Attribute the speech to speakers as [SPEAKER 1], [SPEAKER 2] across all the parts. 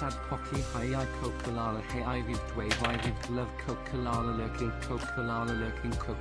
[SPEAKER 1] Sad Pocky Hi I Kokalala Hey I Vived Wave I Vived Love Kokalala Lurking Kokalala lurking.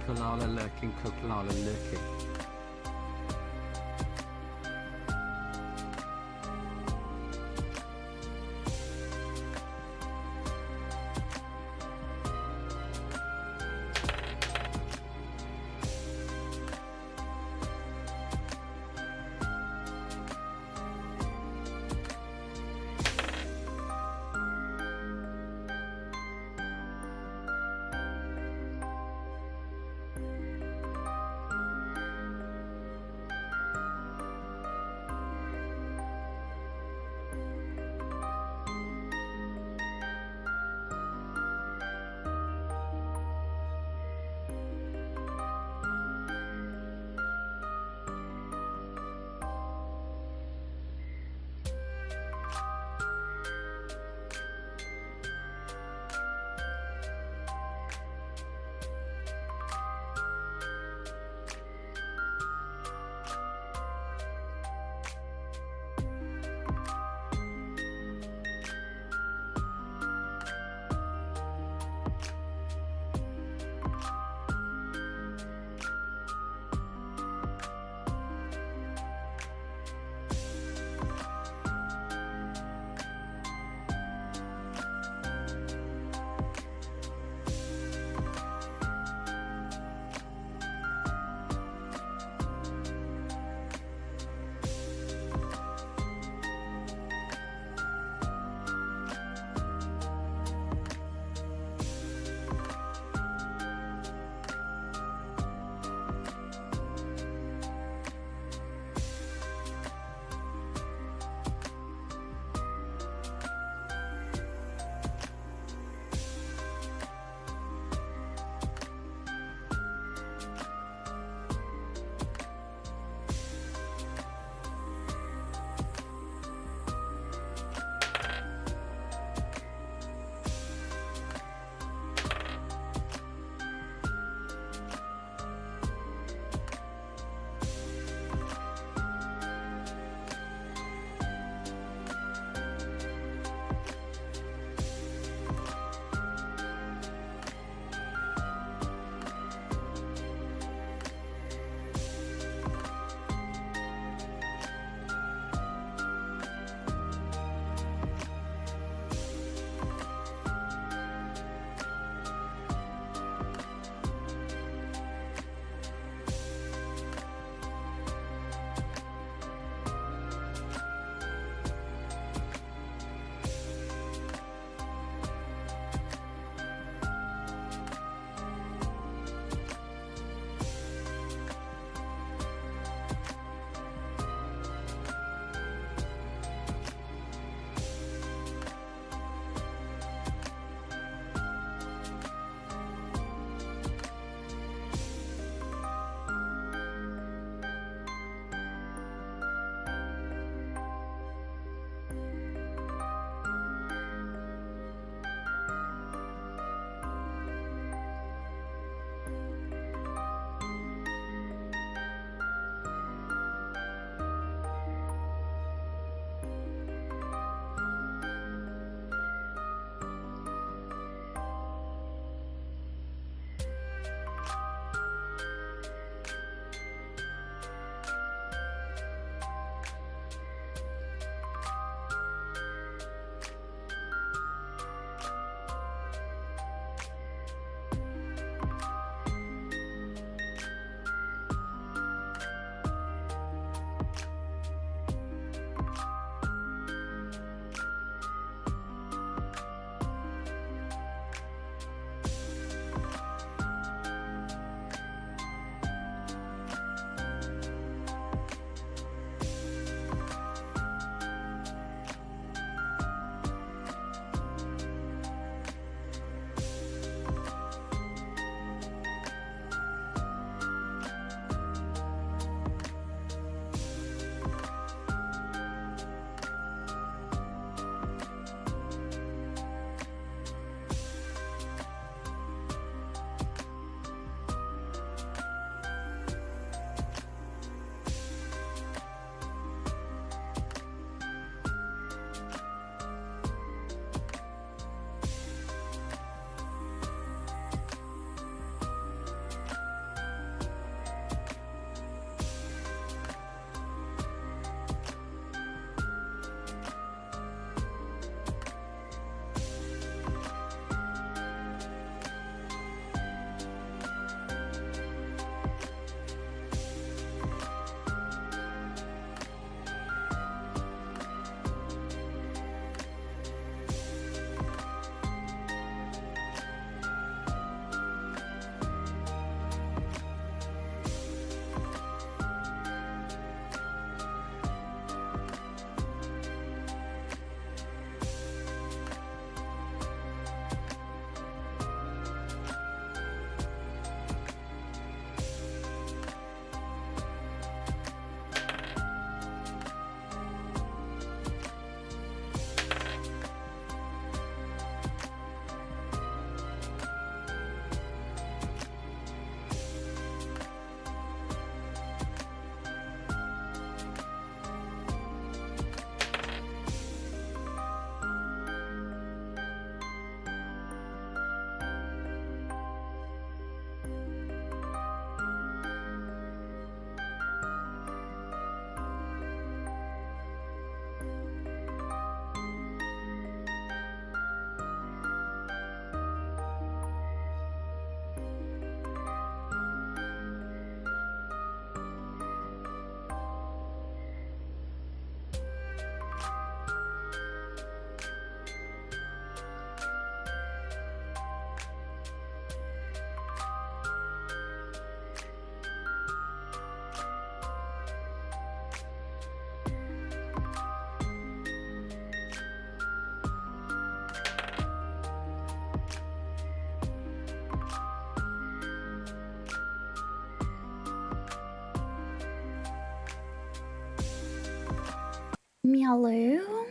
[SPEAKER 2] Hello.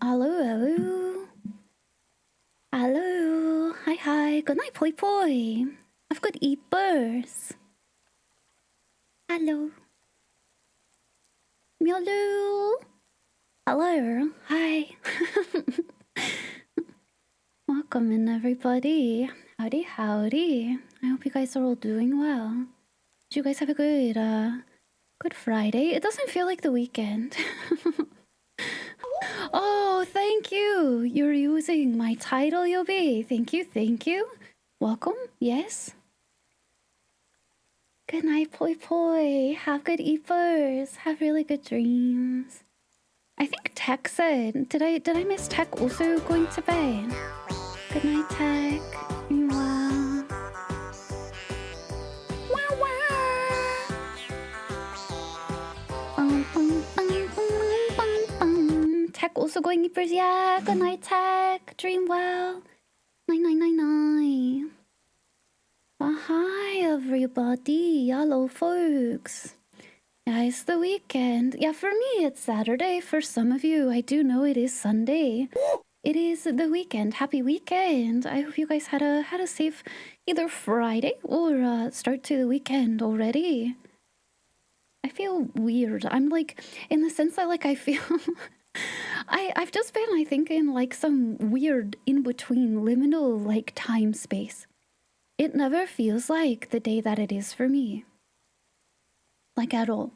[SPEAKER 2] Hello, hello. Hello. Hi, hi. Good night, poi poi. I've got eepers. Hello. Hello. Hello. Hi. Welcome in, everybody. Howdy, howdy. I hope you guys are all doing well. Did you guys have a good Friday? It doesn't feel like the weekend. Oh, thank you. You're using my title, Yobi. Thank you, thank you. Welcome, yes. Good night, poi poi. Have good eepers. Have really good dreams. I think Tech said, did I miss Tech also going to bed? Good night, Tech. Wow. Wow, wow. Tech also going eepers, yeah. Good night, Tech. Dream well. 9999. Hi, everybody. Hello, folks. Yeah, it's the weekend. Yeah, for me, it's Saturday. For some of you, I do know it is Sunday. It is the weekend. Happy weekend. I hope you guys had a safe either Friday or start to the weekend already. I feel weird. I'm like, in the sense that like I feel I've just been, I think, in like some weird in-between liminal like time space. It never feels like the day that it is for me. Like at all.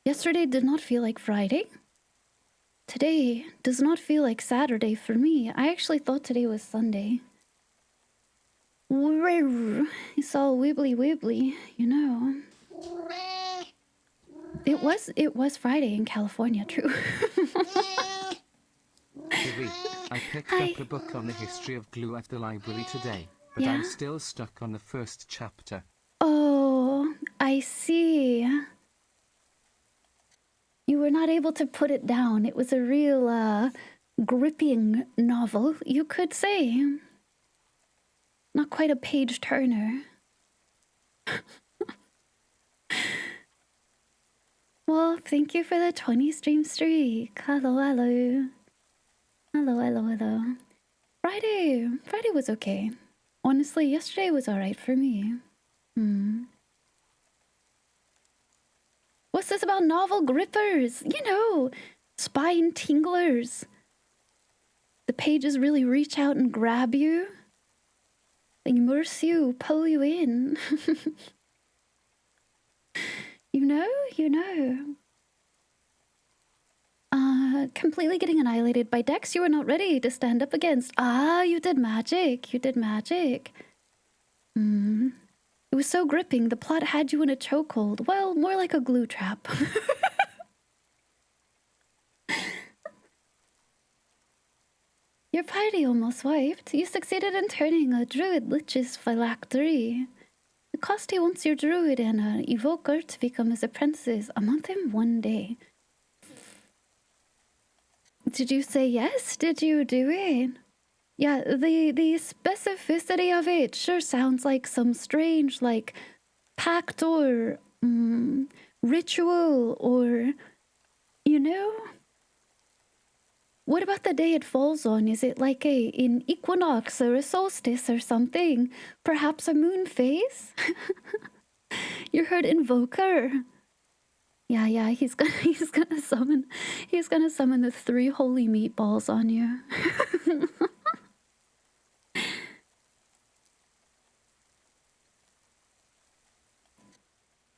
[SPEAKER 2] Yesterday did not feel like Friday. Today does not feel like Saturday for me. I actually thought today was Sunday. It's all wibbly wibbly, you know. It was Friday in California, true.
[SPEAKER 1] Vivi, I picked
[SPEAKER 2] Hi.
[SPEAKER 1] up a book on the history of glue at the library today, but
[SPEAKER 2] Yeah?
[SPEAKER 1] I'm still stuck on the first chapter.
[SPEAKER 2] Oh, I see. You were not able to put it down. It was a real, gripping novel, you could say. Not quite a page turner. Well, thank you for the 20 stream streak. Hello, hello. Hello, hello, hello. Friday was okay. Honestly, yesterday was alright for me. What's this about novel grippers? You know, spine tinglers. The pages really reach out and grab you. They immerse you, pull you in. You know. Completely getting annihilated by decks you were not ready to stand up against. Ah, you did magic. You did magic. It was so gripping, the plot had you in a chokehold. Well, more like a glue trap. Your party almost wiped. You succeeded in turning a druid lich's phylactery. The cost he wants your druid and an evoker to become his apprentices a month and 1 day. Did you say yes? Did you do it? Yeah, the specificity of it sure sounds like some strange, like, pact or ritual or, you know? What about the day it falls on? Is it like an equinox or a solstice or something? Perhaps a moon phase? You heard invoker. Yeah, he's gonna summon the 3 holy meatballs on you.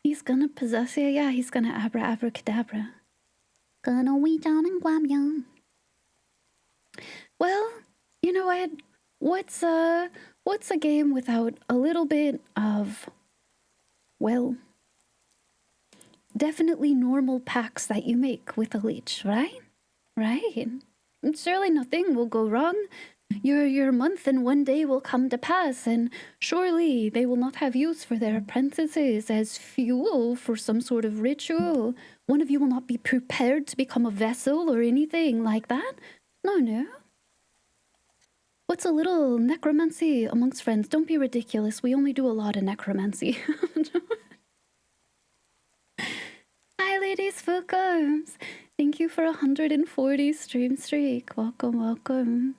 [SPEAKER 2] He's gonna possess you. Yeah, he's gonna abracadabra. Gonna wee down and guam young. Well, you know what? What's a game without a little bit of, well, definitely normal pacts that you make with a leech, right? Right. Surely nothing will go wrong. Your month and 1 day will come to pass, and surely they will not have use for their apprentices as fuel for some sort of ritual. One of you will not be prepared to become a vessel or anything like that. No. What's a little necromancy amongst friends? Don't be ridiculous. We only do a lot of necromancy. Hi, ladies, Fukums. Thank you for 140 stream streak. Welcome, welcome.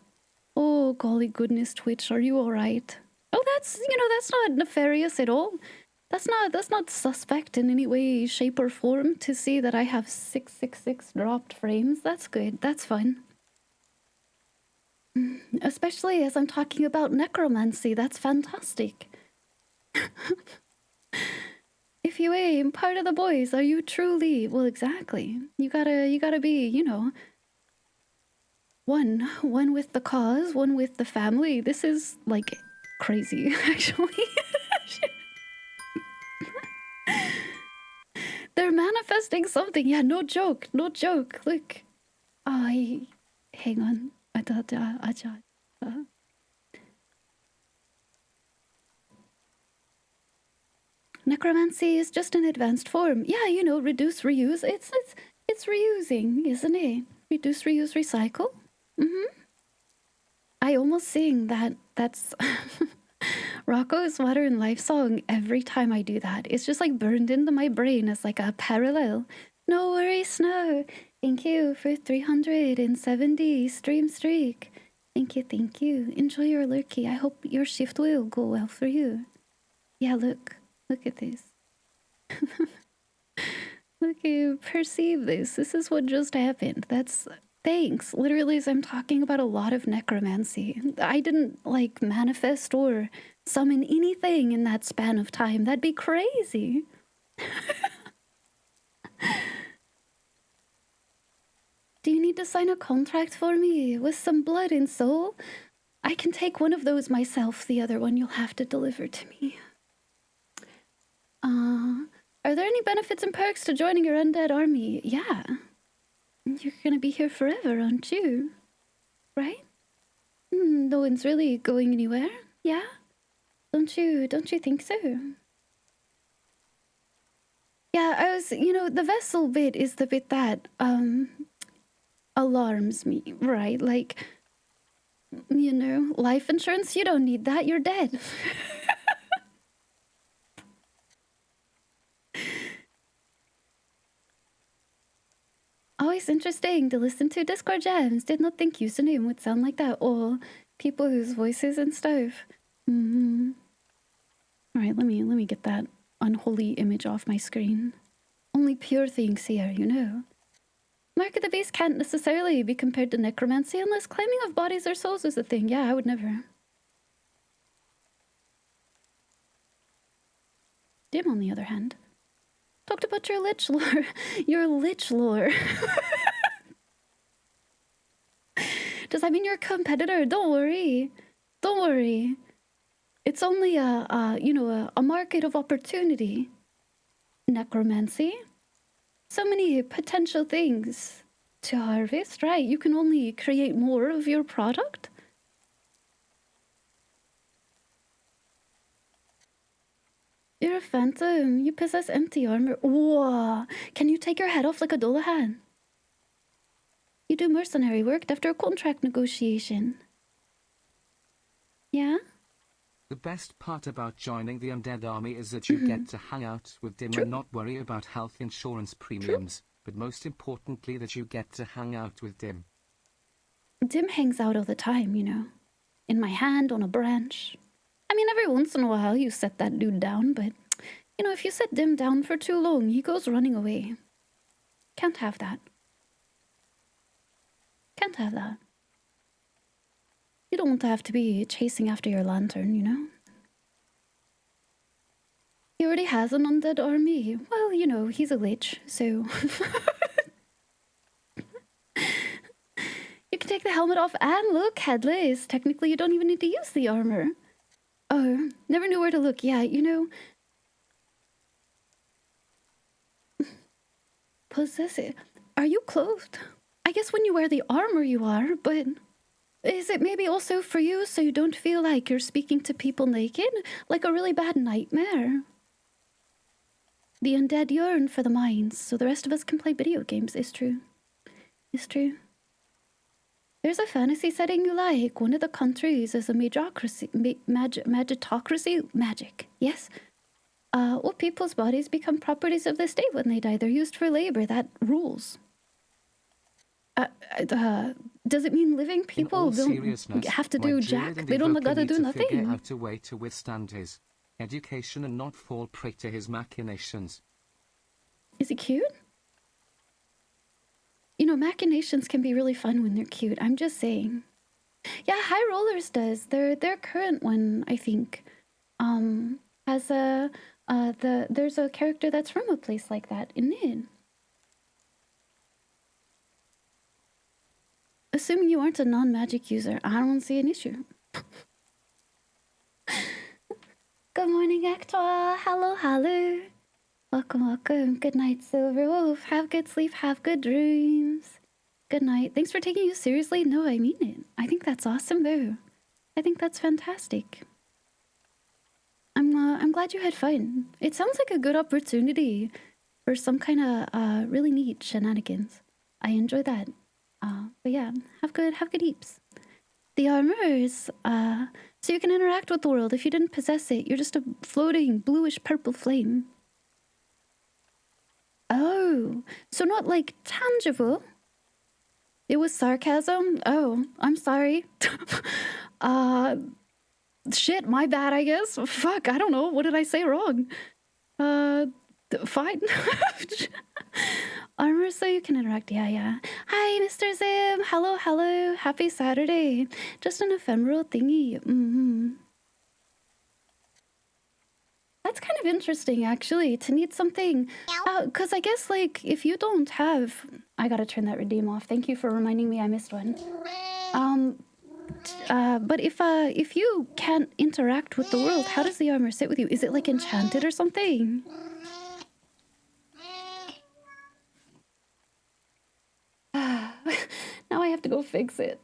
[SPEAKER 2] Oh, golly goodness, Twitch, are you alright? Oh, that's, that's not nefarious at all. That's not suspect in any way, shape, or form to see that I have 666 dropped frames. That's good. That's fun. Especially as I'm talking about necromancy. That's fantastic. If you aim, part of the boys, are you truly? Well, exactly. You gotta be, one with the cause, one with the family. This is like crazy, actually. They're manifesting something. Yeah, no joke, no joke. Look, hang on. Necromancy is just an advanced form. Yeah, reduce, reuse. It's reusing, isn't it? Reduce, reuse, recycle. I almost sing that. That's Rocco's Water and Life song every time I do that. It's just like burned into my brain as like a parallel. No worries, Snow. Thank you for 370 stream streak. Thank you, thank you. Enjoy your lurky. I hope your shift will go well for you. Yeah, look at this. Look, you perceive this. This is what just happened. That's thanks. Literally, as I'm talking about a lot of necromancy. I didn't like manifest or summon anything in that span of time. That'd be crazy. Do you need to sign a contract for me with some blood and soul? I can take one of those myself. The other one you'll have to deliver to me. Are there any benefits and perks to joining your undead army? Yeah. You're gonna be here forever, aren't you? Right? No one's really going anywhere. Yeah? Don't you think so? Yeah, I was, the vessel bit is the bit that, alarms me, right? Like, life insurance, you don't need that, you're dead. Always interesting to listen to Discord jams. Did not think username would sound like that, or people whose voices and stuff. Alright, let me get that unholy image off my screen. Only pure things here, Mark of the Beast can't necessarily be compared to necromancy unless claiming of bodies or souls is a thing. Yeah, I would never. Dim, on the other hand, talked about your lich lore. Your lich lore. Does that mean you're a competitor? Don't worry. Don't worry. It's only a market of opportunity. Necromancy. So many potential things to harvest, right? You can only create more of your product. You're a phantom. You possess empty armor. Whoa! Can you take your head off like a Dullahan? You do mercenary work after a contract negotiation. Yeah?
[SPEAKER 1] The best part about joining the undead army is that you get to hang out with Dim and not worry about health insurance premiums, but most importantly that you get to hang out with Dim.
[SPEAKER 2] Dim hangs out all the time, in my hand on a branch. I mean, every once in a while you set that dude down, but, if you set Dim down for too long, he goes running away. Can't have that. Can't have that. You don't want to have to be chasing after your lantern, He already has an undead army. Well, he's a lich, so... You can take the helmet off and look headless. Technically, you don't even need to use the armor. Oh, never knew where to look. Yeah, Possess it. Are you clothed? I guess when you wear the armor you are, but... Is it maybe also for you so you don't feel like you're speaking to people naked? Like a really bad nightmare? The undead yearn for the mines, so the rest of us can play video games. It's true. It's true. There's a fantasy setting you like. One of the countries is a magitocracy. Magic. Yes. All people's bodies become properties of the state when they die. They're used for labor. That rules. Does it mean living
[SPEAKER 1] In
[SPEAKER 2] people
[SPEAKER 1] all
[SPEAKER 2] don't
[SPEAKER 1] seriousness,
[SPEAKER 2] have to
[SPEAKER 1] my
[SPEAKER 2] do
[SPEAKER 1] druid
[SPEAKER 2] jack?
[SPEAKER 1] and
[SPEAKER 2] They don't
[SPEAKER 1] evoker
[SPEAKER 2] gotta
[SPEAKER 1] need
[SPEAKER 2] do
[SPEAKER 1] to figure
[SPEAKER 2] nothing.
[SPEAKER 1] out a way to withstand his education and not fall prey to his machinations.
[SPEAKER 2] Is he cute? You know, machinations can be really fun when they're cute. I'm just saying. Yeah, High Rollers does. Their current one, I think, has a there's a character that's from a place like that in it. Assuming you aren't a non-magic user, I don't see an issue. Good morning, Actor. Hello, hello. Welcome, welcome. Good night, Silver Wolf. Have good sleep. Have good dreams. Good night. Thanks for taking you seriously. No, I mean it. I think that's awesome, though. I think that's fantastic. I'm glad you had fun. It sounds like a good opportunity for some kind of really neat shenanigans. I enjoy that. But yeah, have good heaps. The armor is so you can interact with the world. If you didn't possess it, you're just a floating bluish purple flame. Oh, so not like tangible. It was sarcasm? Oh, I'm sorry. Shit, my bad, I guess. Fuck, I don't know. What did I say wrong? Fine. Armor so you can interact. Yeah. Hi, Mr. Zim. Hello. Happy Saturday. Just an ephemeral thingy. That's kind of interesting, actually, to need something. Because I guess, like, if you don't have... I gotta turn that redeem off. Thank you for reminding me I missed one. But if you can't interact with the world, how does the armor sit with you? Is it, like, enchanted or something? Now I have to go fix it.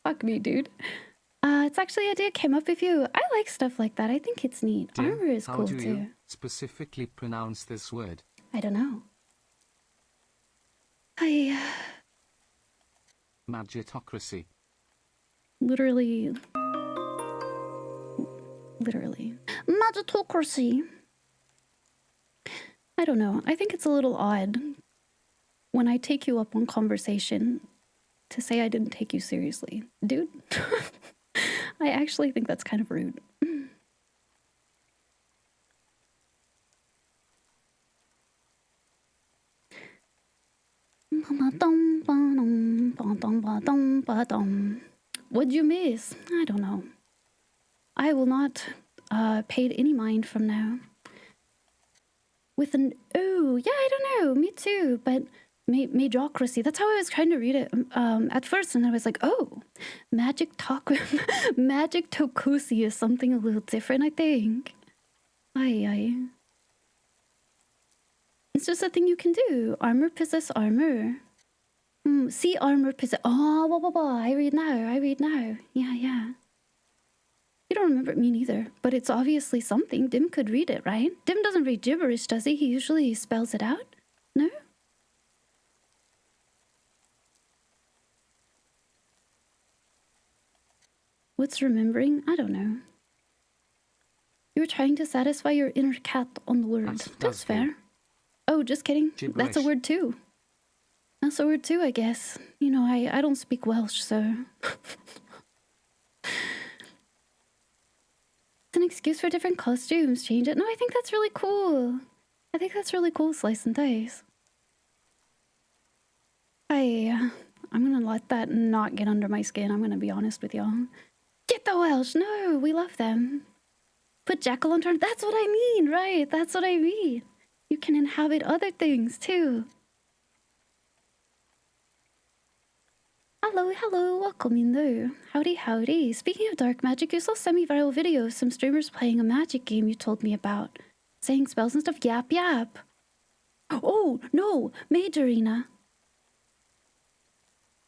[SPEAKER 2] Fuck me, dude. It's actually a day it came up with you. I like stuff like that. I think it's neat.
[SPEAKER 1] Dim,
[SPEAKER 2] Armor is
[SPEAKER 1] how
[SPEAKER 2] cool,
[SPEAKER 1] do
[SPEAKER 2] too.
[SPEAKER 1] you specifically pronounce this word?
[SPEAKER 2] I don't know.
[SPEAKER 1] Magitocracy.
[SPEAKER 2] Literally. Magitocracy. I don't know. I think it's a little odd when I take you up on conversation to say I didn't take you seriously. Dude, I actually think that's kind of rude. What'd you miss? I don't know. I will not pay it any mind from now. With an oh, yeah, I don't know. Me too, but Magocracy. That's how I was trying to read it at first, and I was like, oh, Magic Tokusi is something a little different, I think. Aye. It's just a thing you can do. Armor possess armor. See armor possess. Oh, I read now. Yeah. You don't remember me neither, but it's obviously something. Dim could read it, right? Dim doesn't read gibberish, does he? He usually spells it out. No? What's remembering? I don't know. You were trying to satisfy your inner cat on the word. That's fair. Oh, just kidding.
[SPEAKER 1] Gibberish.
[SPEAKER 2] That's a word too. That's a word too, I guess. You know, I don't speak Welsh, so... It's an excuse for different costumes. Change it. No, I think that's really cool. Slice and dice. I'm gonna let that not get under my skin. I'm gonna be honest with y'all. Get the Welsh. No, we love them. Put Jackal on turn. That's what I mean, right? That's what I mean. You can inhabit other things too. Hello, welcome in though. Howdy. Speaking of dark magic, you saw a semi-viral video of some streamers playing a magic game you told me about. Saying spells and stuff. Yap. Oh, no, Mage Arena.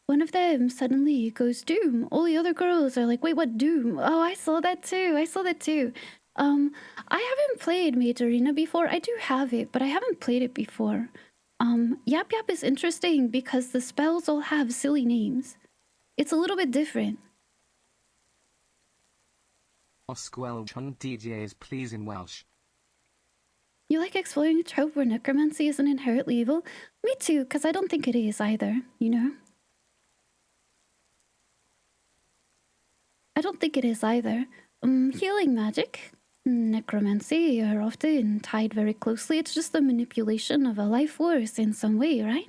[SPEAKER 2] One of them suddenly goes Doom. All the other girls are like, wait, what Doom? Oh, I saw that too. I haven't played Mage Arena before. I do have it, but I haven't played it before. Yap is interesting because the spells all have silly names. It's a little bit different.
[SPEAKER 1] Oswelch on DJs please in Welsh.
[SPEAKER 2] You like exploring a trope where necromancy isn't inherently evil? Me too, because I don't think it is either, you know? I don't think it is either. Healing magic, necromancy are often tied very closely. It's just the manipulation of a life force in some way, right?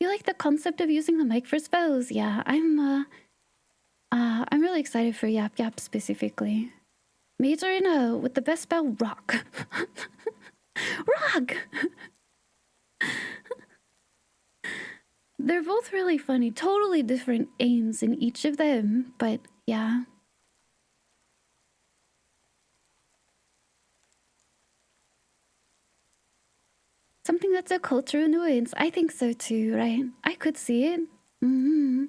[SPEAKER 2] You like the concept of using the mic for spells? Yeah, I'm really excited for Yap Yap specifically. Major in with the best spell, rock. Rock! They're both really funny. Totally different aims in each of them, but yeah. Something that's a cultural nuance. I think so too, right? I could see it. Mm-hmm.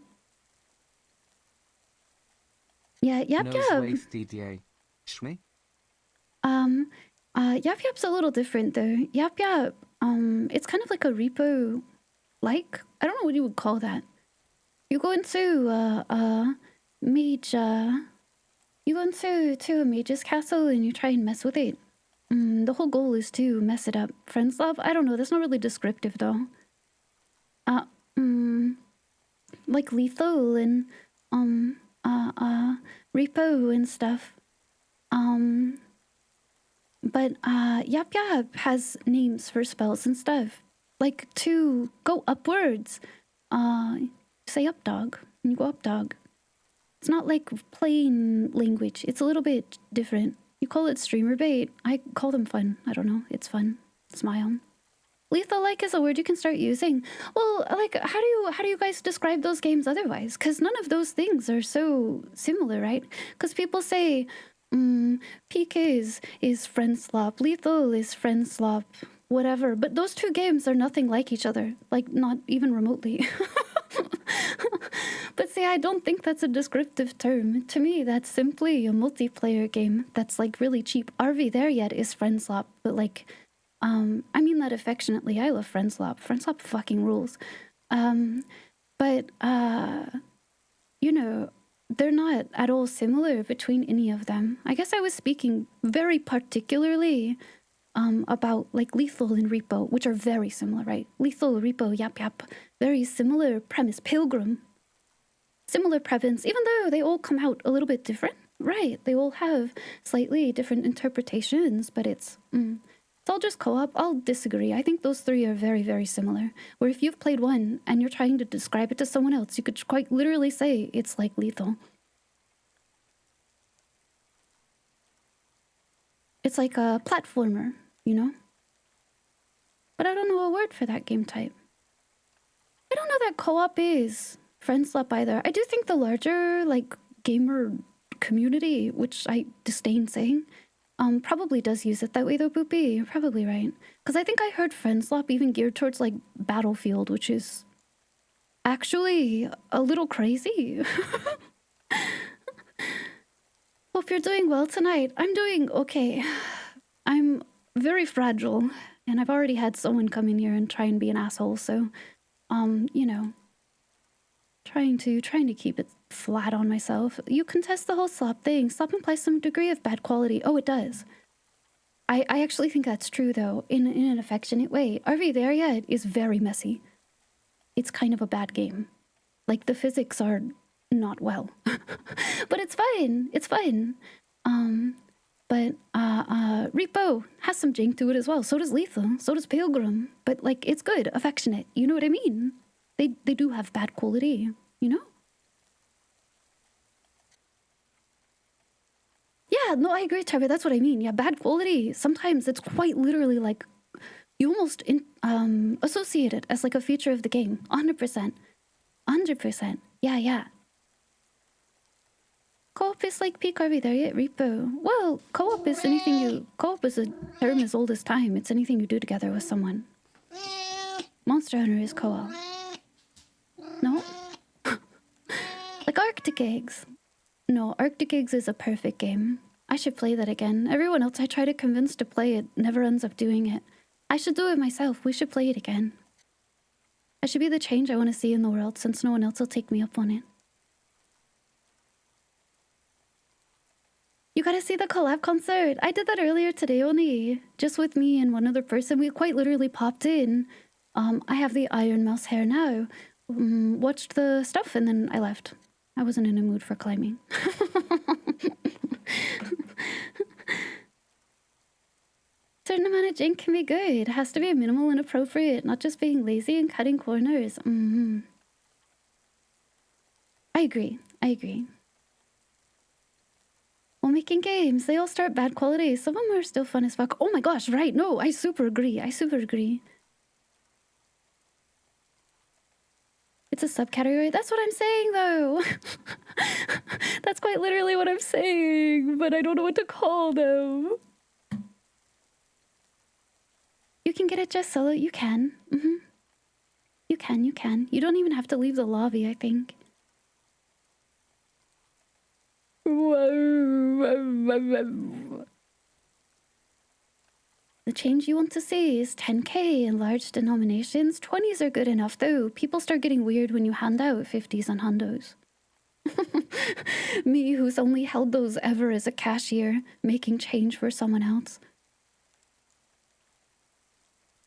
[SPEAKER 2] Yeah, Yap
[SPEAKER 1] Nose
[SPEAKER 2] Yap.
[SPEAKER 1] waste DDA. Shme?
[SPEAKER 2] Yap Yap's a little different though. Yap Yap, it's kind of like a repo like. I don't know what you would call that. You go into mage you go into a mage's castle and you try and mess with it. The whole goal is to mess it up. Friends love? I don't know, that's not really descriptive though. Like lethal and repo and stuff. But Yap Yap has names for spells and stuff. Like to go upwards. Say up dog, and you go up dog. It's not like plain language. It's a little bit different. You call it streamer bait. I call them fun. I don't know. It's fun. Smile. Lethal like is a word you can start using. Well, like how do you guys describe those games otherwise? Because none of those things are so similar, right? Because people say, PK is friend slop, lethal is friend slop, whatever. But those two games are nothing like each other. Like not even remotely. But see, I don't think that's a descriptive term. To me, that's simply a multiplayer game that's like really cheap. RV there yet is friend slop, but like I mean that affectionately. I love Friendslop. Friendslop fucking rules. But you know, they're not at all similar between any of them. I guess I was speaking very particularly about like Lethal and Repo, which are very similar, right? Lethal, Repo, Yap Yap, very similar premise. Pilgrim, similar prevalence, even though they all come out a little bit different, right? They all have slightly different interpretations, but it's all just co-op. I'll disagree. I think those three are very, very similar. Where if you've played one and you're trying to describe it to someone else, you could quite literally say it's like Lethal. It's like a platformer, you know? But I don't know a word for that game type. I don't know that co-op is Friendslop either. I do think the larger, like, gamer community, which I disdain saying, probably does use it that way though, Boopy. You're probably right. Because I think I heard Friendslop even geared towards like Battlefield, which is actually a little crazy. Hope you're doing well tonight. I'm doing okay. I'm very fragile, and I've already had someone come in here and try and be an asshole, so you know, trying to keep it flat on myself. You contest the whole slop thing. Slop implies some degree of bad quality. Oh, it does. I actually think that's true, though, in an affectionate way. RV there yet is very messy. It's kind of a bad game. Like, the physics are not well. But it's fine. It's fine. But Repo has some jank to it as well. So does Lethal. So does Pilgrim. But, like, it's good. Affectionate. You know what I mean? They do have bad quality, you know? Yeah, no, I agree, Trevor. That's what I mean. Yeah, bad quality. Sometimes it's quite literally like you almost associate it as like a feature of the game. 100%. 100%. Yeah. Co-op is like peak RV there yet, Repo. Well, co-op is anything you... Co-op is a term as old as time. It's anything you do together with someone. Monster Hunter is co-op. No? Like Arctic Eggs. No, Arctic Eggs is a perfect game. I should play that again. Everyone else I try to convince to play it never ends up doing it. I should do it myself. We should play it again. I should be the change I want to see in the world since no one else will take me up on it. You gotta see the collab concert. I did that earlier today only. Just with me and one other person. We quite literally popped in. I have the Iron Mouse hair now. Watched the stuff and then I left. I wasn't in a mood for climbing. Certain amount of jink can be good. It has to be minimal and appropriate, not just being lazy and cutting corners. I agree. While making games, they all start bad quality. Some of them are still fun as fuck. Oh my gosh, right. No, I super agree. It's a subcategory. That's what I'm saying, though. That's quite literally what I'm saying, but I don't know what to call them. You can get it just solo. You can. You can. You don't even have to leave the lobby, I think. The change you want to see is 10k in large denominations. 20s are good enough, though. People start getting weird when you hand out 50s and hundos. Me, who's only held those ever as a cashier, making change for someone else.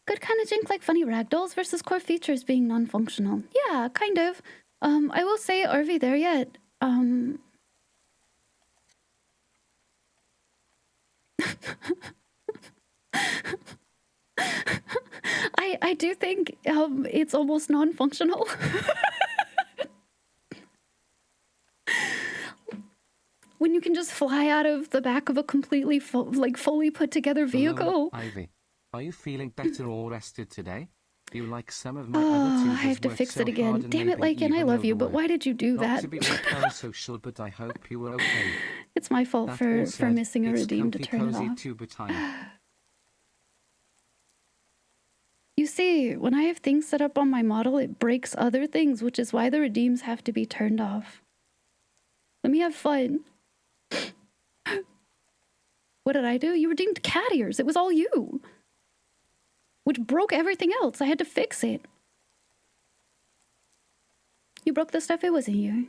[SPEAKER 2] Good kind of jink like funny ragdolls versus core features being non-functional. Yeah, kind of. I will say, are we there yet? I do think it's almost non-functional. When you can just fly out of the back of a completely fully put together vehicle.
[SPEAKER 1] Hello, Ivy. Are you feeling better or rested today? You like some of my other tutors
[SPEAKER 2] I have to
[SPEAKER 1] work
[SPEAKER 2] fix
[SPEAKER 1] so
[SPEAKER 2] it again.
[SPEAKER 1] hard and
[SPEAKER 2] Damn it,
[SPEAKER 1] maybe
[SPEAKER 2] Lycan, I
[SPEAKER 1] even
[SPEAKER 2] love you, but
[SPEAKER 1] overwork.
[SPEAKER 2] why did you do
[SPEAKER 1] Not
[SPEAKER 2] that?
[SPEAKER 1] to be parasocial, but I hope you were okay.
[SPEAKER 2] It's my fault
[SPEAKER 1] That
[SPEAKER 2] for
[SPEAKER 1] all said,
[SPEAKER 2] missing a
[SPEAKER 1] it's
[SPEAKER 2] redeem to
[SPEAKER 1] comfy
[SPEAKER 2] turn it
[SPEAKER 1] cozy
[SPEAKER 2] off.
[SPEAKER 1] tuber time.
[SPEAKER 2] You see, when I have things set up on my model, it breaks other things, which is why the redeems have to be turned off. Let me have fun. What did I do? You redeemed cat ears. It was all you. Which broke everything else. I had to fix it. You broke the stuff, it wasn't you.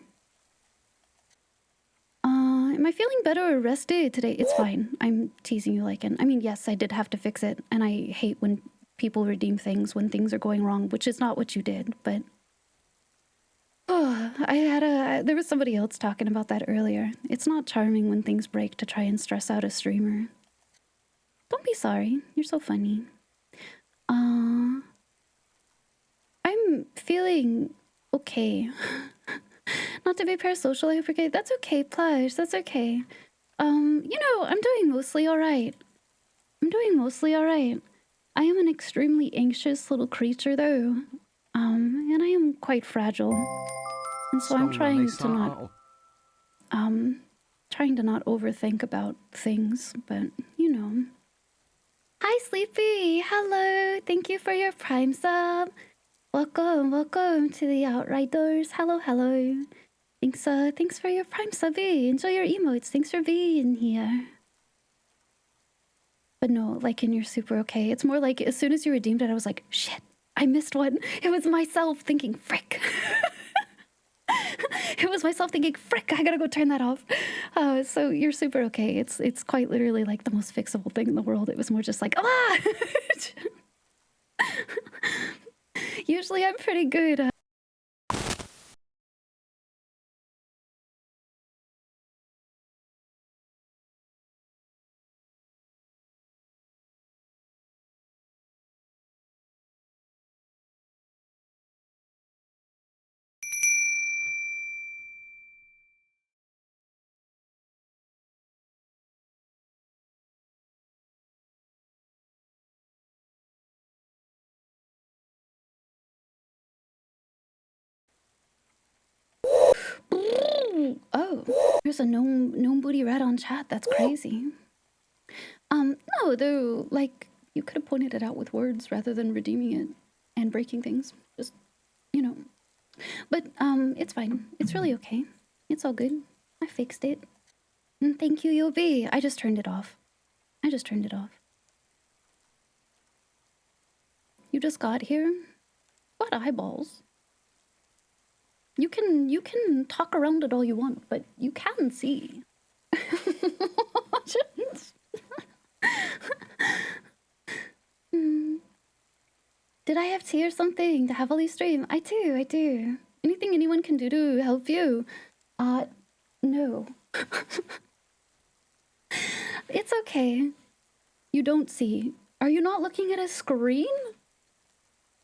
[SPEAKER 2] Am I feeling better or rested today? It's fine. I'm teasing you, Lycan. I mean, yes, I did have to fix it, and I hate when people redeem things when things are going wrong, which is not what you did, but... Oh, there was somebody else talking about that earlier. It's not charming when things break to try and stress out a streamer. Don't be sorry. You're so funny. I'm feeling okay. Not to be parasocial, I forget. That's okay, Plush. That's okay. I'm doing mostly alright. I am an extremely anxious little creature, though. And I am quite fragile. And so I'm trying to not overthink about things, but, you know. Hi, Sleepy! Hello! Thank you for your Prime sub! Welcome to the Outriders. Hello. Thanks for your Prime sub. Enjoy your emotes. Thanks for being here. But no, Lycan, you're super okay. It's more like as soon as you redeemed it, I was like, shit, I missed one. It was myself thinking, frick. It was myself thinking, frick, I gotta go turn that off. So you're super okay. It's quite literally like the most fixable thing in the world. It was more just like, ah! Usually I'm pretty good. Oh, there's a gnome booty rat on chat. That's crazy. No, though, like, you could have pointed it out with words rather than redeeming it and breaking things. Just, you know. But, it's fine. It's really okay. It's all good. I fixed it. And thank you, Yobi. I just turned it off. You just got here? What eyeballs? You can talk around it all you want, but you can see. Did I have tea or something to heavily stream? I do. Anything anyone can do to help you. No. It's okay. You don't see. Are you not looking at a screen?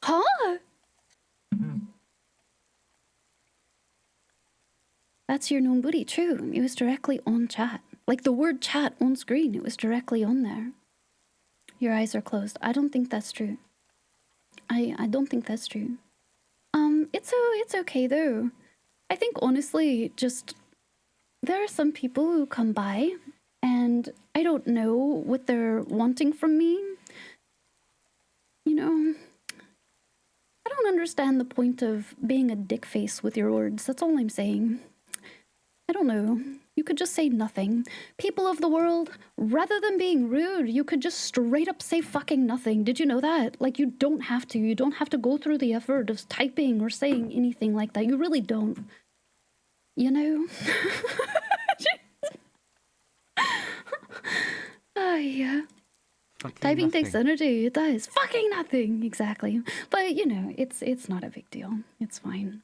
[SPEAKER 2] Huh? That's your known booty, true. It was directly on chat. Like the word chat on screen, it was directly on there. Your eyes are closed. I don't think that's true. I don't think that's true. It's okay though. I think honestly, just there are some people who come by and I don't know what they're wanting from me. You know, I don't understand the point of being a dick face with your words. That's all I'm saying. I don't know. You could just say nothing. People of the world, rather than being rude, you could just straight up say fucking nothing. Did you know that? Like, you don't have to. You don't have to go through the effort of typing or saying anything like that. You really don't. You know? Yeah.
[SPEAKER 1] Fucking
[SPEAKER 2] Typing
[SPEAKER 1] nothing.
[SPEAKER 2] takes energy. It does. Fucking nothing. Exactly. But, you know, it's not a big deal. It's fine.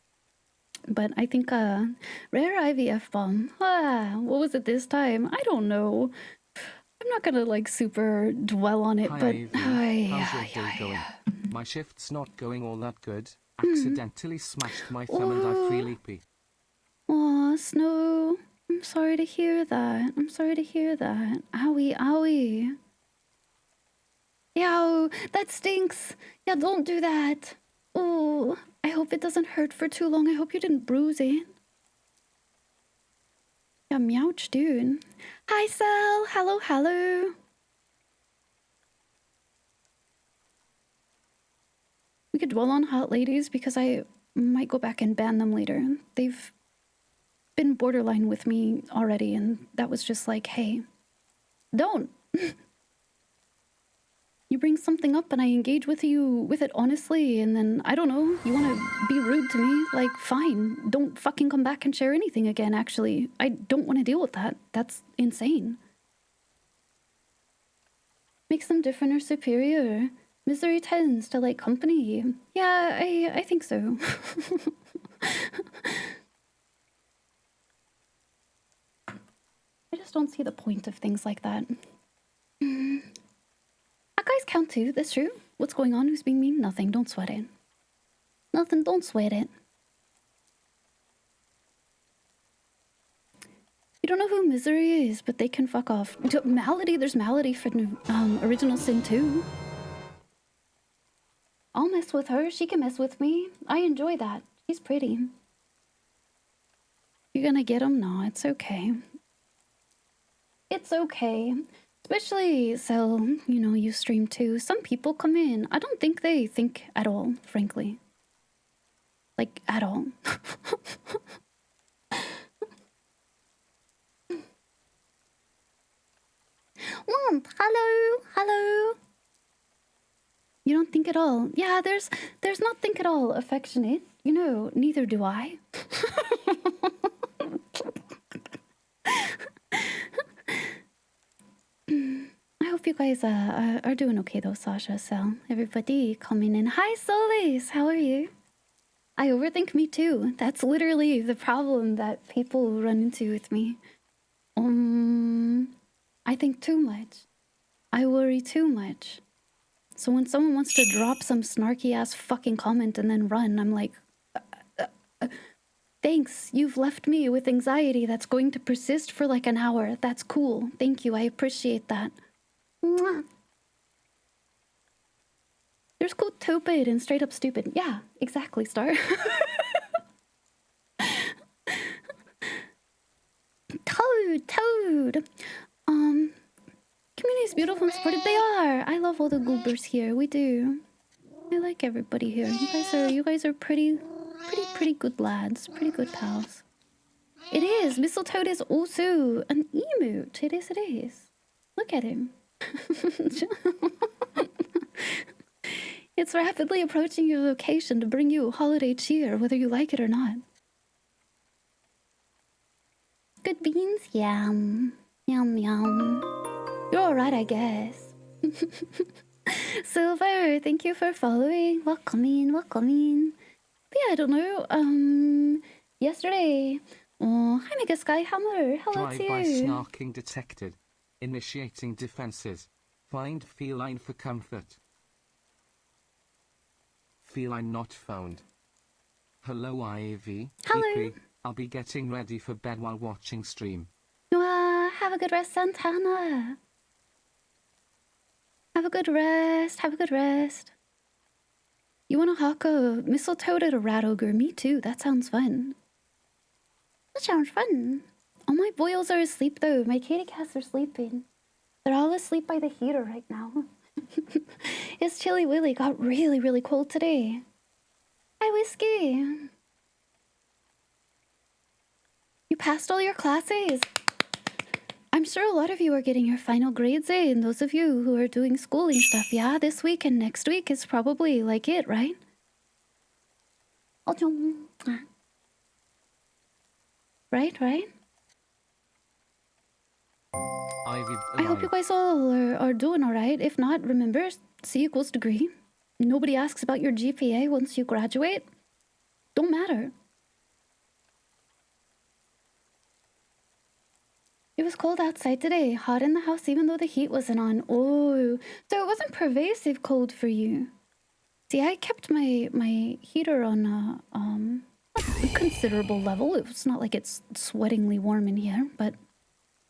[SPEAKER 2] But I think rare IVF bomb. What was it this time? I don't know. I'm not gonna like super dwell on it,
[SPEAKER 1] Hi,
[SPEAKER 2] but
[SPEAKER 1] Ivy. How's your day going? My shift's not going all that good. Accidentally smashed my thumb and I feel leapy.
[SPEAKER 2] Aw, Snow. I'm sorry to hear that. I'm sorry to hear that. Owie, owie. Yow, that stinks. Yeah, don't do that. Oh, I hope it doesn't hurt for too long. I hope you didn't bruise it. Yeah, meouch, dude. Hi, Sal. Hello, hello. We could dwell on hot ladies because I might go back and ban them later. They've been borderline with me already, and that was just like, hey, don't. You bring something up and I engage with you with it honestly, and then, I don't know, you want to be rude to me? Like, fine. Don't fucking come back and share anything again, actually. I don't want to deal with that. That's insane. Makes them different or superior. Misery tends to like company. Yeah, I think so. I just don't see the point of things like that. Guys count too, that's true. What's going on? Who's being mean? Nothing, don't sweat it. Nothing, don't sweat it. You don't know who Misery is, but they can fuck off. Malady, there's Malady for Original Sin 2. I'll mess with her, she can mess with me. I enjoy that. She's pretty. You're gonna get him? No, it's okay. It's okay. Especially, so, you know, you stream too. Some people come in. I don't think they think at all, frankly. Like, at all. Womp, hello, hello. You don't think at all. Yeah, there's not think at all affectionate. You know, neither do I. I hope you guys are doing okay though, Sasha. So everybody coming in. Hi, Solis. How are you? I overthink me too. That's literally the problem that people run into with me. I think too much. I worry too much. So when someone wants to drop some snarky ass fucking comment and then run, I'm like, thanks, you've left me with anxiety that's going to persist for like an hour. That's cool. Thank you, I appreciate that. Mwah. There's cool stupid and straight up stupid. Yeah, exactly, Star. Toad. Community is beautiful and supportive. They are. I love all the goobers here. We do. I like everybody here. You guys are pretty good lads. Pretty good pals. It is. Mistletoe is also an emote. It is. Look at him. It's rapidly approaching your location to bring you holiday cheer, whether you like it or not. Good beans? Yum. Yum, yum. You're alright, I guess. Silver, thank you for following. Welcome in. But yeah, I don't know. Yesterday Oh, hi, Mega Skyhammer. Hello to
[SPEAKER 1] Drive-by
[SPEAKER 2] you.
[SPEAKER 1] snarking detected. Initiating defenses. Find feline for comfort. Feline not found. Hello Ivy.
[SPEAKER 2] Hello.
[SPEAKER 1] EP, I'll be getting ready for bed while watching stream.
[SPEAKER 2] Have a good rest, Santana. Have a good rest. Have a good rest. You want to hawk a mistletoe at a rat ogre? Me too. That sounds fun. That sounds fun. All my boils are asleep though. My kitty cats are sleeping. They're all asleep by the heater right now. It's Chilly Willy got really, really cold today. Hi, Whiskey. You passed all your classes. I'm sure a lot of you are getting your final grades in. Those of you who are doing schooling stuff, yeah, this week and next week is probably like it, right? Right?
[SPEAKER 1] Ivy
[SPEAKER 2] I hope you
[SPEAKER 1] alive.
[SPEAKER 2] guys all are doing all right. If not, remember, C equals degree. Nobody asks about your GPA once you graduate. Don't matter. It was cold outside today, hot in the house even though the heat wasn't on. Oh, so it wasn't pervasive cold for you. See, I kept my heater on a considerable level. It's not like it's sweatingly warm in here, but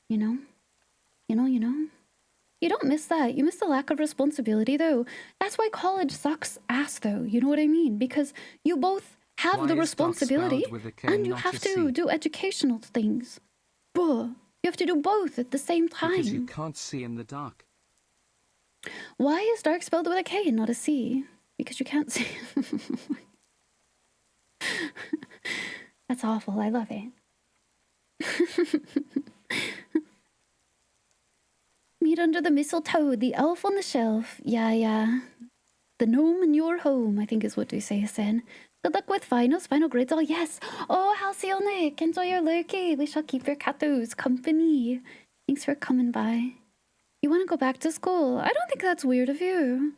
[SPEAKER 2] you know. You don't miss that. You miss the lack of responsibility though. That's why college sucks ass though. You know what I mean? Because you both have
[SPEAKER 1] Why
[SPEAKER 2] the
[SPEAKER 1] is dark
[SPEAKER 2] responsibility
[SPEAKER 1] spelled with a K
[SPEAKER 2] and
[SPEAKER 1] and
[SPEAKER 2] you
[SPEAKER 1] not
[SPEAKER 2] have
[SPEAKER 1] a
[SPEAKER 2] to
[SPEAKER 1] C?
[SPEAKER 2] do educational things. Buh. You have to do both at the same
[SPEAKER 1] Because you
[SPEAKER 2] time.
[SPEAKER 1] can't see in the dark.
[SPEAKER 2] Why is dark spelled with a K and not a C? Because you can't see. That's awful. I love it. Meet under the mistletoe, the elf on the shelf. Yeah. The gnome in your home, I think is what we say, Sen. Good luck with finals, final grades. Oh, yes. Oh, Halcyonic, enjoy your lurkey. We shall keep your catos company. Thanks for coming by. You want to go back to school? I don't think that's weird of you.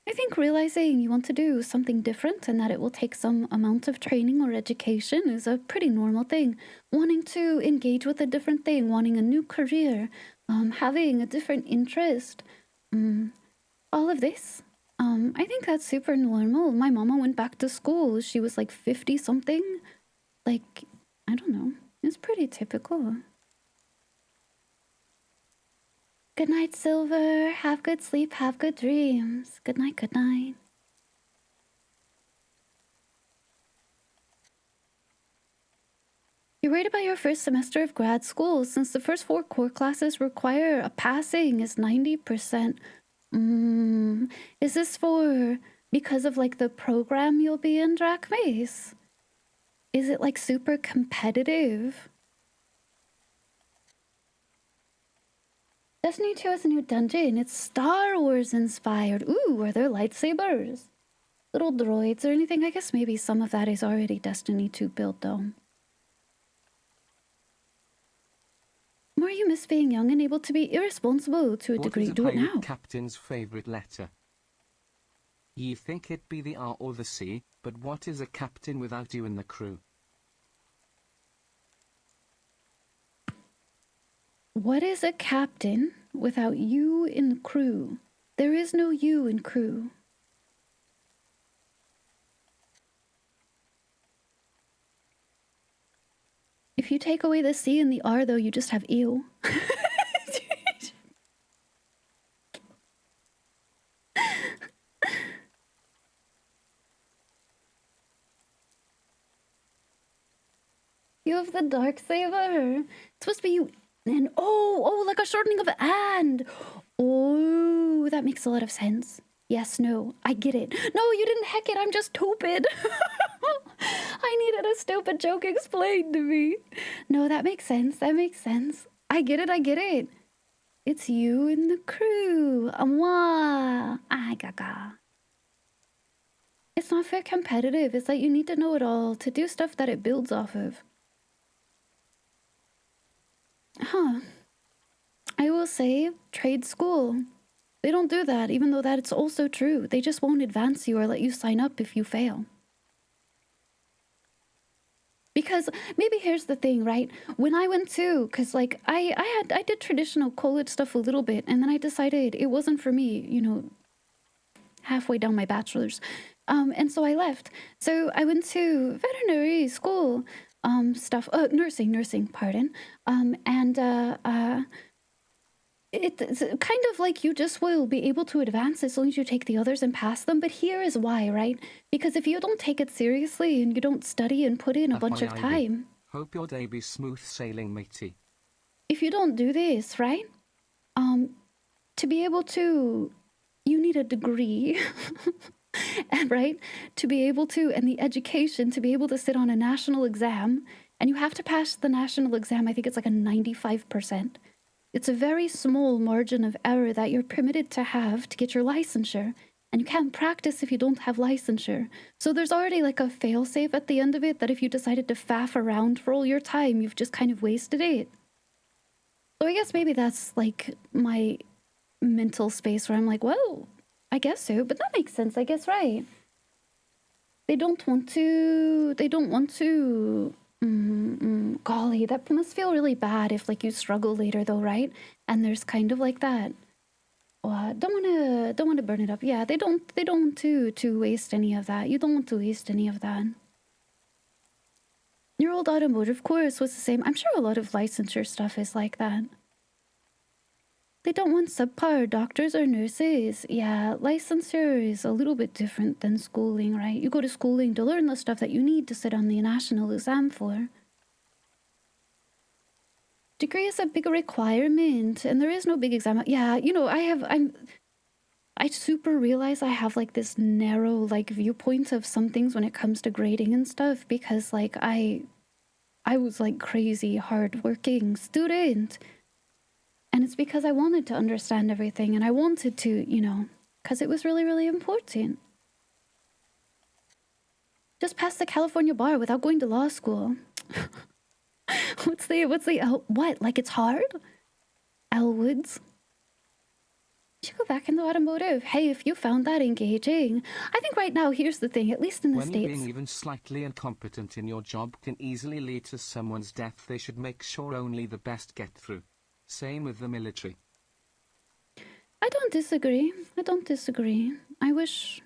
[SPEAKER 2] I think realizing you want to do something different and that it will take some amount of training or education is a pretty normal thing. Wanting to engage with a different thing, wanting a new career, having a different interest, all of this. I think that's super normal. My mama went back to school. She was like 50 something. Like, I don't know. It's pretty typical. Good night, Silver. Have good sleep. Have good dreams. Good night. Good night. You're worried about your first semester of grad school since the first 4 core classes require a passing is 90%. Is this for because of like the program you'll be in, Drachmace? Is it like super competitive? Destiny 2 has a new dungeon. It's Star Wars inspired. Ooh, are there lightsabers? Little droids or anything? I guess maybe some of that is already Destiny 2 built though. More you miss being young and able to be irresponsible to a
[SPEAKER 1] What
[SPEAKER 2] degree.
[SPEAKER 1] is a
[SPEAKER 2] Do it
[SPEAKER 1] pirate
[SPEAKER 2] now.
[SPEAKER 1] captain's favourite letter? Ye think it be the R or the C, but what is a captain without you in the crew?
[SPEAKER 2] What is a captain without you in the crew? There is no you in crew. If you take away the C and the R, though, you just have ew. You have the dark saber. It's supposed to be you and like a shortening of and. Oh, that makes a lot of sense. Yes, no, I get it. No, you didn't heck it. I'm just stupid. I needed a stupid joke explained to me. No, that makes sense. That makes sense. I get it. It's you and the crew. Moi. Ah, gaga. It's not fair competitive. It's that you need to know it all to do stuff that it builds off of. Huh. I will say, trade school. They don't do that, even though that's also true. They just won't advance you or let you sign up if you fail. Because maybe here's the thing, right? When I went to, because like I did traditional college stuff a little bit, and then I decided it wasn't for me, you know, halfway down my bachelor's. And so I left. So I went to veterinary school, nursing, pardon. It's kind of like you just will be able to advance as long as you take the others and pass them. But here is why, right? Because if you don't take it seriously and you don't study and put in a bunch of
[SPEAKER 1] FYI,
[SPEAKER 2] time,
[SPEAKER 1] hope your day be smooth sailing, matey.
[SPEAKER 2] if you don't do this, right? To be able to, you need a degree, right? To be able to, and the education to be able to sit on a national exam, and you have to pass the national exam. I think it's like a 95%. It's a very small margin of error that you're permitted to have to get your licensure, and you can't practice if you don't have licensure. So there's already like a fail-safe at the end of it that if you decided to faff around for all your time, you've just kind of wasted it. So I guess maybe that's like my mental space where I'm like, well, I guess so, but that makes sense, I guess, right? They don't want to, golly, that must feel really bad if like you struggle later though, right? And there's kind of like that. Don't want to burn it up. Yeah, they don't want to waste any of that. You don't want to waste any of that. Your old automotive course was the same. I'm sure a lot of licensure stuff is like that. They don't want subpar doctors or nurses. Yeah, licensure is a little bit different than schooling, right? You go to schooling to learn the stuff that you need to sit on the national exam for. Degree is a big requirement, and there is no big exam. Yeah, you know, I super realize I have like this narrow like viewpoint of some things when it comes to grading and stuff, because like I was like crazy hardworking student. And it's because I wanted to understand everything, and I wanted to, you know, because it was really, really important. Just pass the California bar without going to law school. What? Like it's hard? Elwoods? You should go back into automotive. Hey, if you found that engaging. I think right now, here's the thing, at least in the
[SPEAKER 1] When you
[SPEAKER 2] States.
[SPEAKER 1] being even slightly incompetent in your job can easily lead to someone's death, they should make sure only the best get through. Same with the military.
[SPEAKER 2] I don't disagree. I wish...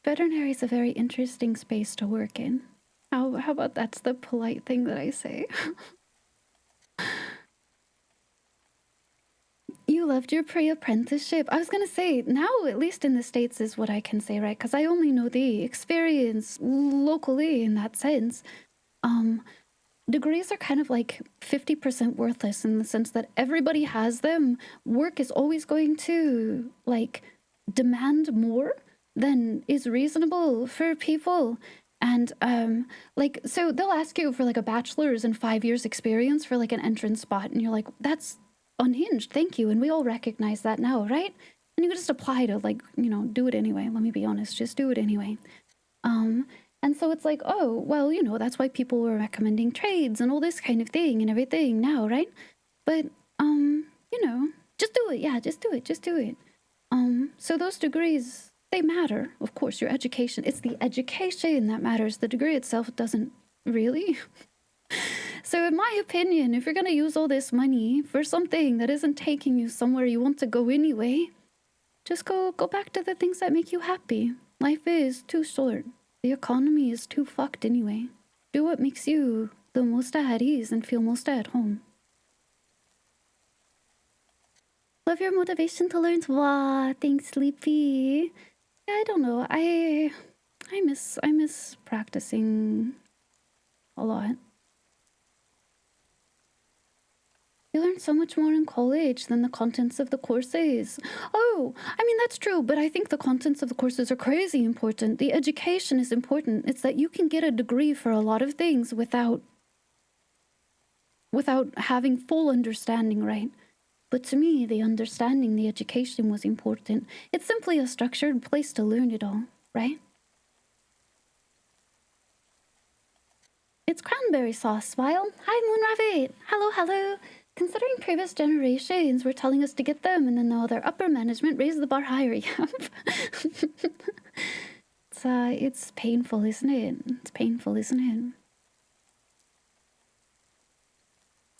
[SPEAKER 2] Veterinary is a very interesting space to work in. How about that's the polite thing that I say? You loved your pre-apprenticeship. I was going to say, now, at least in the States, is what I can say, right? Because I only know the experience locally in that sense. Degrees are kind of like 50% worthless in the sense that everybody has them. Work is always going to, like, demand more than is reasonable for people. And, like, so they'll ask you for, like, a bachelor's and 5 years experience for, like, an entrance spot. And you're like, that's unhinged, thank you. And we all recognize that now, right? And you just apply to, like, you know, do it anyway. Let me be honest, just do it anyway. And so it's like, oh, well, you know, that's why people were recommending trades and all this kind of thing and everything now, right? But, you know, just do it. Yeah, just do it. So those degrees, they matter. Of course, your education, it's the education that matters. The degree itself doesn't really. So in my opinion, if you're going to use all this money for something that isn't taking you somewhere you want to go anyway, just go back to the things that make you happy. Life is too short. The economy is too fucked anyway. Do what makes you the most at ease and feel most at home. Love your motivation to learn. Wow, thanks, Sleepy. Yeah, I don't know. I miss practicing a lot. You learn so much more in college than the contents of the courses. Oh, I mean, that's true, but I think the contents of the courses are crazy important. The education is important. It's that you can get a degree for a lot of things without having full understanding, right? But to me, the understanding, the education was important. It's simply a structured place to learn it all, right? It's cranberry sauce, Smile. Hi, Moonrabbit. Hello. Considering previous generations were telling us to get them, and then now their upper management raised the bar higher. It's it's painful, isn't it? It's painful, isn't it?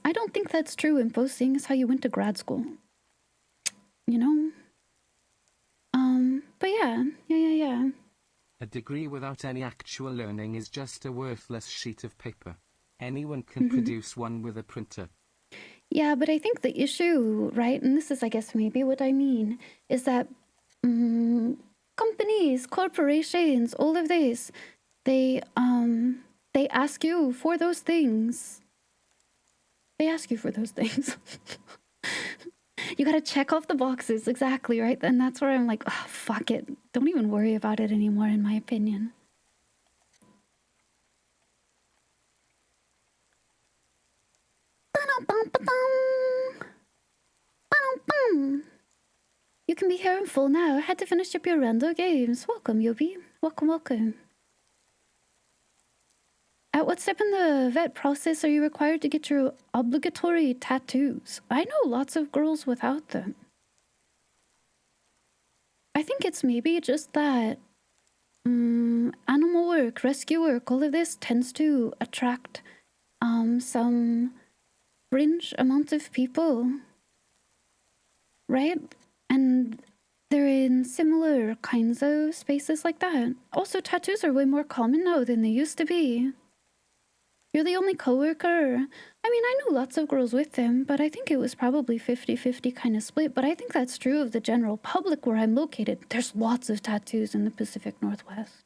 [SPEAKER 2] I don't think that's true in both, seeing as how you went to grad school. You know? But yeah.
[SPEAKER 1] A degree without any actual learning is just a worthless sheet of paper. Anyone can produce one with a printer.
[SPEAKER 2] Yeah, but I think the issue, right, and this is, I guess, maybe what I mean, is that companies, corporations, all of this, they ask you for those things. They ask you for those things. You gotta check off the boxes, exactly, right? And that's where I'm like, oh, fuck it. Don't even worry about it anymore, in my opinion. You can be here in full now. I had to finish up your rando games. Welcome, Yobi. Welcome. At what step in the vet process are you required to get your obligatory tattoos? I know lots of girls without them. I think it's maybe just that animal work, rescue work, all of this tends to attract some fringe amount of people, right? And they're in similar kinds of spaces like that. Also, tattoos are way more common now than they used to be. You're the only coworker. I mean, I knew lots of girls with them, but I think it was probably 50-50 kind of split. But I think that's true of the general public where I'm located. There's lots of tattoos in the Pacific Northwest.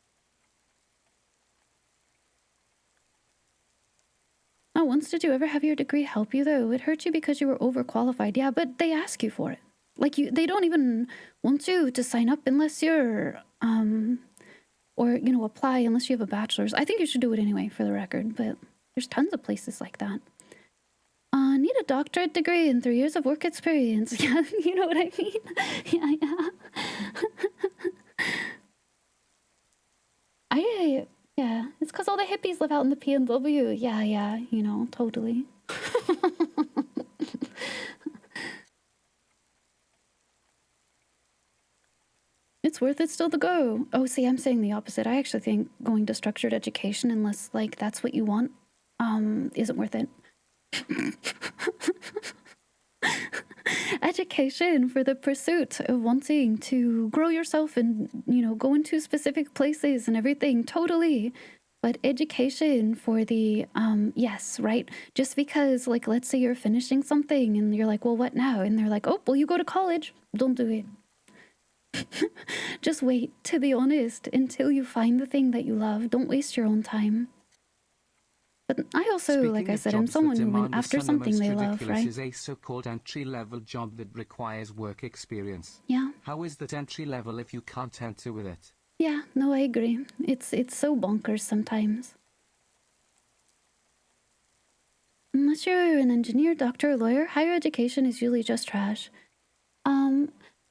[SPEAKER 2] Not once did you ever have your degree help you, though. It hurt you because you were overqualified. Yeah, but they ask you for it. Like, they don't even want you to sign up unless you're, or, you know, apply unless you have a bachelor's. I think you should do it anyway, for the record, but there's tons of places like that. Need a doctorate degree and 3 years of work experience. Yeah, you know what I mean? Yeah. Yeah, it's because all the hippies live out in the PNW. Yeah, you know, totally. It's worth it still to go. Oh, see, I'm saying the opposite. I actually think going to structured education, unless, like, that's what you want, isn't worth it. Education for the pursuit of wanting to grow yourself and, you know, go into specific places and everything, totally. But education for the, yes, right? Just because, like, let's say you're finishing something and you're like, well, what now? And they're like, oh, well, you go to college. Don't do it. Just wait, to be honest, until you find the thing that you love. Don't waste your own time. But I also,
[SPEAKER 1] Speaking
[SPEAKER 2] like I
[SPEAKER 1] of
[SPEAKER 2] said, am
[SPEAKER 1] jobs that
[SPEAKER 2] someone who
[SPEAKER 1] demand
[SPEAKER 2] went
[SPEAKER 1] the
[SPEAKER 2] after
[SPEAKER 1] sun, the
[SPEAKER 2] something
[SPEAKER 1] most
[SPEAKER 2] they love,
[SPEAKER 1] ridiculous
[SPEAKER 2] right?
[SPEAKER 1] is a so-called entry-level job that requires work experience.
[SPEAKER 2] Yeah.
[SPEAKER 1] How is that entry level if you can't enter with it?
[SPEAKER 2] Yeah, no, I agree. It's so bonkers sometimes. Unless you're an engineer, doctor, or lawyer, higher education is usually just trash.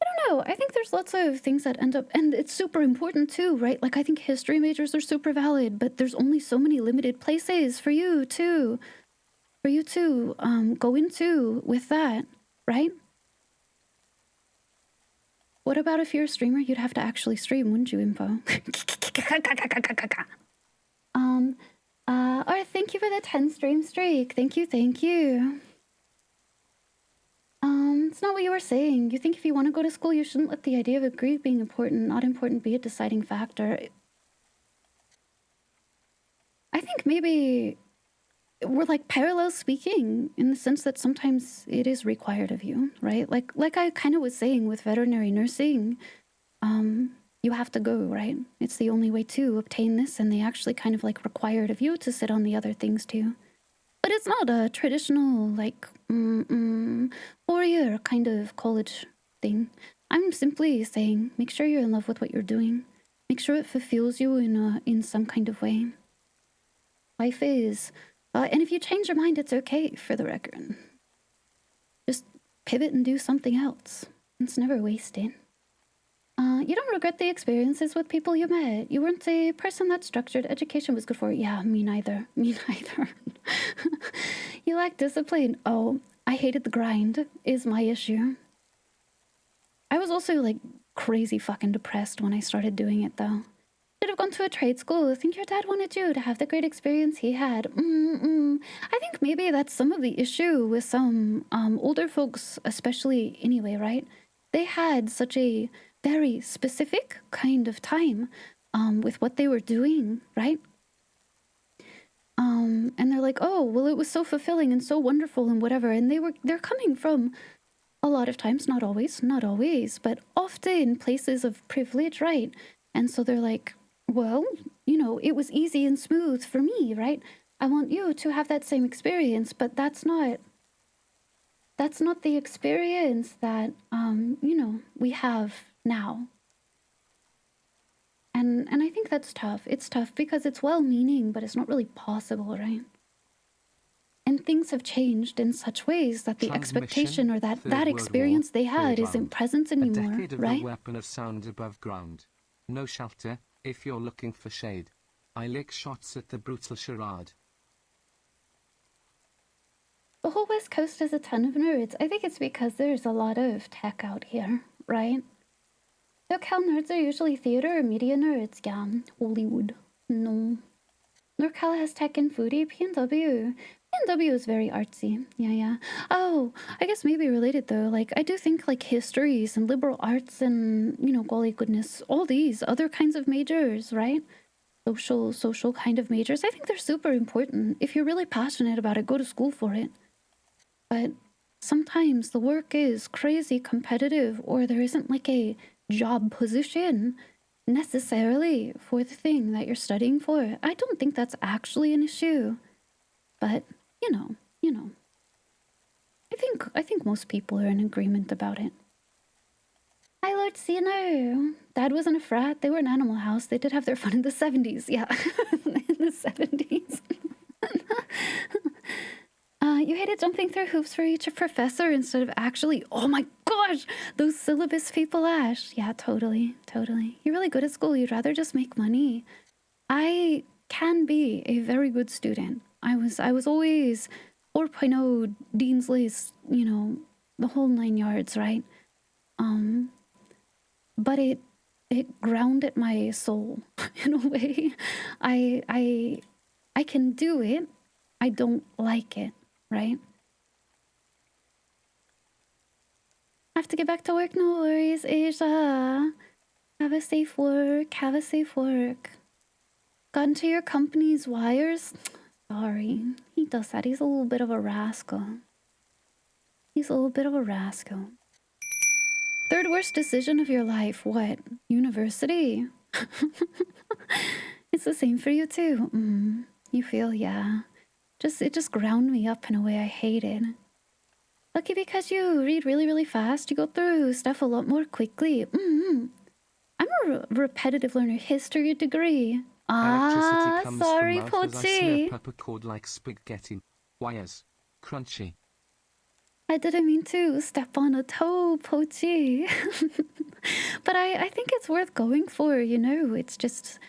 [SPEAKER 2] I don't know. I think there's lots of things that end up, and it's super important too, right? Like, I think history majors are super valid, but there's only so many limited places for you to go into with that, right? What about if you're a streamer? You'd have to actually stream, wouldn't you, Info? Or thank you for the 10 stream streak. Thank you. It's not what you were saying. You think if you want to go to school, you shouldn't let the idea of a degree being important, not important, be a deciding factor. I think maybe we're like parallel speaking in the sense that sometimes it is required of you, right? Like I kind of was saying with veterinary nursing, you have to go, right? It's the only way to obtain this, and they actually kind of like required of you to sit on the other things too. But it's not a traditional, like, 4-year kind of college thing. I'm simply saying, make sure you're in love with what you're doing. Make sure it fulfills you in some kind of way. Life is, and if you change your mind, it's okay, for the record. Just pivot and do something else. It's never wasted. You don't regret the experiences with people you met. You weren't a person that structured education was good for. Yeah, me neither. You lack discipline. Oh, I hated the grind is my issue. I was also like crazy fucking depressed when I started doing it though. Did have gone to a trade school. I think your dad wanted you to have the great experience he had. I think maybe that's some of the issue with some older folks, especially anyway, right? They had such a very specific kind of time with what they were doing, right? And they're like, oh, well, it was so fulfilling and so wonderful and whatever. And they're coming from a lot of times, not always, but often places of privilege, right? And so they're like, well, you know, it was easy and smooth for me, right? I want you to have that same experience, but that's not the experience that you know, we have now. And I think that's tough. It's tough because it's well-meaning, but it's not really possible, right? And things have changed in such ways that the expectation or that
[SPEAKER 1] Third World
[SPEAKER 2] experience
[SPEAKER 1] War,
[SPEAKER 2] they had
[SPEAKER 1] third
[SPEAKER 2] isn't
[SPEAKER 1] round.
[SPEAKER 2] present
[SPEAKER 1] A
[SPEAKER 2] anymore,
[SPEAKER 1] decade of
[SPEAKER 2] right?
[SPEAKER 1] the weapon of sound above ground. No shelter, if you're looking for shade. I lick shots at the brutal charade.
[SPEAKER 2] The whole West Coast has a ton of nerds. I think it's because there's a lot of tech out here, right? SoCal nerds are usually theater or media nerds, yeah. Hollywood, no. NorCal has tech and foodie. PNW. PNW is very artsy. Yeah. Oh, I guess maybe related though. Like, I do think like histories and liberal arts and, you know, golly goodness, all these other kinds of majors, right? Social kind of majors. I think they're super important. If you're really passionate about it, go to school for it. But sometimes the work is crazy competitive or there isn't like a job position necessarily for the thing that you're studying for. I don't think that's actually an issue. But, you know. I think most people are in agreement about it. Hi, Lord CNO. Dad was in a frat. They were in Animal House. They did have their fun in the 70s. Yeah, in the 70s. You hated jumping through hoops for each professor instead of actually, oh my gosh, those syllabus people, Ash. Yeah, totally. You're really good at school. You'd rather just make money. I can be a very good student. I was always 4.0 Dean's List, you know, the whole 9 yards, right? But it grounded my soul in a way. I can do it. I don't like it, right? I have to get back to work. No worries, Asia. Have a safe work. Got into your company's wires? Sorry. He does that. He's a little bit of a rascal. Third worst decision of your life. What? University? It's the same for you too. You feel, yeah. It just ground me up in a way I hated. Lucky because you read really, really fast. You go through stuff a lot more quickly. I'm a repetitive learner. History degree.
[SPEAKER 1] Electricity comes
[SPEAKER 2] Sorry,
[SPEAKER 1] from mouth as I
[SPEAKER 2] Pochi.
[SPEAKER 1] slurp up a chord like spaghetti. Wires. Crunchy.
[SPEAKER 2] I didn't mean to step on a toe, Pochi. But I think it's worth going for, you know. It's just,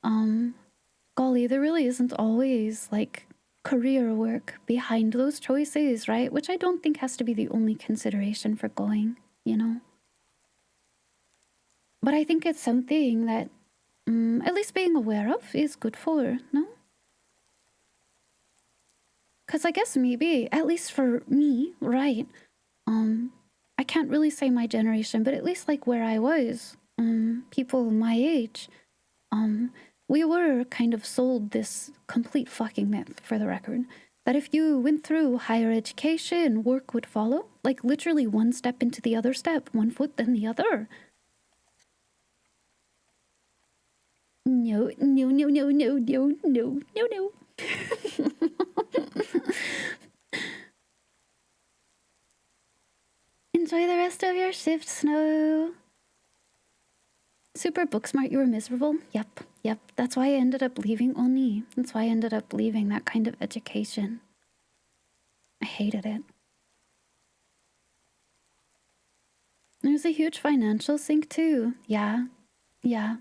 [SPEAKER 2] golly, there really isn't always, like, career work behind those choices, right? Which I don't think has to be the only consideration for going, you know. But I think it's something that, at least being aware of is good for, no? Because I guess maybe, at least for me, right, I can't really say my generation, but at least like where I was, people my age, we were kind of sold this complete fucking myth, for the record, that if you went through higher education, work would follow, like literally one step into the other step, one foot then the other. No. Enjoy the rest of your shift, Snow. Super book smart, you were miserable? Yep. That's why I ended up leaving Oni. That's why I ended up leaving that kind of education. I hated it. There's a huge financial sink too. Yeah. Yeah.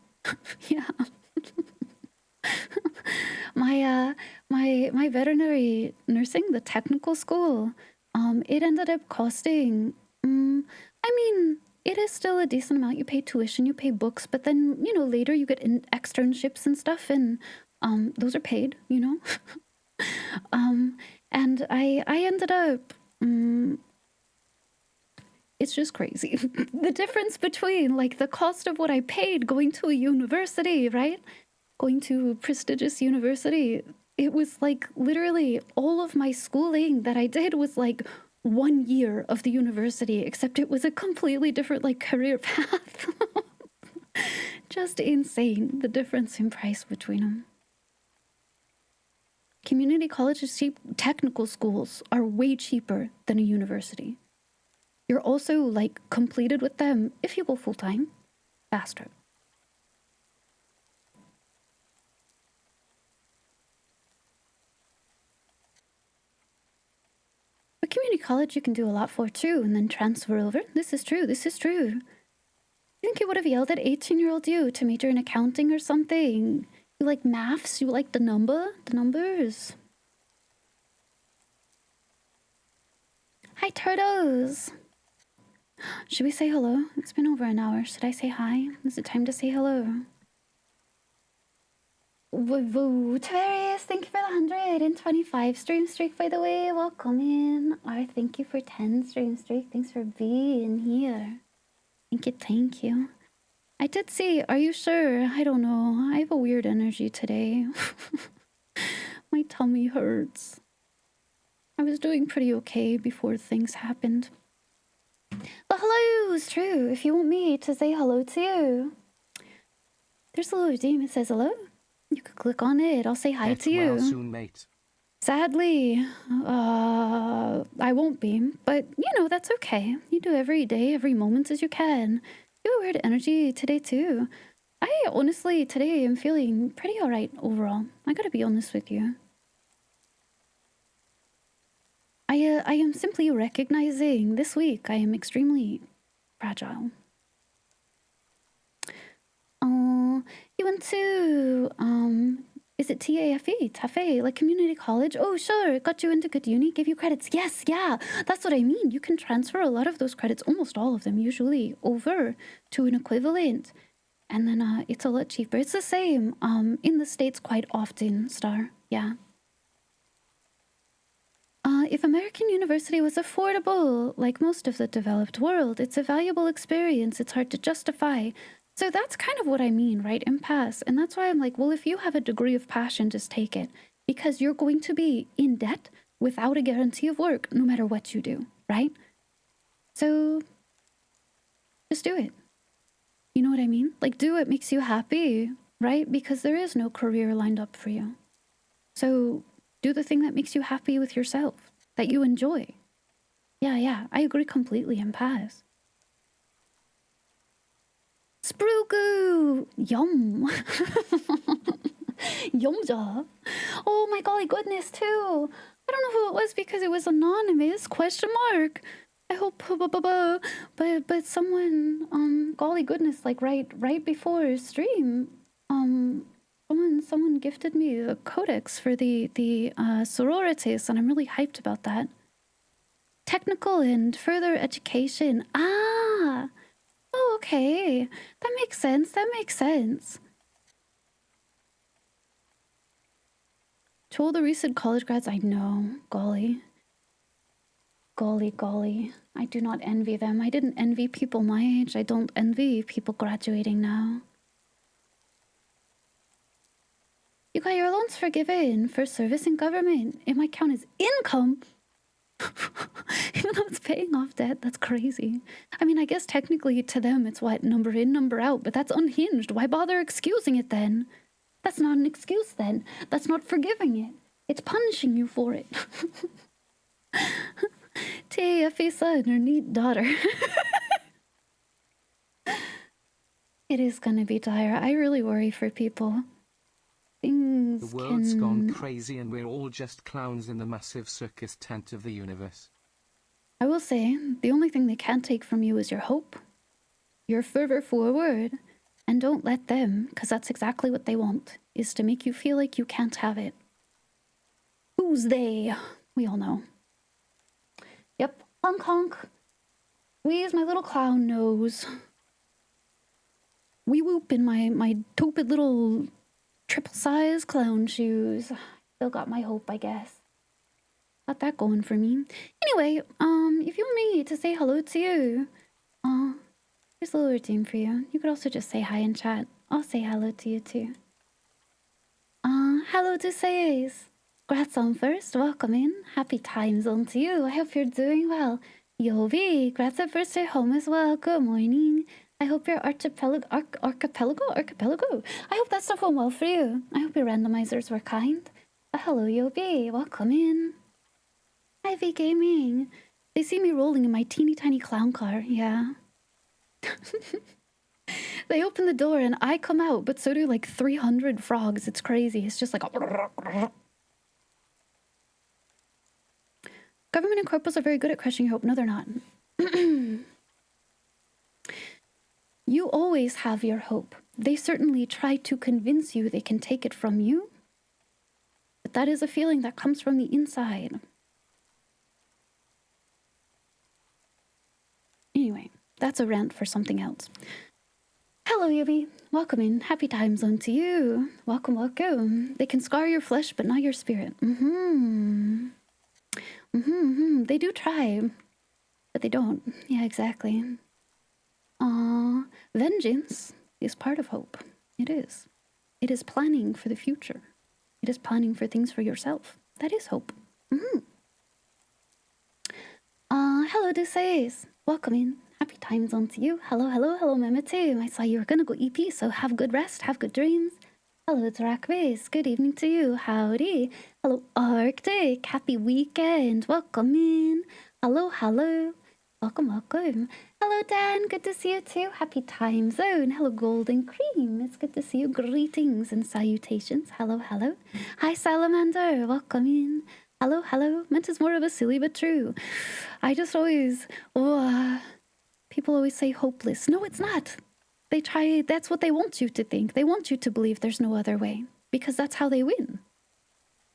[SPEAKER 2] My veterinary nursing, the technical school, it ended up costing, I mean, it is still a decent amount. You pay tuition, you pay books, but then, you know, later you get externships and stuff, and those are paid, you know. And I ended up, it's just crazy. The difference between like the cost of what I paid going to a university, right? Going to a prestigious university, it was like literally all of my schooling that I did was like 1 year of the university, except it was a completely different like career path. Just insane, the difference in price between them. Community colleges, cheap. Technical schools are way cheaper than a university. You're also like completed with them if you go full time, faster. But community college you can do a lot for too, and then transfer over. This is true. This is true. You think you would have yelled at 18-year-old you to major in accounting or something? You like maths? You like the numbers? Hi, turtles. Should we say hello? It's been over an hour. Should I say hi? Is it time to say hello? Woo, Tavarius, thank you for the 125 stream streak, by the way. Welcome in. Or thank you for 10 stream streak. Thanks for being here. Thank you. I did see, are you sure? I don't know. I have a weird energy today. My tummy hurts. I was doing pretty okay before things happened. But hello is true. If you want me to say hello to you, there's a little redeem. It says hello. You could click on it. I'll say hi
[SPEAKER 1] Get
[SPEAKER 2] to you.
[SPEAKER 1] well soon, mate.
[SPEAKER 2] Sadly, I won't be. But, you know, that's okay. You do every day, every moment as you can. You have a weird energy today, too. I honestly, today, am feeling pretty alright overall. I gotta be honest with you. I am simply recognizing this week I am extremely fragile. Oh, you went to, is it TAFE? TAFE, like community college? Oh, sure, got you into good uni, gave you credits. Yes, yeah, that's what I mean. You can transfer a lot of those credits, almost all of them, usually, over to an equivalent. And then it's a lot cheaper. It's the same in the States quite often, Star. Yeah. If American university was affordable, like most of the developed world, it's a valuable experience. It's hard to justify. So that's kind of what I mean, right? Impasse. And that's why I'm like, well, if you have a degree of passion, just take it. Because you're going to be in debt without a guarantee of work, no matter what you do, right? So just do it. You know what I mean? Like, do what makes you happy, right? Because there is no career lined up for you. So do the thing that makes you happy with yourself, that you enjoy. Yeah, I agree completely, Impasse. Sprugu! Yum! Yumja! Oh my golly goodness, too! I don't know who it was because it was anonymous, question mark. I hope, but someone, golly goodness, like right before stream, someone gifted me a codex for the sororities, and I'm really hyped about that. Technical and further education. Ah! Oh, okay. That makes sense. That makes sense. To all the recent college grads, I know. Golly. Golly. I do not envy them. I didn't envy people my age. I don't envy people graduating now. You got your loans forgiven for service in government. It might count as income. Even though it's paying off debt, that's crazy. I mean, I guess technically to them it's what, number in, number out, but that's unhinged. Why bother excusing it then? That's not an excuse then. That's not forgiving it. It's punishing you for it. TAFE son or neat daughter. It is gonna be dire. I really worry for people. Things
[SPEAKER 1] The world's gone crazy and we're all just clowns in the massive circus tent of the universe.
[SPEAKER 2] I will say, the only thing they can't take from you is your hope, your fervor forward, and don't let them, because that's exactly what they want, is to make you feel like you can't have it. Who's they? We all know. Yep, honk honk. Squeeze my little clown nose. Wee whoop in my topid little triple size clown shoes. Still got my hope, I guess. Got that going for me. Anyway, if you want me to say hello to you, here's a little routine for you. You could also just say hi in chat. I'll say hello to you too. Hello to Sayes. Congrats on first. Welcome in. Happy time zone to you. I hope you're doing well. Yovi, congrats at first day home as well. Good morning. I hope your archipelago. I hope that stuff went well for you. I hope your randomizers were kind. Hello, Yobi. Welcome in. Ivy Gaming. They see me rolling in my teeny tiny clown car. Yeah. They open the door and I come out, but so do like 300 frogs. It's crazy. It's just like a... Government and corporals are very good at crushing your hope. No, they're not. You always have your hope. They certainly try to convince you they can take it from you. But that is a feeling that comes from the inside. Anyway, that's a rant for something else. Hello, Yubi. Welcome in. Happy time zone to you. Welcome, welcome. They can scar your flesh, but not your spirit. They do try, but they don't. Yeah, exactly. Vengeance is part of hope. It is. It is planning for the future. It is planning for things for yourself. That is hope. Hello, Dusays. Welcome in. Happy time zone to you. Hello, hello, hello, Mehmetu. I saw you were gonna go EP, so have good rest, have good dreams. Hello, Drakbase. Good evening to you. Howdy. Hello, Arctic. Happy weekend. Welcome in. Hello, hello. Welcome, welcome. Hello, Dan. Good to see you too. Happy time zone. Hello, Golden Cream. It's good to see you. Greetings and salutations. Hello, hello. Hi, Salamander. Welcome in. Hello, hello. Meant is more of a silly but true. I just always... people always say hopeless. No, it's not. They try, that's what they want you to think. They want you to believe there's no other way. Because that's how they win.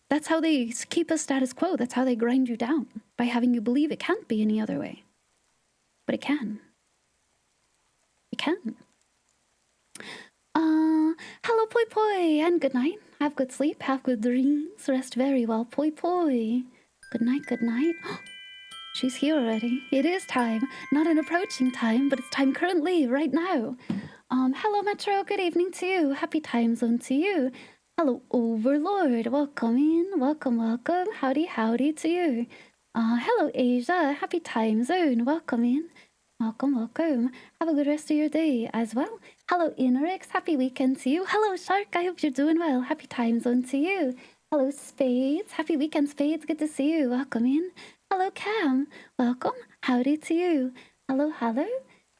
[SPEAKER 2] That's how they keep a status quo. That's how they grind you down. By having you believe it can't be any other way. But it can. It can. Hello, Poi Poi, and good night. Have good sleep, have good dreams. Rest very well, Poi Poi. Good night, good night. She's here already. It is time. Not an approaching time, but it's time currently, right now. Hello, Metro. Good evening to you. Happy time zone to you. Hello, Overlord. Welcome in. Welcome, welcome. Howdy, howdy to you. Hello, Asia. Happy time zone. Welcome in. Welcome, welcome. Have a good rest of your day as well. Hello, Inorix. Happy weekend to you. Hello, Shark. I hope you're doing well. Happy time zone to you. Hello, Spades. Happy weekend, Spades. Good to see you. Welcome in. Hello, Cam. Welcome. Howdy to you. Hello, hello.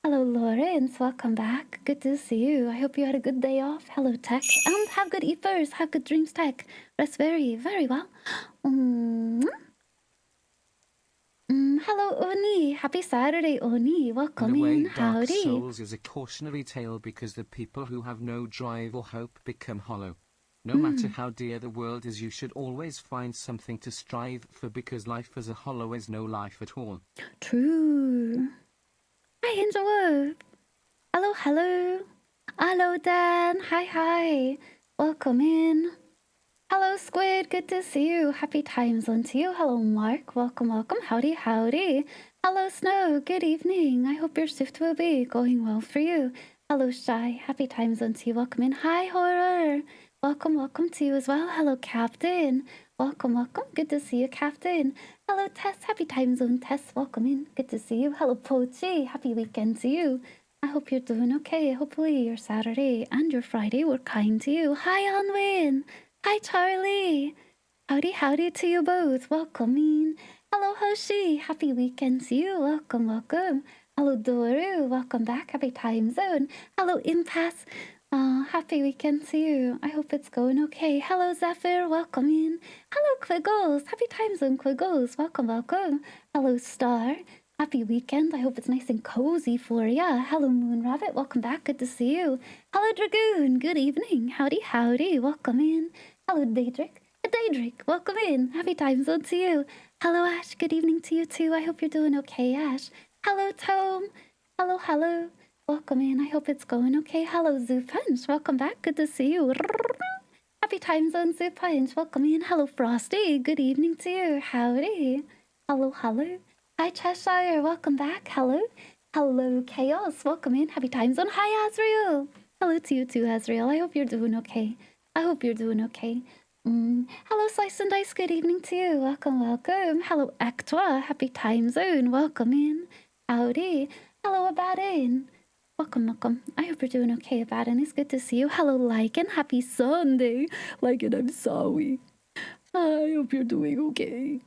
[SPEAKER 2] Hello, Lawrence. Welcome back. Good to see you. I hope you had a good day off. Hello, Tech. And have good eaters. Have good dreams, Tech. Rest very, very well. Hello, Oni. Happy Saturday, Oni. Welcome
[SPEAKER 1] In a way,
[SPEAKER 2] in.
[SPEAKER 1] Dark
[SPEAKER 2] Howdy.
[SPEAKER 1] Souls is a cautionary tale because the people who have no drive or hope become hollow. No matter how dear the world is, you should always find something to strive for because life as a hollow is no life at all.
[SPEAKER 2] True. Hi, Angela. Hello, hello. Hello, Dan. Hi, hi. Welcome in. Hello, Squid. Good to see you. Happy time zone to you. Hello, Mark. Welcome, welcome. Howdy, howdy. Hello, Snow. Good evening. I hope your shift will be going well for you. Hello, Shy. Happy time zone to you. Welcome in. Hi, Horror. Welcome, welcome to you as well. Hello, Captain. Welcome, welcome. Good to see you, Captain. Hello, Tess. Happy time zone, Tess. Welcome in. Good to see you. Hello, Pochi. Happy weekend to you. I hope you're doing okay. Hopefully your Saturday and your Friday were kind to you. Hi, Anwin. Hi, Charlie. Howdy, howdy to you both. Welcome in. Hello, Hoshi. Happy weekend to you. Welcome, welcome. Hello, Doru. Welcome back. Happy time zone. Hello, Impasse. Happy weekend to you. I hope it's going okay. Hello, Zephyr. Welcome in. Hello, Quiggles. Happy time zone, Quiggles. Welcome, welcome. Hello, Star. Happy weekend. I hope it's nice and cozy for ya. Hello, Moon Rabbit. Welcome back. Good to see you. Hello, Dragoon. Good evening. Howdy, howdy. Welcome in. Hello, Daedric. Daedric, welcome in. Happy time zone to you. Hello, Ash. Good evening to you too. I hope you're doing okay, Ash. Hello, Tom. Hello, hello. Welcome in. I hope it's going okay. Hello, Zoo Punch. Welcome back. Good to see you. Happy time zone, Zoo Punch. Welcome in. Hello, Frosty. Good evening to you. Howdy. Hello, hello. Hi, Cheshire. Welcome back. Hello. Hello, Chaos. Welcome in. Happy time zone. Hi, Azrael. Hello to you too, Azrael. I hope you're doing okay. I hope you're doing okay. Hello, Slice and Dice. Good evening to you. Welcome, welcome. Hello, Actua. Happy time zone. Welcome in. Howdy. Hello, Abaddon. Welcome, welcome. I hope you're doing okay, Abaddon. It's good to see you. Hello, Lycan. Happy Sunday. Lycan, I'm sorry. I hope you're doing okay.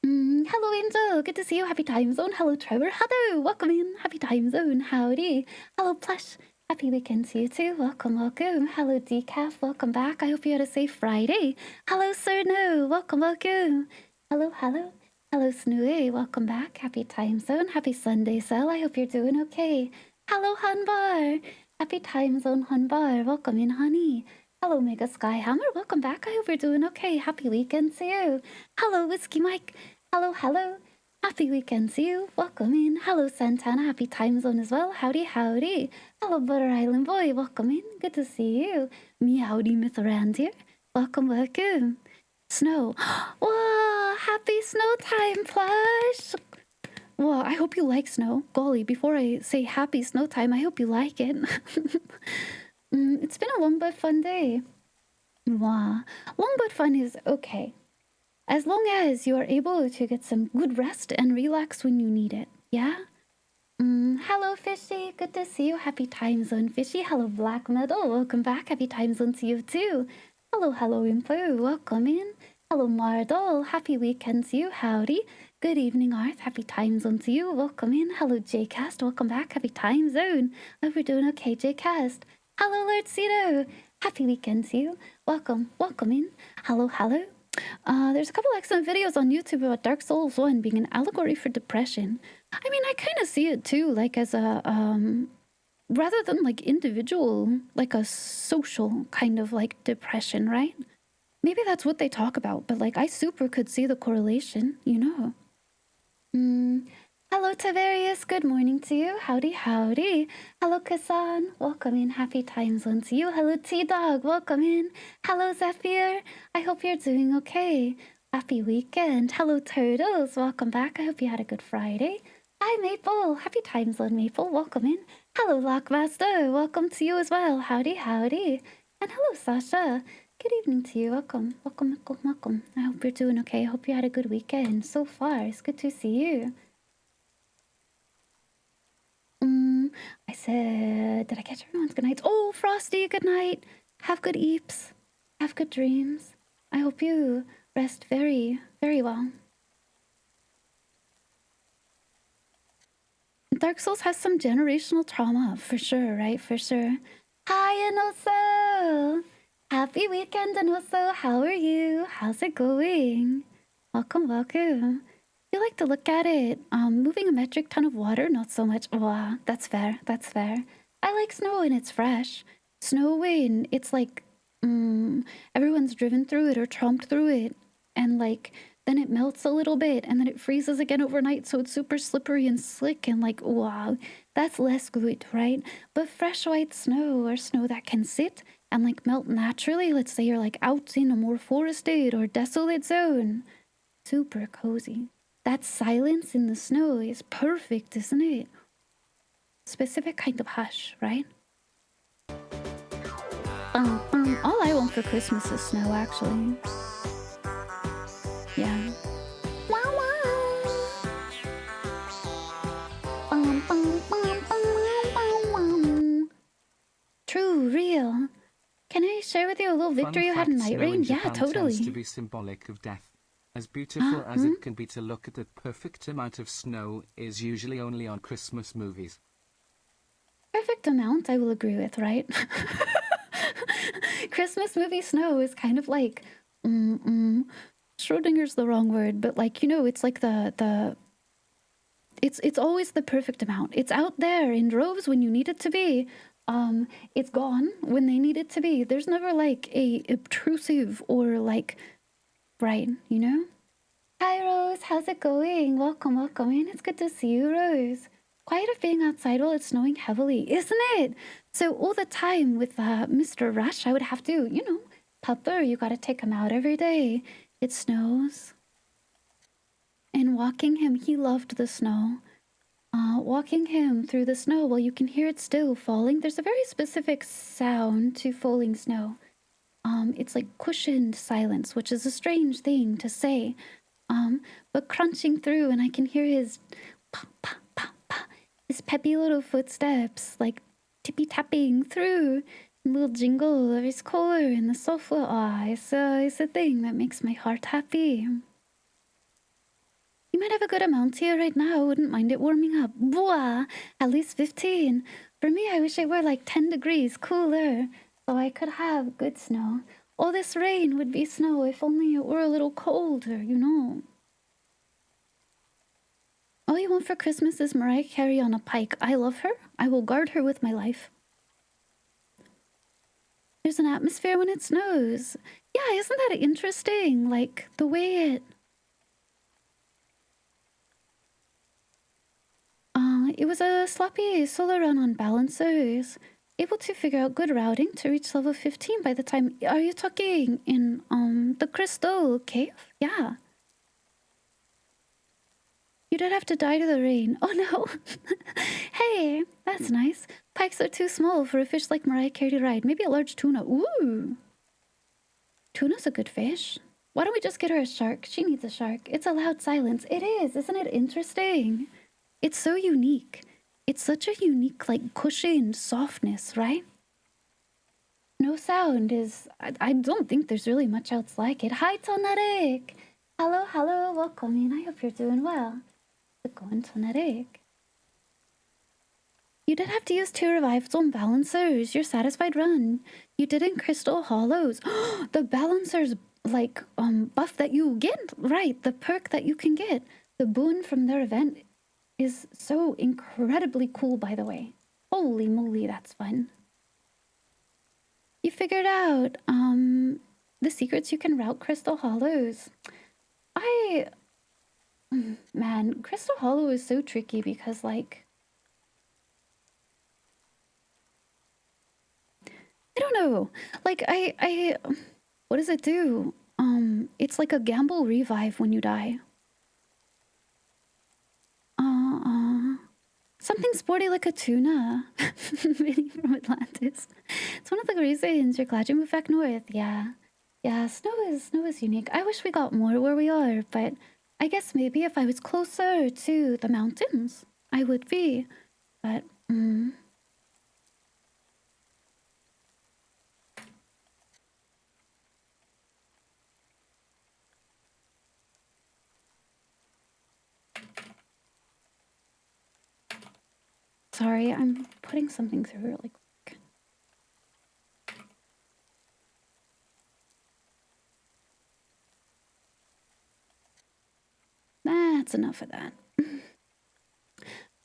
[SPEAKER 2] Hello, Angel. Good to see you. Happy time zone. Hello, Trevor. Hello. Welcome in. Happy time zone. Howdy. Hello, Plush. Happy weekend to you too. Welcome, welcome. Hello, Decaf. Welcome back. I hope you had a safe Friday. Hello, Sir No. Welcome, welcome. Hello, hello. Hello, Snooey. Welcome back. Happy time zone. Happy Sunday, Cell. I hope you're doing okay. Hello, Hunbar. Happy time zone, Hunbar. Welcome in, honey. Hello, Mega Skyhammer. Welcome back. I hope you're doing okay. Happy weekend to you. Hello, Whiskey Mike. Hello, hello. Happy weekend to you. Welcome in. Hello, Santana. Happy time zone as well. Howdy, howdy. Hello, Butter Island Boy. Welcome in. Good to see you. Meowdy Mythorand here. Welcome, welcome. Snow. Whoa, happy snow time, Plush. Well, I hope you like snow. Golly, before I say happy snow time, I hope you like it. It's been a long but fun day. Wow. Long but fun is okay. As long as you are able to get some good rest and relax when you need it. Yeah? Hello, Fishy. Good to see you. Happy time zone, Fishy. Hello, Black Metal. Welcome back. Happy time zone to you, too. Hello, hello, Impo. Welcome in. Hello, Mardol. Happy weekend to you. Howdy. Good evening, Arth. Happy time zone to you. Welcome in. Hello, Jcast. Welcome back. Happy time zone. Hope you're doing okay, Jcast. Hello, Lord Cito. Happy weekend to you. Welcome. Welcome in. Hello, hello. There's a couple excellent videos on YouTube about Dark Souls 1 being an allegory for depression. I mean, I kind of see it too, like as a, rather than like individual, like a social kind of like depression, right? Maybe that's what they talk about, but like I super could see the correlation, you know. Hello, Tavarius. Good morning to you. Howdy, howdy. Hello, Kasan. Welcome in. Happy time zone to you. Hello, T-Dog. Welcome in. Hello, Zephyr. I hope you're doing okay. Happy weekend. Hello, Turtles. Welcome back. I hope you had a good Friday. Hi, Maple. Happy time zone, Maple. Welcome in. Hello, Lockmaster. Welcome to you as well. Howdy, howdy. And hello, Sasha. Good evening to you. Welcome, welcome, welcome, welcome. I hope you're doing okay. I hope you had a good weekend so far. It's good to see you. I said, did I catch everyone's good nights? Oh, Frosty, good night. Have good eeps. Have good dreams. I hope you rest very, very well. Dark Souls has some generational trauma, for sure, right? For sure. Hi, Anoso! Happy weekend, Anoso. How are you? How's it going? Welcome, welcome. You like to look at it. Moving a metric ton of water, not so much. Wow, that's fair. That's fair. I like snow when it's fresh. Snow when it's like, everyone's driven through it or tromped through it, and like then it melts a little bit, and then it freezes again overnight, so it's super slippery and slick, and like, wow, that's less good, right? But fresh white snow or snow that can sit and like melt naturally. Let's say you're like out in a more forested or desolate zone. Super cozy. That silence in the snow is perfect, isn't it? Specific kind of hush, right? All I want for Christmas is snow, actually. Yeah. True, real. Can I share with you a little victory you had in Night Rain? Yeah, totally.
[SPEAKER 1] Tends to be symbolic of death. As beautiful as it can be to look at the perfect amount of snow is usually only on Christmas movies.
[SPEAKER 2] Perfect amount, I will agree with, right? Christmas movie snow is kind of like, Schrodinger's the wrong word, but like, you know, it's like it's always the perfect amount. It's out there in droves when you need it to be. It's gone when they need it to be. There's never like a obtrusive or like, right, you know? Hi, Rose. How's it going? Welcome, welcome in. It's good to see you, Rose. Quiet of being outside while it's snowing heavily, isn't it? So all the time with Mr. Rush, I would have to, Pupper, you gotta take him out every day. It snows. And walking him, he loved the snow. Walking him through the snow while you can hear it still falling. There's a very specific sound to falling snow. It's like cushioned silence, which is a strange thing to say. But crunching through, and I can hear his pa pa pa pa, his peppy little footsteps, like tippy tapping through. A little jingle of his collar and the sofa. It's a thing that makes my heart happy. You might have a good amount here right now. I wouldn't mind it warming up. Bwah! At least 15. For me, I wish it were like 10 degrees cooler, so I could have good snow. All this rain would be snow if only it were a little colder, you know. All you want for Christmas is Mariah Carey on a pike. I love her. I will guard her with my life. There's an atmosphere when it snows. Yeah, isn't that interesting? Like, the way it was a sloppy solo run on balancers. Able to figure out good routing to reach level 15 by the time... Are you talking in, the Crystal Cave? Yeah. You did have to die to the rain. Oh no! Hey, that's nice. Pikes are too small for a fish like Mariah Carey to ride. Maybe a large tuna. Ooh! Tuna's a good fish. Why don't we just get her a shark? She needs a shark. It's a loud silence. It is, isn't it interesting? It's so unique. It's such a unique, like, cushioned softness, right? No sound is... I don't think there's really much else like it. Hi, Tonarek! Hello, hello, welcome in. I hope you're doing well. How's it going, Tonarek? You did have to use 2 revives on balancers. You're satisfied, run. You did in Crystal Hollows. The balancers, like, buff that you get. Right, the perk that you can get. The boon from their event is so incredibly cool, by the way. Holy moly, that's fun. You figured out the secrets you can route Crystal Hollows. Man, Crystal Hollow is so tricky because, like, I don't know. Like, what does it do? It's like a gamble revive when you die. Something sporty like a tuna. Vinny from Atlantis. It's one of the reasons you're glad you moved back north. Yeah. Yeah, snow is unique. I wish we got more where we are, but I guess maybe if I was closer to the mountains, I would be. But, sorry, I'm putting something through really quick. That's enough of that.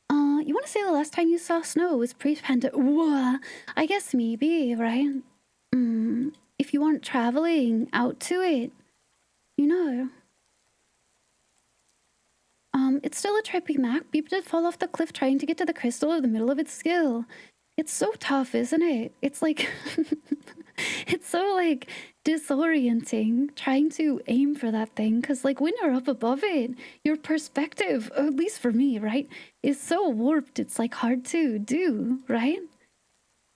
[SPEAKER 2] You want to say the last time you saw snow was pre-pandemic? I guess maybe, right? If you aren't traveling out to it, you know. It's still a trippy map. People did fall off the cliff trying to get to the crystal in the middle of its skill. It's so tough, isn't it? It's like... it's so, like, disorienting trying to aim for that thing. Because, like, when you're up above it, your perspective, at least for me, right, is so warped. It's, like, hard to do, right?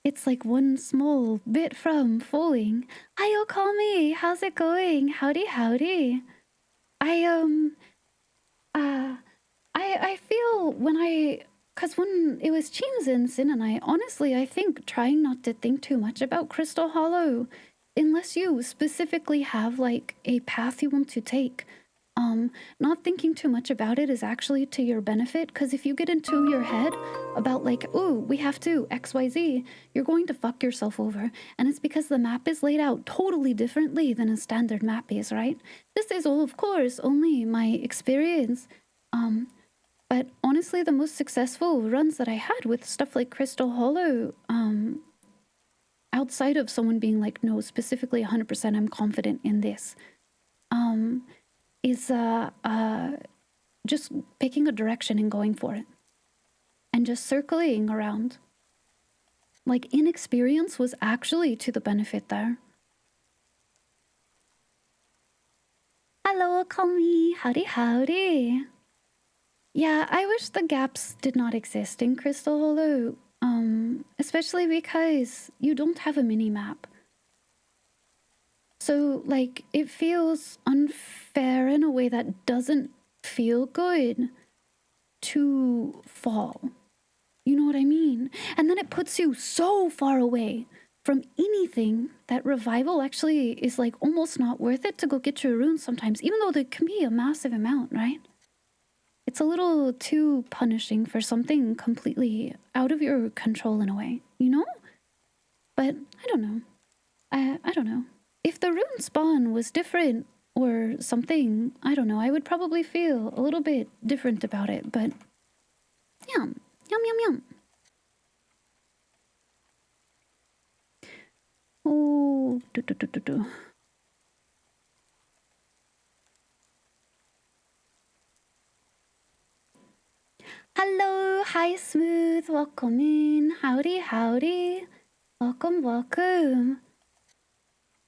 [SPEAKER 2] It's, like, one small bit from falling. Hi, Okami! How's it going? Howdy, howdy. I feel because when it was Chinzen and I, honestly, I think trying not to think too much about Crystal Hollow, unless you specifically have, like, a path you want to take, not thinking too much about it is actually to your benefit, because if you get into your head about, like, ooh, we have to XYZ, you're going to fuck yourself over, and it's because the map is laid out totally differently than a standard map is, right? This is all, of course, only my experience, but honestly, the most successful runs that I had with stuff like Crystal Hollow, outside of someone being like, no, specifically 100% I'm confident in this, is just picking a direction and going for it. And just circling around. Like, inexperience was actually to the benefit there. Hello, Kami. Howdy, howdy. Yeah, I wish the gaps did not exist in Crystal Hollow. Especially because you don't have a mini-map. So, like, it feels unfair in a way that doesn't feel good to fall. You know what I mean? And then it puts you so far away from anything that revival actually is like almost not worth it to go get your runes sometimes, even though there can be a massive amount, right? It's a little too punishing for something completely out of your control in a way, you know? But I don't know. I don't know. If the rune spawn was different or something, I don't know, I would probably feel a little bit different about it, but yum, yum, yum, yum. Oh, do. Hello, hi Smooth, welcome in. Howdy, howdy. Welcome, welcome.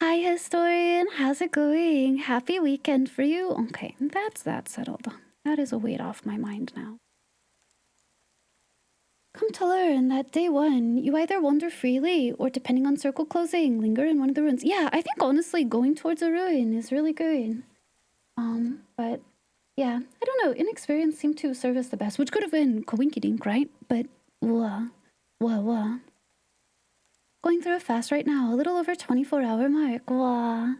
[SPEAKER 2] Hi Historian, how's it going? Happy weekend for you. Okay, that's that settled. That is a weight off my mind now. Come to learn that day one, you either wander freely or, depending on circle closing, linger in one of the ruins. Yeah, I think honestly going towards a ruin is really good. But yeah, I don't know. Inexperience seemed to serve us the best, which could have been coinkydink, right? But wah. Going through it fast right now, a little over 24-hour mark. Wah.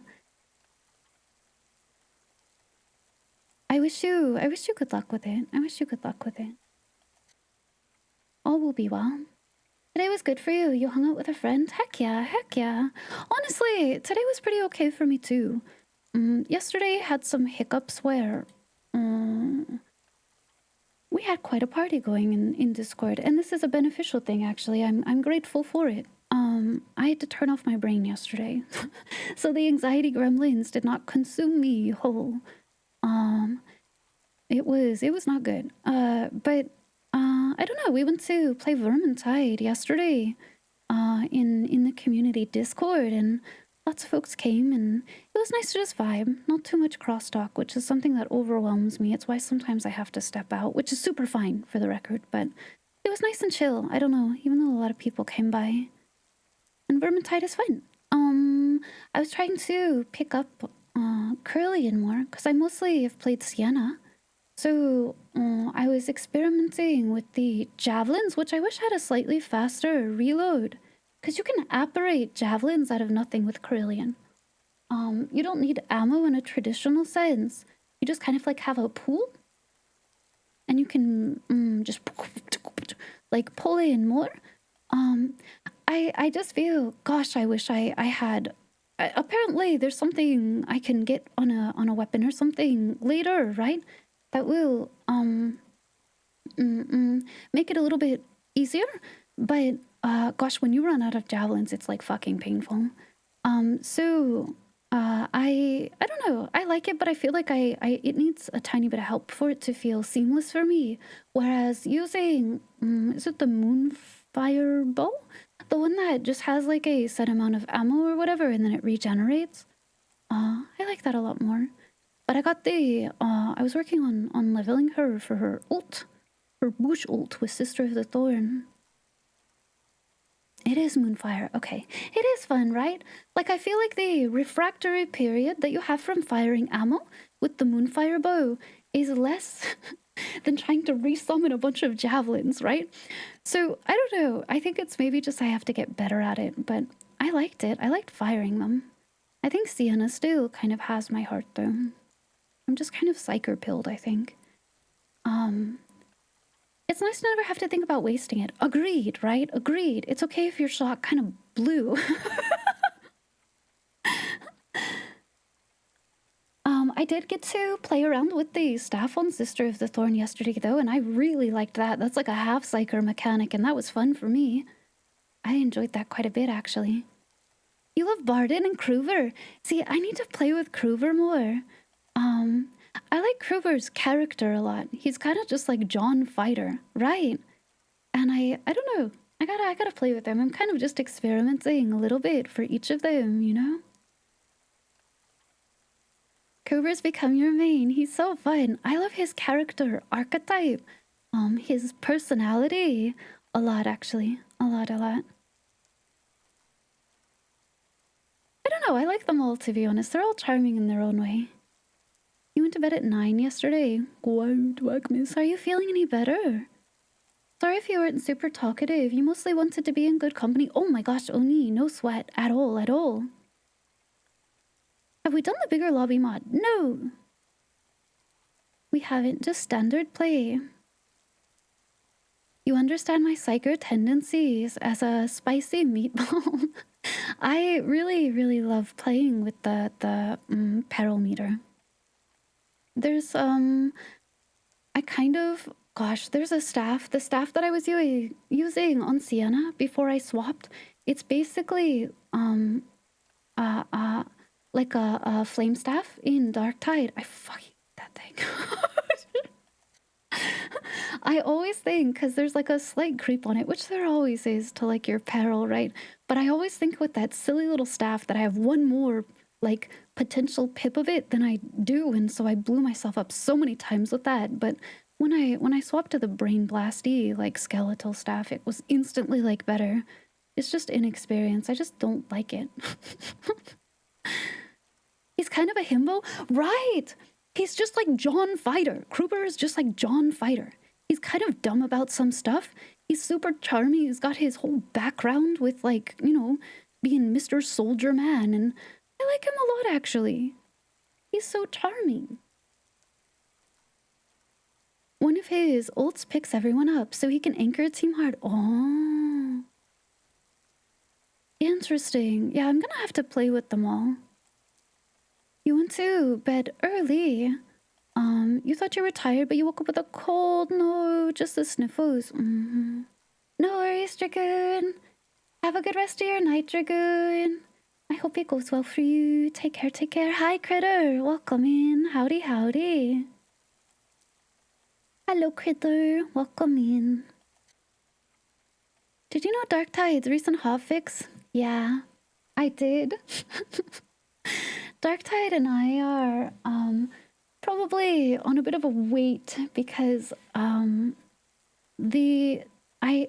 [SPEAKER 2] I wish you good luck with it. All will be well. Today was good for you. You hung out with a friend? Heck yeah. Honestly, today was pretty okay for me too. Yesterday had some hiccups where we had quite a party going in Discord, and this is a beneficial thing actually. I'm grateful for it. I had to turn off my brain yesterday. So the anxiety gremlins did not consume me whole. It was not good. But I don't know. We went to play Vermintide yesterday in the community Discord, and lots of folks came, and it was nice to just vibe. Not too much crosstalk, which is something that overwhelms me. It's why sometimes I have to step out, which is super fine for the record, but it was nice and chill. I don't know, even though a lot of people came by. And Vermintide is fun. I was trying to pick up Curlian more, because I mostly have played Sienna. So I was experimenting with the javelins, which I wish had a slightly faster reload. Because you can apparate javelins out of nothing with Carillion. You don't need ammo in a traditional sense. You just kind of like have a pool. And you can just like pull in more. I just feel, gosh, I wish I had... apparently there's something I can get on a weapon or something later, right? That will make it a little bit easier. But gosh, when you run out of javelins, it's like fucking painful. So I don't know. I like it, but I feel like it needs a tiny bit of help for it to feel seamless for me. Whereas using is it the Moonfire bow? The one that just has like a set amount of ammo or whatever, and then it regenerates. I like that a lot more. But I got the I was working on leveling her for her ult, her bush ult with Sister of the Thorn. It is Moonfire. Okay. It is fun, right? Like, I feel like the refractory period that you have from firing ammo with the Moonfire bow is less than trying to resummon a bunch of javelins, right? So, I don't know. I think it's maybe just I have to get better at it, but I liked it. I liked firing them. I think Sienna still kind of has my heart, though. I'm just kind of psycher-pilled, I think. It's nice to never have to think about wasting it. Agreed, right? Agreed. It's okay if your shot kind of blew. I did get to play around with the staff on Sister of the Thorn yesterday, though, and I really liked that. That's like a half psyker mechanic, and that was fun for me. I enjoyed that quite a bit, actually. You love Barden and Kruver. See, I need to play with Kruver more. I like Kruber's character a lot. He's kind of just like John Fighter, right? And I don't know. I gotta play with them. I'm kind of just experimenting a little bit for each of them, you know? Kruber's become your main. He's so fun. I love his character archetype. His personality a lot actually. A lot. I don't know. I like them all, to be honest. They're all charming in their own way. You went to bed at 9 yesterday. Quite, Wagmis. Are you feeling any better? Sorry if you weren't super talkative. You mostly wanted to be in good company. Oh my gosh, Oni, no sweat at all, at all. Have we done the bigger lobby mod? No. We haven't. Just standard play. You understand my psycho tendencies as a spicy meatball. I really, really love playing with the peril meter. There's I kind of, gosh, there's a staff. The staff that I was using on Sienna before I swapped. It's basically like a flame staff in Dark Tide. I fucking hate that thing. I always think, because there's like a slight creep on it, which there always is to like your peril, right? But I always think with that silly little staff that I have one more like potential pip of it than I do, and so I blew myself up so many times with that. But when I swapped to the brain blasty like skeletal staff, it was instantly like better. It's just inexperience. I just don't like it. He's kind of a himbo, right? He's just like John Fighter. Kruber is just like John Fighter. He's kind of dumb about some stuff. He's super charming. He's got his whole background with like, you know, being Mr. Soldier Man, and I like him a lot actually. He's so charming. One of his ults picks everyone up so he can anchor Team Hard. Oh. Interesting. Yeah, I'm gonna have to play with them all. You went to bed early. You thought you were tired, but you woke up with a cold. No, just the sniffles. No worries, Dragoon. Have a good rest of your night, Dragoon. I hope it goes well for you. Take care, take care. Hi, Critter. Welcome in. Howdy, howdy. Hello, Critter. Welcome in. Did you know Dark Tide's recent hotfix? Yeah, I did. Dark Tide and I are probably on a bit of a wait because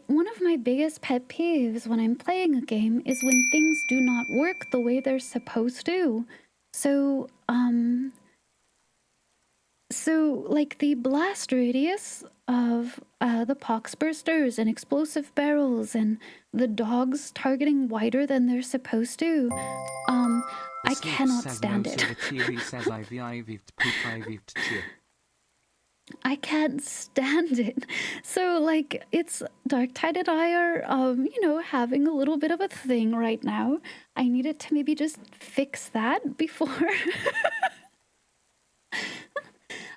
[SPEAKER 2] one of my biggest pet peeves when I'm playing a game is when things do not work the way they're supposed to. So like the blast radius of the pox bursters and explosive barrels and the dogs targeting wider than they're supposed to, I cannot stand it. I can't stand it. So like it's Dark Tide and I are you know, having a little bit of a thing right now. I needed to maybe just fix that before.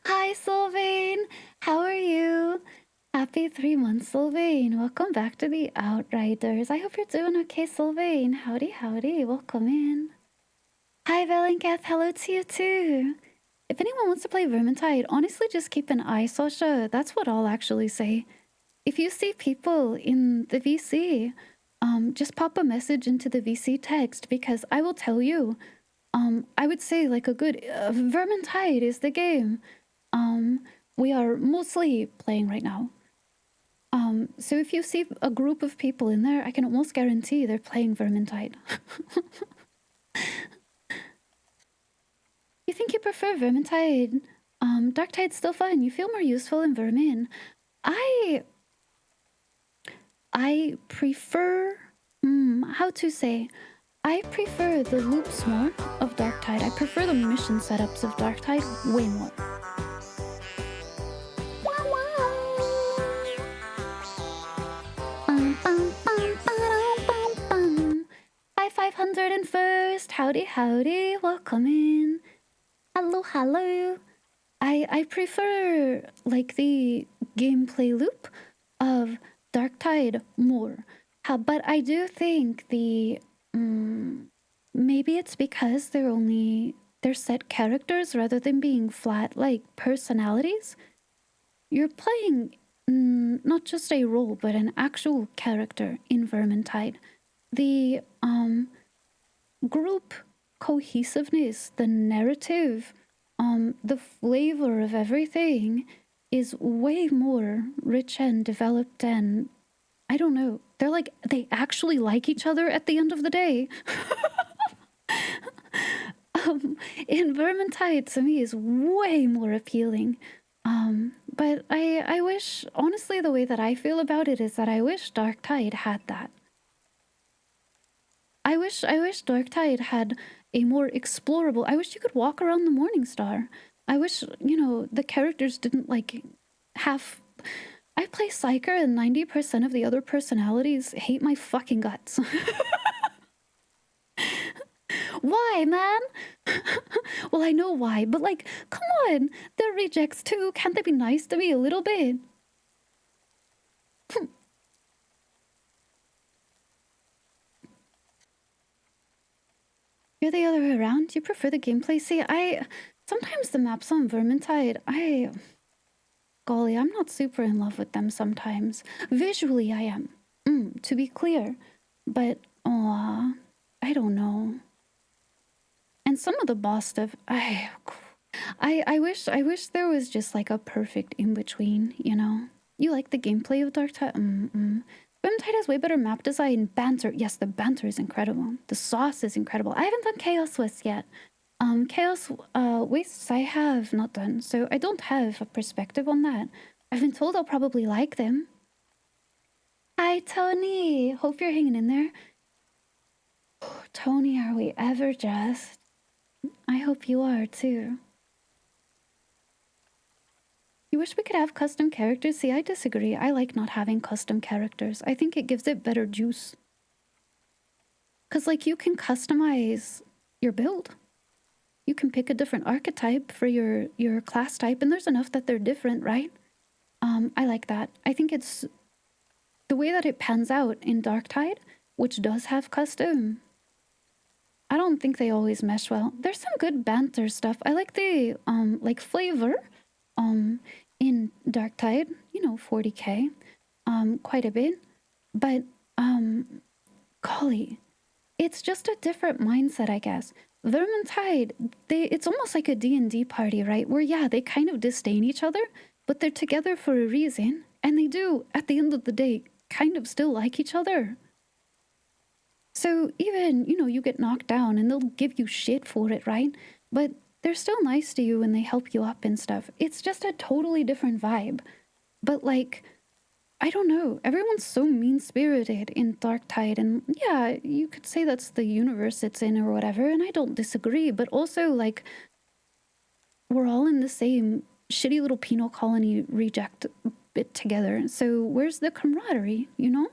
[SPEAKER 2] Hi Sylvain, how are you? Happy 3 months, Sylvain. Welcome back to the Outriders. I hope you're doing okay, Sylvain. Howdy, howdy. Welcome in. Hi Valenkath, hello to you too. If anyone wants to play Vermintide, honestly just keep an eye, Sasha. That's what I'll actually say. If you see people in the VC, just pop a message into the VC text, because I will tell you, I would say like a good Vermintide is the game. We are mostly playing right now. So if you see a group of people in there, I can almost guarantee they're playing Vermintide. You think you prefer Vermintide? Darktide's still fun. You feel more useful in Vermin. I prefer, how to say, I prefer the loops more of Darktide. I prefer the mission setups of Darktide way more. Hi 501st, howdy howdy, welcome in. Hello, hello. I prefer like the gameplay loop of Darktide more. But I do think the maybe it's because they're only they're set characters rather than being flat, like, personalities. You're playing not just a role, but an actual character in Vermintide. The group cohesiveness, the narrative, the flavor of everything is way more rich and developed, and I don't know. They're like, they actually like each other at the end of the day. In Vermintide, to me, is way more appealing. But I wish, honestly, the way that I feel about it is that I wish Darktide had that. I wish Darktide had a more explorable. I wish you could walk around the Morningstar. I wish, you know, the characters didn't like have. I play Psyker and 90% of the other personalities hate my fucking guts. Why, man? Well, I know why, but like, come on, they're rejects too. Can't they be nice to me a little bit? You're the other way around? You prefer the gameplay? See, sometimes the maps on Vermintide, golly, I'm not super in love with them sometimes. Visually, I am, to be clear. But, I don't know. And some of the boss stuff, I wish there was just like a perfect in-between, you know? You like the gameplay of Darktide? Vermintide has way better map design. Banter, yes, the banter is incredible. The sauce is incredible. I haven't done Chaos Wastes yet. Chaos Wastes I have not done, so I don't have a perspective on that. I've been told I'll probably like them. Hi, Tony. Hope you're hanging in there. Tony, are we ever just? I hope you are too. You wish we could have custom characters? See, I disagree. I like not having custom characters. I think it gives it better juice. Because, like, you can customize your build. You can pick a different archetype for your class type, and there's enough that they're different, right? I like that. I think it's the way that it pans out in Darktide, which does have custom. I don't think they always mesh well. There's some good banter stuff. I like the like flavor in Darktide, you know, 40k, quite a bit. But golly, it's just a different mindset, I guess. Vermintide, it's almost like a D&D party, right? Where yeah, they kind of disdain each other, but they're together for a reason, and they do at the end of the day kind of still like each other. So even, you know, you get knocked down and they'll give you shit for it, right? But they're still nice to you and they help you up and stuff. It's just a totally different vibe. But like, I don't know, everyone's so mean-spirited in Darktide, and yeah, you could say that's the universe it's in or whatever, and I don't disagree, but also, like, we're all in the same shitty little penal colony reject bit together, so where's the camaraderie, you know?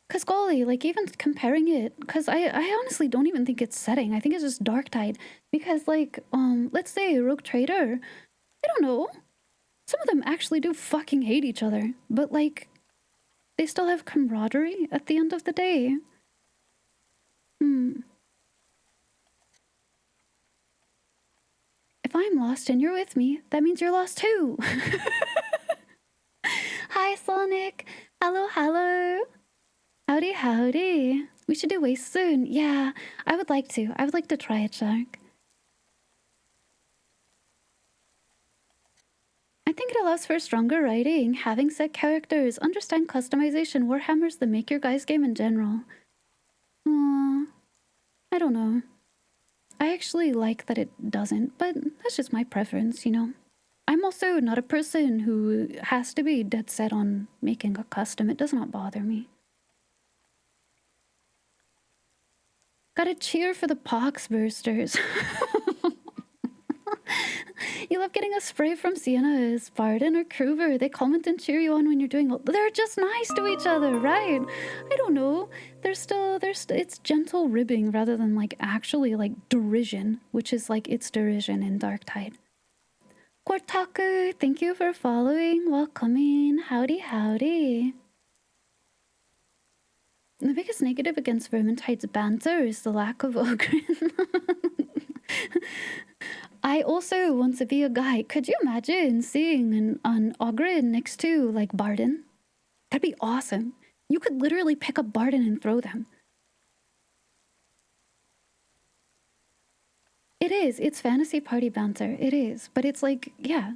[SPEAKER 2] Because golly, like, even comparing it, because I honestly don't even think it's setting. I think it's just Darktide. Because, like, let's say Rogue Trader, I don't know. Some of them actually do fucking hate each other. But, like, they still have camaraderie at the end of the day. If I'm lost and you're with me, that means you're lost too. Hi, Sonic. Hello, hello. Howdy, howdy. We should do Waste soon. Yeah, I would like to. I would like to try it, Shark. I think it allows for stronger writing, having set characters, understand customization, Warhammer's the make your guys game in general. I don't know. I actually like that it doesn't, but that's just my preference, you know? I'm also not a person who has to be dead set on making a custom. It does not bother me. Gotta cheer for the pox bursters. You love getting a spray from Sienna, Spartan, or Kruger. They comment and cheer you on when you're doing. They're just nice to each other, right? I don't know. It's gentle ribbing rather than like actually like derision, which is like it's derision in Darktide. Kortaku, thank you for following. Welcome in. Howdy, howdy. The biggest negative against Vermintide's banter is the lack of Ogren. I also want to be a guy. Could you imagine seeing an Ogren next to, like, Barden? That'd be awesome. You could literally pick up Barden and throw them. It is. It's fantasy party banter. It is. But it's like, yeah.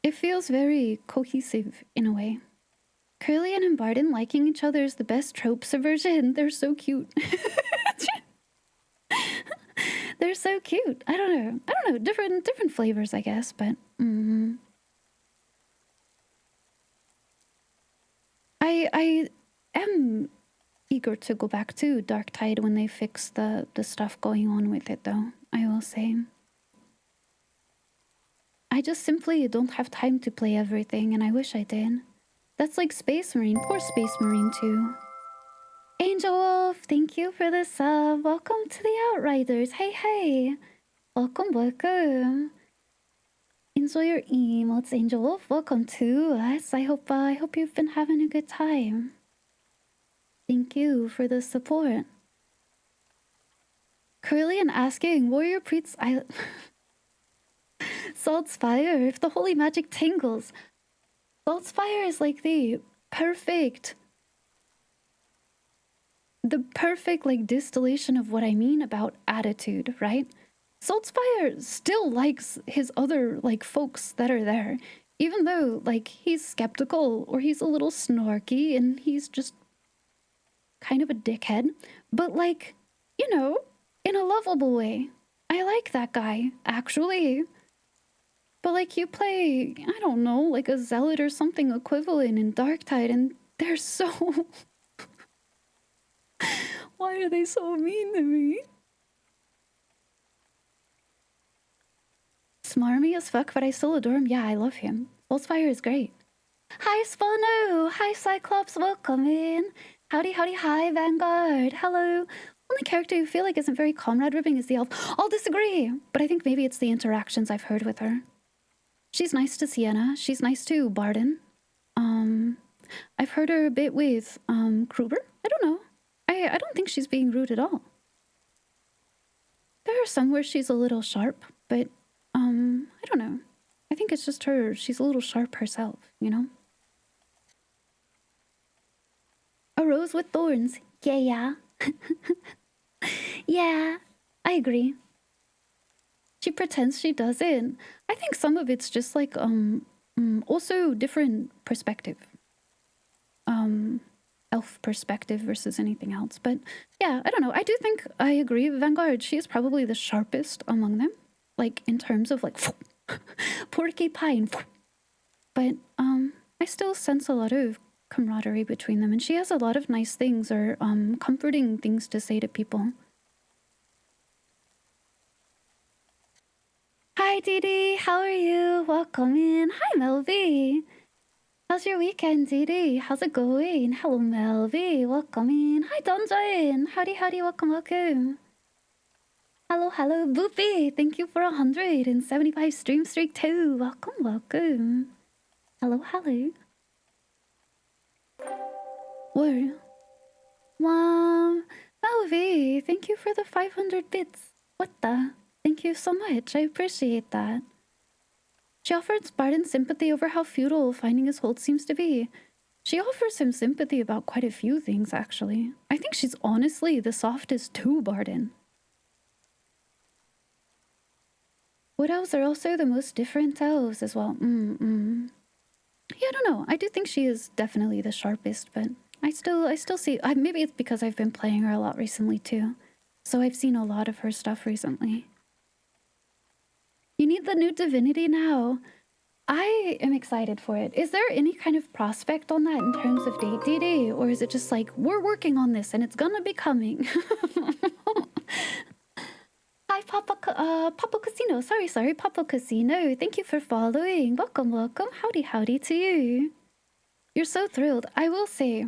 [SPEAKER 2] It feels very cohesive in a way. Curlian and Barden liking each other is the best trope subversion. They're so cute. They're so cute. I don't know. Different flavors, I guess, but I am eager to go back to Darktide when they fix the stuff going on with it, though, I will say. I just simply don't have time to play everything, and I wish I did. That's like Space Marine. Poor Space Marine, too. Angel Wolf, thank you for the sub. Welcome to the Outriders. Hey. Welcome. Enjoy your emotes, Angel Wolf. Welcome to us. I hope you've been having a good time. Thank you for the support. Curlian asking, Warrior Priest's Salt's Fire, if the holy magic tingles. Salt's Fire is like the perfect like distillation of what I mean about attitude, right? Saltzfire still likes his other like folks that are there, even though like he's skeptical or he's a little snarky and he's just kind of a dickhead, but like, you know, in a lovable way. I like that guy, actually. But like you play, I don't know, like a zealot or something equivalent in Darktide and they're so... Why are they so mean to me? Smarmy as fuck, but I still adore him. Yeah, I love him. Saltzfire is great. Hi, Spano! Hi, Cyclops! Welcome in! Howdy, hi, Vanguard! Hello! Only character you feel like isn't very comrade-ribbing is the elf. I'll disagree! But I think maybe it's the interactions I've heard with her. She's nice to Sienna. She's nice to Barden. I've heard her a bit with, Kruber? I don't know. I don't think she's being rude at all. There are some where she's a little sharp, but, I don't know. I think it's just her. She's a little sharp herself, you know? A rose with thorns. Yeah. Yeah, I agree. She pretends she doesn't. I think some of it's just like, also different perspective. Elf perspective versus anything else. But yeah, I don't know. I do think I agree with Vanguard. She is probably the sharpest among them. Like in terms of like porcupine. But I still sense a lot of camaraderie between them, and she has a lot of nice things or comforting things to say to people. Hi Didi, how are you? Welcome in. Hi Melvi. How's your weekend, Didi? How's it going? Hello Melvi, welcome in. Hi Donjin. Howdy, welcome. Hello, Boopy. Thank you for 175 stream streak too. Welcome. Hello. Whoa. Wow. Melvi, thank you for the 500 bits. What the? Thank you so much. I appreciate that. She offers Barden sympathy over how futile finding his hold seems to be. She offers him sympathy about quite a few things, actually. I think she's honestly the softest to Barden. Wood elves are also the most different elves as well. Yeah, I don't know. I do think she is definitely the sharpest, but I still see... maybe it's because I've been playing her a lot recently, too. So I've seen a lot of her stuff recently. You need the new Divinity now. I am excited for it. Is there any kind of prospect on that in terms of date DD? Or is it just like, we're working on this and it's gonna be coming? Hi, Papa Casino. Sorry, Papa Casino. Thank you for following. Welcome. Howdy to you. You're so thrilled. I will say,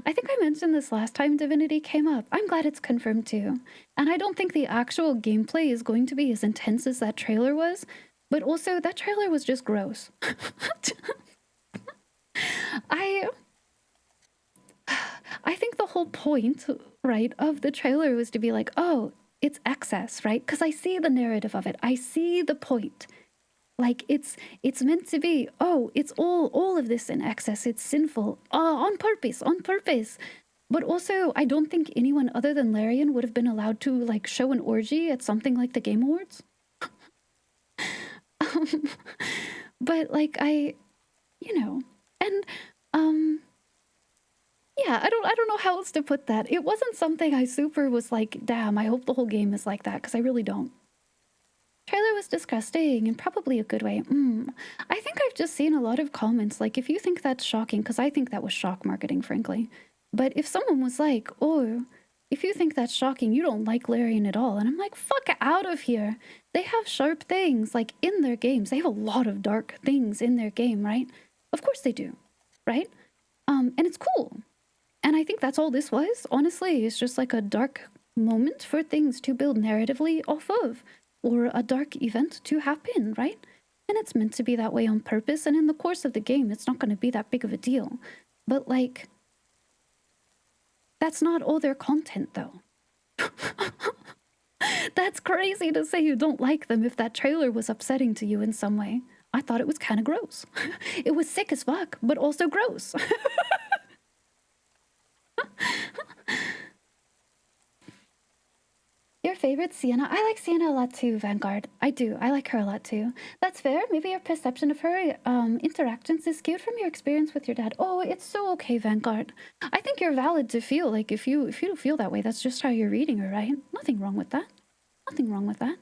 [SPEAKER 2] I think I mentioned this last time Divinity came up. I'm glad it's confirmed too. And I don't think the actual gameplay is going to be as intense as that trailer was, but also that trailer was just gross. I think whole point, right, of the trailer was to be like, oh, it's excess, right? Because I see the narrative of it. I see the point. Like it's meant to be, oh, it's all of this in excess. It's sinful. On purpose, on purpose. But also, I don't think anyone other than Larian would have been allowed to like show an orgy at something like the Game Awards. But like and yeah, I don't know how else to put that. It wasn't something I super was like, damn, I hope the whole game is like that, because I really don't. Trailer was disgusting in probably a good way. I think I've just seen a lot of comments like, if you think that's shocking, because I think that was shock marketing, frankly. But if someone was like, oh, if you think that's shocking, you don't like Larian at all. And I'm like, fuck out of here. They have sharp things like in their games. They have a lot of dark things in their game, right? Of course they do, right? And it's cool. And I think that's all this was, honestly. It's just like a dark moment for things to build narratively off of, or a dark event to happen, right? And it's meant to be that way on purpose, and in the course of the game, it's not going to be that big of a deal. But, like, that's not all their content, though. That's crazy to say you don't like them if that trailer was upsetting to you in some way. I thought it was kind of gross. It was sick as fuck, but also gross. Your favorite Sienna? I like Sienna a lot too, Vanguard. I do. I like her a lot too. That's fair. Maybe your perception of her interactions is skewed from your experience with your dad. Oh, it's so okay, Vanguard. I think you're valid to feel like if you don't feel that way, that's just how you're reading her, right? Nothing wrong with that. Nothing wrong with that.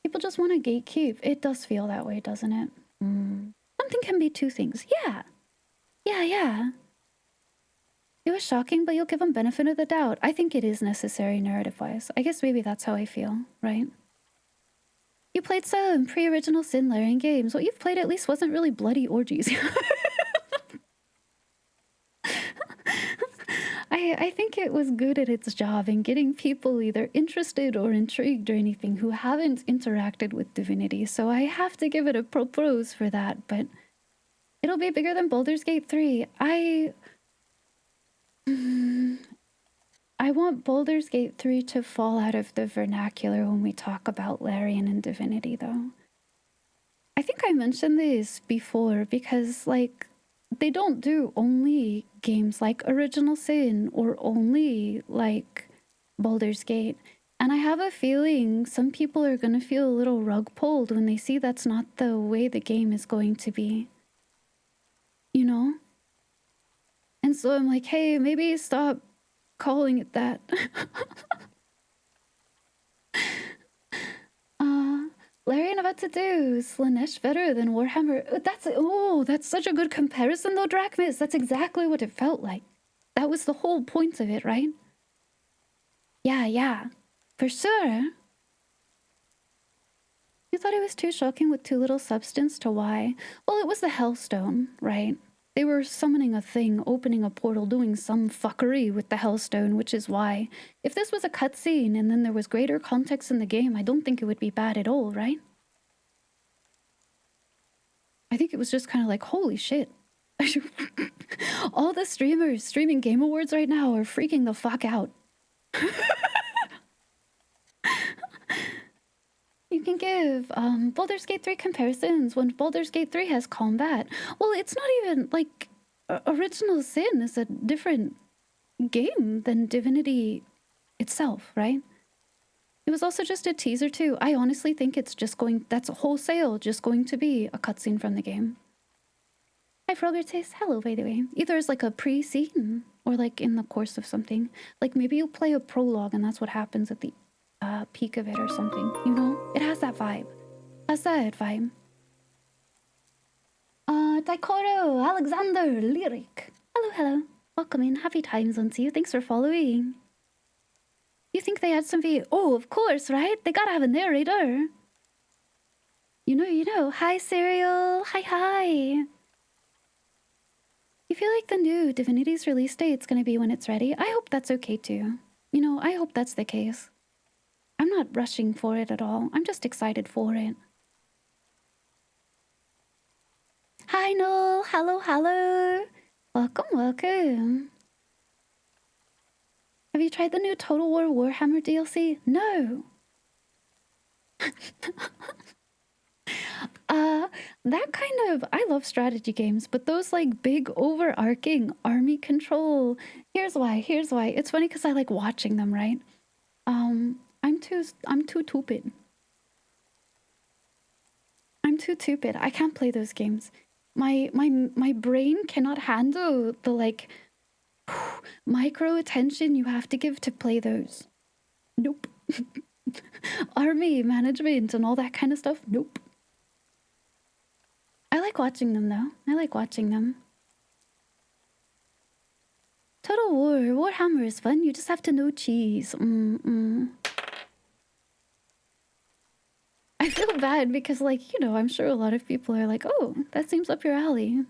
[SPEAKER 2] People just want to gatekeep. It does feel that way, doesn't it? Something can be two things. Yeah. Yeah. It was shocking, but you'll give them benefit of the doubt. I think it is necessary narrative-wise. I guess maybe that's how I feel, right? You played some pre-original Sin Larian games. What you've played at least wasn't really bloody orgies. I think it was good at its job in getting people either interested or intrigued or anything who haven't interacted with Divinity, so I have to give it a pros for that, but it'll be bigger than Baldur's Gate 3. I want Baldur's Gate 3 to fall out of the vernacular when we talk about Larian and Divinity, though. I think I mentioned this before because, like, they don't do only games like Original Sin or only, like, Baldur's Gate. And I have a feeling some people are going to feel a little rug pulled when they see that's not the way the game is going to be. You know? And so I'm like, hey, maybe stop calling it that. Larian about to do Slaanesh better than Warhammer. That's such a good comparison though, Drachmis. That's exactly what it felt like. That was the whole point of it, right? Yeah. For sure. You thought it was too shocking with too little substance to why? Well, it was the Hellstone, right? They were summoning a thing, opening a portal, doing some fuckery with the Hellstone, which is why. If this was a cutscene and then there was greater context in the game, I don't think it would be bad at all, right? I think it was just kind of like, holy shit. All the streamers streaming Game Awards right now are freaking the fuck out. You can give Baldur's Gate 3 comparisons when Baldur's Gate 3 has combat. Well, it's not even like Original Sin is a different game than Divinity itself, right? It was also just a teaser too. I honestly think it's just that's wholesale just going to be a cutscene from the game. Hi Frogertis, hello by the way. Either as like a pre-scene or like in the course of something. Like maybe you'll play a prologue and that's what happens at the peak of it or something, you know? It has that vibe. Daikoro, Alexander, Lyric. Hello. Welcome in. Happy time zone to you. Thanks for following. You think they had some Oh, of course, right? They gotta have a narrator. You know. Hi, Serial. Hi. You feel like the new Divinity's release date's gonna be when it's ready? I hope that's okay too. You know, I hope that's the case. I'm not rushing for it at all. I'm just excited for it. Hi, Noel. Hello. Welcome, welcome. Have you tried the new Total War Warhammer DLC? No. That kind of, I love strategy games, but those like big overarching army control. Here's why. It's funny because I like watching them, right? I'm too stupid. I'm too stupid. I can't play those games. My brain cannot handle the like micro attention you have to give to play those. Nope. Army management and all that kind of stuff. Nope. I like watching them though. I like watching them. Total War Warhammer is fun. You just have to know cheese. I feel bad because, like, you know, I'm sure a lot of people are like, oh, that seems up your alley.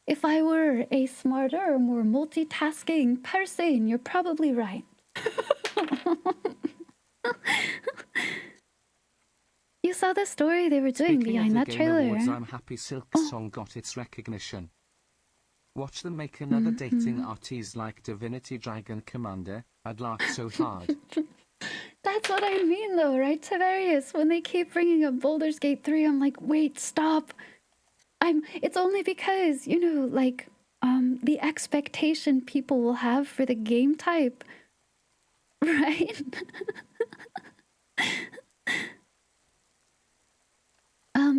[SPEAKER 2] If I were a smarter, more multitasking person, you're probably right. You saw the story they were doing
[SPEAKER 1] Speaking
[SPEAKER 2] behind
[SPEAKER 1] of
[SPEAKER 2] that
[SPEAKER 1] the Game
[SPEAKER 2] trailer.
[SPEAKER 1] Awards, I'm happy Silk Song got its recognition. Watch them make another dating artiste like Divinity Dragon Commander. I'd laugh so hard.
[SPEAKER 2] That's what I mean, though, right, Tavarius? When they keep bringing up Baldur's Gate 3, I'm like, wait, stop. It's only because, you know, like, the expectation people will have for the game type, right?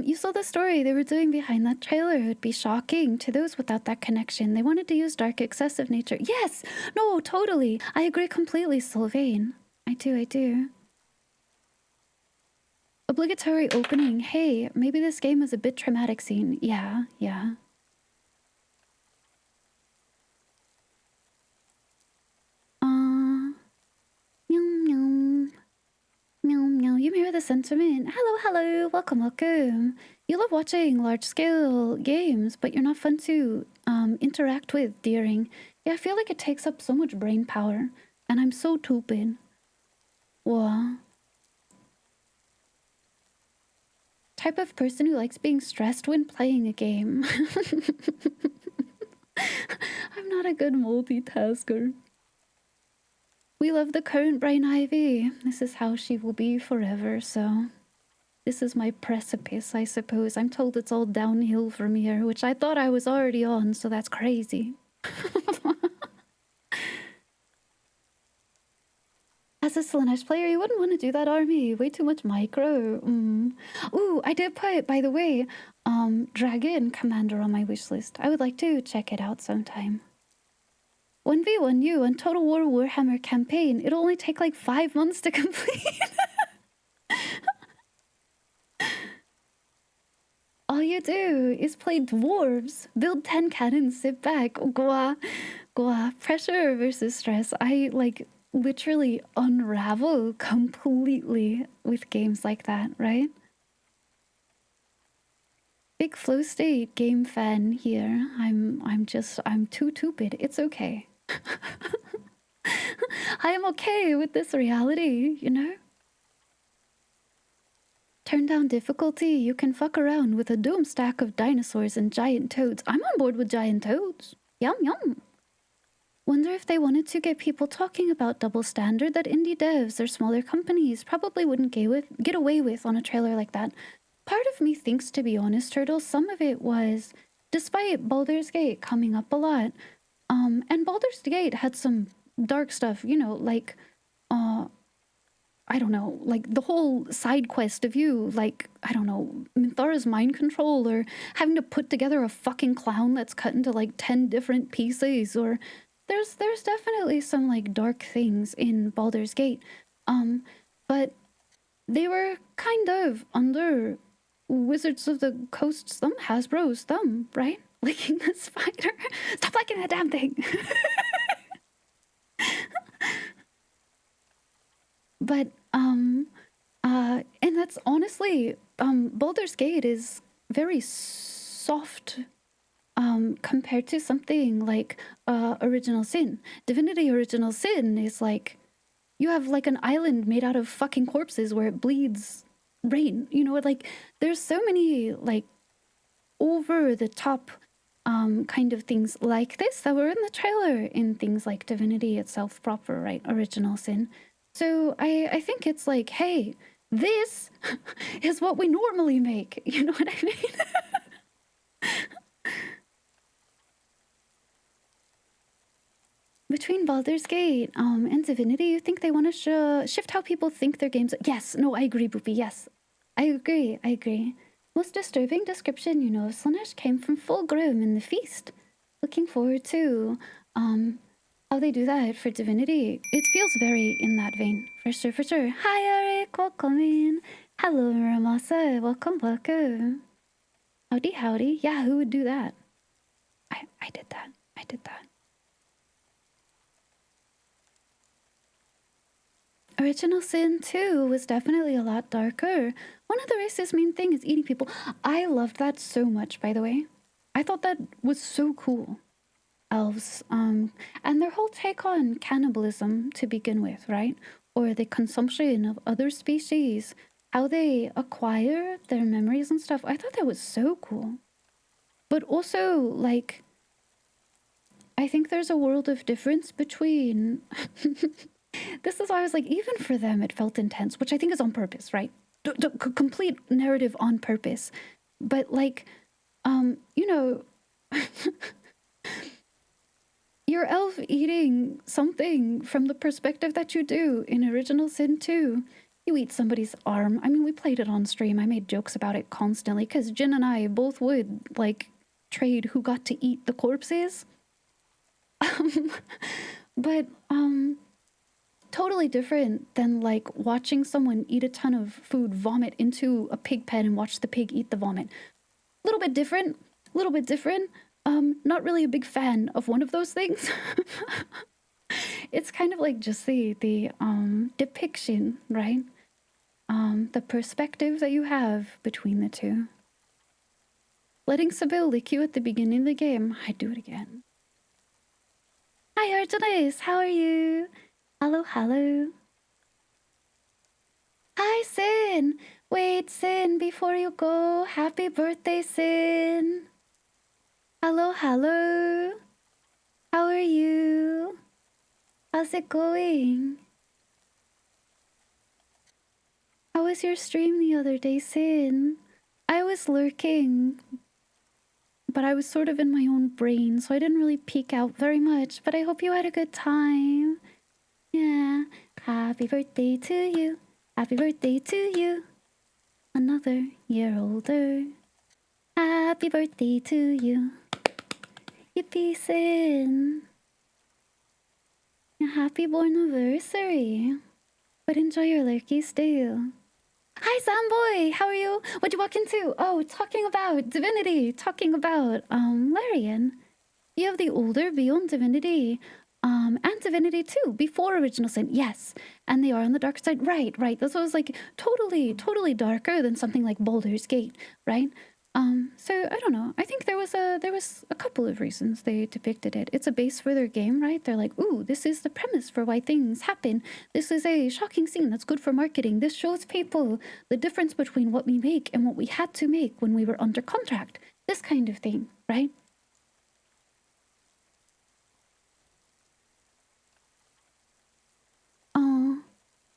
[SPEAKER 2] You saw the story they were doing behind that trailer. It would be shocking to those without that connection. They wanted to use dark, excessive nature. Yes! No, totally. I agree completely, Sylvain. I do. Obligatory opening. Hey, maybe this game is a bit traumatic scene. Yeah. Meow. You hear the sentiment. Hello. Welcome. You love watching large-scale games, but you're not fun to interact with during. Yeah, I feel like it takes up so much brain power, and I'm so stupid. Whoa. Type of person who likes being stressed when playing a game. I'm not a good multitasker. We love the current Brain Ivy. This is how she will be forever, so... This is my precipice, I suppose. I'm told it's all downhill from here, which I thought I was already on, so that's crazy. As a Slaanesh player, you wouldn't want to do that army. Way too much micro. Ooh, I did put, by the way, Dragon Commander on my wish list. I would like to check it out sometime. 1v1U on Total War Warhammer campaign. It'll only take like 5 months to complete. All you do is play dwarves, build 10 cannons, sit back. Goa. Pressure versus stress. I like literally unravel completely with games like that, right? Big flow state game fan here. I'm too stupid. It's okay. I am okay with this reality, you know? Turn down difficulty, you can fuck around with a doom stack of dinosaurs and giant toads. I'm on board with giant toads. Yum. Wonder if they wanted to get people talking about double standard that indie devs or smaller companies probably wouldn't get away with on a trailer like that. Part of me thinks, to be honest, Turtle, some of it was, despite Baldur's Gate coming up a lot, and Baldur's Gate had some dark stuff, you know, like, I don't know, like the whole side quest of you, like, I don't know, Minthara's mind control, or having to put together a fucking clown that's cut into like 10 different pieces, or there's definitely some like dark things in Baldur's Gate. But they were kind of under Wizards of the Coast's thumb, Hasbro's thumb, right? Licking the spider. Stop liking that damn thing. But and that's honestly, Baldur's Gate is very soft compared to something like Original Sin. Divinity Original Sin is like, you have like an island made out of fucking corpses where it bleeds rain. You know, like there's so many like over the top kind of things like this that were in the trailer in things like Divinity itself proper, right? Original Sin. So I think it's like, hey, this is what we normally make. You know what I mean? Between Baldur's Gate and Divinity, you think they want to shift how people think their games? Yes, no, I agree, Boopy. Yes, I agree. Most disturbing description, you know, Slanesh came from Fulgrim in the feast. Looking forward to how they do that for Divinity. It feels very in that vein, for sure, for sure. Hi, Eric, welcome in. Hello, Ramasa, welcome. Howdy. Yeah, who would do that? I did that. Original Sin 2 was definitely a lot darker. One of the race's main thing is eating people. I loved that so much, by the way. I thought that was so cool. Elves, and their whole take on cannibalism to begin with, right? Or the consumption of other species, how they acquire their memories and stuff. I thought that was so cool. But also, like, I think there's a world of difference between... This is why I was like, even for them, it felt intense, which I think is on purpose, right? Complete narrative on purpose. But like, you know, you're elf eating something from the perspective that you do in Original Sin 2. You eat somebody's arm. I mean, we played it on stream. I made jokes about it constantly because Jin and I both would like trade who got to eat the corpses. But totally different than like watching someone eat a ton of food, vomit into a pig pen and watch the pig eat the vomit. A little bit different. Not really a big fan of one of those things. It's kind of like just the depiction, right? The perspective that you have between the two. Letting Sybil lick you at the beginning of the game, I'd do it again. Hi Arjanice, how are you? Hello. Hi, Sin. Wait, Sin, before you go, happy birthday, Sin. Hello. How are you? How's it going? How was your stream the other day, Sin? I was lurking, but I was sort of in my own brain, so I didn't really peek out very much, but I hope you had a good time. Yeah, happy birthday to you. Happy birthday to you. Another year older. Happy birthday to you. Yippee, Sin. Happy born anniversary. But enjoy your lurkies too. Hi, Samboy. How are you? What'd you walk into? Oh, talking about Divinity. Talking about, Larian. You have the older Beyond Divinity. And Divinity 2, before Original Sin, yes. And they are on the dark side, right. This was like totally darker than something like Baldur's Gate, right? So I don't know. I think there was a couple of reasons they depicted it. It's a base for their game, right? They're like, ooh, this is the premise for why things happen. This is a shocking scene that's good for marketing. This shows people the difference between what we make and what we had to make when we were under contract. This kind of thing, right?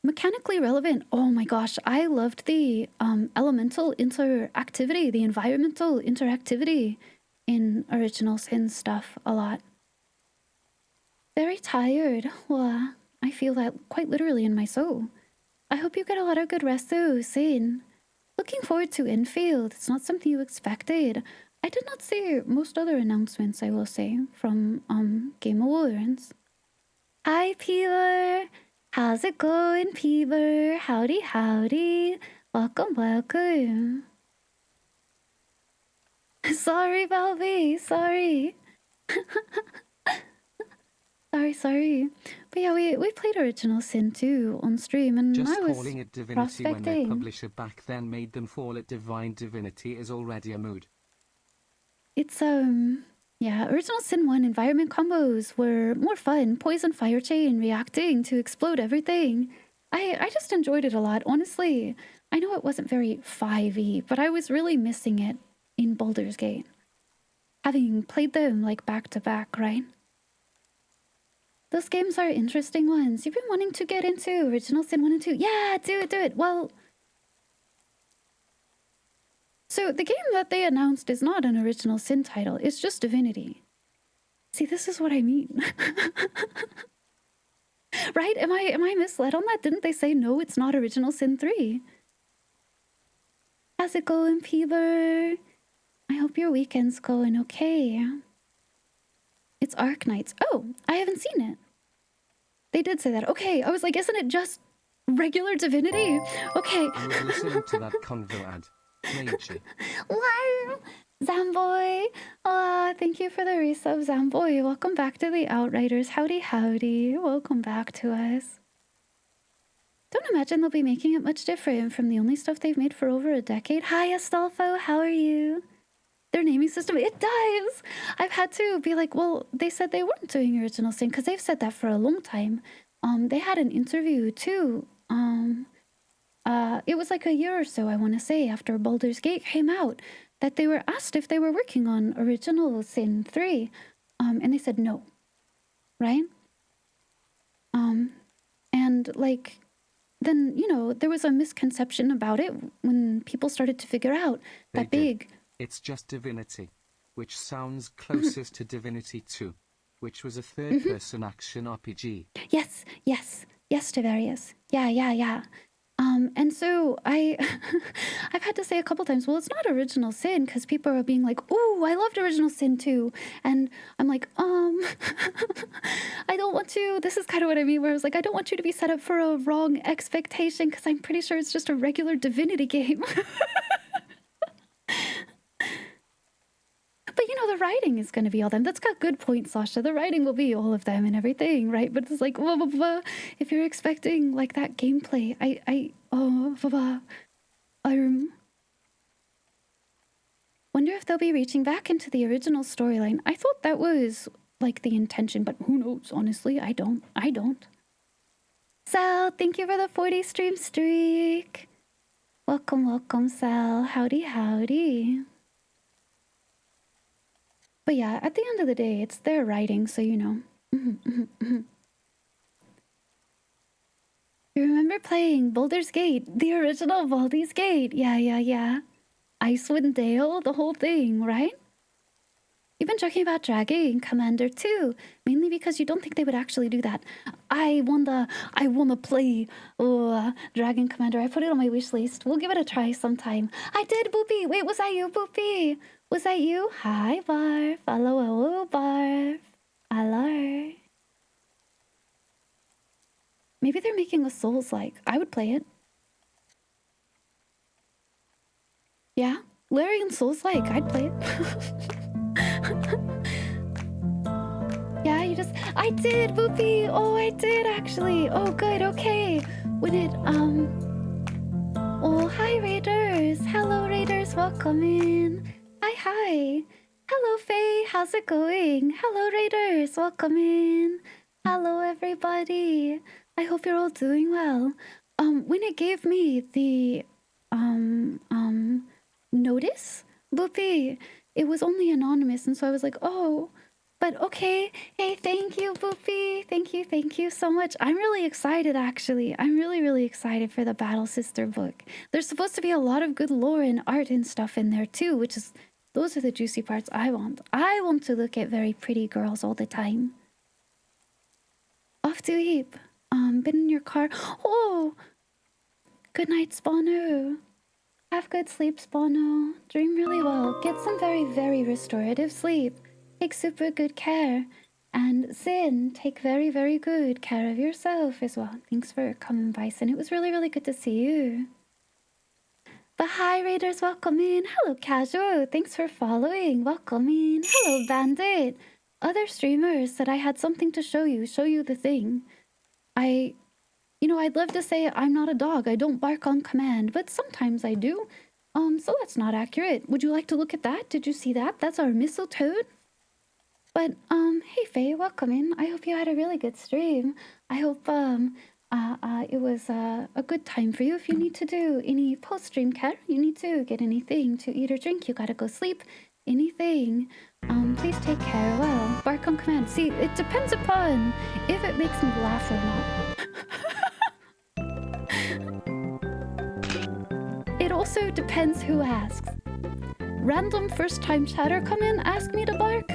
[SPEAKER 2] Mechanically relevant. Oh my gosh, I loved the elemental interactivity, the environmental interactivity in Original Sin stuff a lot. Very tired. Well, I feel that quite literally in my soul. I hope you get a lot of good rest though, Sin. Looking forward to Infield. It's not something you expected. I did not see most other announcements, I will say, from Game Awards. Hi, Peeler. How's it going, Peeber? Howdy. Welcome. Sorry, Balby. Sorry. Sorry. But yeah, we played Original Sin 2 on stream, and
[SPEAKER 1] just
[SPEAKER 2] I was
[SPEAKER 1] calling it Divinity when their publisher back then made them call it Divine Divinity is already a mood.
[SPEAKER 2] It's yeah, Original Sin 1 environment combos were more fun. Poison fire chain, reacting to explode everything. I just enjoyed it a lot, honestly. I know it wasn't very 5e, but I was really missing it in Baldur's Gate. having played them like back to back, right? Those games are interesting ones. You've been wanting to get into Original Sin 1 and 2. Yeah, do it. Well, so the game that they announced is not an Original Sin title. It's just Divinity. See, this is what I mean. Right? Am I misled on that? Didn't they say no, it's not Original Sin 3? How's it going, Peeber? I hope your weekend's going okay. It's Arknights. Oh, I haven't seen it. They did say that. Okay, I was like, isn't it just regular Divinity? Okay.
[SPEAKER 1] I was listening to that convo ad. Ragey.
[SPEAKER 2] Wow. Zamboy. Thank you for the resub, Zamboy. Welcome back to the Outriders. Howdy, howdy. Welcome back to us. Don't imagine they'll be making it much different from the only stuff they've made for over a decade. Hi, Astolfo. How are you? Their naming system, it does. I've had to be like, well, they said they weren't doing Original Sin because they've said that for a long time. They had an interview too. It was like a year or so, I want to say, after Baldur's Gate came out, that they were asked if they were working on Original Sin 3, and they said no, right? And like, then, you know, there was a misconception about it when people started to figure out that big...
[SPEAKER 1] It's just Divinity, which sounds closest to Divinity 2, which was a third-person action RPG.
[SPEAKER 2] Yes, Tavarius. Yeah. And so I've had to say a couple times, well, it's not Original Sin, because people are being like, ooh, I loved Original Sin too. And I'm like, I don't want to, this is kind of what I mean, where I was like, I don't want you to be set up for a wrong expectation, because I'm pretty sure it's just a regular Divinity game. But you know, the writing is going to be all them. That's got good points, Sasha. The writing will be all of them and everything, right? But it's like, blah, blah, blah. If you're expecting like that gameplay, I wonder if they'll be reaching back into the original storyline. I thought that was like the intention, but who knows? Honestly, I don't. Sal, thank you for the 40 stream streak. Welcome, Sal. Howdy. But yeah, at the end of the day, it's their writing, so you know. You remember playing Baldur's Gate, the original Baldur's Gate? Yeah. Icewind Dale, the whole thing, right? You've been talking about Dragon Commander too, mainly because you don't think they would actually do that. I wanna play Dragon Commander. I put it on my wish list. We'll give it a try sometime. I did, Boopy. Wait, was that you, Boopy? Was that you? Hi, Barf. Hello, Barf. Hello. Maybe they're making a Souls-like. I would play it. Yeah? Larian Souls-like. I'd play it. Yeah, I did, Boopy. Oh, I did, actually. Oh, good, okay. When it, Oh, hi, Raiders. Hello, Raiders. Welcome in. Hi. Hello, Faye. How's it going? Hello, Raiders. Welcome in. Hello, everybody. I hope you're all doing well. When it gave me the, notice, Boopy, it was only anonymous, and so I was like, oh, but okay. Hey, thank you, Boopy. Thank you so much. I'm really excited, actually. I'm really excited for the Battle Sister book. There's supposed to be a lot of good lore and art and stuff in there, too, which is... Those are the juicy parts I want. I want to look at very pretty girls all the time. Off to eat. Been in your car. Oh! Good night, Spawno. Have good sleep, Spawno. Dream really well. Get some very restorative sleep. Take super good care. And Sin, take very good care of yourself as well. Thanks for coming by, Sin. It was really good to see you. But hi, Raiders, welcome in. Hello, Casual. Thanks for following. Welcome in. Hello, Bandit. Other streamers said I had something to show you the thing. I'd love to say I'm not a dog. I don't bark on command, but sometimes I do. So that's not accurate. Would you like to look at that? Did you see that? That's our mistletoe. But, hey, Faye, welcome in. I hope you had a really good stream. I hope, it was a good time for you. If you need to do any post-stream care, you need to get anything to eat or drink, you gotta go sleep, anything. Please take care. Well, bark on command. See, it depends upon if it makes me laugh or not. It also depends who asks. Random first-time chatter come in, ask me to bark?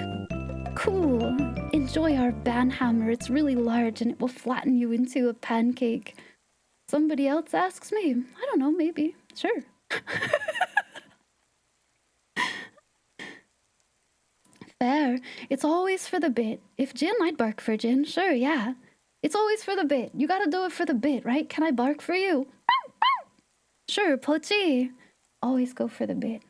[SPEAKER 2] Cool. Enjoy our banhammer. It's really large and it will flatten you into a pancake. Somebody else asks me. I don't know, maybe. Sure. Fair. It's always for the bit. If Jin, I'd bark for Jin. Sure, yeah. It's always for the bit. You gotta do it for the bit, right? Can I bark for you? Sure, Pochi. Always go for the bit.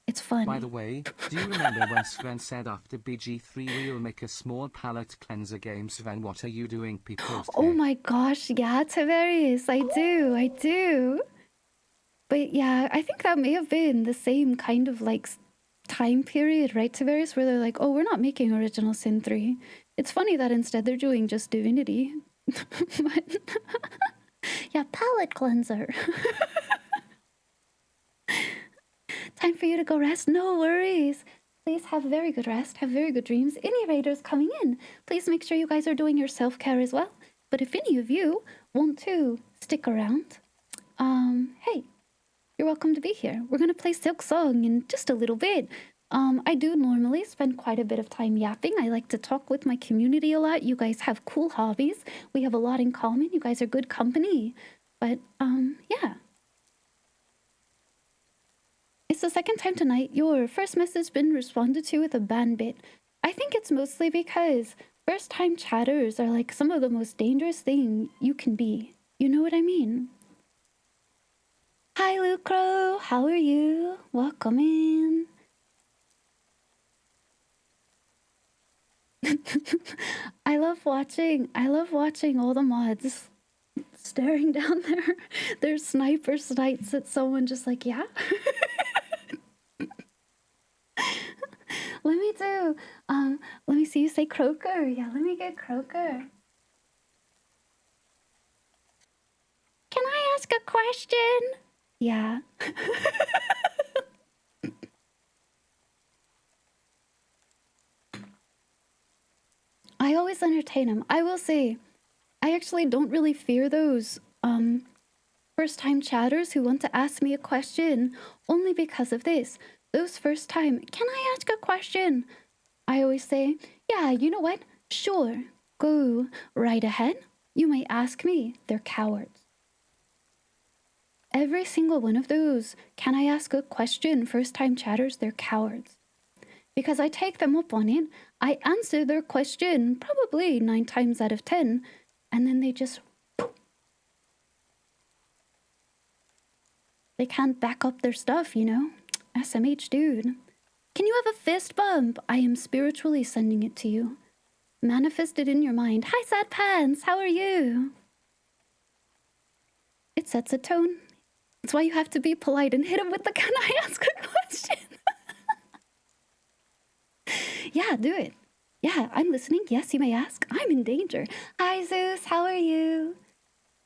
[SPEAKER 2] It's fun.
[SPEAKER 1] By the way, do you remember when Sven said after BG3 we'll make a small palate cleanser game? Sven, what are you doing? People.
[SPEAKER 2] Oh my gosh, yeah, Tavarius. I do. But yeah, I think that may have been the same kind of like time period, right, Tavarius, where they're like, oh, we're not making Original Sin 3. It's funny that instead they're doing just Divinity. But yeah, palate cleanser. Time for you to go rest. No worries. Please have very good rest. Have very good dreams. Any raiders coming in, please make sure you guys are doing your self-care as well. But if any of you want to stick around, hey, you're welcome to be here. We're going to play Silk Song in just a little bit. I do normally spend quite a bit of time yapping. I like to talk with my community a lot. You guys have cool hobbies. We have a lot in common. You guys are good company. But, yeah. It's the second time tonight your first message been responded to with a ban bit. I think it's mostly because first-time chatters are like some of the most dangerous thing you can be. You know what I mean? Hi, Lucro. How are you? Welcome in. I love watching all the mods staring down their sniper snipes at someone just like, yeah. Let me see you say Croaker. Yeah, let me get Croaker. Can I ask a question? Yeah. I always entertain him. I will say, I actually don't really fear those first-time chatters who want to ask me a question only because of this. Those first time, can I ask a question? I always say, yeah, you know what? Sure, go right ahead. You may ask me. They're cowards. Every single one of those, can I ask a question, first-time chatters, they're cowards. Because I take them up on it, I answer their question probably 9 times out of 10, and then they just... They can't back up their stuff, you know? SMH, dude. Can you have a fist bump? I am spiritually sending it to you. Manifest it in your mind. Hi, Sad Pants. How are you? It sets a tone. That's why you have to be polite and hit him with the can I ask a question? Yeah, do it. Yeah, I'm listening. Yes, you may ask. I'm in danger. Hi, Zeus. How are you?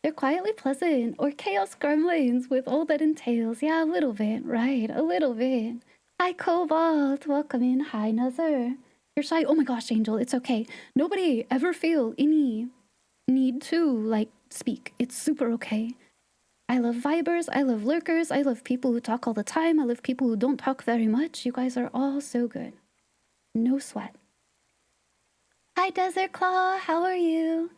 [SPEAKER 2] They're quietly pleasant, or chaos gremlins with all that entails. Yeah, a little bit, right? A little bit. Hi, Cobalt. Welcome in. Hi, Nazar. You're shy. Oh my gosh, Angel. It's okay. Nobody ever feel any need to, like, speak. It's super okay. I love vibers. I love lurkers. I love people who talk all the time. I love people who don't talk very much. You guys are all so good. No sweat. Hi, Desert Claw. How are you?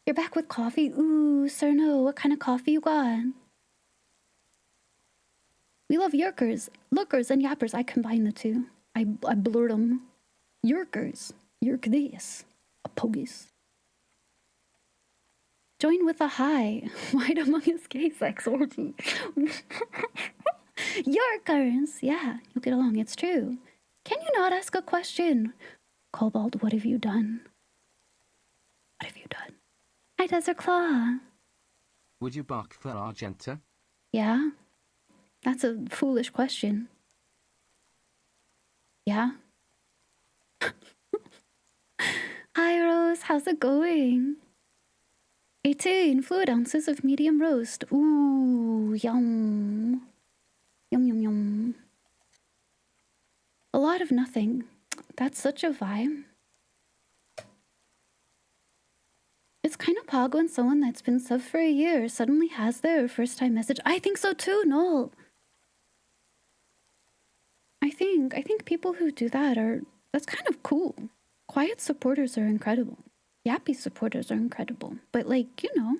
[SPEAKER 2] You're back with coffee? Ooh, Cerno, what kind of coffee you got? We love yerkers, lookers, and yappers. I combine the two. I blurred them. Yerkers. Yerk this. A pogies. Join with a hi. White among us gay sex orgy. Yerkers. Yeah, you'll get along. It's true. Can you not ask a question? Cobalt, what have you done? What have you done? Hi, Desert Claw.
[SPEAKER 1] Would you bark for Argenta?
[SPEAKER 2] Yeah? That's a foolish question. Yeah? Hi, Rose. How's it going? 18 fluid ounces of medium roast. Ooh, yum. Yum, yum, yum. A lot of nothing. That's such a vibe. It's kind of pog when someone that's been sub for a year suddenly has their first time message. I think so too, Noel. I think people who do that that's kind of cool. Quiet supporters are incredible. Yappy supporters are incredible. But like, you know,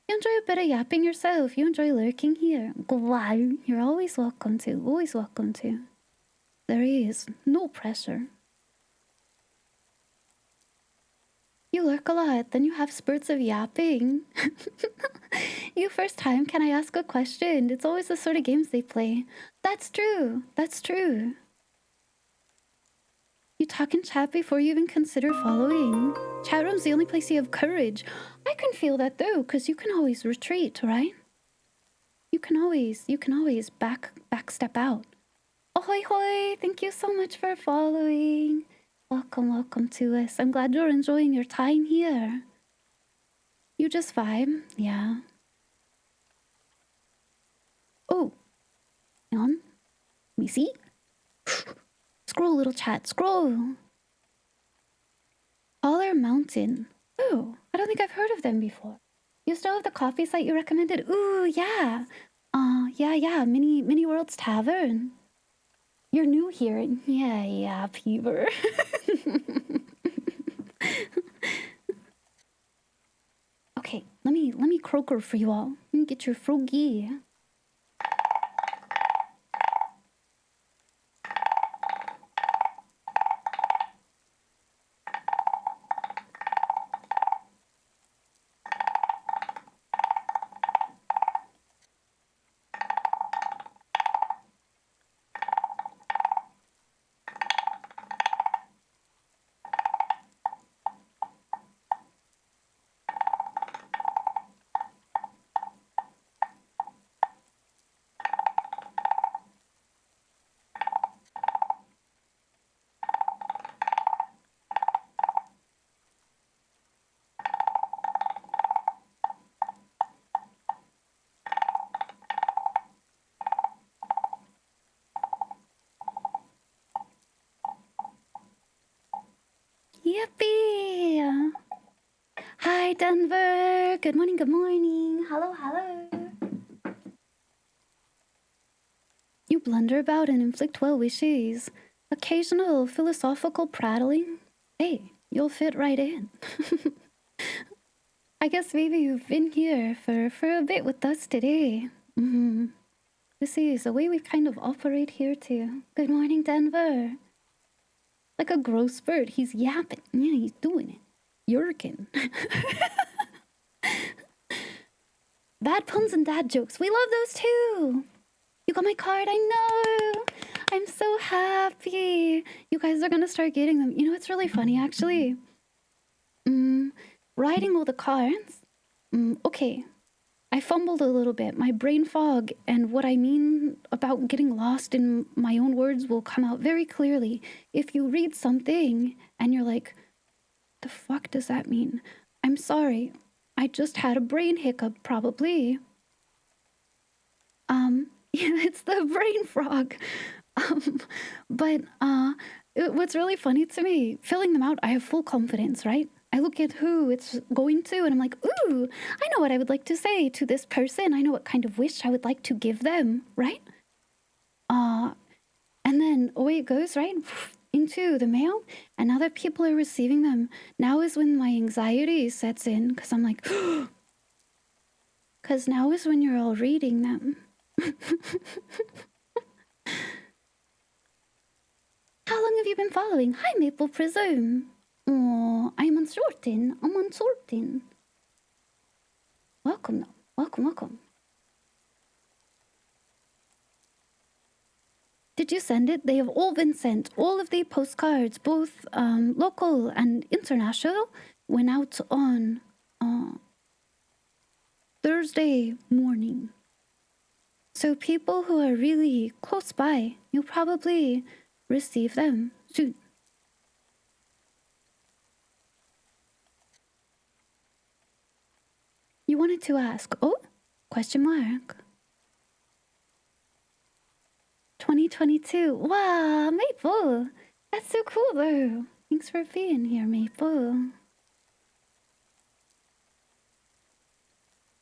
[SPEAKER 2] you enjoy a bit of yapping yourself. You enjoy lurking here. Wow, you're always welcome to. Always welcome to. There is no pressure. You lurk a lot, then you have spurts of yapping. You first time, can I ask a question? It's always the sort of games they play. That's true. That's true. You talk in chat before you even consider following. Chat room's the only place you have courage. I can feel that though, because you can always retreat, right? You can always step out. Ahoy hoy! Thank you so much for following. Welcome to us. I'm glad you're enjoying your time here. You just vibe, yeah. Oh, hang on. Let me see. Scroll, little chat, scroll. Holler Mountain. Oh, I don't think I've heard of them before. You still have the coffee site you recommended? Ooh, yeah. Yeah, Mini World's Tavern. You're new here. Yeah, Peever. Okay, let me croaker for you all. Let me get your froggy. Yippee! Hi, Denver. Good morning. Hello. You blunder about and inflict well wishes. Occasional philosophical prattling. Hey, you'll fit right in. I guess maybe you've been here for a bit with us today. This is the way we kind of operate here too. Good morning, Denver. Like a gross bird, he's yapping. Yeah, he's doing it. Yerkin. Bad puns and dad jokes. We love those too. You got my card, I know. I'm so happy. You guys are gonna start getting them. You know, it's really funny actually. Writing all the cards. Okay. I fumbled a little bit. My brain fog and what I mean about getting lost in my own words will come out very clearly. If you read something and you're like, the fuck does that mean? I'm sorry. I just had a brain hiccup, probably. Yeah, it's the brain frog. But what's really funny to me, filling them out, I have full confidence, right? I look at who it's going to and I'm like, ooh, I know what I would like to say to this person. I know what kind of wish I would like to give them, right? And then away it goes, right? Into the mail. And now that people are receiving them, now is when my anxiety sets in because I'm like, because now is when you're all reading them. How long have you been following? Hi, Maple Presume. Oh, I'm uncertain. Welcome, though. Welcome. Did you send it? They have all been sent. All of the postcards, both local and international, went out on Thursday morning. So people who are really close by, you'll probably receive them soon. You wanted to ask, oh, question mark. 2022, wow, Maple. That's so cool, though. Thanks for being here, Maple.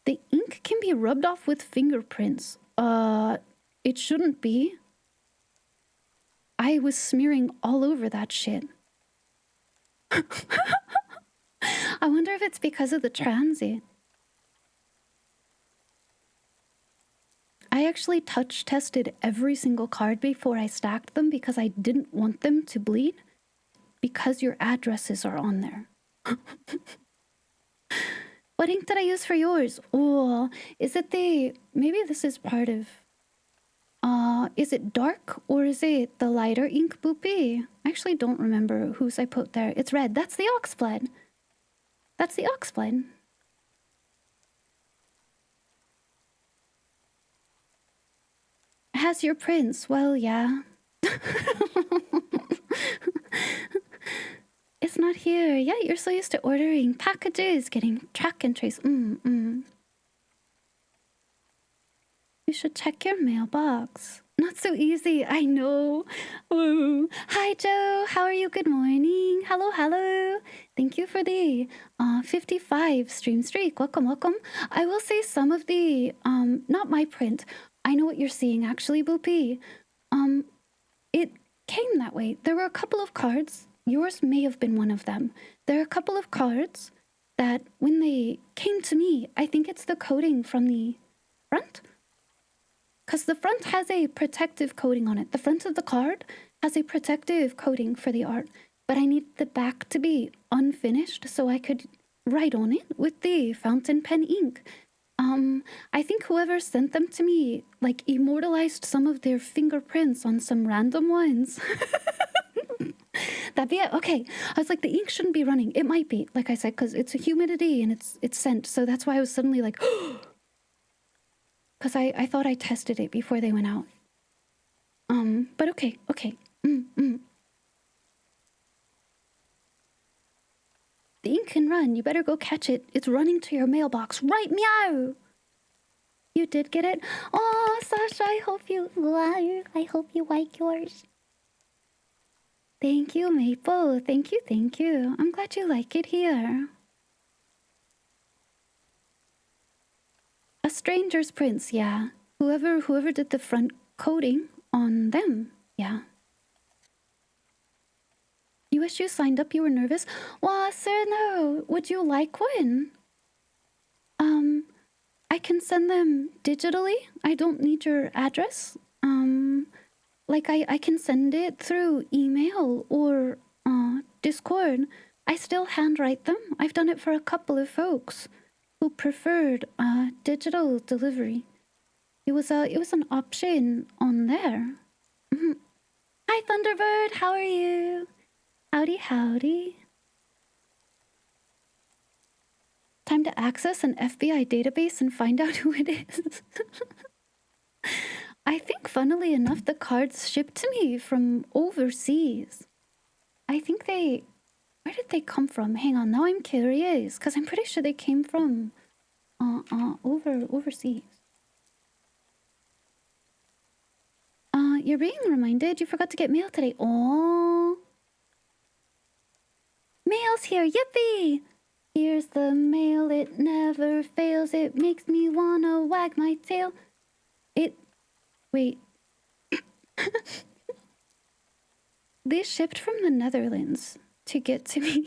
[SPEAKER 2] The ink can be rubbed off with fingerprints. It shouldn't be. I was smearing all over that shit. I wonder if it's because of the transit. I actually touch tested every single card before I stacked them because I didn't want them to bleed because your addresses are on there. What ink did I use for yours? Oh, is it maybe this is part of, is it dark or is it the lighter ink, Boopy? I actually don't remember whose I put there. It's red. That's the Oxblood. That's the Oxblood. Has your prints? Well, yeah. It's not here. Yeah, you're so used to ordering packages, getting track and trace. You should check your mailbox. Not so easy, I know. Ooh. Hi, Joe. How are you? Good morning. Hello, hello. Thank you for the 55 stream streak. Welcome, welcome. I will say some of the, not my print. I know what you're seeing, actually, Boopy. It came that way. There were a couple of cards. Yours may have been one of them. There are a couple of cards that when they came to me, I think it's the coating from the front. Because the front has a protective coating on it. The front of the card has a protective coating for the art. But I need the back to be unfinished so I could write on it with the fountain pen ink. I think whoever sent them to me, like, immortalized some of their fingerprints on some random ones. That'd be it. Okay. I was like, the ink shouldn't be running. It might be, like I said, because it's a humidity and it's sent. So that's why I was suddenly like, because I thought I tested it before they went out. But okay. The ink can run. You better go catch it. It's running to your mailbox. Right, meow! You did get it? Oh, Sasha, I hope you like yours. Thank you, Maple. Thank you. I'm glad you like it here. A stranger's prints, yeah. Whoever did the front coating on them, yeah. You wish you signed up, you were nervous? Well, sir, no. Would you like one? I can send them digitally. I don't need your address. Like I can send it through email or Discord. I still handwrite them. I've done it for a couple of folks who preferred digital delivery. It was an option on there. Hi, Thunderbird. How are you? Howdy. Time to access an FBI database and find out who it is. I think, funnily enough, the cards shipped to me from overseas. I think where did they come from? Hang on, now I'm curious, because I'm pretty sure they came from overseas. You're being reminded you forgot to get mail today. Oh, mail's here, yippee! Here's the mail, it never fails. It makes me wanna wag my tail. Wait. They shipped from the Netherlands to get to me.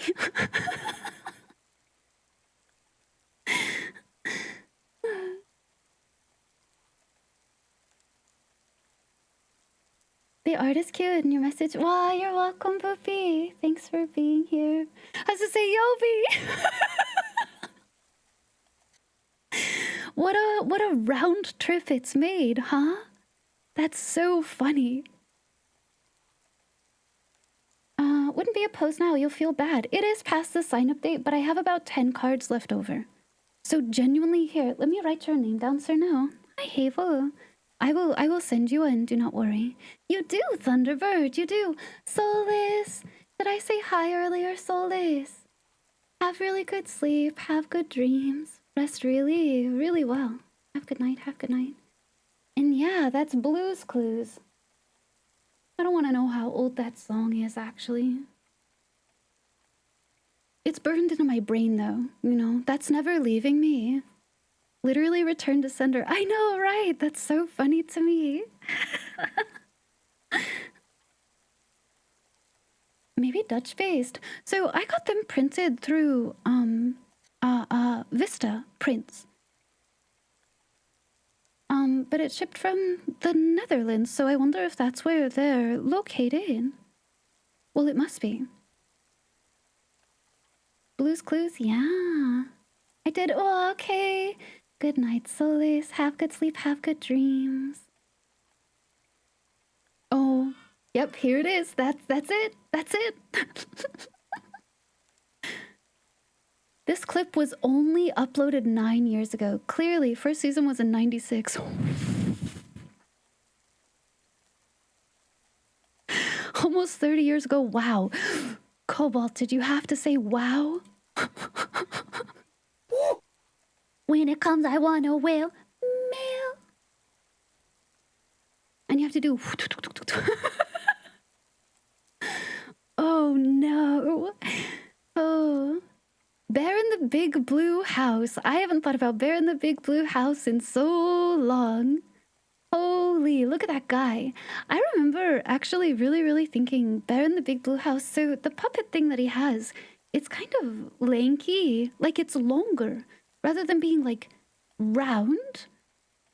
[SPEAKER 2] The art is cute and your message. Wow, you're welcome, Boopy. Thanks for being here. I was to say, Yobi. What a round trip it's made, huh? That's so funny. Wouldn't be opposed now. You'll feel bad. It is past the sign-up date, but I have about 10 cards left over. So genuinely, here, let me write your name down, sir. Now, hi, Havo. I will send you one. Do not worry. You do, Thunderbird. You do. Soulless. Did I say hi earlier, Soulless? Have really good sleep. Have good dreams. Rest really, really well. Have good night. And yeah, that's Blue's Clues. I don't want to know how old that song is, actually. It's burned into my brain, though. You know, that's never leaving me. Literally Return to Sender. I know, right? That's so funny to me. Maybe Dutch-based. So I got them printed through Vista Prints. But it shipped from the Netherlands, so I wonder if that's where they're located. Well, it must be. Blue's Clues? Yeah. I did. Oh, okay. Good night, Solace. Have good sleep, have good dreams. Oh, yep, here it is. That's it. That's it. This clip was only uploaded 9 years ago. Clearly, first season was in 96. Almost 30 years ago. Wow. Cobalt, did you have to say wow? When it comes, I want a whale. Mail. And you have to do... Oh, no. Oh. Bear in the Big Blue House. I haven't thought about Bear in the Big Blue House in so long. Holy, look at that guy. I remember actually really thinking Bear in the Big Blue House. So the puppet thing that he has, it's kind of lanky. Like it's longer. Rather than being like round.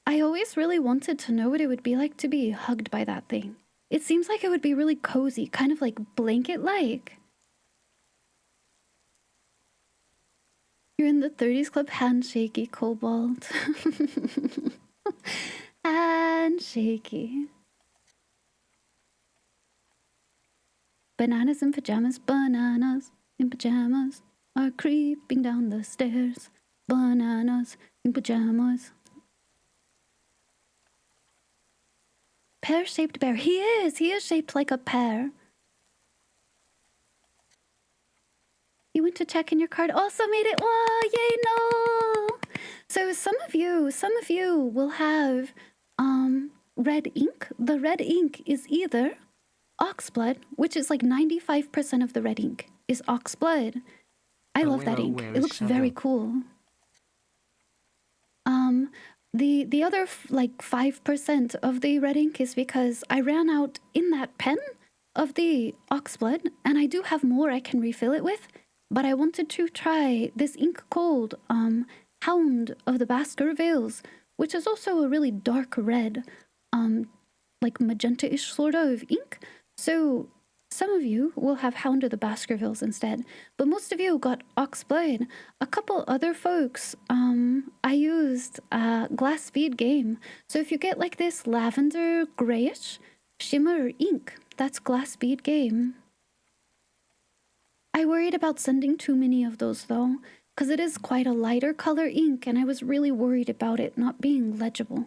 [SPEAKER 2] I always really wanted to know what it would be like to be hugged by that thing. It seems like it would be really cozy, kind of like blanket-like. You're in the 30s Club. Handshaky, Cobalt. Handshaky. Bananas in pajamas are creeping down the stairs. Bananas in pajamas. Pear-shaped bear. He is shaped like a pear. You went to check in your card. Also made it. Whoa, yay, no. So some of you will have red ink. The red ink is either oxblood, which is like 95% of the red ink is oxblood. I love that ink. It looks very cool. The other like 5% of the red ink is because I ran out in that pen of the oxblood, and I do have more I can refill it with, but I wanted to try this ink called Hound of the Baskervilles, which is also a really dark red, like magenta-ish sort of ink. So some of you will have Hound of the Baskervilles instead, but most of you got Oxblood. A couple other folks, I used Glass Speed Game. So if you get like this lavender grayish shimmer ink, that's Glass Speed Game. I worried about sending too many of those though, because it is quite a lighter color ink, and I was really worried about it not being legible.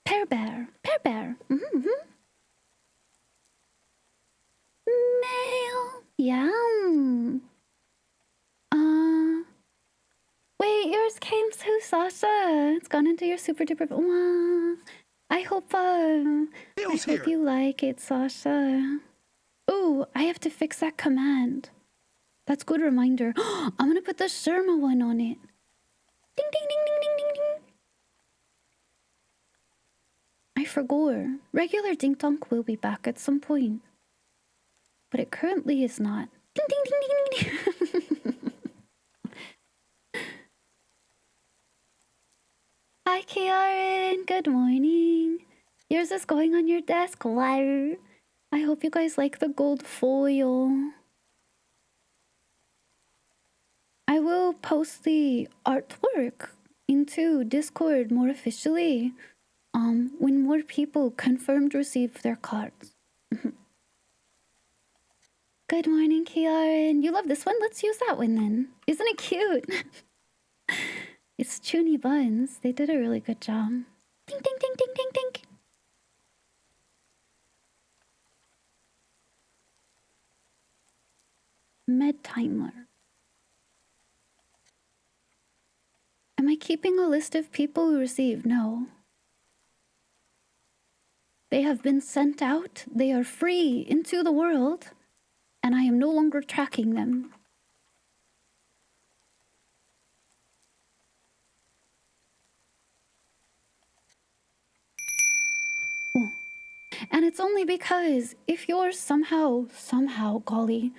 [SPEAKER 2] Pear Bear. Mail. Yum. Wait, yours came too, Sasha. It's gone into your super duper. Wow. I hope you like it, Sasha. Ooh, I have to fix that command. That's good reminder. I'm gonna put the Sherma one on it. Ding ding ding ding ding ding ding. I forgot. Regular Ding Donk will be back at some point, but it currently is not. Ding ding ding ding ding ding. Hi, Kiaren. Good morning. Yours is going on your desk. Wow. I hope you guys like the gold foil. I will post the artwork into Discord more officially when more people confirmed receive their cards. Good morning, Kiaren. You love this one? Let's use that one then. Isn't it cute? It's Chuny Buns. They did a really good job. Ding, ding, ding, ding, ding, ding. Med timer. Am I keeping a list of people who receive? No. They have been sent out. They are free into the world. And I am no longer tracking them. Oh. And it's only because if you're somehow, golly,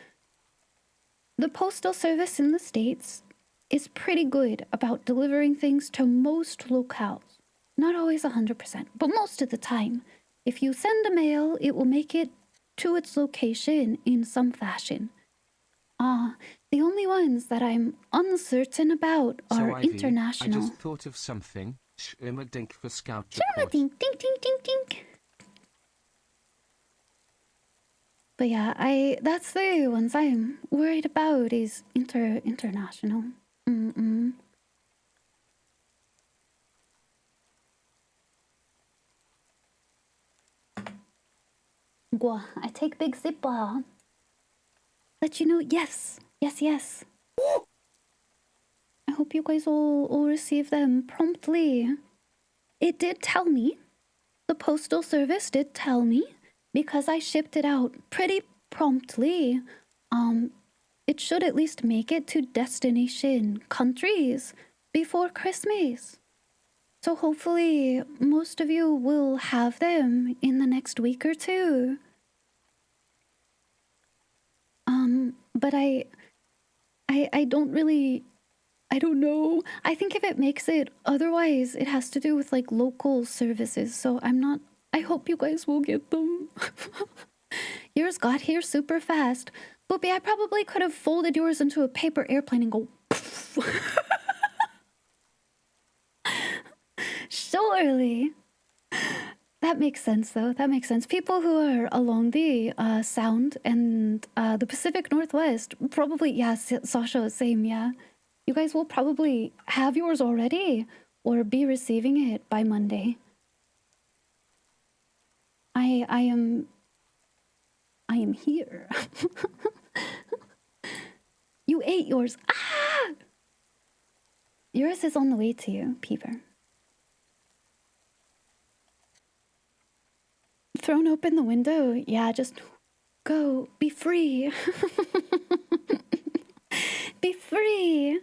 [SPEAKER 2] the postal service in the States is pretty good about delivering things to most locales. Not always 100%, but most of the time. If you send a mail, it will make it to its location in some fashion. The only ones that I'm uncertain about are
[SPEAKER 1] So, Ivy,
[SPEAKER 2] international.
[SPEAKER 1] I just thought of something. Dink for Scout
[SPEAKER 2] Sherma
[SPEAKER 1] report.
[SPEAKER 2] dink, dink, dink, dink, dink. But yeah, that's the ones I'm worried about is international. Gua, I take big sip. Let you know, yes. I hope you guys will receive them promptly. It did tell me, the postal service did tell me, because I shipped it out pretty promptly. It should at least make it to destination countries before Christmas. So hopefully most of you will have them in the next week or two. But I don't really, I don't know. I think if it makes it, otherwise it has to do with like local services. So I hope you guys will get them. Yours got here super fast. Boopy, I probably could have folded yours into a paper airplane and go surely. That makes sense, though. That makes sense. People who are along the Sound and the Pacific Northwest probably, yeah, Sasha, same, yeah. You guys will probably have yours already or be receiving it by Monday. I am here. You ate yours. Ah! Yours is on the way to you, Peeper. Thrown open the window. Yeah, just go. Be free. Be free.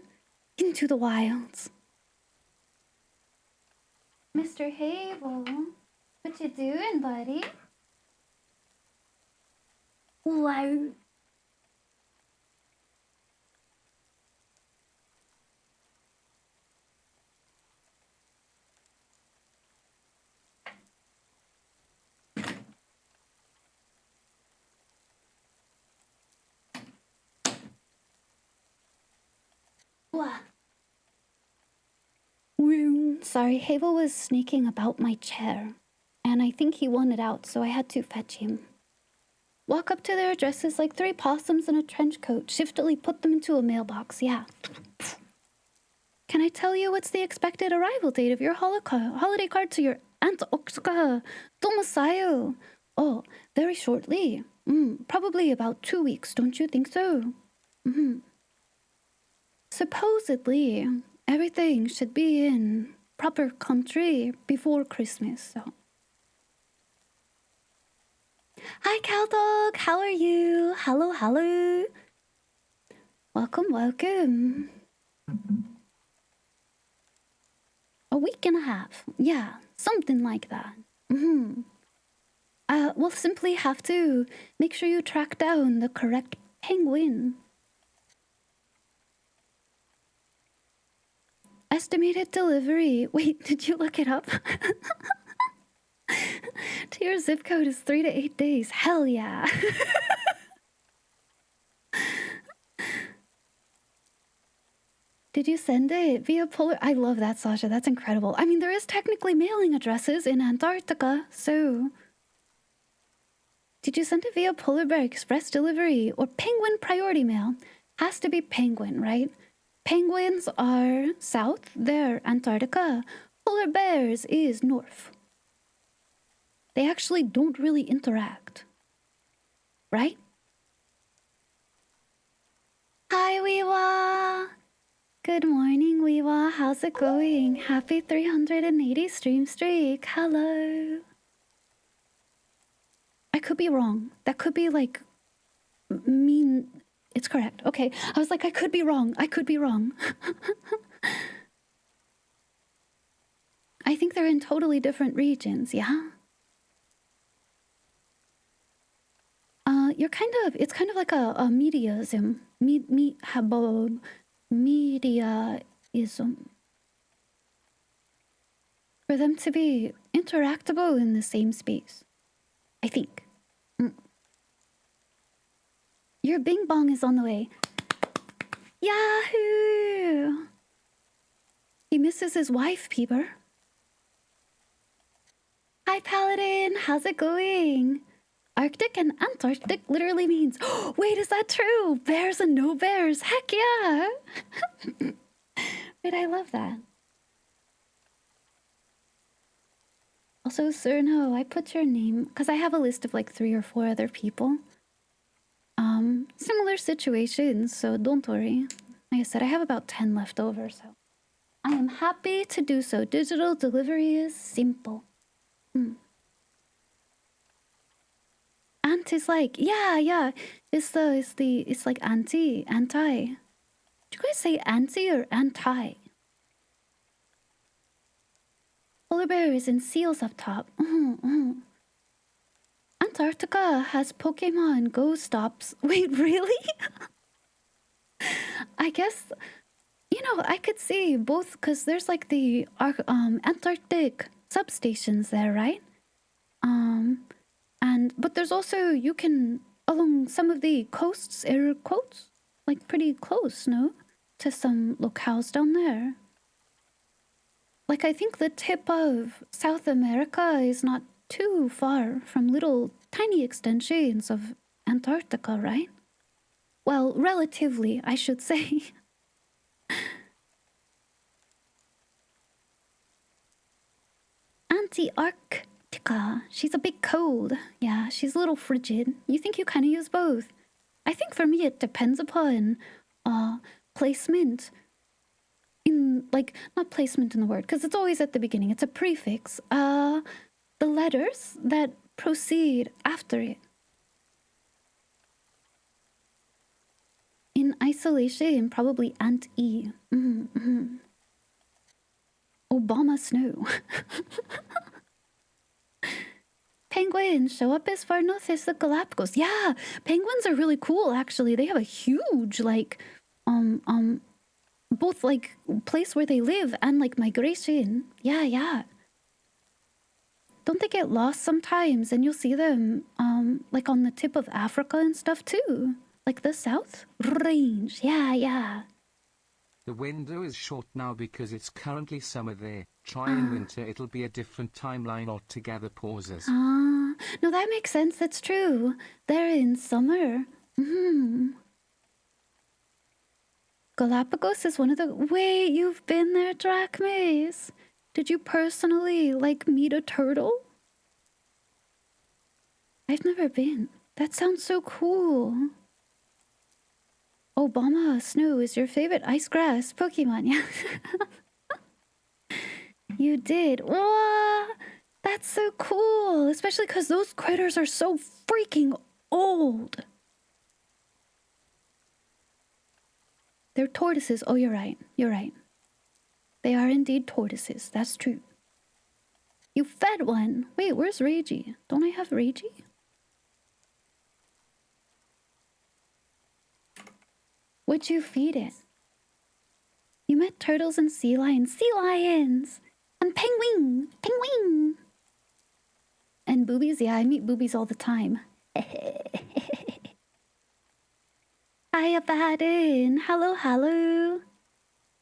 [SPEAKER 2] Into the wilds. Mr. Hable, what you doing, buddy? Wow. Sorry, Havel was sneaking about my chair, and I think he wanted out, so I had to fetch him. Walk up to their addresses like 3 possums in a trench coat, shiftily put them into a mailbox, yeah. Can I tell you what's the expected arrival date of your holiday card to your Aunt Oksuka domicile? Oh, very shortly. Probably about 2 weeks, don't you think so? Supposedly, everything should be in proper country before Christmas, so. Hi, Caldog. How are you? Hello. Welcome. A week and a half. Yeah, something like that. We'll simply have to make sure you track down the correct penguin. Estimated delivery. Wait, did you look it up? To your zip code is 3 to 8 days. Hell yeah. Did you send it via polar? I love that, Sasha. That's incredible. I mean, there is technically mailing addresses in Antarctica, so. Did you send it via Polar Bear Express delivery or Penguin Priority Mail? Has to be Penguin, right? Penguins are south, they're Antarctica. Polar bears is north. They actually don't really interact. Right? Hi, Weewa! Good morning, Weewa. How's it going? Happy 380 stream streak. Hello. could be wrong. That could be like mean. It's correct. Okay. I was like, I could be wrong. I could be wrong. I think they're in totally different regions, yeah? You're kind of, it's kind of like a mediaism. Mediaism. For them to be interactable in the same space. I think. Your bing bong is on the way. Yahoo! He misses his wife, Peeper. Hi, Paladin. How's it going? Arctic and Antarctic literally means, wait, is that true? Bears and no bears. Heck yeah. Wait, I love that. Also, sir, no, I put your name because I have a list of like 3 or 4 other people. Similar situations, so don't worry. Like I said, I have about 10 left over, so I am happy to do so. Digital delivery is simple. Ant is like, yeah. It's like anti. Did you guys say anti or anti? Polar bears and seals up top. Antarctica has Pokemon Go stops. Wait, really? I guess, I could see both because there's like the Antarctic substations there, right? But there's also, you can, along some of the coasts, air quotes, like pretty close, no? To some locales down there. Like, I think the tip of South America is not too far from little tiny extensions of Antarctica, right? Well, relatively, I should say. Antarctica. She's a bit cold. Yeah, she's a little frigid. You think you kind of use both? I think for me it depends upon placement. In, like, not placement in the word, because it's always at the beginning. It's a prefix. The letters that proceed after it. In isolation, probably Ant-E. Obama Snow. Penguins show up as far north as the Galapagos. Yeah, penguins are really cool, actually. They have a huge, like, both, like, place where they live and, like, migration. Yeah. Don't they get lost sometimes? And you'll see them, like, on the tip of Africa and stuff, too. Like the South Range. Yeah.
[SPEAKER 1] The window is short now because it's currently summer there. Try in winter, it'll be a different timeline altogether. Pauses.
[SPEAKER 2] No, that makes sense. That's true. They're in summer. Galapagos is one of the... Wait, you've been there, Drachmaze? Did you personally, like, meet a turtle? I've never been. That sounds so cool. Obama Snow is your favorite ice grass Pokemon, yeah? You did. Wow, that's so cool. Especially because those critters are so freaking old. They're tortoises. Oh, you're right. They are indeed tortoises. That's true. You fed one. Wait, where's Reiji? Don't I have Reiji? Would you feed it? You met turtles and sea lions. Sea lions! And penguin! And boobies? Yeah, I meet boobies all the time. Hiya, Baden. Hello.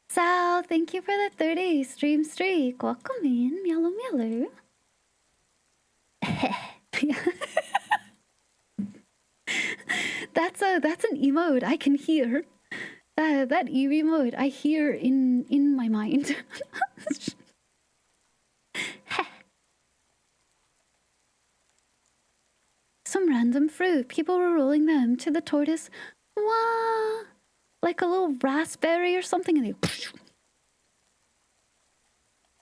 [SPEAKER 2] Sal, thank you for the 30 stream streak. Welcome in. Meow. That's an emote I can hear. That Eevee mode I hear in my mind. Some random fruit. People were rolling them to the tortoise. Wah! Like a little raspberry or something. And they...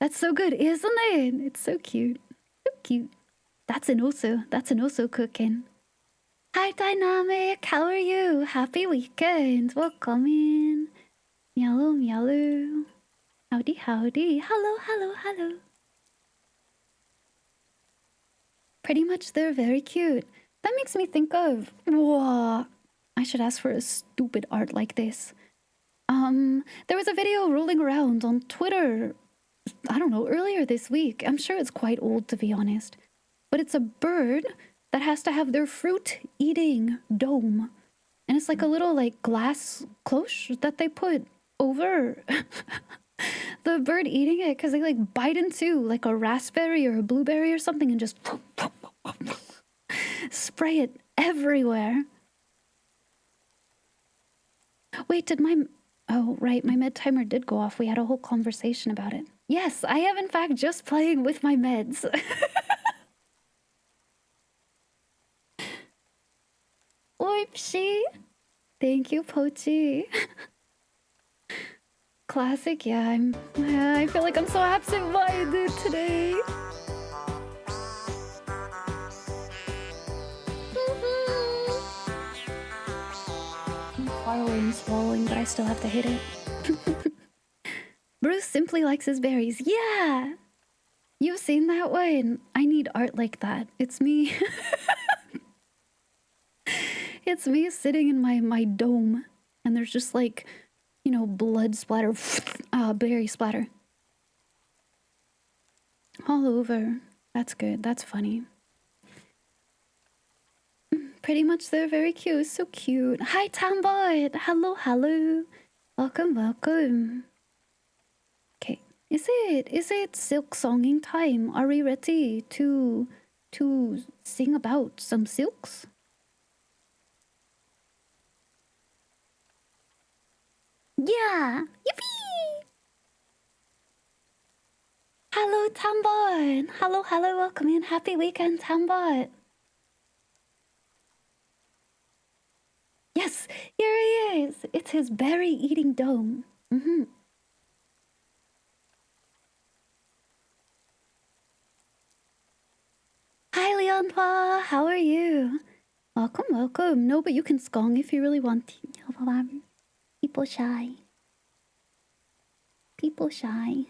[SPEAKER 2] That's so good, isn't it? It's so cute. So cute. That's an oso cooking. Hi, Dynamic. How are you? Happy weekend. Welcome in. Meow, meow. Howdy, howdy. Hello, hello, hello. Pretty much they're very cute. That makes me think of... Whoa. I should ask for a stupid art like this. There was a video rolling around on Twitter, I don't know, earlier this week. I'm sure it's quite old, to be honest. But it's a bird that has to have their fruit eating dome. And it's like a little like glass cloche that they put over the bird eating it, because they like bite into like a raspberry or a blueberry or something and just spray it everywhere. Wait, did my... Oh, right, my med timer did go off. We had a whole conversation about it. Yes, I am in fact just playing with my meds. Oopsie. Thank you, Pochi. Classic, yeah, I feel like I'm so absent-minded today. I'm far away and swallowing, but I still have to hit it. Bruce simply likes his berries. Yeah! You've seen that one. I need art like that. It's me. It's me sitting in my dome, and there's just like, you know, blood splatter, berry splatter. All over. That's good. That's funny. Pretty much they're very cute. So cute. Hi, Tambot. Hello, hello. Welcome, welcome. Okay. Is it silk songing time? Are we ready to sing about some silks? Yeah! Yippee! Hello, Tambot! Hello, hello, welcome in. Happy weekend, Tambot! Yes, here he is! It's his berry-eating dome. Hi, Leonpa! How are you? Welcome, welcome. No, but you can skong if you really want to. People shy. People shy.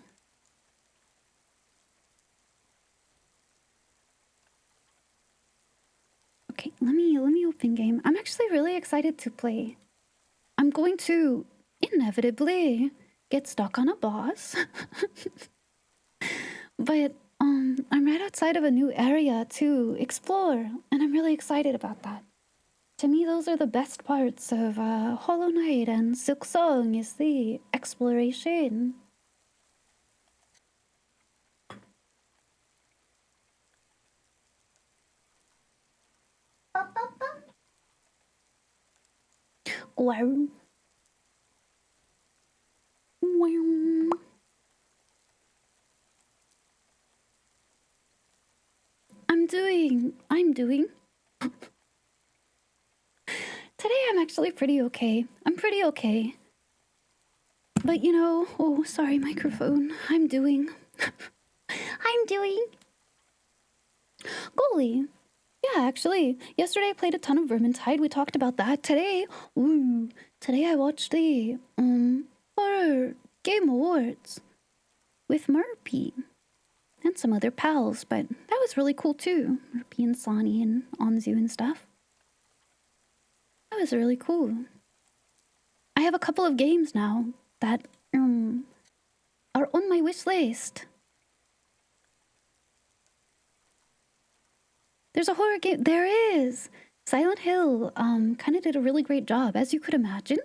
[SPEAKER 2] Okay, let me open game. I'm actually really excited to play. I'm going to inevitably get stuck on a boss. But I'm right outside of a new area to explore, and I'm really excited about that. To me, those are the best parts of Hollow Knight and Silksong, is the exploration. Wow. Wow. I'm doing. Today I'm actually pretty okay. I'm pretty okay. But you know, oh, sorry, microphone. I'm doing. Goalie. Yeah, actually, yesterday I played a ton of Vermintide. We talked about that. Today I watched the Horror Game Awards with Murpy and some other pals, but that was really cool too. Murpy and Sonny and Anzu and stuff. That was really cool. I have a couple of games now that are on my wish list. There's a horror game. There is. Silent Hill kind of did a really great job, as you could imagine.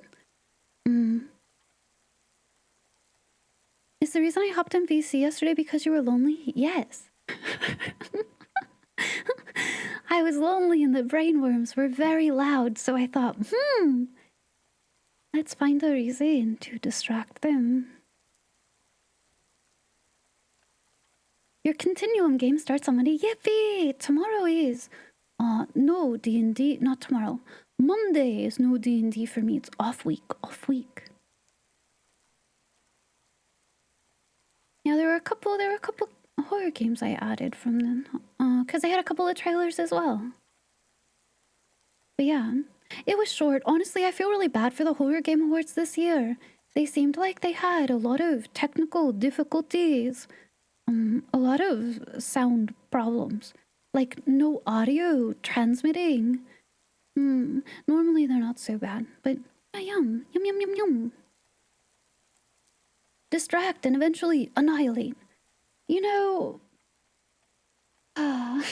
[SPEAKER 2] Is the reason I hopped on VC yesterday because you were lonely? Yes. I was lonely and the brainworms were very loud, so I thought, let's find a reason to distract them. Your Continuum game starts on Monday. Yippee! Tomorrow is no D&D, not tomorrow. Monday is no D&D for me. It's off week. Yeah, there were a couple horror games I added from them. Because they had a couple of trailers as well. But yeah, it was short. Honestly, I feel really bad for the Horror Game Awards this year. They seemed like they had a lot of technical difficulties, a lot of sound problems, like no audio transmitting. Normally they're not so bad, but yeah, yum, yum, yum, yum, yum. Distract and eventually annihilate. You know, I'm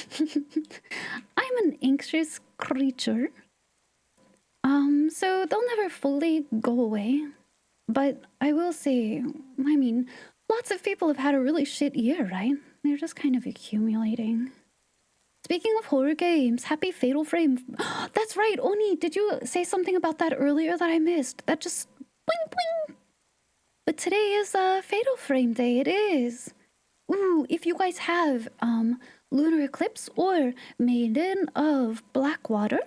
[SPEAKER 2] an anxious creature. So they'll never fully go away. But I will say, I mean, lots of people have had a really shit year, right? They're just kind of accumulating. Speaking of horror games, happy Fatal Frame. That's right, Oni, did you say something about that earlier that I missed? That just boing boing. But today is Fatal Frame Day, it is. Ooh, if you guys have Lunar Eclipse or Maiden of Blackwater,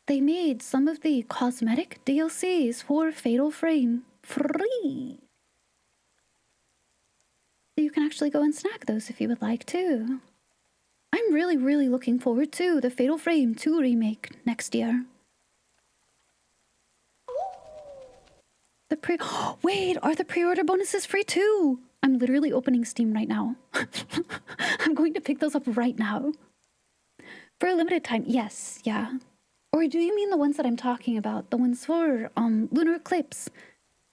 [SPEAKER 2] they made some of the cosmetic DLCs for Fatal Frame free. So you can actually go and snag those if you would like to. I'm really, really looking forward to the Fatal Frame 2 remake next year. Wait, are the pre-order bonuses free too? I'm literally opening Steam right now. I'm going to pick those up right now. For a limited time, yes, yeah. Or do you mean the ones that I'm talking about? The ones for Lunar Eclipse.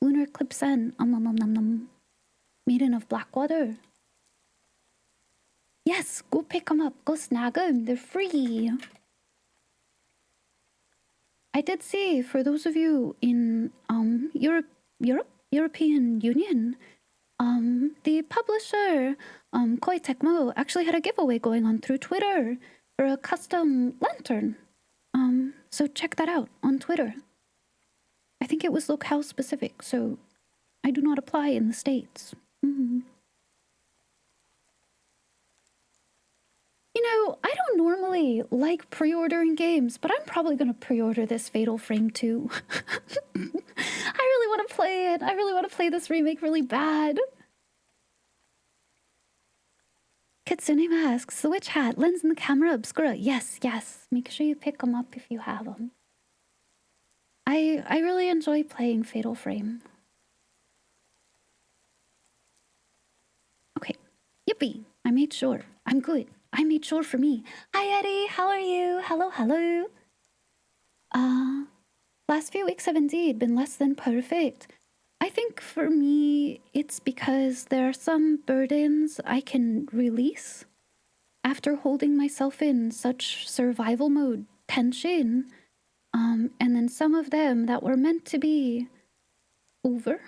[SPEAKER 2] Lunar Eclipse and Maiden of Blackwater. Yes, go pick them up. Go snag them. They're free. I did see, for those of you in European Union, the publisher, Koei Tecmo, actually had a giveaway going on through Twitter for a custom lantern. So check that out on Twitter. I think it was locale specific, so I do not apply in the States. You know, I don't normally like pre-ordering games, but I'm probably going to pre-order this Fatal Frame 2. I really want to play it. I really want to play this remake really bad. Kitsune Mask, Switch Hat, Lens in the Camera, Obscura. Yes, yes. Make sure you pick them up if you have them. I really enjoy playing Fatal Frame. Okay. Yippee. I made sure. I'm good. I made sure for me. Hi, Eddie. How are you? Hello, hello. Last few weeks have indeed been less than perfect. I think for me, it's because there are some burdens I can release after holding myself in such survival mode tension. And then some of them that were meant to be over,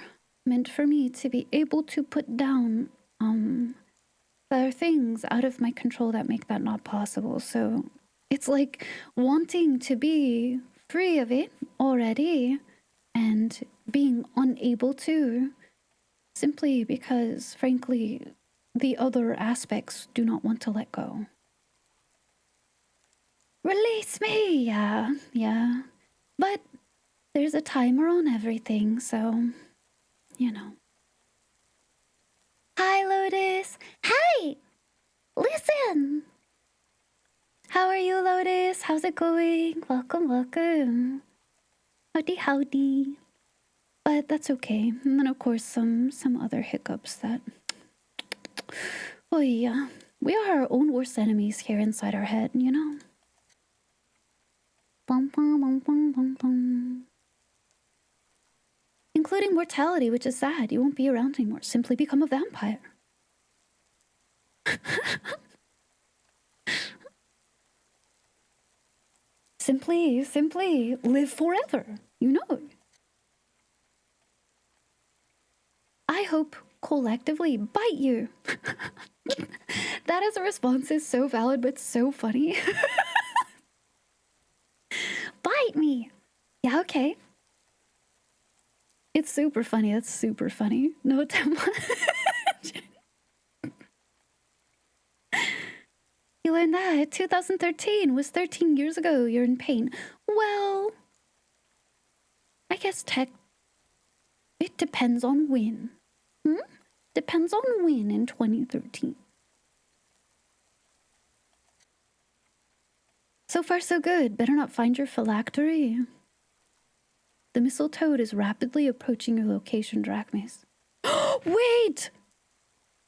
[SPEAKER 2] meant for me to be able to put down, there are things out of my control that make that not possible. So it's like wanting to be free of it already and being unable to, simply because, frankly, the other aspects do not want to let go. Release me! Yeah. But there's a timer on everything, so, you know. Hi, Lotus! Hi! Listen! How are you, Lotus? How's it going? Welcome, welcome. Howdy, howdy. But that's okay. And then, of course, some other hiccups that... Oh, yeah. We are our own worst enemies here inside our head, you know? Bum, bum, bum, bum, bum, bum. Including mortality, which is sad. You won't be around anymore. Simply become a vampire. Simply live forever. You know. I hope collectively bite you. That as a response is so valid but so funny. Bite me. Yeah, okay. It's super funny. That's super funny. No time. You learned that 2013 was 13 years ago. You're in pain. Well, I guess it depends on when. Depends on when in 2013. So far, so good. Better not find your phylactery. The mistletoe is rapidly approaching your location, Drachmis. Wait!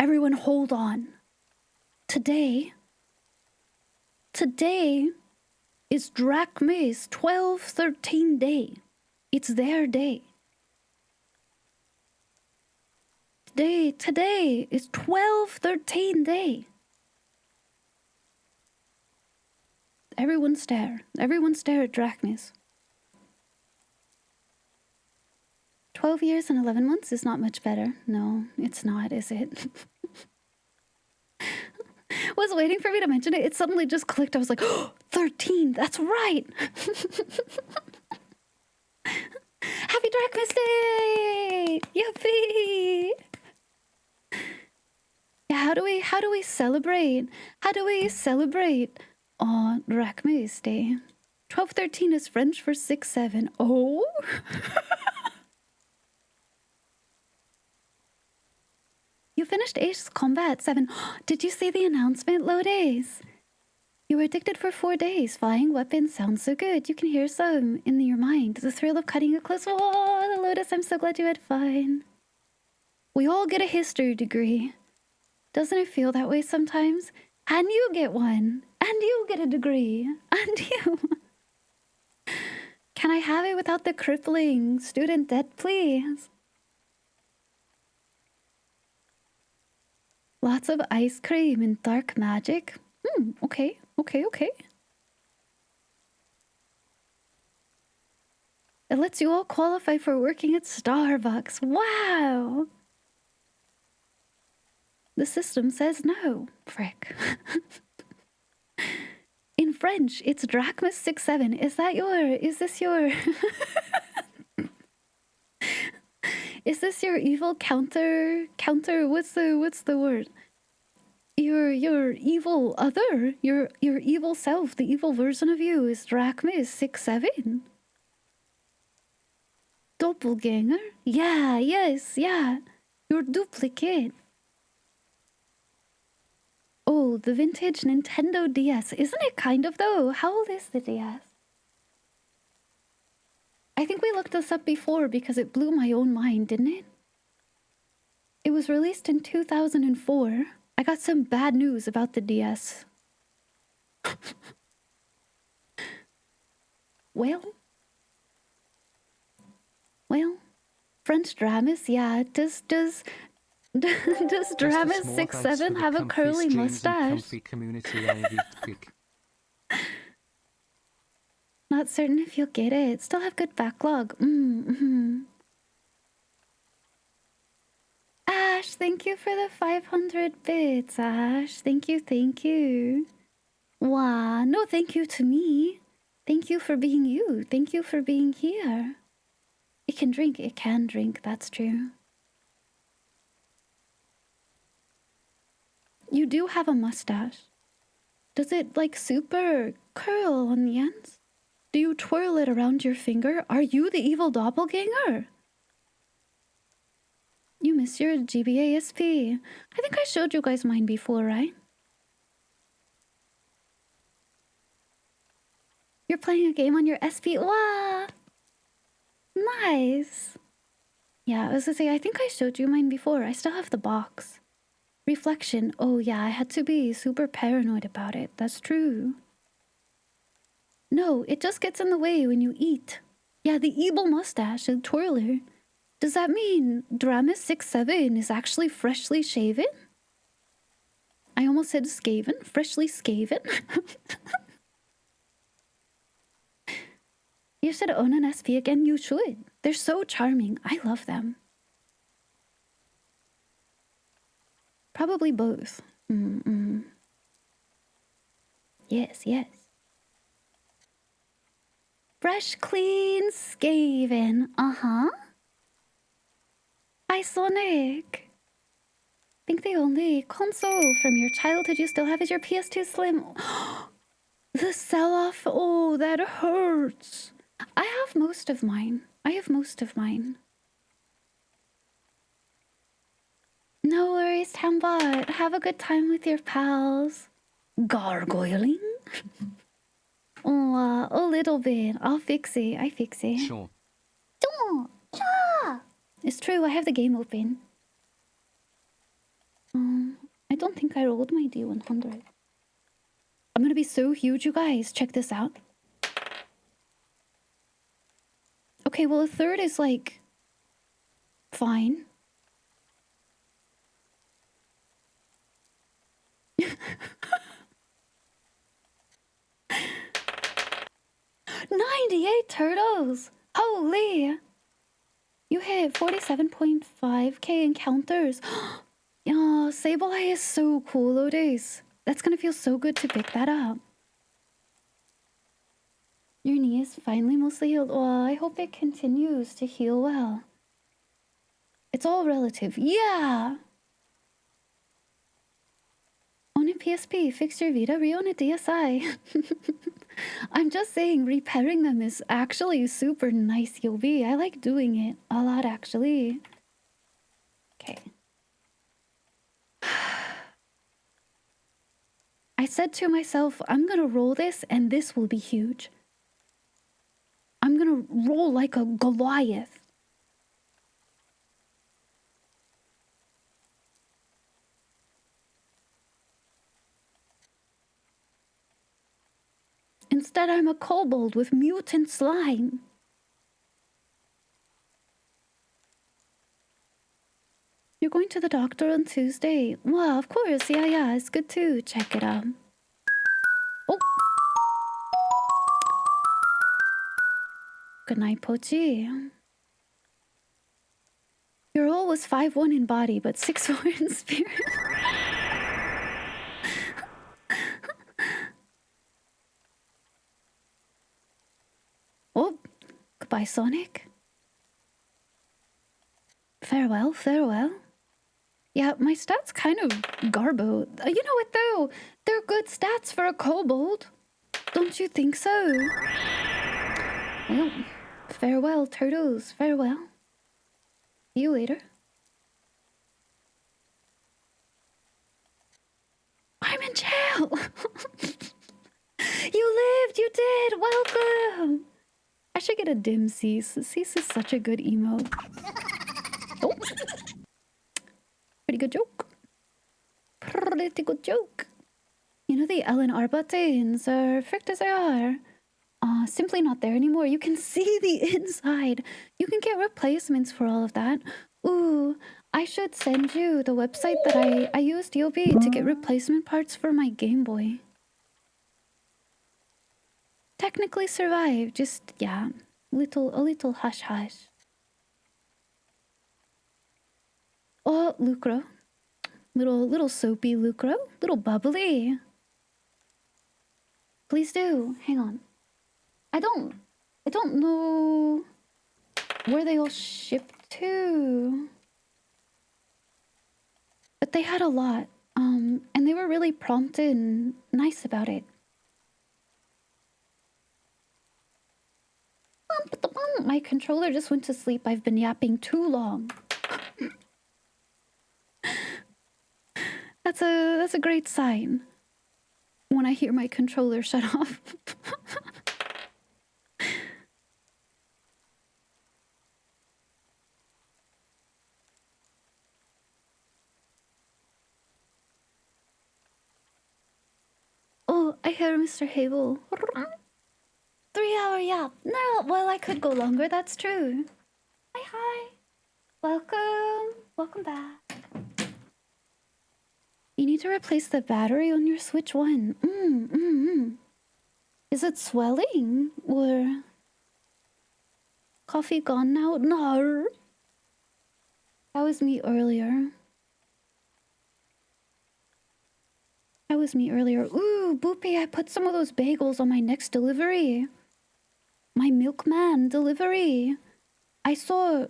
[SPEAKER 2] Everyone hold on. Today is Drachmis 12-13 day. It's their day. Today is 12-13 day. Everyone stare. Everyone stare at Drachmis. 12 years and 11 months is not much better. No, it's not, is it? Was waiting for me to mention it. It suddenly just clicked. I was like, oh, 13. That's right. Happy Drachmas Day! Yippee! Yeah, how do we celebrate? How do we celebrate on Drachmas Day? 12-13 is French for 6-7. Oh? You finished Ace Combat 7. Did you see the announcement, Lodes? You were addicted for 4 days. Flying weapons sounds so good. You can hear some in your mind. The thrill of cutting it close. Oh, Lotus, I'm so glad you had fun. We all get a history degree. Doesn't it feel that way sometimes? And you get one. And you get a degree. And you. Can I have it without the crippling student debt, please? Lots of ice cream and dark magic. Okay. It lets you all qualify for working at Starbucks. Wow! The system says no. Frick. In French, it's Drachmas 6-7. Is this your... Is this your evil counter, what's the word? Your evil other, your evil self, the evil version of you is Drachmis 6-7. Doppelganger? Yeah, yes, yeah. Your duplicate. Oh, the vintage Nintendo DS. Isn't it kind of though? How old is the DS? I think we looked this up before because it blew my own mind, didn't it? It was released in 2004. I got some bad news about the DS. Well, French Dramas, yeah. Does Dramas 6-7 have a curly mustache? Not certain if you'll get it. Still have good backlog. Ash, thank you for the 500 bits, Ash. Thank you. Wow, no thank you to me. Thank you for being you. Thank you for being here. It can drink, that's true. You do have a mustache. Does it, like, super curl on the ends? Do you twirl it around your finger? Are you the evil doppelganger? You miss your GBA SP. I think I showed you guys mine before, right? You're playing a game on your SP. Wow! Nice! Yeah, I was gonna say, I think I showed you mine before. I still have the box. Reflection. Oh yeah, I had to be super paranoid about it. That's true. No, it just gets in the way when you eat. Yeah, the evil mustache and twirler. Does that mean Dramas 6-7 is actually freshly shaven? I almost said skaven. Freshly skaven? You should own an SP again. You should. They're so charming. I love them. Probably both. Yes. Fresh, clean, skaven. Hi, Sonic. Think the only console from your childhood you still have is your PS2 Slim. The sell-off. Oh, that hurts. I have most of mine. No worries, Tambot. Have a good time with your pals. Gargoyling? Oh, a little bit. I'll fix it. I fix it.
[SPEAKER 1] Sure.
[SPEAKER 2] Oh, yeah. It's true. I have the game open. I don't think I rolled my D100. I'm gonna be so huge, you guys. Check this out. Okay, well, a third is like fine. $98 turtles! Holy! You hit 47.5k encounters. Yeah, Sableye is so cool, Otis. That's gonna feel so good to pick that up. Your knee is finally mostly healed. Well, I hope it continues to heal well. It's all relative. Yeah! On a PSP, fix your Vita, re-on a DSi. I'm just saying, repairing them is actually super nice, Yobi. I like doing it a lot, actually. Okay. I said to myself, I'm gonna roll this and this will be huge. I'm gonna roll like a Goliath. Instead, I'm a kobold with mutant slime. You're going to the doctor on Tuesday? Well, of course, yeah, it's good to check it out. Oh! Good night, Pochi. Your role was 5'1" in body, but 6'4" in spirit. Oh, goodbye, Sonic. Farewell, farewell. Yeah, my stats kind of garbo. You know what, though? They're good stats for a kobold. Don't you think so? Well, farewell, turtles, farewell. See you later. I'm in jail! You lived! You did! Welcome! I should get a dim Cease. Cease is such a good emote. Oh! Pretty good joke. Pretty good joke. You know, the LNR buttons are fricked as they are. Simply not there anymore. You can see the inside. You can get replacements for all of that. Ooh, I should send you the website that I used Yobi to get replacement parts for my Game Boy. Technically survived, just yeah, a little hush hush. Oh, Lucro. Little soapy Lucro. Little bubbly. Please do. Hang on. I don't know where they all shipped to. But they had a lot. And they were really prompt and nice about it. My controller just went to sleep. I've been yapping too long. That's a great sign. When I hear my controller shut off. Oh, I hear Mr. Hable. 3-hour yap. No, well, I could go longer, that's true. Hi. Welcome back. You need to replace the battery on your Switch 1. Is it swelling? Or... Coffee gone now? No. That was me earlier. Ooh, Boopy, I put some of those bagels on my next delivery. My milkman delivery. I saw,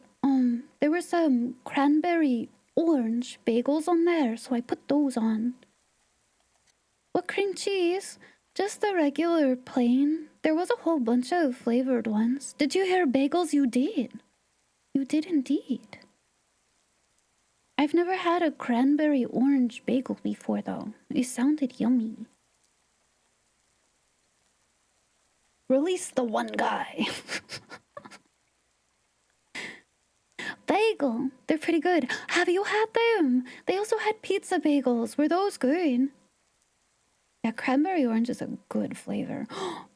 [SPEAKER 2] there were some cranberry orange bagels on there, so I put those on. What cream cheese? Just the regular plain. There was a whole bunch of flavored ones. Did you hear bagels? You did. You did indeed. I've never had a cranberry orange bagel before, though. It sounded yummy. Release the one guy. Bagel. They're pretty good. Have you had them? They also had pizza bagels. Were those good? Yeah, cranberry orange is a good flavor.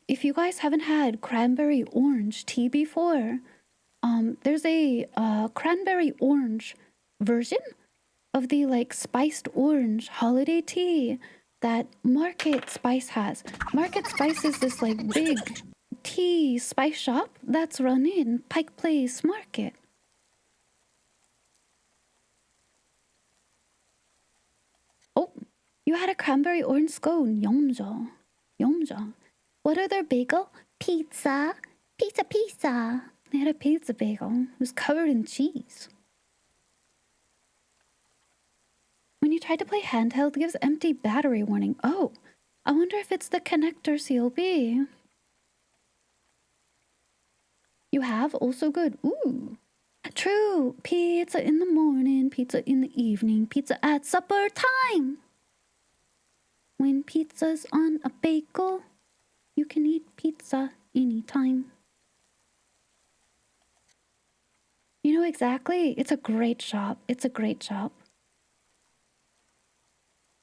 [SPEAKER 2] If you guys haven't had cranberry orange tea before, there's a cranberry orange version of the like spiced orange holiday tea that Market Spice has. Market Spice is this like big tea spice shop that's run in Pike Place Market. Oh, you had a cranberry orange scone. Yumja. Yumja. What other bagel? Pizza. Pizza, pizza. They had a pizza bagel. It was covered in cheese. When you tried to play handheld, it gives empty battery warning. Oh, I wonder if it's the connector CLB. You have? Also good. Ooh. True. Pizza in the morning, pizza in the evening, pizza at supper time. When pizza's on a bagel, you can eat pizza anytime. You know exactly. It's a great shop. It's a great shop.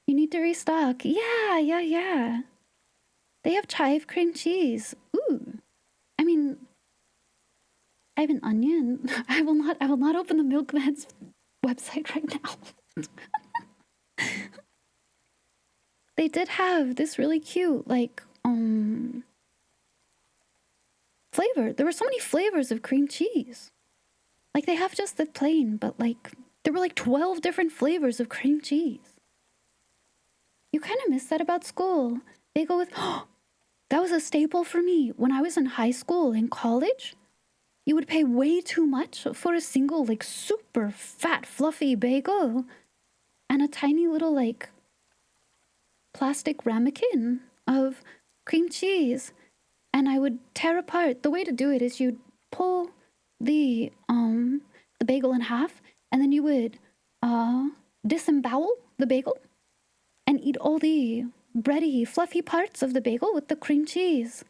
[SPEAKER 2] You need to restock. Yeah. They have chive cream cheese. Ooh. I mean, I have an onion. I will not open the Milkman's website right now. They did have this really cute, like, flavor. There were so many flavors of cream cheese. Like, they have just the plain, but, like, there were, like, 12 different flavors of cream cheese. You kind of miss that about school. They go with, that was a staple for me. When I was in high school and college, you would pay way too much for a single, like, super fat, fluffy bagel and a tiny little, like, plastic ramekin of cream cheese. And I would tear apart. The way to do it is you'd pull the bagel in half, and then you would disembowel the bagel and eat all the bready, fluffy parts of the bagel with the cream cheese.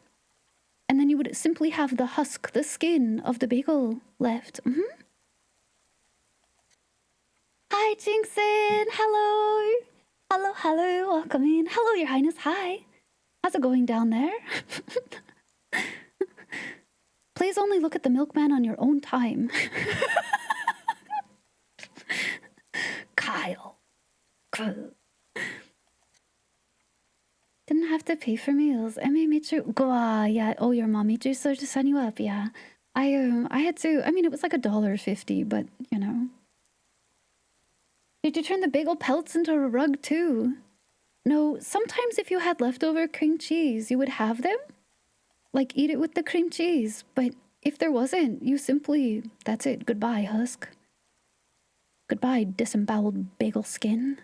[SPEAKER 2] And then you would simply have the husk, the skin of the bagel left. Hi, Jinxin. Hello. Hello. Welcome in. Hello, Your Highness. Hi. How's it going down there? Please only look at the milkman on your own time. Kyle. Didn't have to pay for meals. Yeah. Oh, your mommy juicer to sign you up. Yeah. I had to. I mean, it was like $1.50, but you know. Did you turn the bagel pelts into a rug too? No. Sometimes if you had leftover cream cheese, you would have them. Like, eat it with the cream cheese. But if there wasn't, you simply... That's it. Goodbye, husk. Goodbye, disemboweled bagel skin.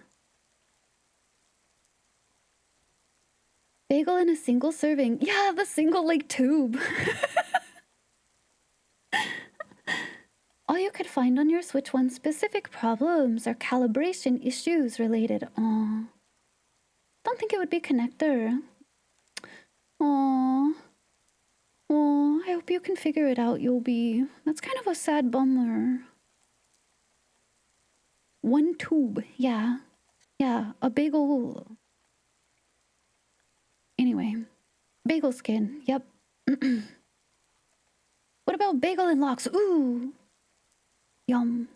[SPEAKER 2] Bagel in a single serving. Yeah, the single, like, tube. All you could find on your Switch One specific problems are calibration issues related. Aw. Don't think it would be connector. Aw. Oh, I hope you can figure it out, Yobi. That's kind of a sad bummer. One tube, yeah. Yeah, a bagel. Anyway, bagel skin, yep. What about bagel and lox? Ooh. Yum.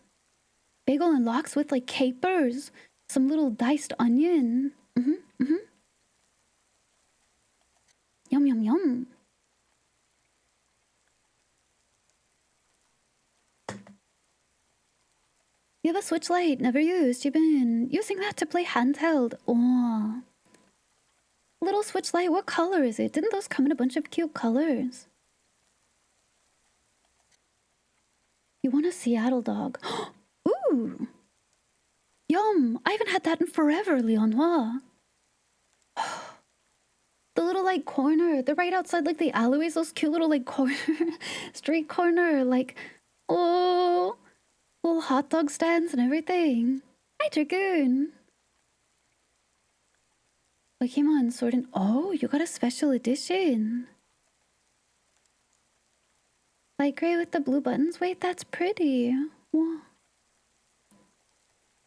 [SPEAKER 2] Bagel and lox with like capers. Some little diced onion. Yum. You have a Switch Lite, never used. You've been using that to play handheld. Oh. Little Switch Lite, what color is it? Didn't those come in a bunch of cute colors? You want a Seattle dog? Ooh. Yum. I haven't had that in forever, Leonhua. The little, like, corner. They're right outside, like, the alleyways. Those cute little, like, corner... street corner. Like, oh... little hot dog stands and everything. Hi, Dragoon. Pokemon Sword and... Oh, you got a special edition. Light gray with the blue buttons. Wait, that's pretty. Whoa.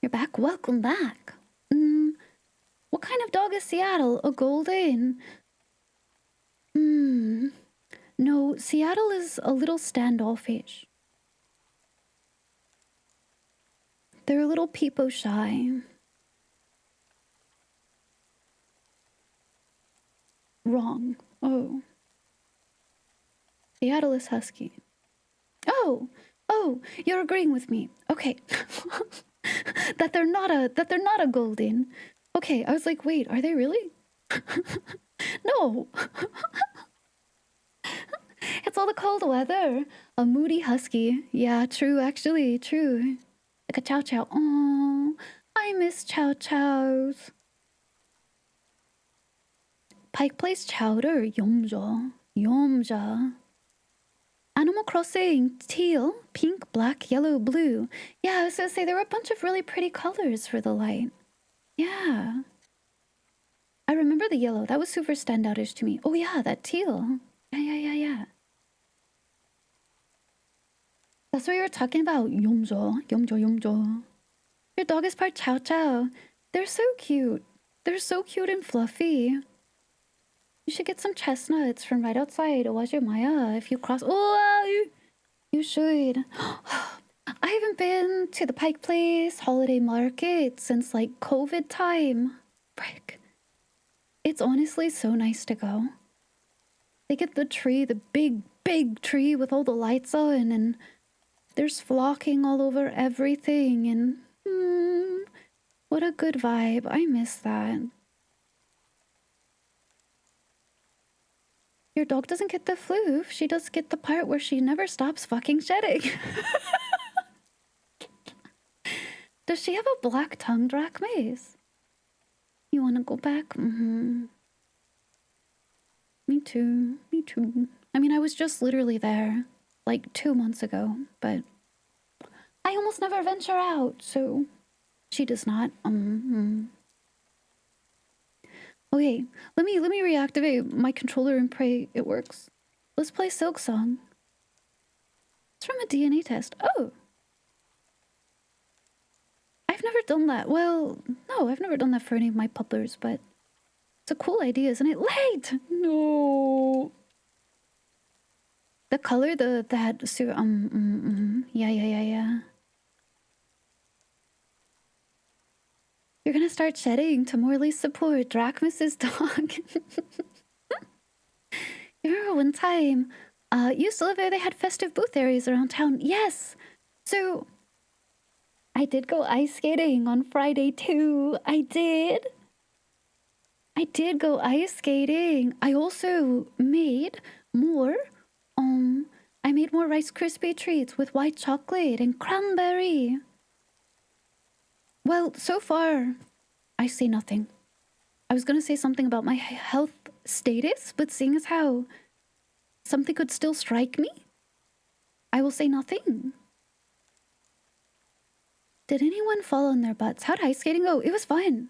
[SPEAKER 2] You're back. Welcome back. What kind of dog is Seattle? A golden? No, Seattle is a little standoffish. They're a little peepo shy. Wrong. Oh. Seattle is husky. Oh, you're agreeing with me. Okay. that they're not a golden. Okay, I was like, wait, are they really? No. It's all the cold weather. A moody husky. Yeah, true, actually, true. Like a chow chow. Oh, I miss chow chows. Pike Place chowder. Yomja. Yomja. Animal Crossing, teal, pink, black, yellow, blue. Yeah, I was gonna say there were a bunch of really pretty colors for the light. Yeah. I remember the yellow. That was super standoutish to me. Oh yeah, that teal. Yeah. That's what you were talking about. Yomjo. Your dog is part chow chow. They're so cute. They're so cute and fluffy. You should get some chestnuts from right outside Owajimaya if you cross. Oh, you should. I haven't been to the Pike Place holiday market since like COVID time. Frick. It's honestly so nice to go. They get the tree, the big tree with all the lights on, and there's flocking all over everything, and what a good vibe. I miss that. Your dog doesn't get the floof. She does get the part where she never stops fucking shedding. Does she have a black tongue, Drachmaze? You want to go back? Me too. I mean, I was just literally there like 2 months ago, but I almost never venture out, so she does not. Okay, let me reactivate my controller and pray it works. Let's play Silk Song. It's from a DNA test. Oh. I've never done that. Well, no, I've never done that for any of my puppers, but it's a cool idea, isn't it? Late! No. The color, yeah. You're gonna start shedding to morally support Drachmas's dog. You remember one time, used to live there, they had festive booth areas around town. Yes! So, I did go ice skating on Friday too. I did go ice skating. I also made more, Rice Krispie treats with white chocolate and cranberry. Well, so far, I see nothing. I was gonna say something about my health status, but seeing as how something could still strike me, I will say nothing. Did anyone fall on their butts? How'd ice skating go? It was fun.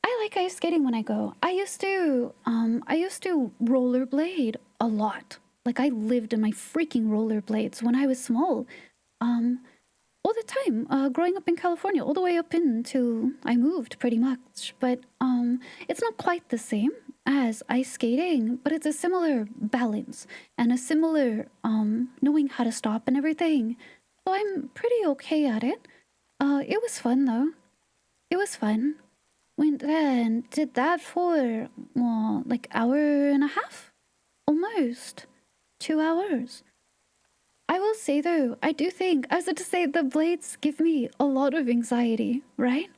[SPEAKER 2] I like ice skating when I go. I used to rollerblade a lot. Like, I lived in my freaking rollerblades when I was small. All the time, growing up in California, all the way up until I moved, pretty much. But it's not quite the same as ice skating, but it's a similar balance and a similar knowing how to stop and everything. So I'm pretty okay at it. It was fun though. It was fun. Went there and did that for like hour and a half, almost 2 hours. I will say though, I do think, I was about to say, the blades give me a lot of anxiety, right?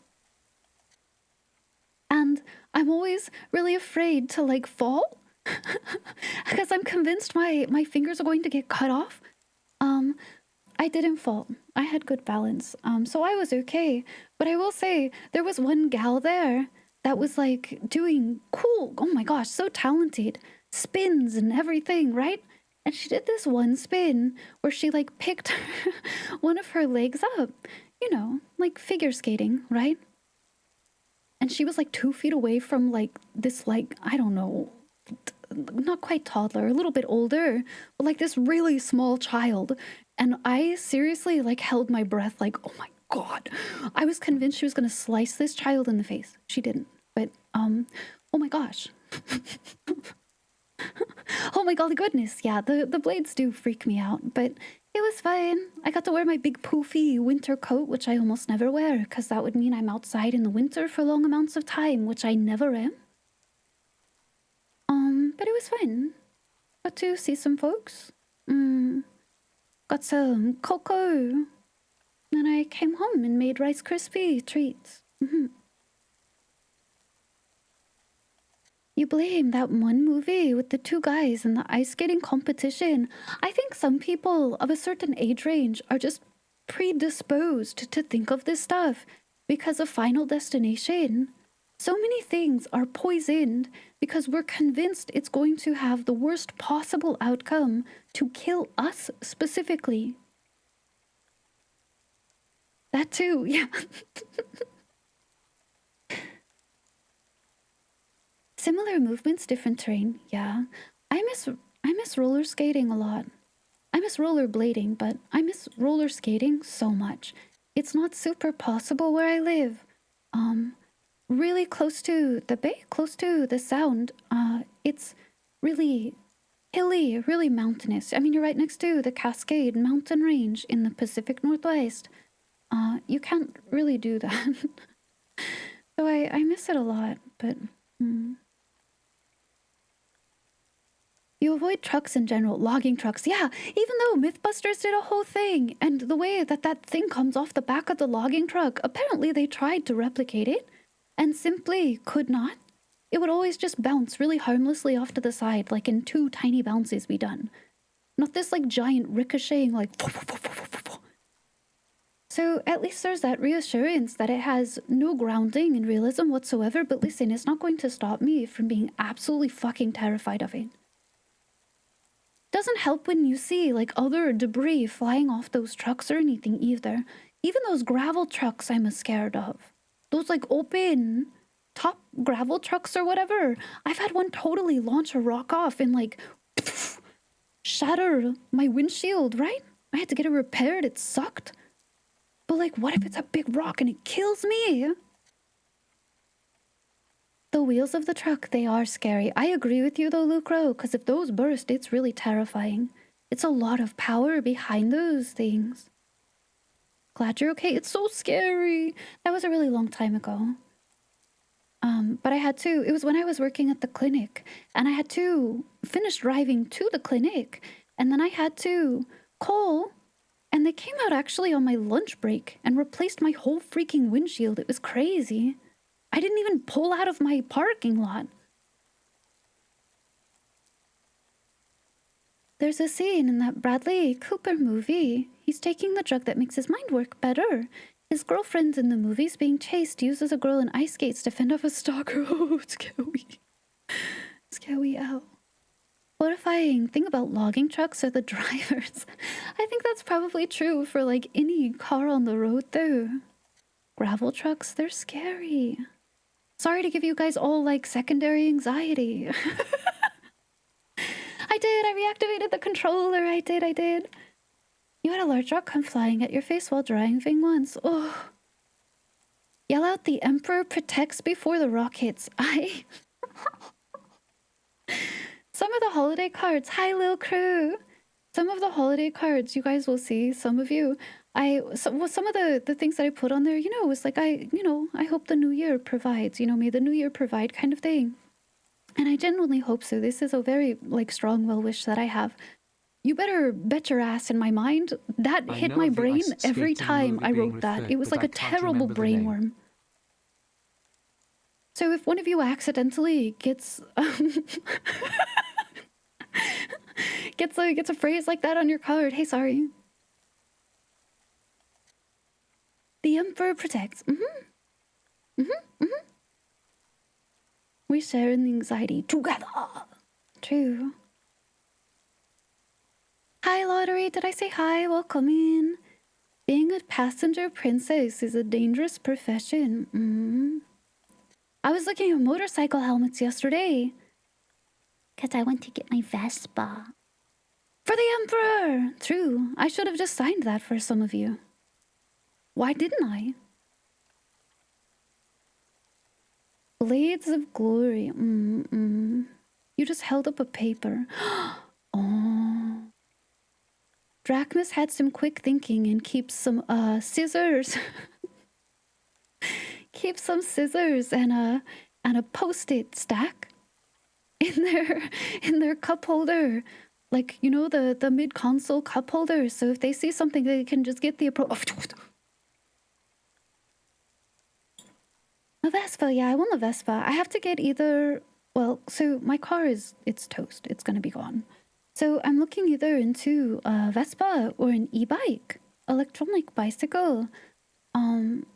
[SPEAKER 2] And I'm always really afraid to like fall because I'm convinced my fingers are going to get cut off. I didn't fall. I had good balance. So I was okay. But I will say there was one gal there that was like doing cool, oh my gosh, so talented, spins and everything, right? And she did this one spin where she like picked one of her legs up, you know, like figure skating, right? And she was like 2 feet away from like this, like, I don't know, not quite toddler, a little bit older, but like this really small child. And I seriously like held my breath like, oh my God. I was convinced she was going to slice this child in the face. She didn't. But, oh my gosh. Oh my golly goodness. Yeah, the blades do freak me out, but it was fine. I got to wear my big poofy winter coat, which I almost never wear, because that would mean I'm outside in the winter for long amounts of time, which I never am. But it was fun. Got to see some folks. Got some cocoa. Then I came home and made Rice Krispie treats. You blame that one movie with the two guys in the ice skating competition. I think some people of a certain age range are just predisposed to think of this stuff because of Final Destination. So many things are poisoned because we're convinced it's going to have the worst possible outcome to kill us specifically. That too, yeah. Similar movements, different terrain, yeah. I miss roller skating a lot. I miss rollerblading, but I miss roller skating so much. It's not super possible where I live. Really close to the bay, close to the sound. It's really hilly, really mountainous. I mean, you're right next to the Cascade Mountain Range in the Pacific Northwest. You can't really do that. So I miss it a lot, but... You avoid trucks in general, logging trucks. Yeah, even though Mythbusters did a whole thing, and the way that thing comes off the back of the logging truck, apparently they tried to replicate it, and simply could not. It would always just bounce really harmlessly off to the side, like in 2 tiny bounces be done. Not this like giant ricocheting like... So at least there's that reassurance that it has no grounding in realism whatsoever, but listen, it's not going to stop me from being absolutely fucking terrified of it. Doesn't help when you see like other debris flying off those trucks or anything either. Even those gravel trucks I'm scared of. Those like open top gravel trucks or whatever. I've had one totally launch a rock off and like shatter my windshield, right? I had to get it repaired. It sucked. But like, what if it's a big rock and it kills me? The wheels of the truck, they are scary. I agree with you though, Lucro, because if those burst, it's really terrifying. It's a lot of power behind those things. Glad you're okay. It's so scary. That was a really long time ago. But I had to, it was when I was working at the clinic, and I had to finish driving to the clinic, and then I had to call, and they came out actually on my lunch break and replaced my whole freaking windshield. It was crazy. I didn't even pull out of my parking lot. There's a scene in that Bradley Cooper movie. He's taking the drug that makes his mind work better. His girlfriend in the movie's being chased, uses a girl in ice skates to fend off a stalker. Oh, it's scary. Scary out. Horrifying thing about logging trucks are the drivers. I think that's probably true for like any car on the road though. Gravel trucks, they're scary. Sorry to give you guys all like secondary anxiety. I reactivated the controller. I did. You had a large rock come flying at your face while driving once. Oh. Yell out the Emperor protects before the rock hits. Some of the holiday cards. Hi, Lil Crew. Some of the holiday cards, you guys will see, some of you. Some of the things that I put on there, you know, was like, I hope the new year provides, you know, may the new year provide kind of thing. And I genuinely hope so. This is a very, like, strong well wish that I have. You better bet your ass in my mind. That hit my brain every time I wrote that. It was like a terrible brainworm. So if one of you accidentally gets gets a phrase like that on your card, hey, sorry. The Emperor protects. We share in the anxiety together. True. Hi, Lottery. Did I say hi? Welcome in. Being a passenger princess is a dangerous profession. I was looking at motorcycle helmets yesterday. Because I want to get my Vespa. For the Emperor! True. I should have just signed that for some of you. Why didn't I? Blades of Glory. You just held up a paper. Oh. Drachmas had some quick thinking and keeps some scissors. Keeps some scissors and a post-it stack in their cup holder. Like, you know, the mid-console cup holder. So if they see something, they can just get the a Vespa, yeah, I want a Vespa. I have to get either, well, so my car it's toast. It's gonna be gone. So I'm looking either into a Vespa or an e-bike, electronic bicycle.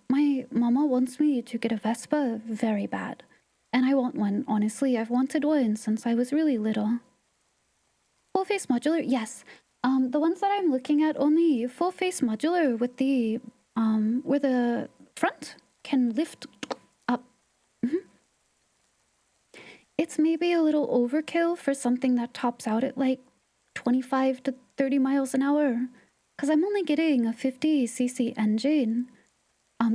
[SPEAKER 2] My mama wants me to get a Vespa very bad. And I want one, honestly. I've wanted one since I was really little. Full face modular, yes. The ones that I'm looking at only full face modular with the, where the front can lift up. It's maybe a little overkill for something that tops out at like 25 to 30 miles an hour. Because I'm only getting a 50cc engine.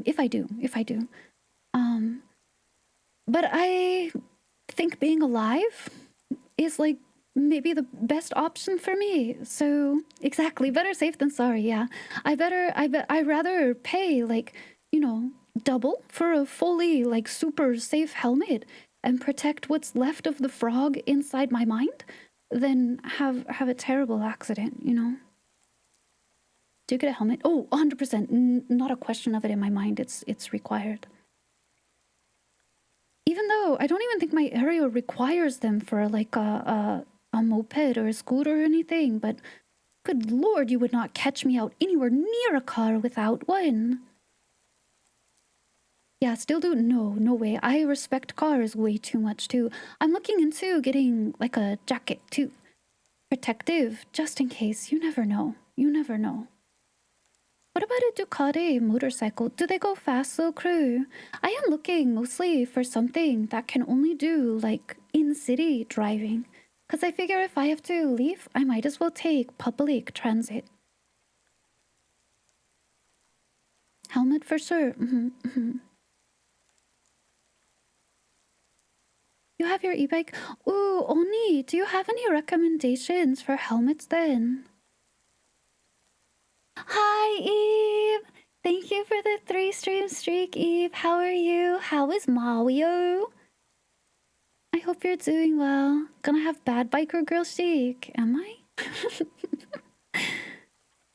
[SPEAKER 2] If I do. But I think being alive is like maybe the best option for me. So exactly, better safe than sorry. Yeah, I'd rather pay like, you know, double for a fully like super safe helmet and protect what's left of the frog inside my mind than have a terrible accident, you know. Do you get a helmet? Oh, 100%. Not a question of it in my mind. It's required. Even though I don't even think my area requires them for like a moped or a scooter or anything, but good lord, you would not catch me out anywhere near a car without one. Yeah, still do? No way. I respect cars way too much too. I'm looking into getting like a jacket too. Protective, just in case. You never know. What about a Ducati motorcycle? Do they go fast though, crew? I am looking mostly for something that can only do like in-city driving. Because I figure if I have to leave, I might as well take public transit. Helmet for sure. You have your e-bike? Ooh, Oni, do you have any recommendations for helmets then? Hi, Eve! Thank you for the 3-stream streak, Eve. How are you? How is Mario? I hope you're doing well. Gonna have bad biker girl chic, am I?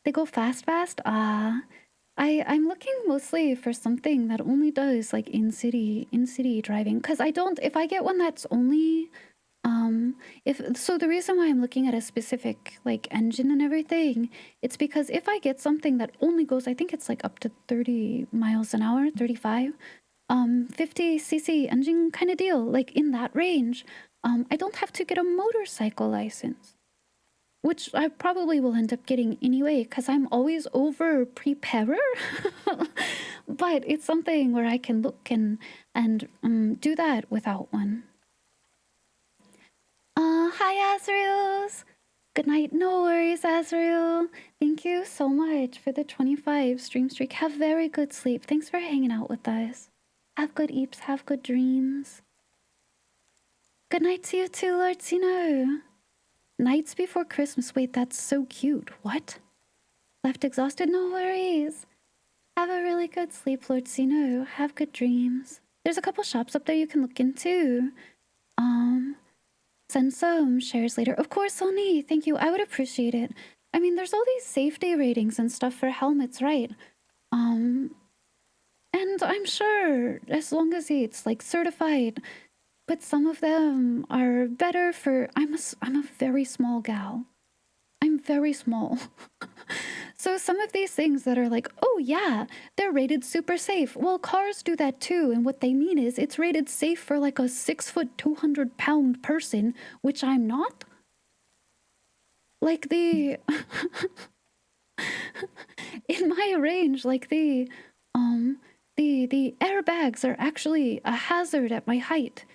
[SPEAKER 2] They go fast? I'm looking mostly for something that only does like in-city driving. Cause if I get one that's only the reason why I'm looking at a specific like engine and everything, it's because if I get something that only goes, I think it's like up to 30 miles an hour, 35, 50cc engine kind of deal, like in that range, I don't have to get a motorcycle license, which I probably will end up getting anyway because I'm always over preparer. But it's something where I can look and do that without one. Hi, Azriels. Good night. No worries, Azriel. Thank you so much for the 25 stream streak. Have very good sleep. Thanks for hanging out with us. Have good eeps. Have good dreams. Good night to you too, Lord Sino. Nights before Christmas. Wait, that's so cute. What? Left exhausted? No worries. Have a really good sleep, Lord Sino. Have good dreams. There's a couple shops up there you can look into. Send some shares later. Of course, Sony. Thank you. I would appreciate it. I mean, there's all these safety ratings and stuff for helmets, right? And I'm sure as long as it's like certified, but some of them are better for. I'm a very small gal. I'm very small. So some of these things that are like, oh yeah, they're rated super safe. Well, cars do that too. And what they mean is it's rated safe for like a 6', 200-pound person, which I'm not. Like in my range, like the airbags are actually a hazard at my height.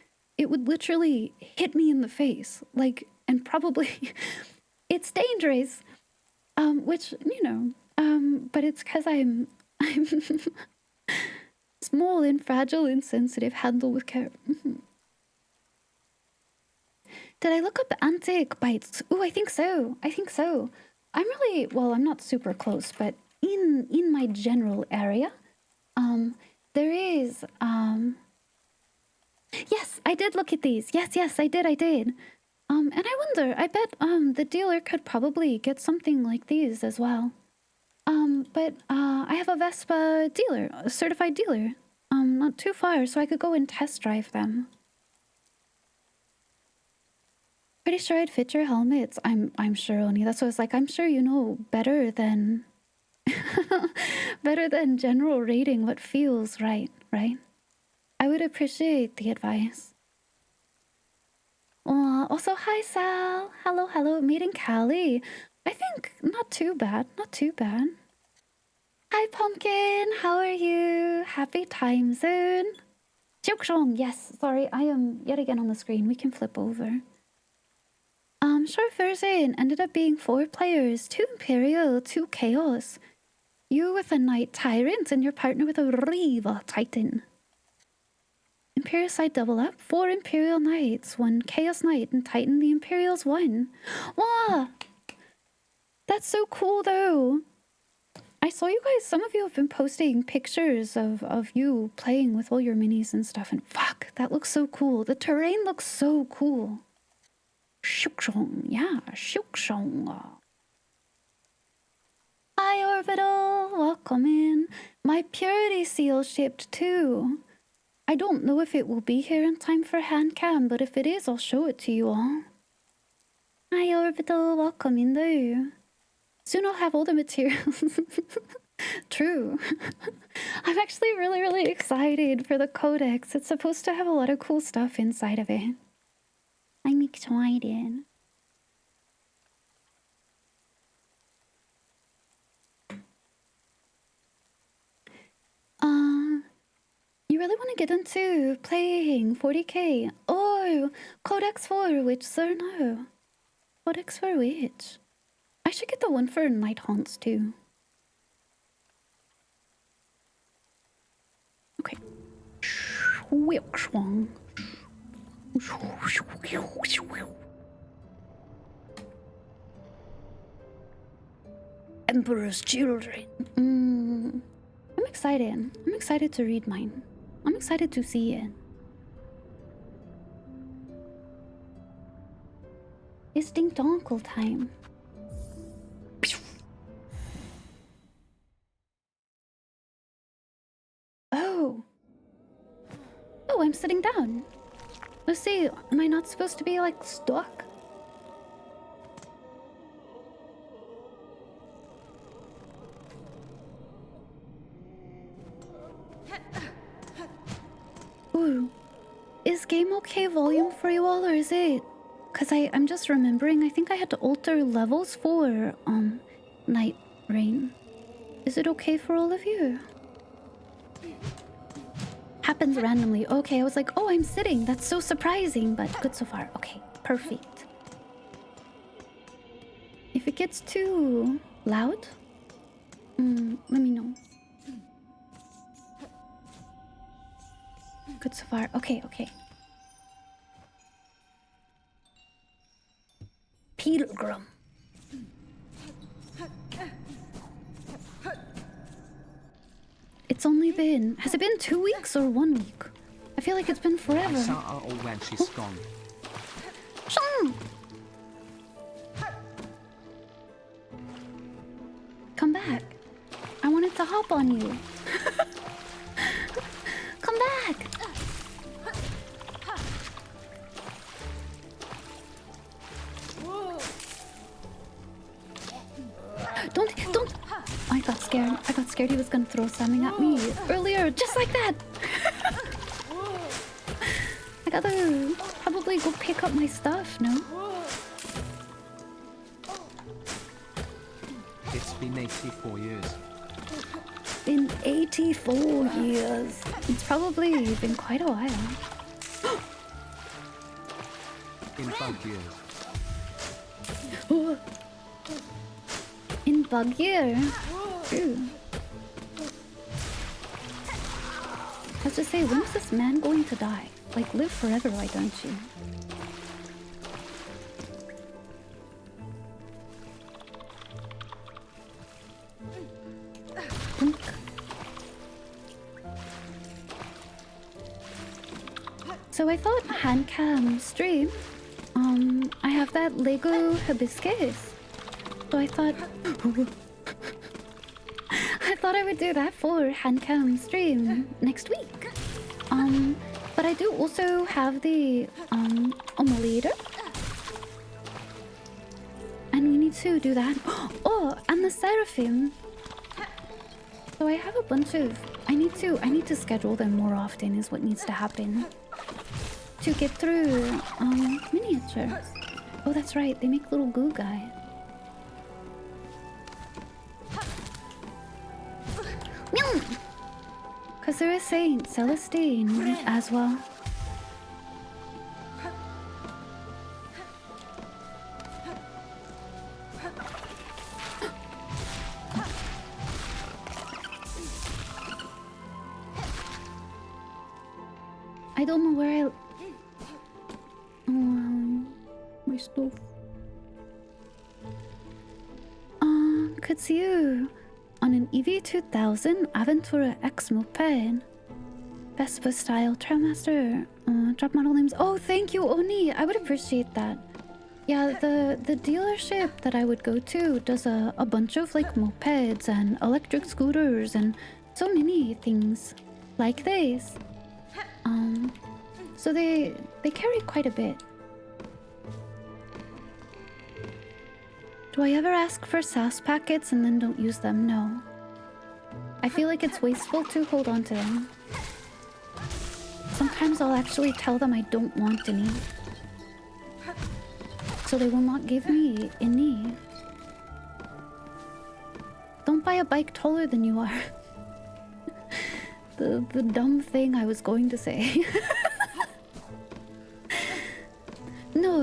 [SPEAKER 2] it would literally hit me in the face, like, and probably it's dangerous. Which, you know, but it's because I'm small and fragile and sensitive, handle with care. Did I look up antique bites? Ooh, I think so. I think so. I'm really, well, I'm not super close, but in my general area, there is, yes, I did look at these. Yes, I did. And I wonder, I bet, the dealer could probably get something like these as well. But, I have a Vespa dealer, a certified dealer, not too far, so I could go and test drive them. Pretty sure I'd fit your helmets. I'm sure, Oni. That's what it's like. I'm sure you know better than better than general rating what feels right? I would appreciate the advice. Also, hi Sal. Hello. Meeting Callie. I think not too bad. Hi Pumpkin. How are you? Happy time zone. Xiuxiong. Yes. Sorry, I am yet again on the screen. We can flip over. Short version ended up being 4 players, 2 Imperial, 2 Chaos. You with a Knight Tyrant and your partner with a Riva Titan. Imperial side double up, 4 Imperial Knights, 1 Chaos Knight, and Titan the Imperials won. Wow! That's so cool though. I saw you guys, some of you have been posting pictures of you playing with all your minis and stuff, and fuck, that looks so cool. The terrain looks so cool. Xiuxiong, yeah, Xiuxiong. Hi Orbital, welcome in. My Purity Seal shipped too. I don't know if it will be here in time for hand cam, but if it is, I'll show it to you all. Hi Orbital, welcome in though. Soon I'll have all the materials. True. I'm actually really excited for the codex. It's supposed to have a lot of cool stuff inside of it. I'm excited. You really want to get into playing 40k? Oh, Codex for which, sir? No. Codex for which? I should get the one for Night Haunts too. Okay. Emperor's Children. I'm excited. I'm excited to read mine. I'm excited to see it. It's Ding Donkle time. Oh, I'm sitting down. Let's see, am I not supposed to be like stuck? Ooh, is game okay volume for you all, or is it? Cause I'm just remembering, I think I had to alter levels for Night Rain. Is it okay for all of you? Happens randomly. Okay, I was like, oh, I'm sitting. That's so surprising, but good so far. Okay, perfect. If it gets too loud, let me know. Good so far. Okay. Pilgrim. It's only been... Has it been 2 weeks or 1 week? I feel like it's been forever.
[SPEAKER 1] I saw her all when she's gone.
[SPEAKER 2] Come back. I wanted to hop on you. Come back. Don't. I got scared. He was gonna throw something at me earlier, just like that. I gotta probably go pick up my stuff, no?
[SPEAKER 1] It's been 84 years.
[SPEAKER 2] Been 84 years. It's probably been quite a while.
[SPEAKER 1] In bug years.
[SPEAKER 2] In bug year. True. I was just say, when is this man going to die? Like, live forever, why don't you? Blink. So I thought handcam stream. I have that Lego hibiscus. So I thought I thought I would do that for handcam stream next week. But I do also have the emulator. And we need to do that. Oh, and the Seraphim. So I have a bunch of I need to schedule them more often is what needs to happen. To get through miniatures. Oh, that's right, they make little goo guy. Because there is Saint Celestine as well. I don't know where I... my stuff. Could see you on an EV2000 Aventura X moped. Vespa style Trailmaster. Drop model names. Oh, thank you, Oni. I would appreciate that. Yeah, the dealership that I would go to does a bunch of like mopeds and electric scooters and so many things like this. So they carry quite a bit. Do I ever ask for SAS packets and then don't use them? No. I feel like it's wasteful to hold on to them. Sometimes I'll actually tell them I don't want any. So they will not give me any. Don't buy a bike taller than you are. The dumb thing I was going to say. No.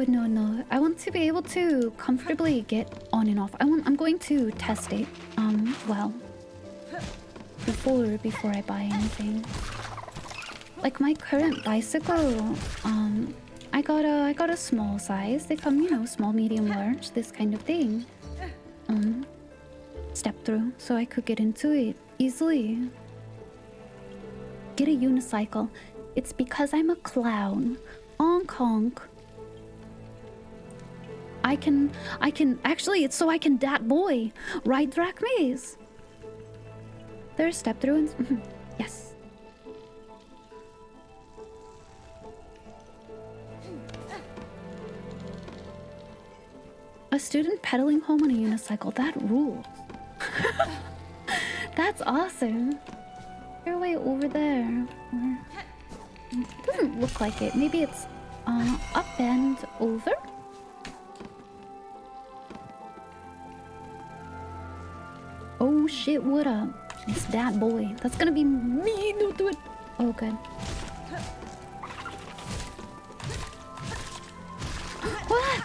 [SPEAKER 2] I want to be able to comfortably get on and off. I'm going to test it. Well, before I buy anything. Like my current bicycle, I got a small size. They come, you know, small, medium, large, this kind of thing. Step through, so I could get into it easily. Get a unicycle. It's because I'm a clown. Honk honk. I can actually, it's so I can dat boy ride Drac Maze. There's step through and yes. A student pedaling home on a unicycle, that rules. That's awesome. You're way over there. Or, it doesn't look like it. Maybe it's up and over. Oh shit, what up? It's that boy. That's gonna be me. Don't do it. Oh, good. What?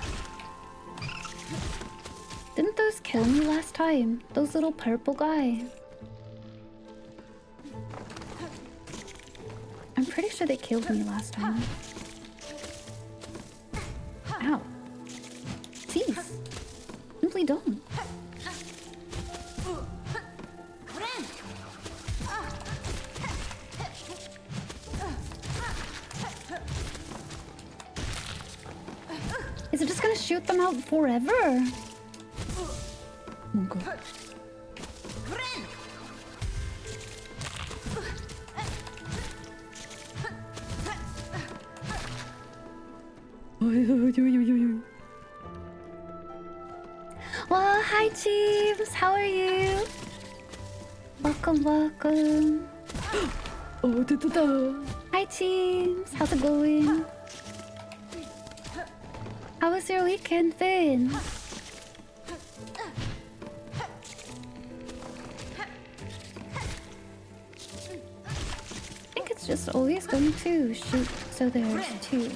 [SPEAKER 2] Didn't those kill me last time? Those little purple guys. I'm pretty sure they killed me last time. Ow. Jeez. Simply don't. Is it just gonna shoot them out forever? Oh god. Well, hi Chiefs, how are you? Welcome, welcome. Oh, hi Chiefs, how's it going? How was your weekend been? I think it's just always going to shoot, so there's two.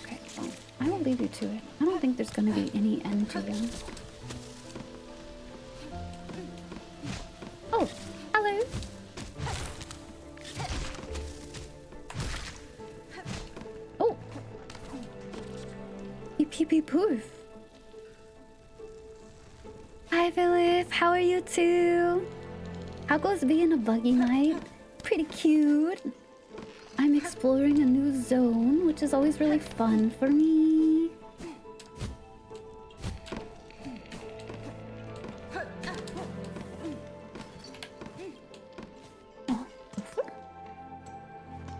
[SPEAKER 2] Okay, well. I will leave you to it. I don't think there's gonna be any end to you. Oh, hello. Oh. Beep beep beep poof. Hi Philip, how are you too? How goes being a buggy night? Pretty cute. I'm exploring a new zone, which is always really fun for me. Oh.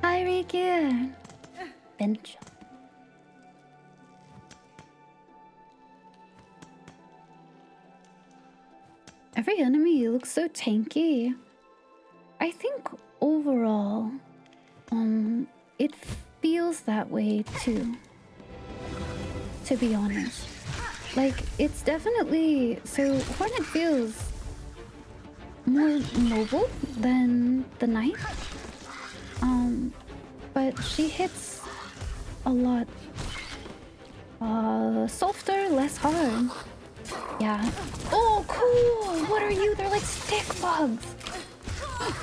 [SPEAKER 2] Hi Ricky. Bench. Every enemy looks so tanky. I think overall, it feels that way too. To be honest, like it's definitely so. Hornet feels more mobile than the knight, but she hits a lot softer, less hard. Yeah. Oh, cool! What are you? They're like stick bugs.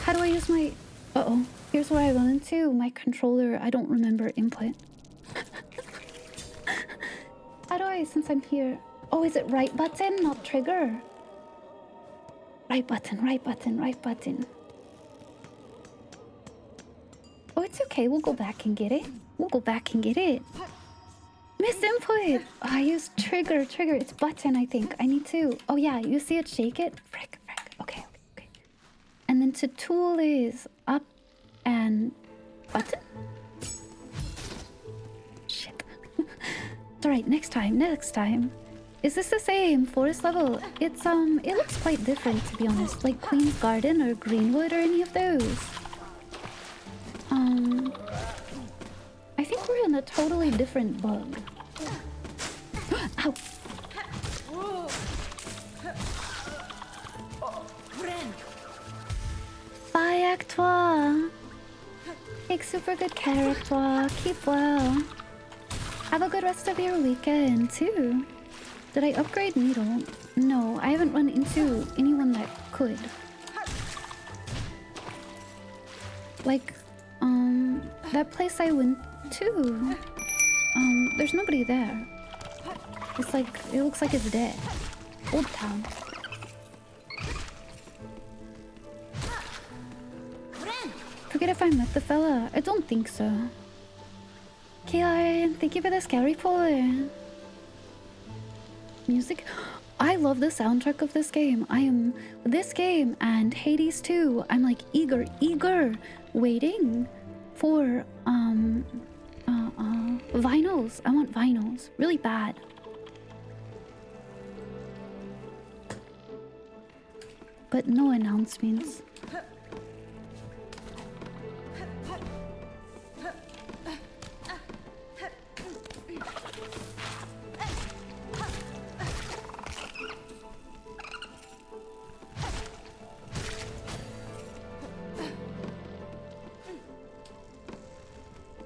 [SPEAKER 2] How do I use my... Uh-oh. Here's where I run into my controller. I don't remember input. How do I, since I'm here... Oh, is it right button, not trigger? Right button, right button, right button. Oh, it's okay. We'll go back and get it. We'll go back and get it. Miss input! Oh, I used trigger. It's button, I think. I need to... Oh, yeah. You see it? Shake it? Frick. Okay. And then to tool is up and button? Shit. It's alright, next time. Is this the same forest level? It's, it looks quite different, to be honest. Like Queen's Garden or Greenwood or any of those. I think we're in a totally different bug. Ow! Bye, Actoire! Take super good care, Actoire. Keep well. Have a good rest of your weekend, too. Did I upgrade Needle? No, I haven't run into anyone that could. Like, that place I went to, there's nobody there. It's like, it looks like it's dead. Old town. Forget if I met the fella. I don't think so. Kian, thank you for the scary report. Music. I love the soundtrack of this game. This game and Hades 2. I'm like eager waiting for vinyls. I want vinyls really bad. But no announcements.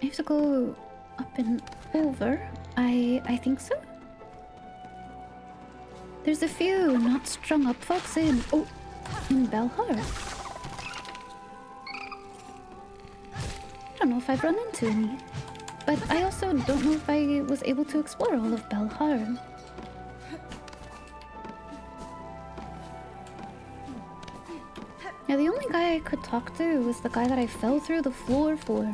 [SPEAKER 2] I have to go up and over. I think so. There's a few not strung up folks in Belhar. I don't know if I've run into any, but I also don't know if I was able to explore all of Belhar. Yeah, the only guy I could talk to was the guy that I fell through the floor for.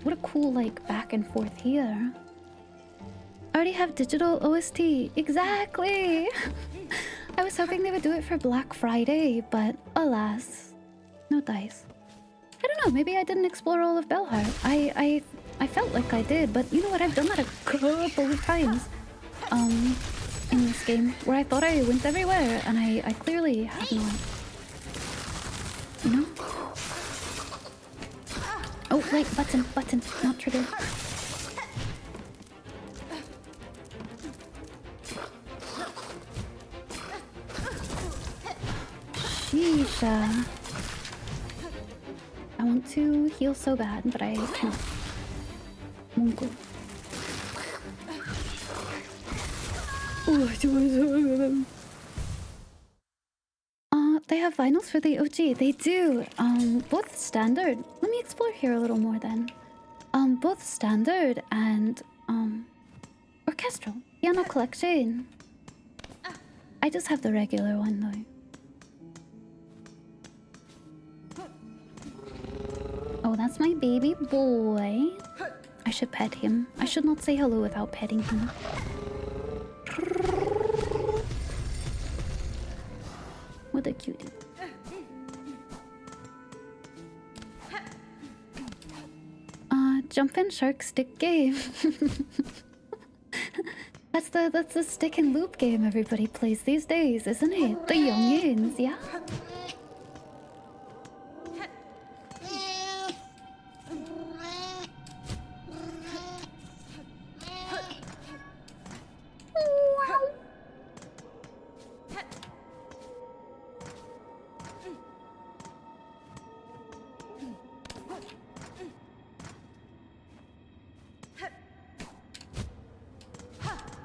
[SPEAKER 2] What a cool like back and forth here. I already have digital OST. Exactly. I was hoping they would do it for Black Friday, but alas, no dice. I don't know, maybe I didn't explore all of Belhar. I felt like I did, but you know what? I've done that a couple of times in this game where I thought I went everywhere and I clearly have not. You know? Oh, wait, button, not trigger. Yeesha. I want to heal so bad, but I can't. Mungo. They have vinyls for the OG. They do. Both standard. Let me explore here a little more then. Both standard and orchestral. Piano collection. I just have the regular one though. Oh, that's my baby boy. I should pet him. I should not say hello without petting him. What a cutie. Jumpin' shark stick game. That's the stick and loop game everybody plays these days, isn't it? The youngins, yeah?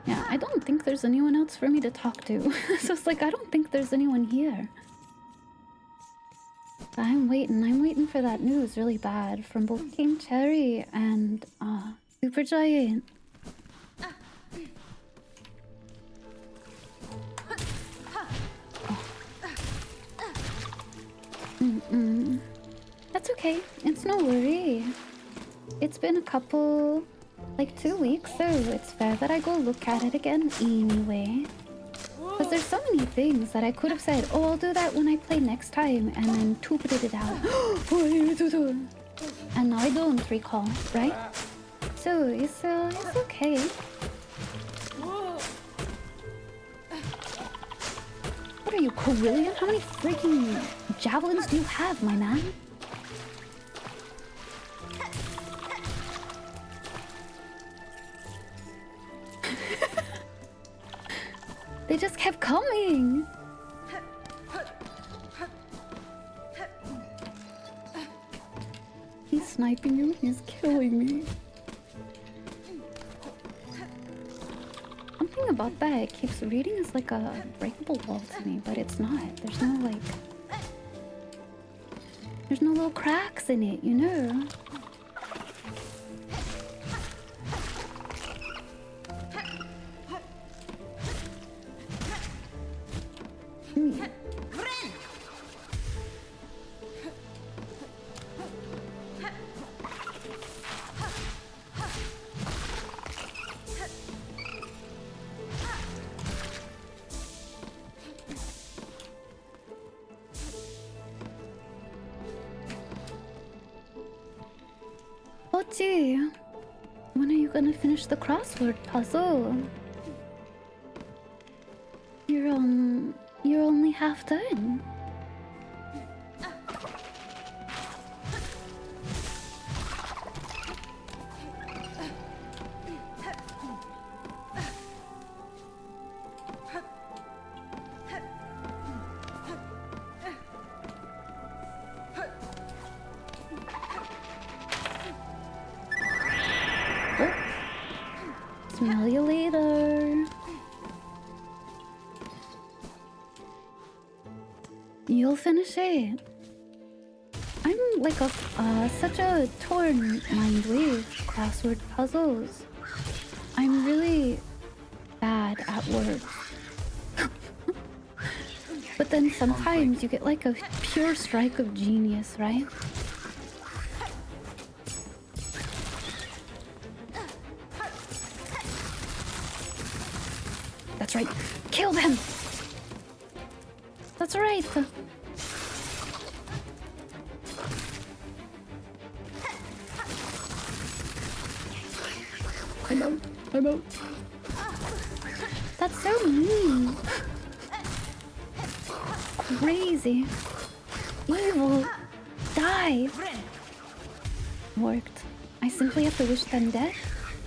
[SPEAKER 2] Yeah, I don't think there's anyone else for me to talk to. So it's like, I don't think there's anyone here. I'm waiting for that news really bad from both King Cherry and Supergiant. That's okay, it's no worry. It's been a couple, like 2 weeks, so it's fair that I go look at it again anyway. Because there's so many things that I could have said, oh, I'll do that when I play next time, and then tooted it out. And now I don't recall, right? So it's okay. What are you, Corillion? How many freaking javelins do you have, my man? They just kept coming. He's sniping you. He's killing me. Something about that, it keeps reading as like a breakable wall to me, but it's not. There's no like... There's no little cracks in it, you know? Gee, when are you gonna finish the crossword puzzle? You're only half done. Smell you later. You'll finish it. I'm like such a torn mind with crossword puzzles. I'm really bad at words. But then sometimes you get like a pure strike of genius, right? That's right. Kill them! That's right! I'm out. That's so mean. Crazy. Evil. Die. Worked. I simply have to wish them death,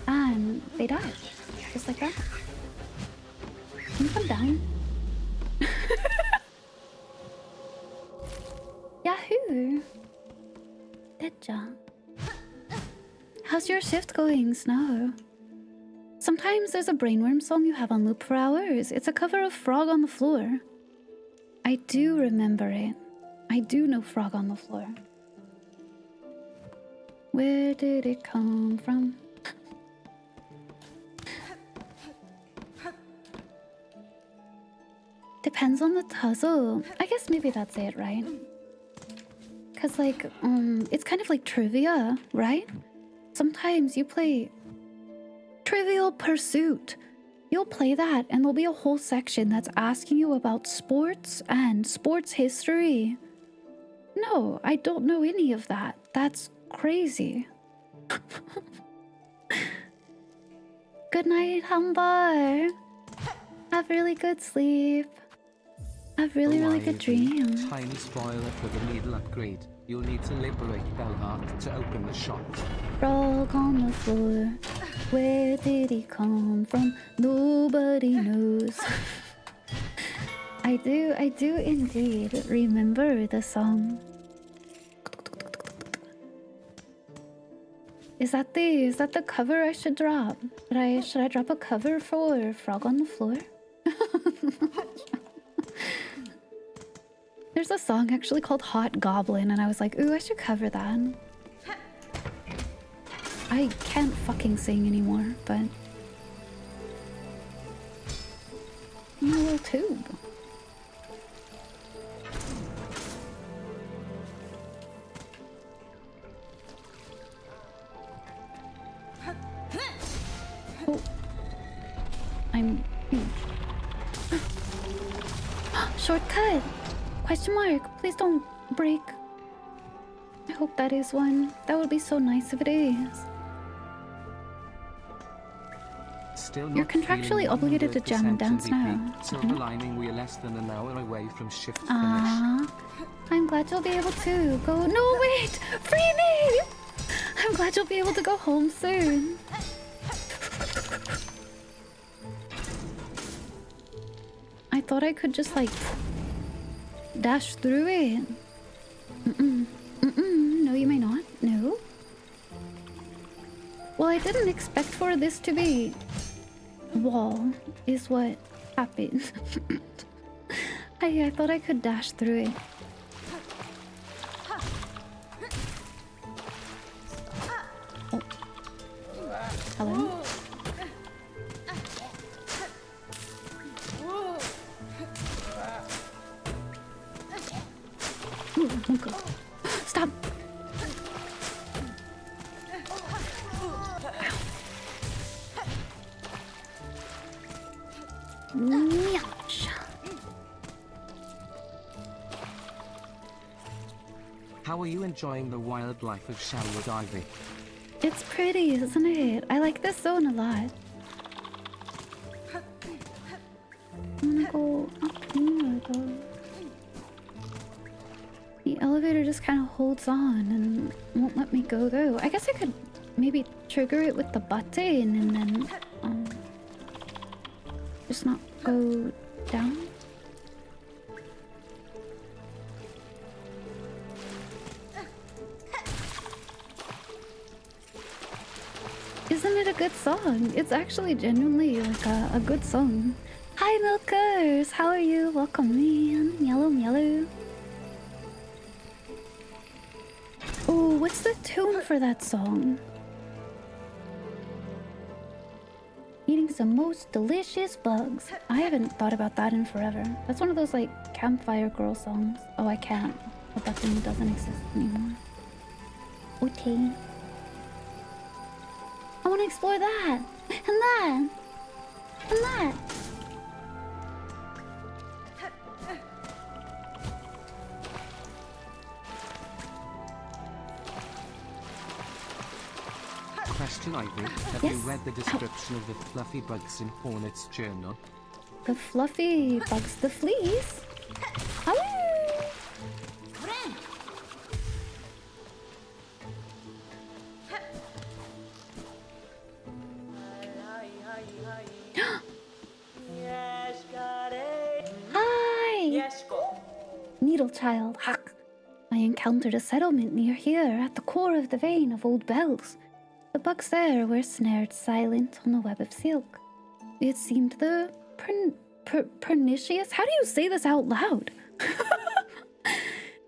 [SPEAKER 2] and they die. Just like that. Can you come down? Yahoo! Good job. How's your shift going, Snow? Sometimes there's a brainworm song you have on loop for hours. It's a cover of Frog on the Floor. I do remember it. I do know Frog on the Floor. Where did it come from? Depends on the tuzzle. I guess maybe that's it, right? Cause like, it's kind of like trivia, right? Sometimes you play Trivial Pursuit. You'll play that and there'll be a whole section that's asking you about sports and sports history. No, I don't know any of that. That's crazy. Good night, Humbar. Have really good sleep. Have really, really good dreams.
[SPEAKER 1] Tiny spoiler for the needle upgrade. You'll need to liberate Bellheart to open the shop.
[SPEAKER 2] Frog on the floor. Where did he come from? Nobody knows. I do indeed remember the song. Is that the cover I should drop? Should I drop a cover for Frog on the Floor? There's a song actually called Hot Goblin, and I was like, ooh, I should cover that. I can't fucking sing anymore, but... I'm a little tube. Oh. I'm huge. Shortcut! Question mark, please don't break. I hope that is one. That would be so nice if it is.
[SPEAKER 1] Still
[SPEAKER 2] You're contractually obligated to jam and dance now.
[SPEAKER 1] Silver lining, we're less than an hour away from shift finish.
[SPEAKER 2] Ah, I'm glad you'll be able to go. No, wait! Free me! I'm glad you'll be able to go home soon. I thought I could just like dash through it. No, you may not. No. Well, I didn't expect for this to be wall, is what happened. I thought I could dash through it. Oh. Hello? Ooh, oh God. Stop! Nyatch.
[SPEAKER 1] How are you enjoying the wildlife of Shalwood Ivy?
[SPEAKER 2] It's pretty, isn't it? I like this zone a lot. I'm gonna go up here though. The elevator just kind of holds on and won't let me go though. I guess I could maybe trigger it with the button and then just not go down. Isn't it a good song? It's actually genuinely like a good song. Hi Milkers, how are you? Welcome in. Yellow, yellow. Oh, what's the tune for that song? Eating some most delicious bugs. I haven't thought about that in forever. That's one of those like campfire girl songs. Oh, I can't. But that thing doesn't exist anymore. Okay. I want to explore that and that and that.
[SPEAKER 1] Question, Ivy. Have
[SPEAKER 2] Yes?
[SPEAKER 1] you read the description of the fluffy bugs in Hornet's journal?
[SPEAKER 2] The fluffy bugs, the fleas. Hello. Hi. Needle child. Huck. I encountered a settlement near here at the core of the vein of old bells. The bugs there were snared silent on a web of silk. It seemed the pernicious, how do you say this out loud?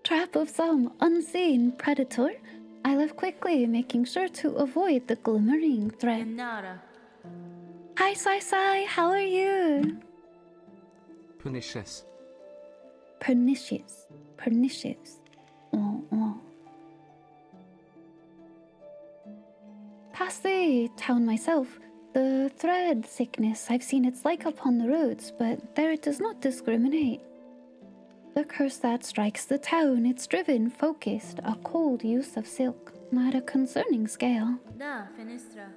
[SPEAKER 2] Trap of some unseen predator. I left quickly, making sure to avoid the glimmering threat.
[SPEAKER 3] Yenara.
[SPEAKER 2] Hi, Sai, how are you?
[SPEAKER 1] Pernicious.
[SPEAKER 2] Pernicious. Oh. Past the town myself. The thread sickness, I've seen its like upon the roads, but there it does not discriminate. The curse that strikes the town, it's driven, focused, a cold use of silk, at a concerning scale.
[SPEAKER 3] Da, Fenestra.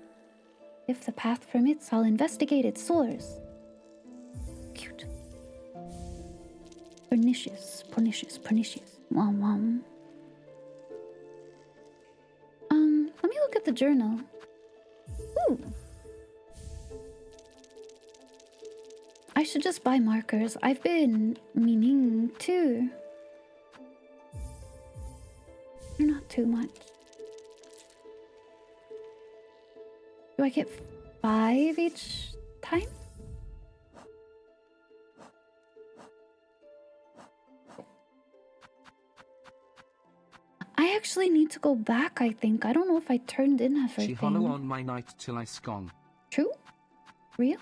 [SPEAKER 2] If the path permits, I'll investigate its source. Cute. Pernicious. Let me look at the journal. Ooh. I should just buy markers. I've been meaning to. They're not too much. Do I get 5 each time? I actually need to go back, I think. I don't know if I turned in everything.
[SPEAKER 1] She hollow on my night till I scone.
[SPEAKER 2] True? Real?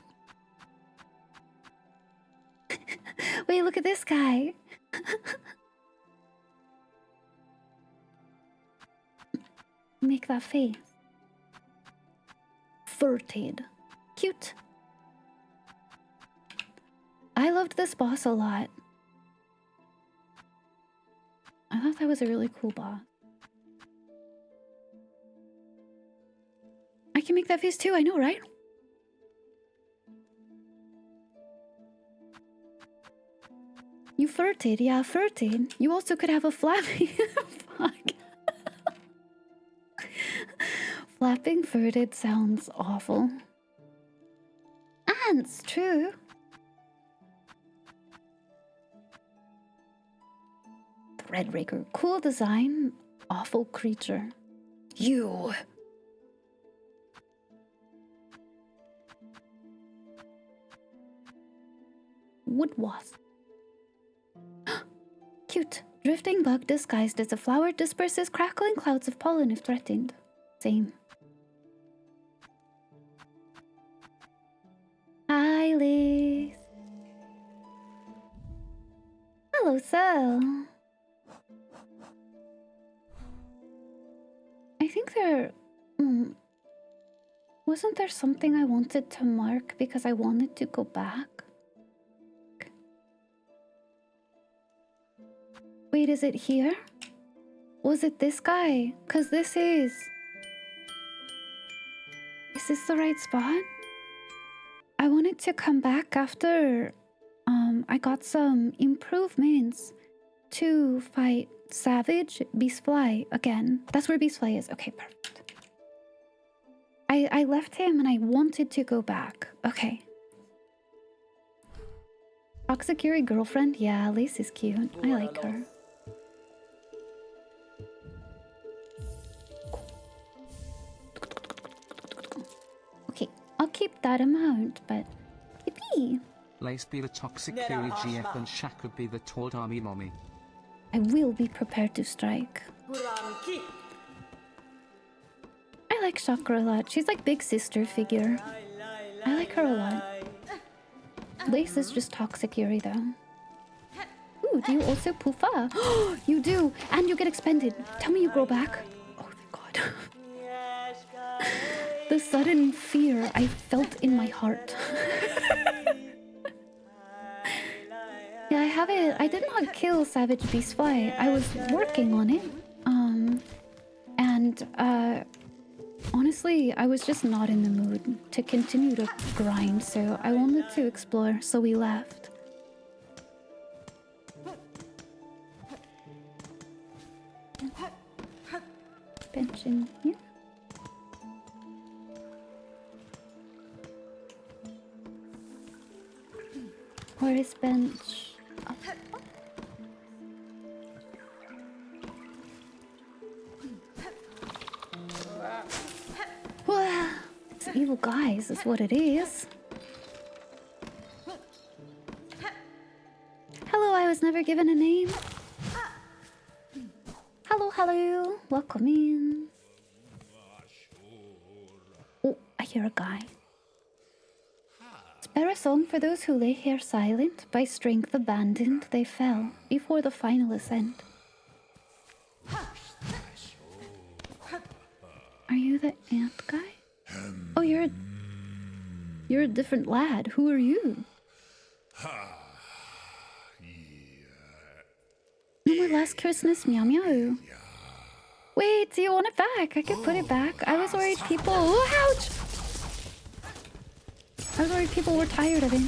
[SPEAKER 2] Wait, look at this guy. Make that face. Furted. Cute. I loved this boss a lot. I thought that was a really cool boss. I can make that face too, I know, right? You flirted, yeah, flirted. You also could have a flapping. Fuck. Flapping flirted sounds awful. Ants, true. Threadbreaker, cool design, awful creature. You. Wood wasp. Cute. Drifting bug disguised as a flower disperses crackling clouds of pollen if threatened. Same. Hi, Liz. Hello, Sel. I think there... wasn't there something I wanted to mark because I wanted to go back? Wait, is it here? Was it this guy? Because this is... Is this the right spot? I wanted to come back after... I got some improvements to fight Savage Beastfly again. That's where Beastfly is. Okay, perfect. I left him and I wanted to go back. Okay. Toxic Yuri girlfriend? Yeah, Lace is cute. I like her. Okay, I'll keep that amount, but... Yippee!
[SPEAKER 1] Lace be the toxic Fury GF and Shaq would be the tall army mommy.
[SPEAKER 2] I will be prepared to strike. I like Chakra a lot. She's like big sister figure. I like her a lot. Lace is just toxic Yuri though. Ooh, do you also poofa? You do! And you get expended. Tell me you grow back. Oh, thank God. The sudden fear I felt in my heart. Yeah, I have it. I did not kill Savage Beastfly. I was working on it. Honestly, I was just not in the mood to continue to grind, so I wanted to explore, so we left. Bench in here. Where is bench? Evil guys is what it is. Hello, I was never given a name. Hello, hello. Welcome in. Oh, I hear a guy. Spare a song for those who lay here silent, by strength abandoned, they fell before the final ascent. Are you the ant guy? Oh, you're a different lad. Who are you? No more last Christmas, meow meow. Wait, do you want it back? I could put it back. I was worried people... Oh, ouch! I was worried people were tired of it.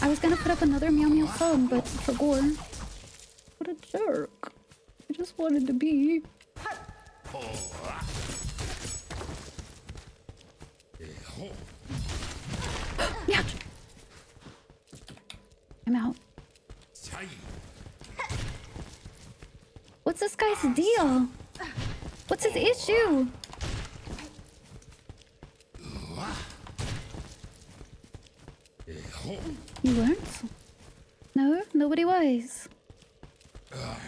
[SPEAKER 2] I was gonna put up another meow meow song, but for gore. What a jerk. I just wanted to be... Ouch! I'm out. What's this guy's deal? What's his issue? You weren't? No, nobody was.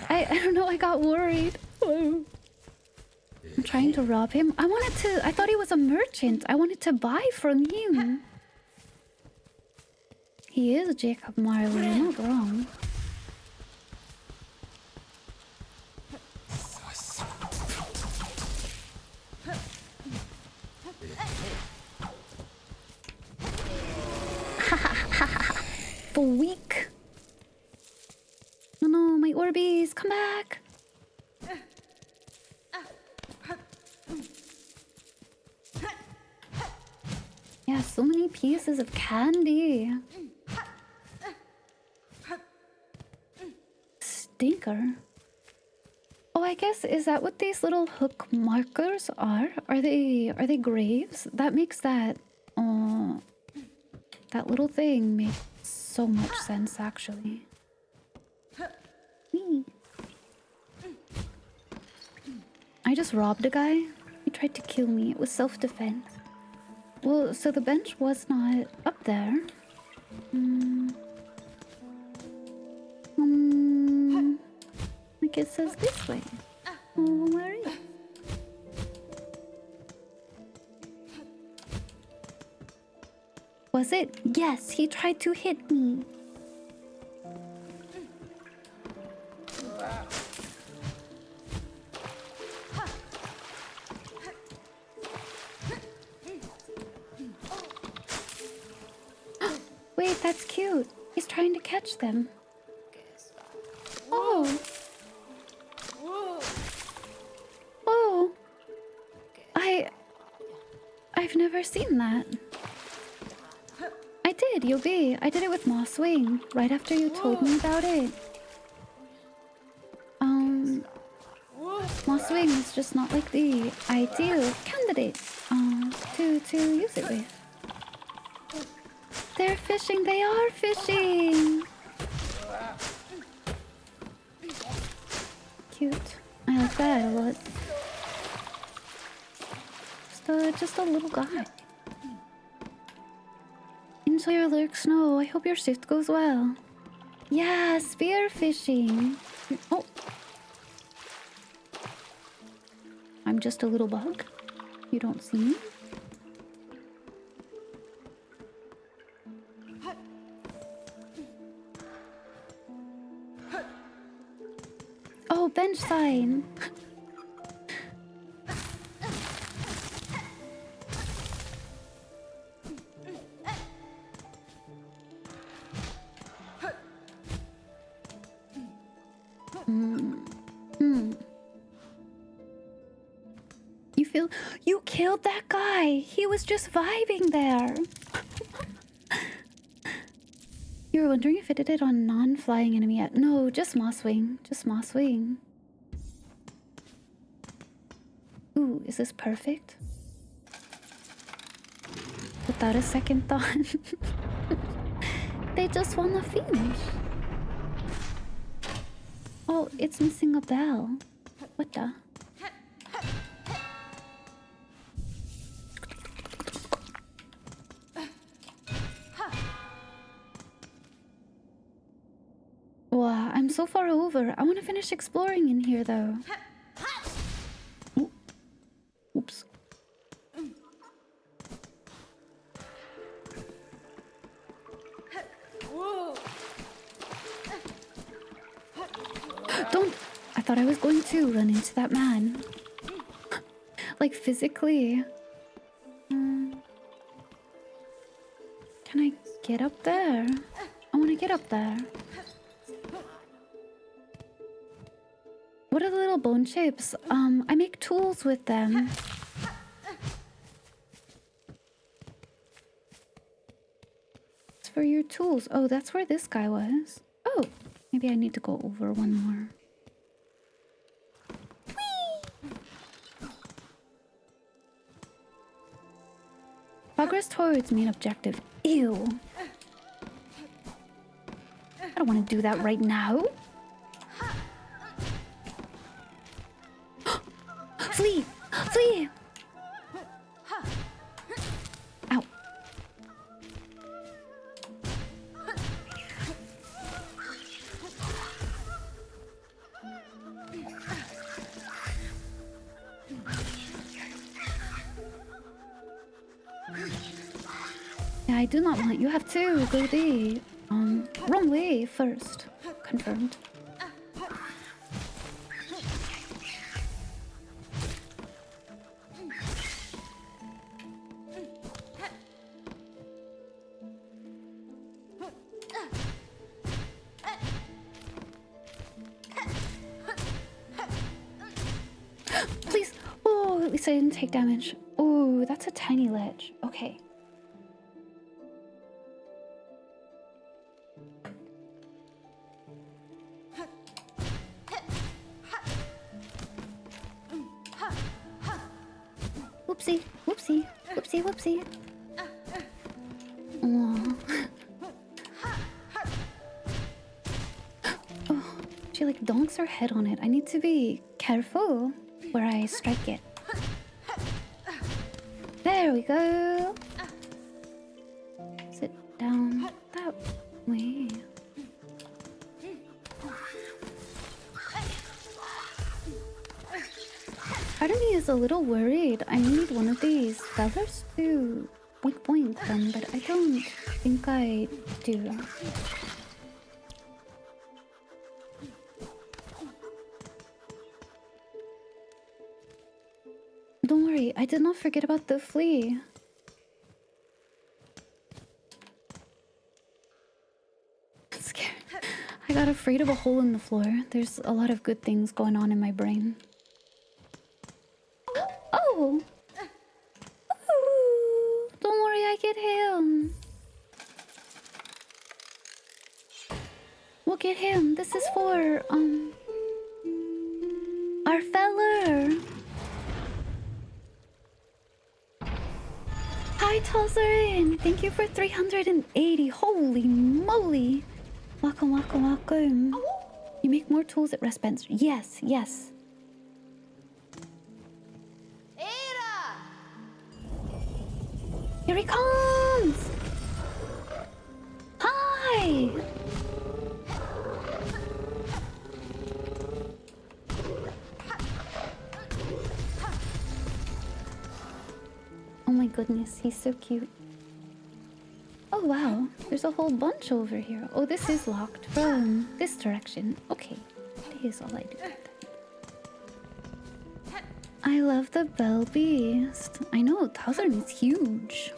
[SPEAKER 2] I don't know, I got worried. I'm trying to rob him. I thought he was a merchant. I wanted to buy from him. He is Jacob Marley, you're not wrong. The weak. No, my Orbeez, come back. Yeah, so many pieces of candy. Stinker. Oh, I guess, is that what these little hook markers are? Are they graves? That makes that little thing make so much sense, actually. Whee. I just robbed a guy. He tried to kill me. It was self-defense. Well, so the bench was not up there. Like it says this way. Oh, where is it? Was it? Yes, he tried to hit me. Wait, that's cute. He's trying to catch them. Oh. Oh. I've never seen that. I did, Yobi. I did it with Mosswing right after you told me about it. Mosswing is just not like the ideal candidate to use it with. They're fishing. They are fishing. Cute. I like that a lot. Just a little guy. Enjoy your lurk, Snow. I hope your shift goes well. Yeah, spear fishing. Oh. I'm just a little bug. You don't see me? Oh, bench sign. You killed that guy. He was just vibing there. You were wondering if it did it on non-flying enemy yet. No, just Mosswing. Just Mosswing. Ooh, is this perfect? Without a second thought. They just want to finish. Oh, it's missing a bell. What the? I'm so far over. I want to finish exploring in here, though. Ooh. Oops. Don't! I thought I was going to run into that man. Like, physically. Can I get up there? I want to get up there. What are the little bone shapes? I make tools with them. It's for your tools. Oh, that's where this guy was. Oh, maybe I need to go over one more. Progress towards main objective. Ew. I don't want to do that right now. Flee! Flee! Ow. Yeah, I do not want you have to go the wrong way first. Confirmed. Please. Oh, at least I didn't take damage. Oh, that's a tiny ledge. Okay. Whoopsie, whoopsie, whoopsie, whoopsie. Aww. Oh, she like donks her head on it. I need to be careful where I strike it. There we go. Sit down that way. Part of me is a little worried. I need one of these feathers to boink boink them, but I don't think I do. Don't worry, I did not forget about the flea. I'm scared. I got afraid of a hole in the floor. There's a lot of good things going on in my brain. Oh! Ooh, don't worry, I get him. We'll get him. This is for, our feller. Hi, Tozarin. Thank you for 380. Holy moly. Welcome, welcome, welcome. You make more tools at Spencer. Yes, yes. Here he comes! Hi! Oh my goodness, he's so cute. Oh wow, there's a whole bunch over here. Oh, this is locked from this direction. Okay, that is all I do. I love the Bell Beast. I know, Talzern is huge.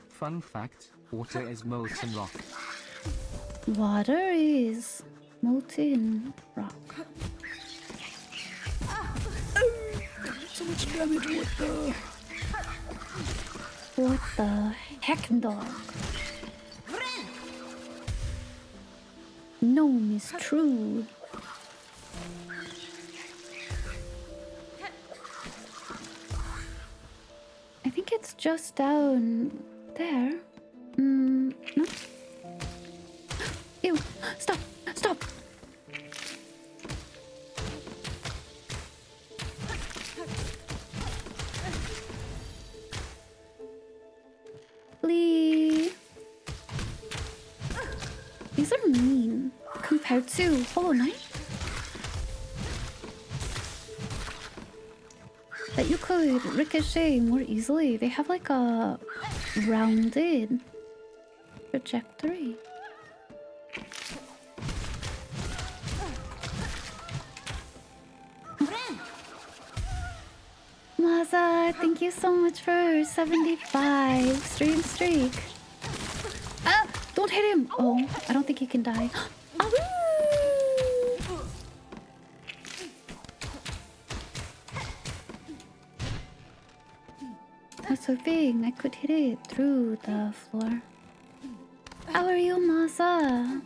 [SPEAKER 1] Fun fact, water is molten rock.
[SPEAKER 2] Water is molten rock.
[SPEAKER 3] So much damage,
[SPEAKER 2] What the heck, dog? Gnome is true. I think it's just down there. No. Ew! Stop! Stop! Please. These are mean compared to Hollow Knight. That you could ricochet more easily. They have like a rounded trajectory. Maza, thank you so much for 75 stream streak. Ah, don't hit him. Oh, I don't think he can die. Ah, woo! I was hoping I could hit it through the floor. How are you, Maza?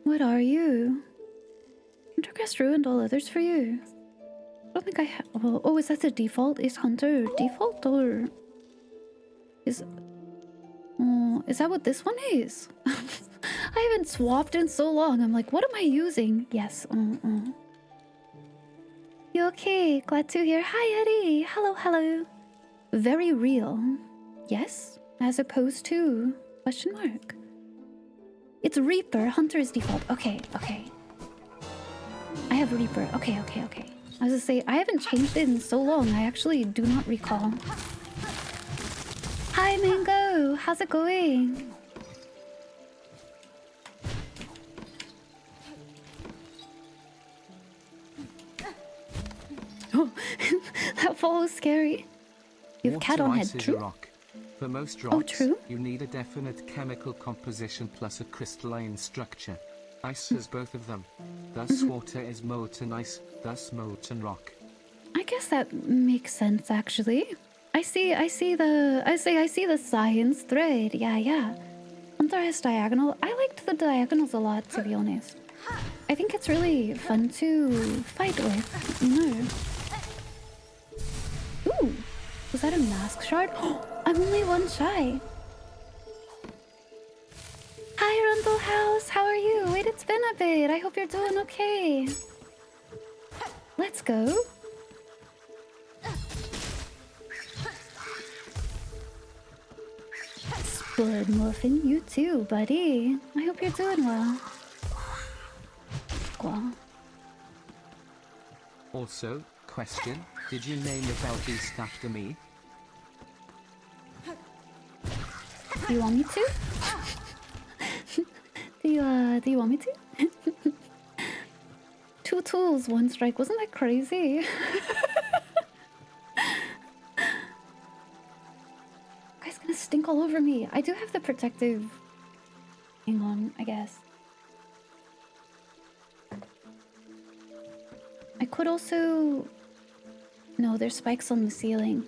[SPEAKER 2] What are you? Intercast ruined all others for you. I don't think I have. Oh, is that the default? Is Hunter default or is? Oh, is that what this one is? I haven't swapped in so long. I'm like, what am I using? Yes. You okay? Glad to hear. Hi, Eddie. Hello, hello. Very real. Yes, as opposed to question mark. It's Reaper. Hunter is default. Okay. I have Reaper. Okay. I was gonna say, I haven't changed it in so long. I actually do not recall. Hi, Mango. How's it going? Oh, that fall was scary. You have cat on head,
[SPEAKER 1] Ice is a
[SPEAKER 2] true?
[SPEAKER 1] rock. For most rocks,
[SPEAKER 2] true?
[SPEAKER 1] you need a definite chemical composition plus a crystalline structure. Ice has both of them. Thus water is molten ice, thus molten rock.
[SPEAKER 2] I guess that makes sense, actually. I see the science thread. Yeah. Hunter has diagonal. I liked the diagonals a lot, to be honest. I think it's really fun to fight with. Ooh, was that a mask shard? I'm only one shy. Hi, Rundle House. How are you? Wait, it's been a bit. I hope you're doing okay. Let's go. Blood Muffin, you too, buddy. I hope you're doing well. Well.
[SPEAKER 1] Also, question, did you name the bell beast after me?
[SPEAKER 2] Do you want me to? do you want me to? Two tools, one strike. Wasn't that crazy? Guy's gonna stink all over me. I do have the protective. Hang on, I guess. I could also. No, there's spikes on the ceiling.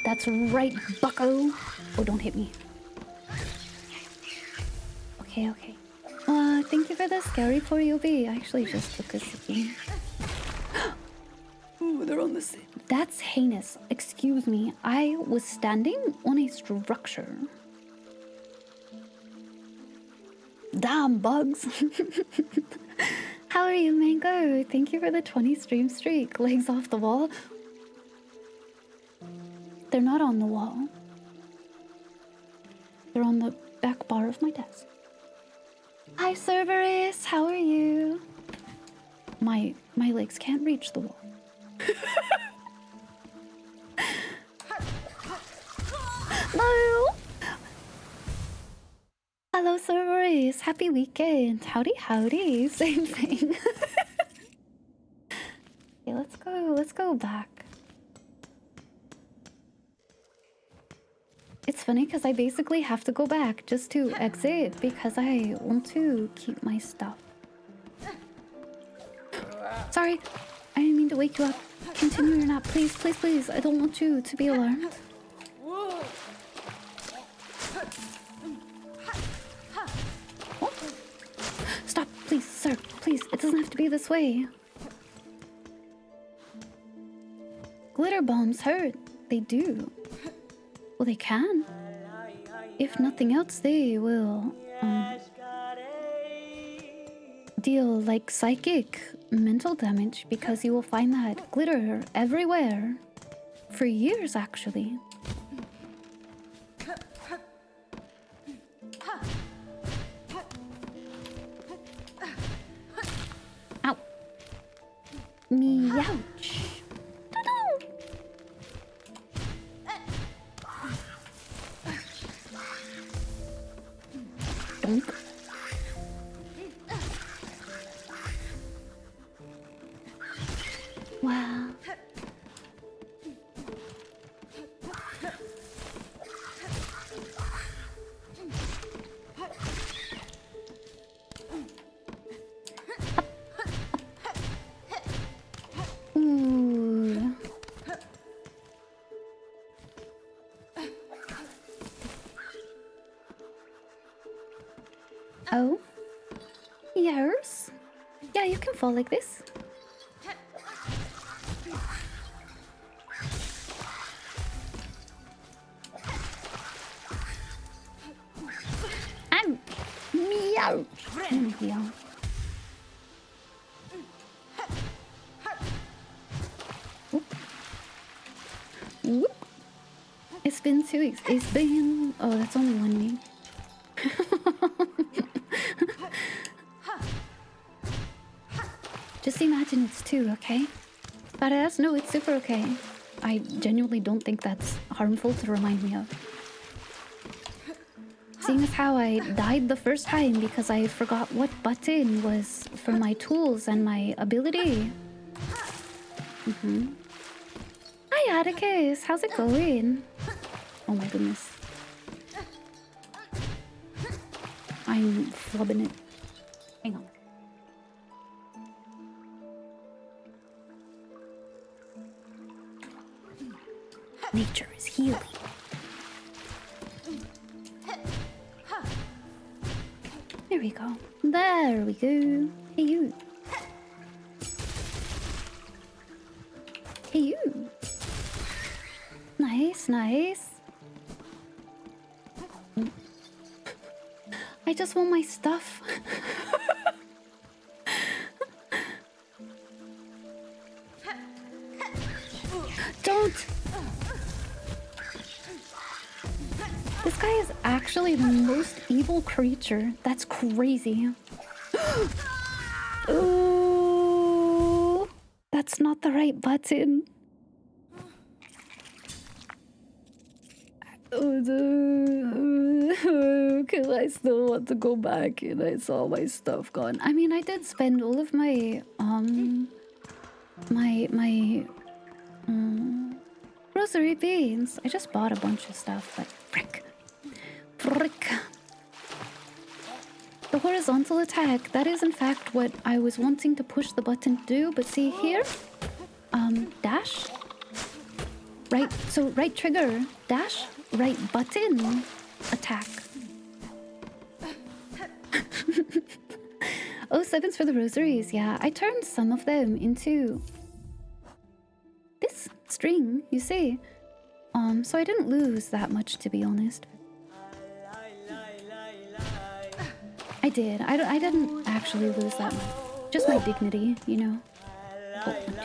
[SPEAKER 2] That's right, bucko. Oh, don't hit me. Okay. Thank you for the scary for UB. I actually just took a sickie.
[SPEAKER 3] Ooh, they're on the same.
[SPEAKER 2] That's heinous. Excuse me. I was standing on a structure. Damn bugs. How are you, Mango? Thank you for the 20 stream streak. Legs off the wall. They're not on the wall. They're on the back bar of my desk. Hi, Cerberus. How are you? My legs can't reach the wall. No. Hello, Cerberus. Happy weekend. Howdy. Same thing. Okay, let's go back. It's funny because I basically have to go back just to exit because I want to keep my stuff. Sorry, I didn't mean to wake you up. Continue your nap, please. I don't want you to be alarmed. Oh. Stop, please, sir. Please, it doesn't have to be this way. Glitter bombs hurt. They do. Well, they can. If nothing else, they will deal like psychic mental damage because you will find that glitter everywhere for years actually. Ow. Meouch. Donk. Wow. Ooh. Oh? Yes? Yeah, you can fall like this. I'm meow. Meow. Whoop. Whoop. It's been 2 weeks. It's been... Oh, that's only 1 week. Just imagine it's 2, okay? Badass? No, it's super okay. I genuinely don't think that's harmful to remind me of. Seeing as how I died the first time because I forgot what button was for my tools and my ability. Hi, Atticus. How's it going? Oh my goodness. I'm flubbing it. Hang on. Nature is healing. There we go. There we go. Hey, you. Hey, you. Nice, nice. I just want my stuff. Don't. This guy is actually the most evil creature. That's crazy. Ooh, that's not the right button. Because I still want to go back and I saw my stuff gone. I mean, I did spend all of my rosary beans. I just bought a bunch of stuff, but frick. The horizontal attack, that is in fact what I was wanting to push the button to do, but see here? Dash. Right, so right trigger, dash, right button, attack. Oh, 7s for the rosaries, yeah. I turned some of them into this string, you see. So I didn't lose that much, to be honest. I did. I didn't actually lose that much. Just my dignity, you know. Oh, wonderful.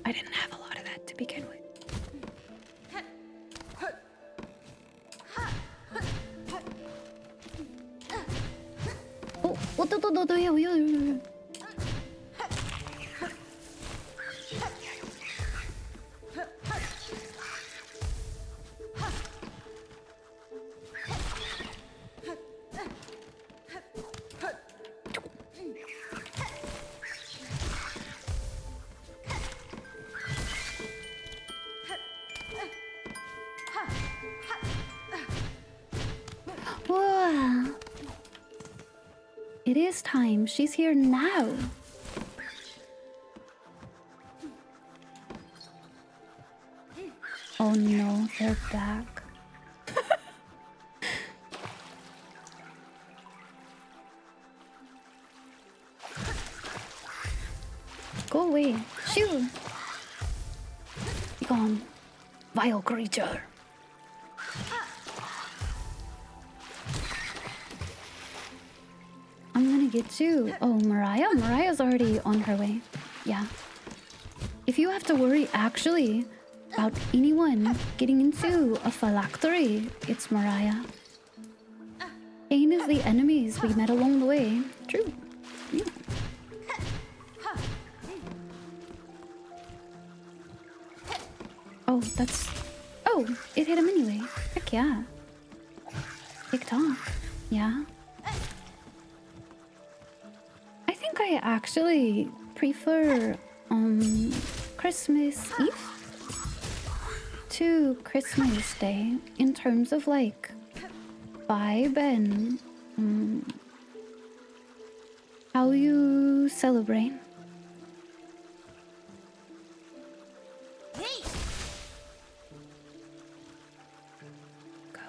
[SPEAKER 2] I didn't have a lot of that to begin with. Oh, yeah. Whoa. It is time. She's here now. Oh no, they're back. Go away. Shoo. Be gone. Vile creature. I'm gonna get you. Oh, Mariah? Mariah's already on her way. Yeah. If you have to worry actually about anyone getting into a phylactery, it's Mariah. Pain is the enemies we met along the way. True. Yeah. Oh, that's... Oh, it hit him anyway. Heck yeah. TikTok. Yeah. I think I actually prefer Christmas Eve to Christmas Day in terms of like vibe and how you celebrate. Go.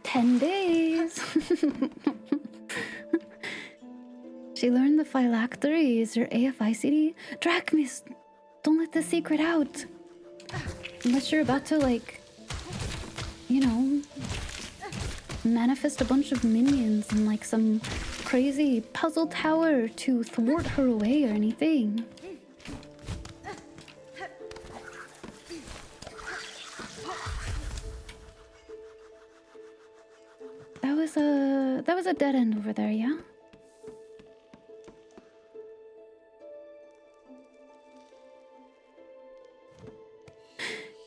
[SPEAKER 2] 10 days. She learned the phylactery is her AFICD. Drachmis, don't let the secret out. Unless you're about to, like, you know, manifest a bunch of minions and, like, some crazy puzzle tower to thwart her away or anything. That was a dead end over there, yeah?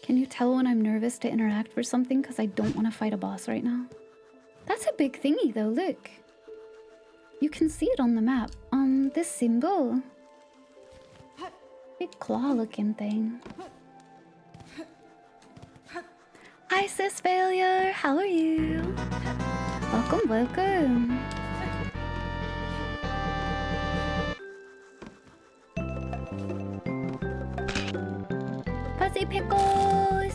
[SPEAKER 2] Can you tell when I'm nervous to interact for something because I don't want to fight a boss right now? That's a big thingy though, look. You can see it on the map. This symbol. Big claw looking thing. Hi sis failure, how are you? Welcome, welcome. Fuzzy pickles!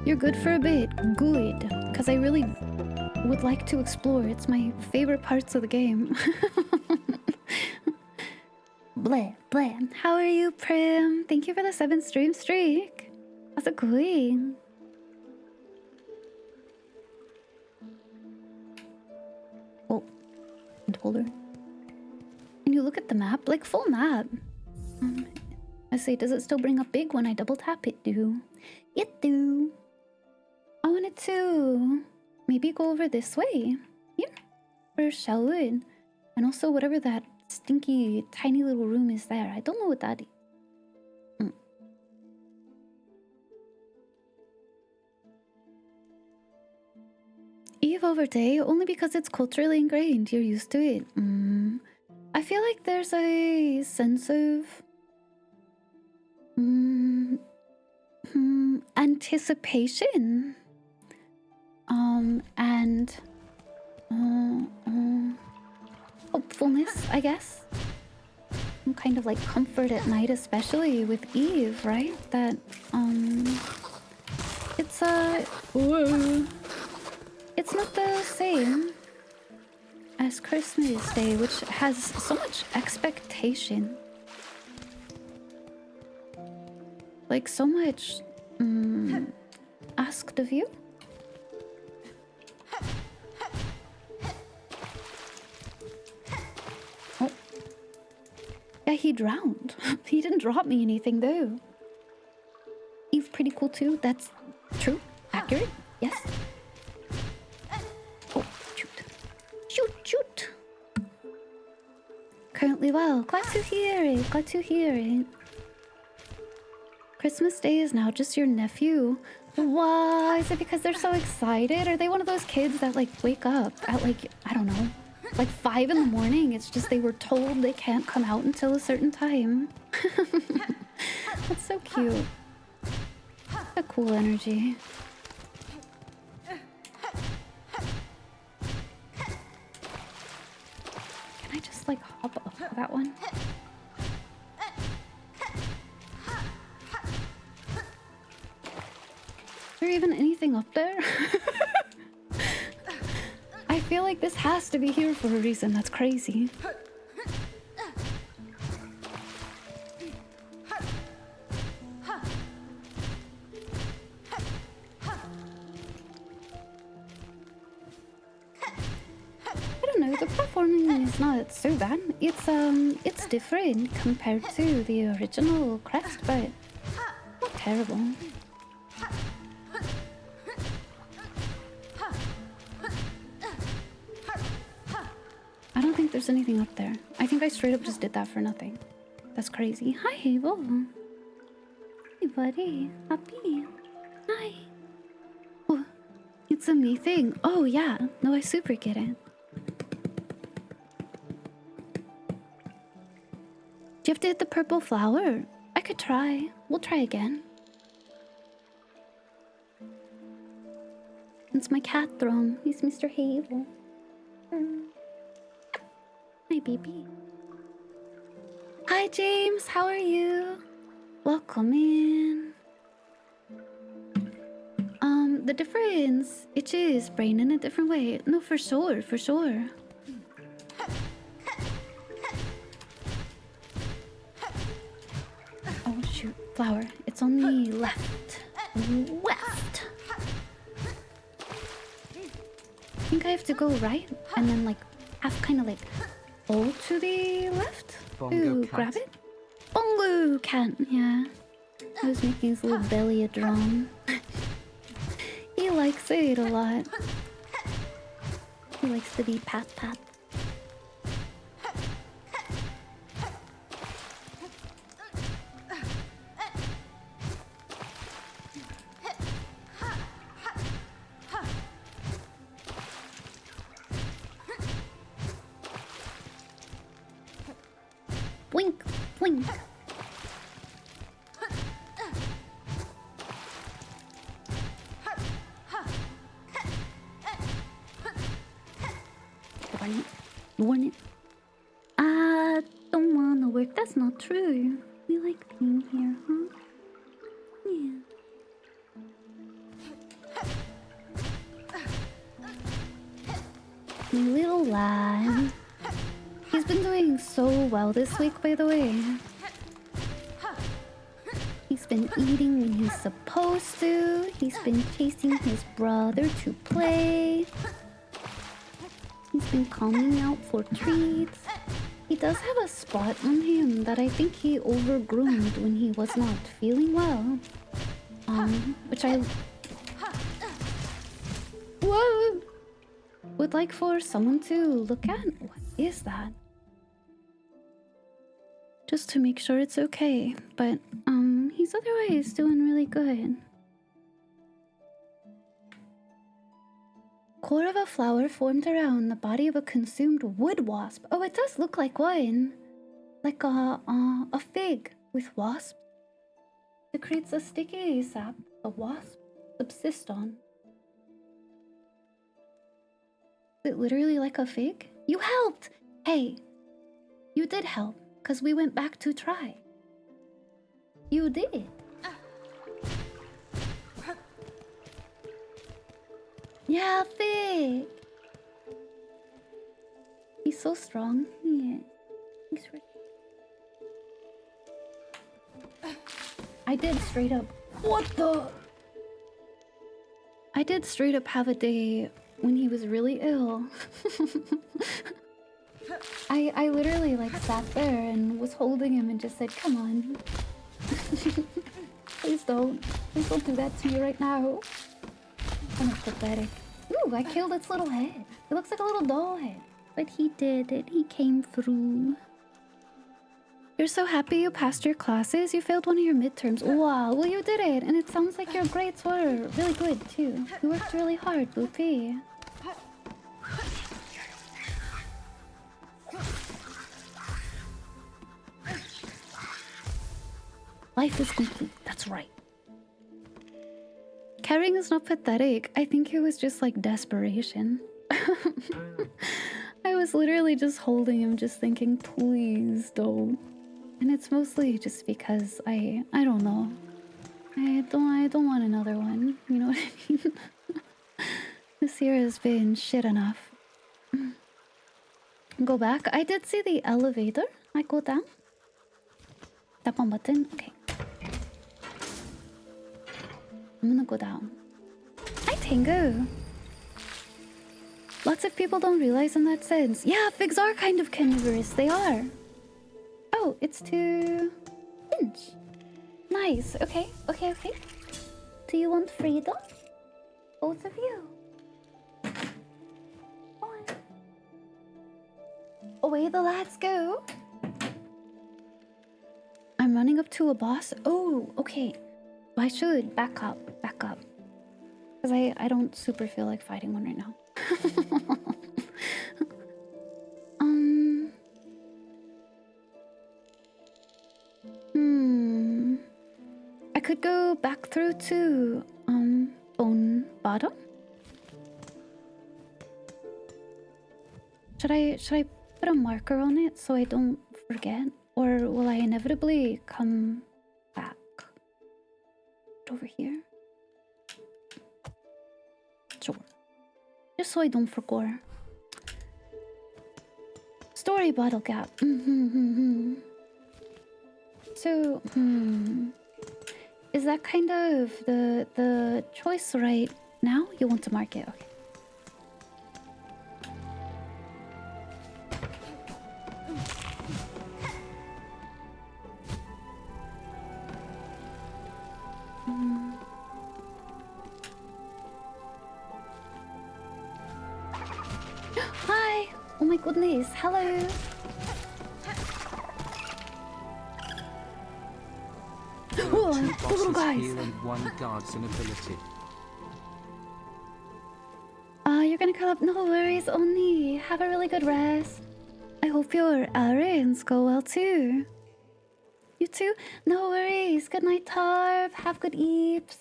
[SPEAKER 2] You're good for a bit. Good. Because I really would like to explore. It's my favorite parts of the game. Bleh, bleh. How are you, Prim? Thank you for the 7 stream streak. How's it going? Oh, I told her. Can you look at the map? Like, full map. I say, does it still bring up big when I double tap it? It do. I wanted to maybe go over this way. Yeah. For Shelwood. And also whatever that stinky tiny little room is there. I don't know what that is. Eve over day, only because it's culturally ingrained. You're used to it. I feel like there's a sense of anticipation and hopefulness, I guess. Some kind of like comfort at night, especially with Eve, right? That it's it's not the same as Christmas Day, which has so much expectation. Like so much asked of you. Oh. Yeah, he drowned. He didn't drop me anything though. Eve pretty cool too. That's true. Accurate. Yes. Oh, shoot. Shoot, shoot. Currently well. Glad to hear it. Glad to hear it. Christmas Day is now just your nephew. Why? Is it because they're so excited? Are they one of those kids that like wake up at like, I don't know, like 5 in the morning? It's just they were told they can't come out until a certain time. That's so cute. A cool energy. Can I just like hop up that one? Is there even anything up there? I feel like this has to be here for a reason. That's crazy. terraforming is not so bad. It's different compared to the original crest, but not terrible. I don't think there's anything up there. I think I straight up just did that for nothing. That's crazy. Hi, Havo. Hey, buddy. Happy. Hi. Oh, it's a me thing. Oh, yeah. No, I super get it. Do you have to hit the purple flower? I could try. We'll try again. It's my cat throne. He's Mr. Havo. Hi, baby. Hi, James. How are you? Welcome in. The difference itches brain in a different way. No, for sure, for sure. Oh shoot, flower. It's on the left. Left. I think I have to go right and then like have kind of like all to the left
[SPEAKER 1] Bongo
[SPEAKER 2] to
[SPEAKER 1] cat.
[SPEAKER 2] grab it. Bongo cat, yeah. I was making his little belly a drum. He likes it a lot. He likes to be pat pat. Blink, blink. Warn it. Warn it. I don't wanna work. That's not true. We like being here, huh? Yeah. My little lad. He's been doing so well this week, by the way. He's been eating when he's supposed to. He's been chasing his brother to play. He's been calling out for treats. He does have a spot on him that I think he overgroomed when he was not feeling well. Which I... Whoa! Would like for someone to look at. What is that? Just to make sure it's okay. But, he's otherwise doing really good. Core of a flower formed around the body of a consumed wood wasp. Oh, it does look like one. Like a fig with wasps. It creates a sticky sap the wasps subsist on. Is it literally like a fig? You helped! Hey, you did help, because we went back to try. You did. Yeah, fig! He's so strong. Yeah. Thanks for... I did straight up... What the? I did straight up have a day when he was really ill. I literally like sat there and was holding him and just said, come on. Please don't. Please don't do that to me right now. Kind of pathetic. Ooh, I killed its little head. It looks like a little doll head. But he did it. He came through. You're so happy you passed your classes. You failed one of your midterms. Wow, well you did it. And it sounds like your grades were really good too. You worked really hard, Boopy. Life is complete. That's right. Caring is not pathetic. I think it was just like desperation. I was literally just holding him, just thinking, please don't. And it's mostly just because I don't know. I don't want another one. You know what I mean? This year has been shit enough. Go back. I did see the elevator. I go down. Tap one button. Okay. I'm gonna go down. Hi, Tango. Lots of people don't realize in that sense. Yeah, figs are kind of carnivorous. They are. Oh, it's to Finch. Nice. Okay. Do you want freedom? Both of you. On. Away the lads go. I'm running up to a boss. Oh, okay. I should back up. Because I don't super feel like fighting one right now. I could go back through to Bone Bottom. Should I put a marker on it so I don't forget, or will I inevitably come back? Over here. Sure. Just so I don't forget. Story bottle gap. So, is that kind of the choice right now? You want to mark it? Okay. Hi! Oh my goodness, hello! Oh,
[SPEAKER 1] Two
[SPEAKER 2] the little
[SPEAKER 1] bosses
[SPEAKER 2] guys!
[SPEAKER 1] here and one guards an ability.
[SPEAKER 2] You're gonna cut up. No worries, Oni. Have a really good rest. I hope your errands go well too. You too? No worries. Good night, Tarb. Have good eeps.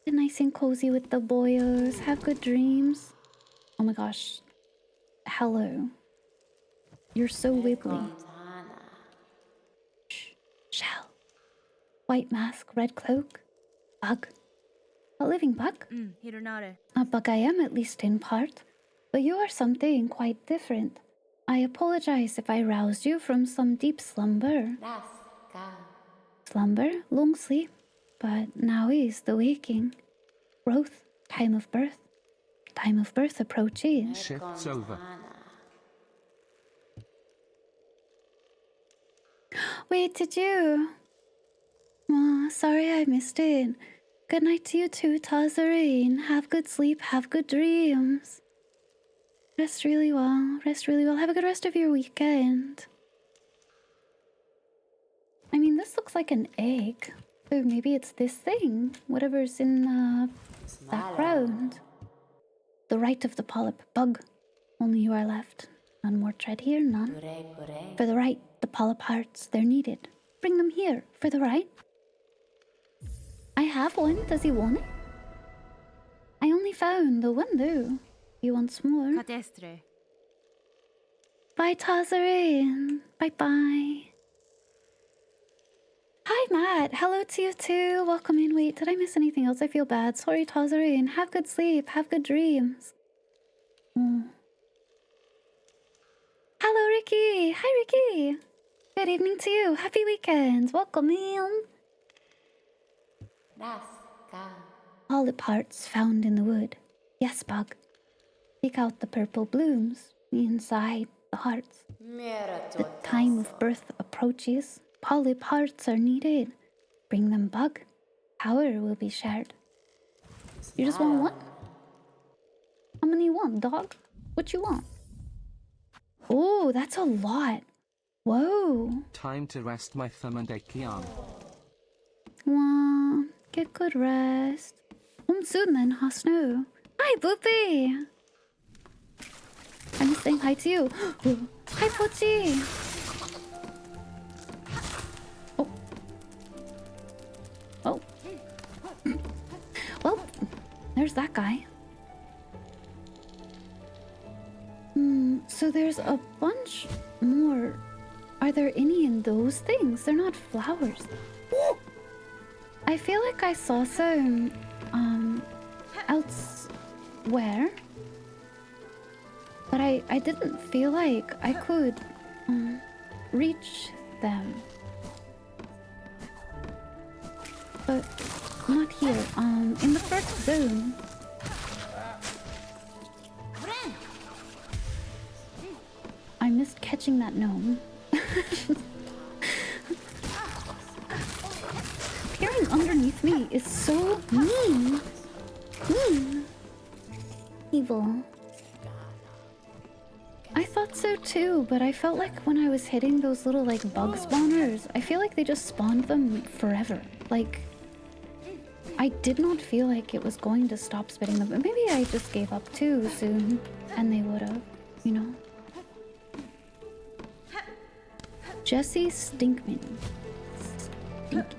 [SPEAKER 2] Get nice and cozy with the boyos. Have good dreams. Oh my gosh. Hello. You're so wiggly. Shh. Shell. White mask, red cloak. Bug. A living bug? A bug I am, at least in part. But you are something quite different. I apologize if I roused you from some deep slumber. Slumber, long sleep. But now is the waking. Growth, time of birth. Time of birth approaches.
[SPEAKER 1] Shift's over.
[SPEAKER 2] Wait, did you? Oh, sorry I missed it. Good night to you too, Tazarine. Have good sleep, have good dreams. Rest really well, rest really well. Have a good rest of your weekend. I mean, this looks like an egg. So maybe it's this thing. Whatever's in the background. The right of the polyp bug. Only you are left. None more tread here, none. For the right, the polyp hearts, they're needed. Bring them here, for the right. I have one. Does he want it? I only found the one, though. He wants more. Bye, Tazarin. Bye-bye. Hi, Matt. Hello to you, too. Welcome in. Wait, did I miss anything else? I feel bad. Sorry, Tazarin. Have good sleep. Have good dreams. Oh. Hello, Ricky. Hi, Ricky. Good evening to you. Happy weekend. Welcome in. Polyp hearts found in the wood. Yes, bug. Pick out the purple blooms inside the hearts. The time of birth approaches. Polyp hearts are needed. Bring them, bug. Power will be shared. You just want one? How many you want, dog? What you want? Oh, that's a lot. Whoa.
[SPEAKER 1] Time to rest my thumb and achy arm.
[SPEAKER 2] Well, get good rest. Home soon then, huh, Snow? Hi, Boopy. I'm saying hi to you. Hi, Pochi. Oh. Oh. Well, there's that guy. So there's a bunch more. Are there any in those things? They're not flowers. I feel like I saw some elsewhere, but I didn't feel like I could reach them. But not here. In the first zone. touching that gnome. Appearing underneath me is so mean. Mean. Evil. I thought so too, but I felt like when I was hitting those little like bug spawners, I feel like they just spawned them forever. Like, I did not feel like it was going to stop spitting them, but maybe I just gave up too soon, and they would have, you know. Jesse Stinkman. Stinky.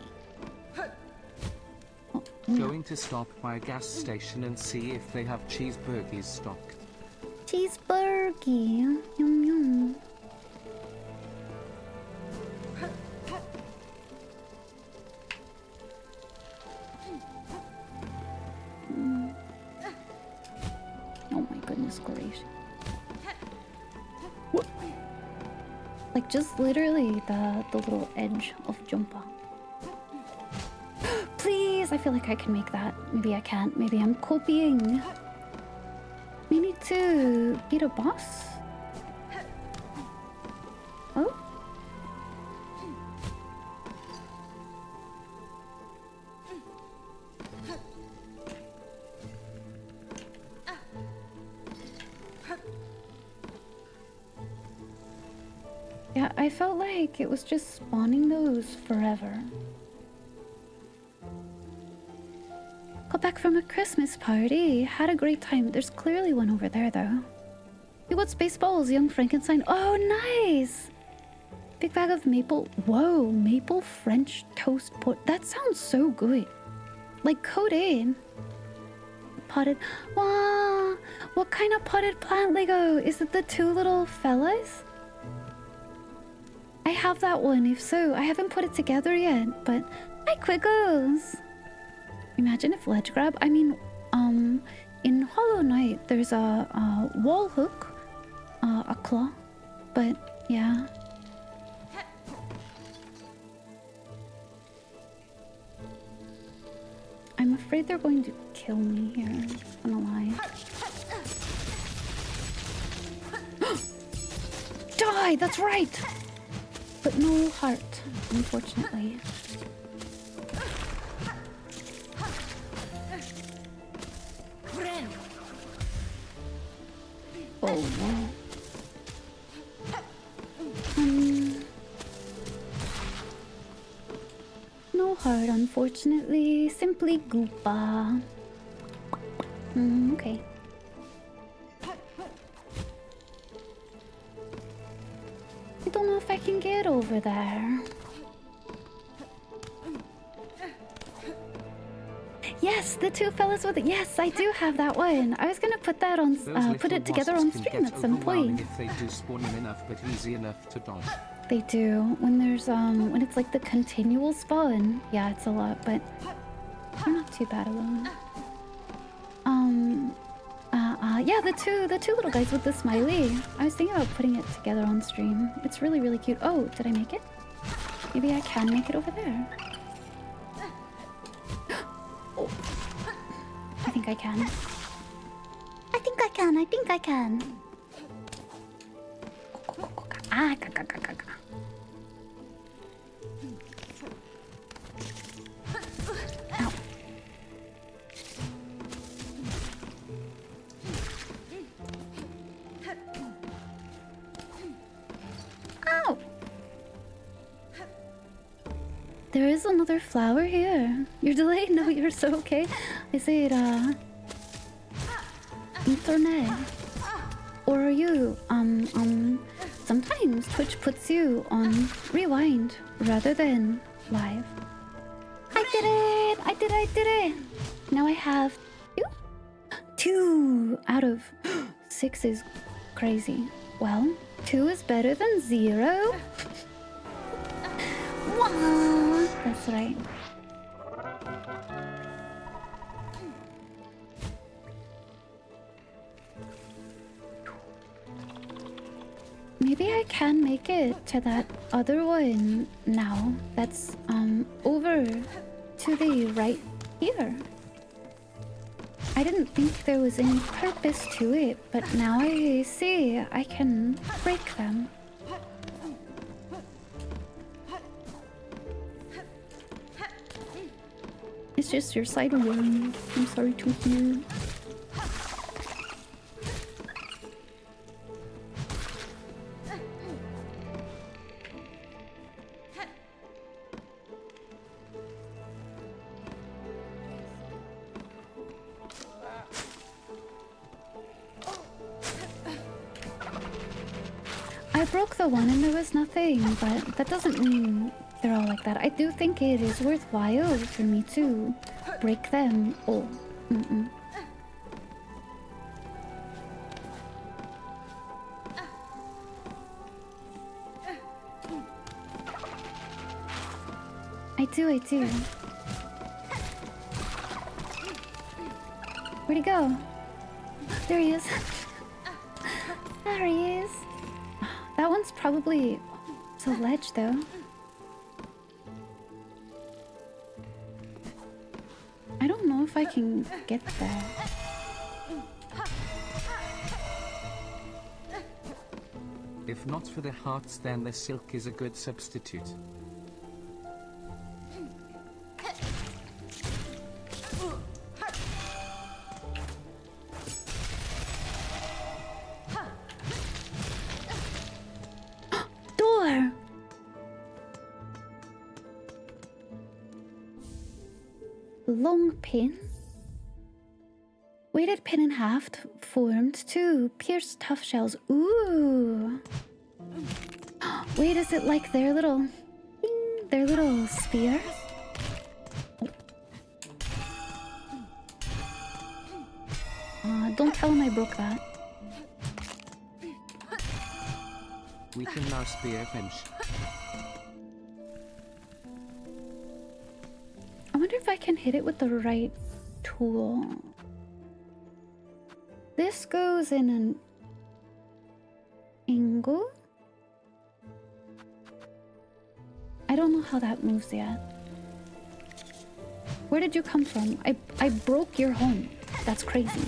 [SPEAKER 2] Oh, no.
[SPEAKER 1] Going to stop by a gas station and see if they have cheeseburgers stocked.
[SPEAKER 2] Cheeseburger. Yum yum. Oh my goodness gracious. What? Like just literally the little edge of jumper. Please, I feel like I can make that. Maybe I can't. Maybe I'm copying. We need to beat a boss. Oh? Yeah, I felt like it was just spawning those forever. Got back from a Christmas party. Had a great time. There's clearly one over there, though. You got Spaceballs, Young Frankenstein. Oh, nice! Big bag of maple... Whoa, maple French toast pot. That sounds so good. Like codeine. Potted... Wow! What kind of potted plant Lego? Is it the two little fellas? I have that one, if so. I haven't put it together yet, but... Hi, Quiggles! Imagine if ledge grab... I mean, in Hollow Knight, there's a wall hook, a claw, but yeah. I'm afraid they're going to kill me here, I'm gonna lie. Die! That's right! But no heart, unfortunately. Oh, wow. No heart, unfortunately. Simply Goopa. Okay. I don't know if I can get over there. Yes, the two fellas with it. Yes, I do have that one. I was gonna put that on, put it together on stream at some point.
[SPEAKER 1] If they do spawn in enough, but easy enough to dodge.
[SPEAKER 2] They do. When there's when it's like the continual spawn, yeah, it's a lot, but they're not too bad alone. Yeah, the two little guys with the smiley. I was thinking about putting it together on stream. It's really, really cute. Oh, did I make it? Maybe I can make it over there. Oh. I think I can. I think I can. I think I can. Ah, Ow. Ow. There is another flower here. You're delayed? No, you're so okay. Is it, internet? Or are you, sometimes Twitch puts you on rewind rather than live. I did it! I did it! Now I have two out of 6 is crazy. Well, 2 is better than 0. Wow, that's right. Maybe I can make it to that other one now. That's over to the right here. I didn't think there was any purpose to it, but now I see I can break them. just your side one. I'm sorry to hear. I broke the one and there was nothing, but that doesn't mean they're all like that. I do think it is worthwhile for me to break them all. I do. Where'd he go? There he is. There he is. That one's probably... It's a ledge, though. I don't know if I can get there.
[SPEAKER 1] If not for the hearts, then the silk is a good substitute.
[SPEAKER 2] Door! Long pin. Weighted pin in half formed to pierce tough shells. Ooh. Wait, is it like their little spear? Don't tell him I broke that.
[SPEAKER 1] We can now spear Finch.
[SPEAKER 2] I wonder if I can hit it with the right tool. This goes in an angle. I don't know how that moves yet. Where did you come from? I broke your home. That's crazy.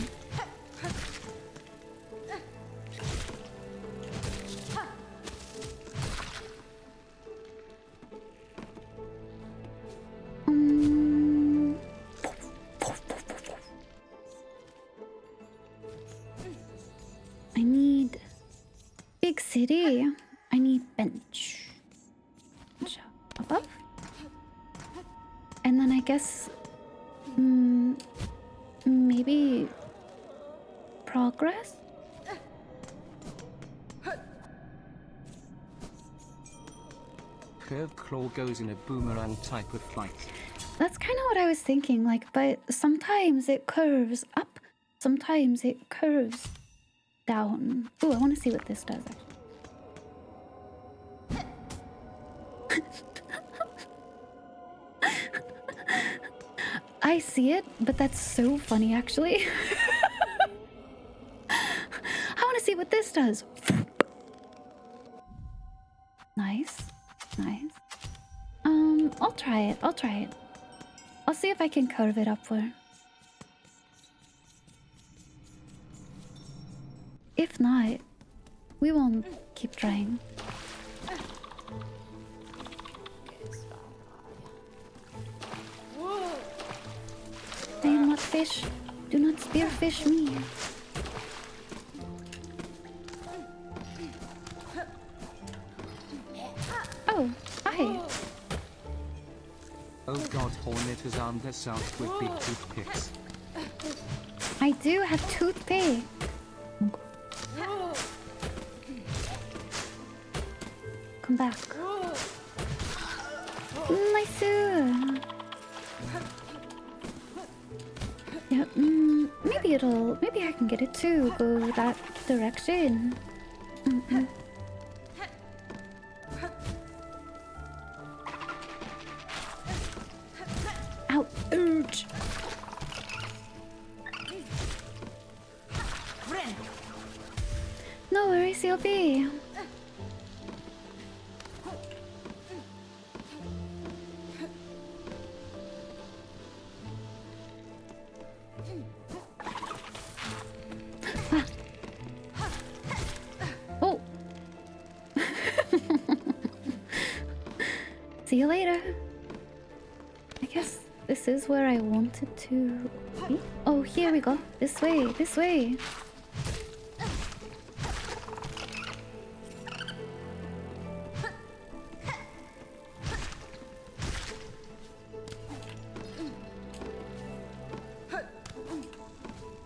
[SPEAKER 2] I need big city. I need bench. Above. And then I guess maybe progress?
[SPEAKER 1] Curved claw goes in a boomerang type of flight.
[SPEAKER 2] That's kind of what I was thinking, like, but sometimes it curves up, sometimes it curves down. Oh, I want to see what this does. I see it, but that's so funny, actually. I want to see what this does. Nice. I'll try it. I'll see if I can curve it upward. If not, we won't keep trying. I am not fish. Do not spearfish me. Oh, hi.
[SPEAKER 1] Oh god, Hornet has armed herself with big toothpicks.
[SPEAKER 2] I do have toothpick. Come back. Nice. Yeah, maybe I can get it to go that direction. Ow, ouch. No worries, you'll be. Oh. See you later. I guess This is where I wanted to be. Oh, here we go. This way, this way.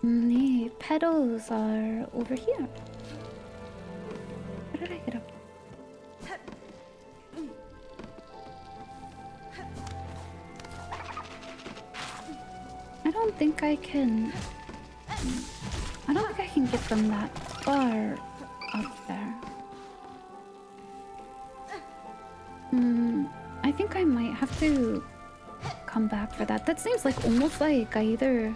[SPEAKER 2] The pedals are over here. How did I get up? I don't think I can. I don't think I can get them that far up there. I think I might have to come back for that. That seems like almost like I either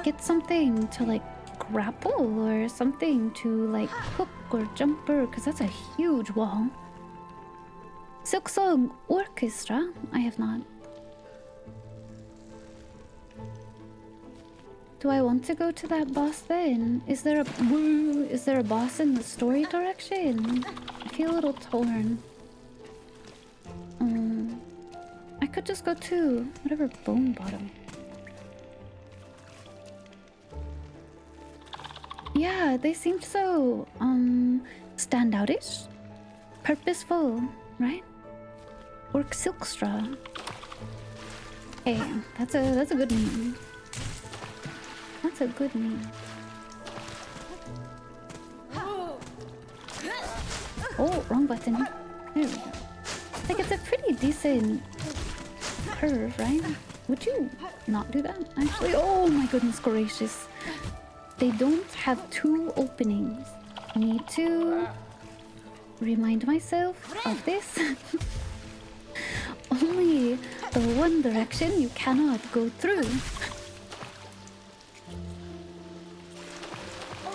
[SPEAKER 2] get something to like grapple or something to like hook or jumper, because that's a huge wall. Silksong Orchestra? I have not. Do I want to go to that boss then? Is there a boss in the story direction? I feel a little torn. I could just go to whatever Bone Bottom. Yeah, they seemed so standoutish, purposeful, right? Orc Silkstra. Hey, that's a good name. That's a good name. Oh, wrong button. There we go. Like, it's a pretty decent curve, right? Would you not do that, actually? Oh my goodness gracious. They don't have two openings. I need to remind myself of this. Only the one direction you cannot go through.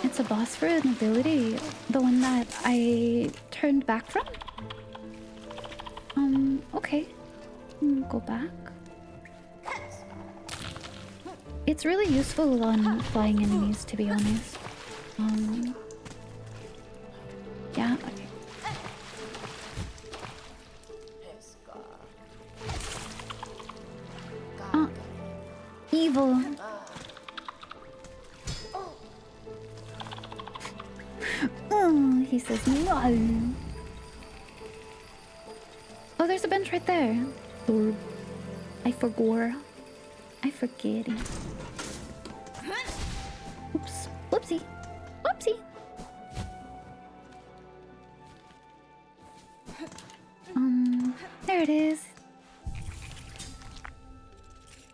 [SPEAKER 2] It's a boss for an ability. The one that I turned back from? Okay. Go back. It's really useful on flying enemies, to be honest. Yeah, okay. Ah, evil. Oh, he says no. Oh, there's a bench right there. Lord, I forgot. I forget it. Oops. Whoopsie. Whoopsie. There it is.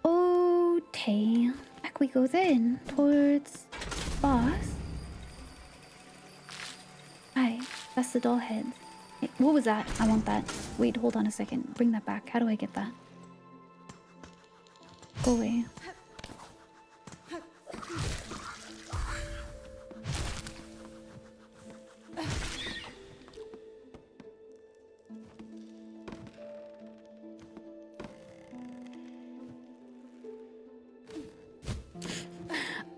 [SPEAKER 2] Okay. Back we go then. Towards boss. Hi. That's the doll head. Hey, what was that? I want that. Wait, hold on a second. Bring that back. How do I get that? Go away.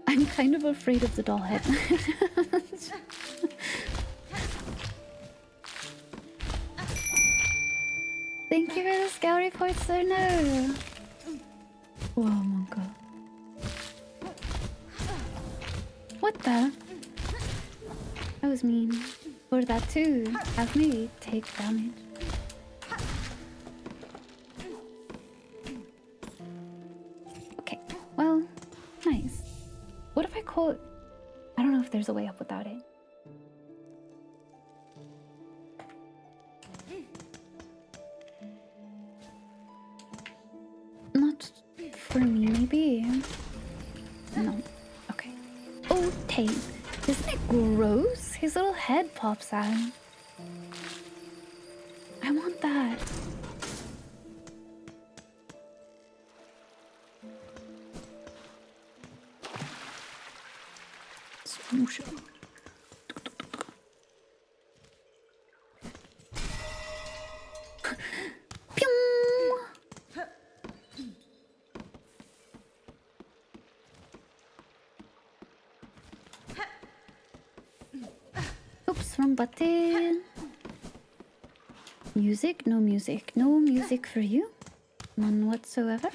[SPEAKER 2] I'm kind of afraid of the doll head. Thank you for the scale report, sir. No. Oh my god. What the? That was mean. For that too, have me take damage. Okay, well, nice. What if I call it? I don't know if there's a way up without it. Not for me, maybe. No. Okay. Oh, Tate. Isn't it gross? His little head pops out. I want that. Smoosh it. Oops, wrong button. Music? No music. No music for you. None whatsoever.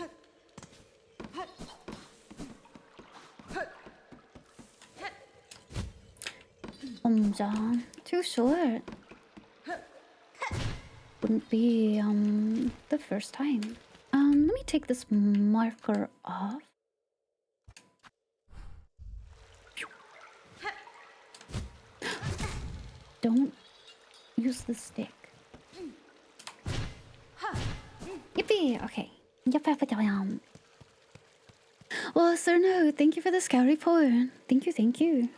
[SPEAKER 2] Too short. Wouldn't be the first time. Let me take this marker off. Don't use the stick. Yippee! Okay. Yum. Well, sir, no, thank you for the scout report. Thank you.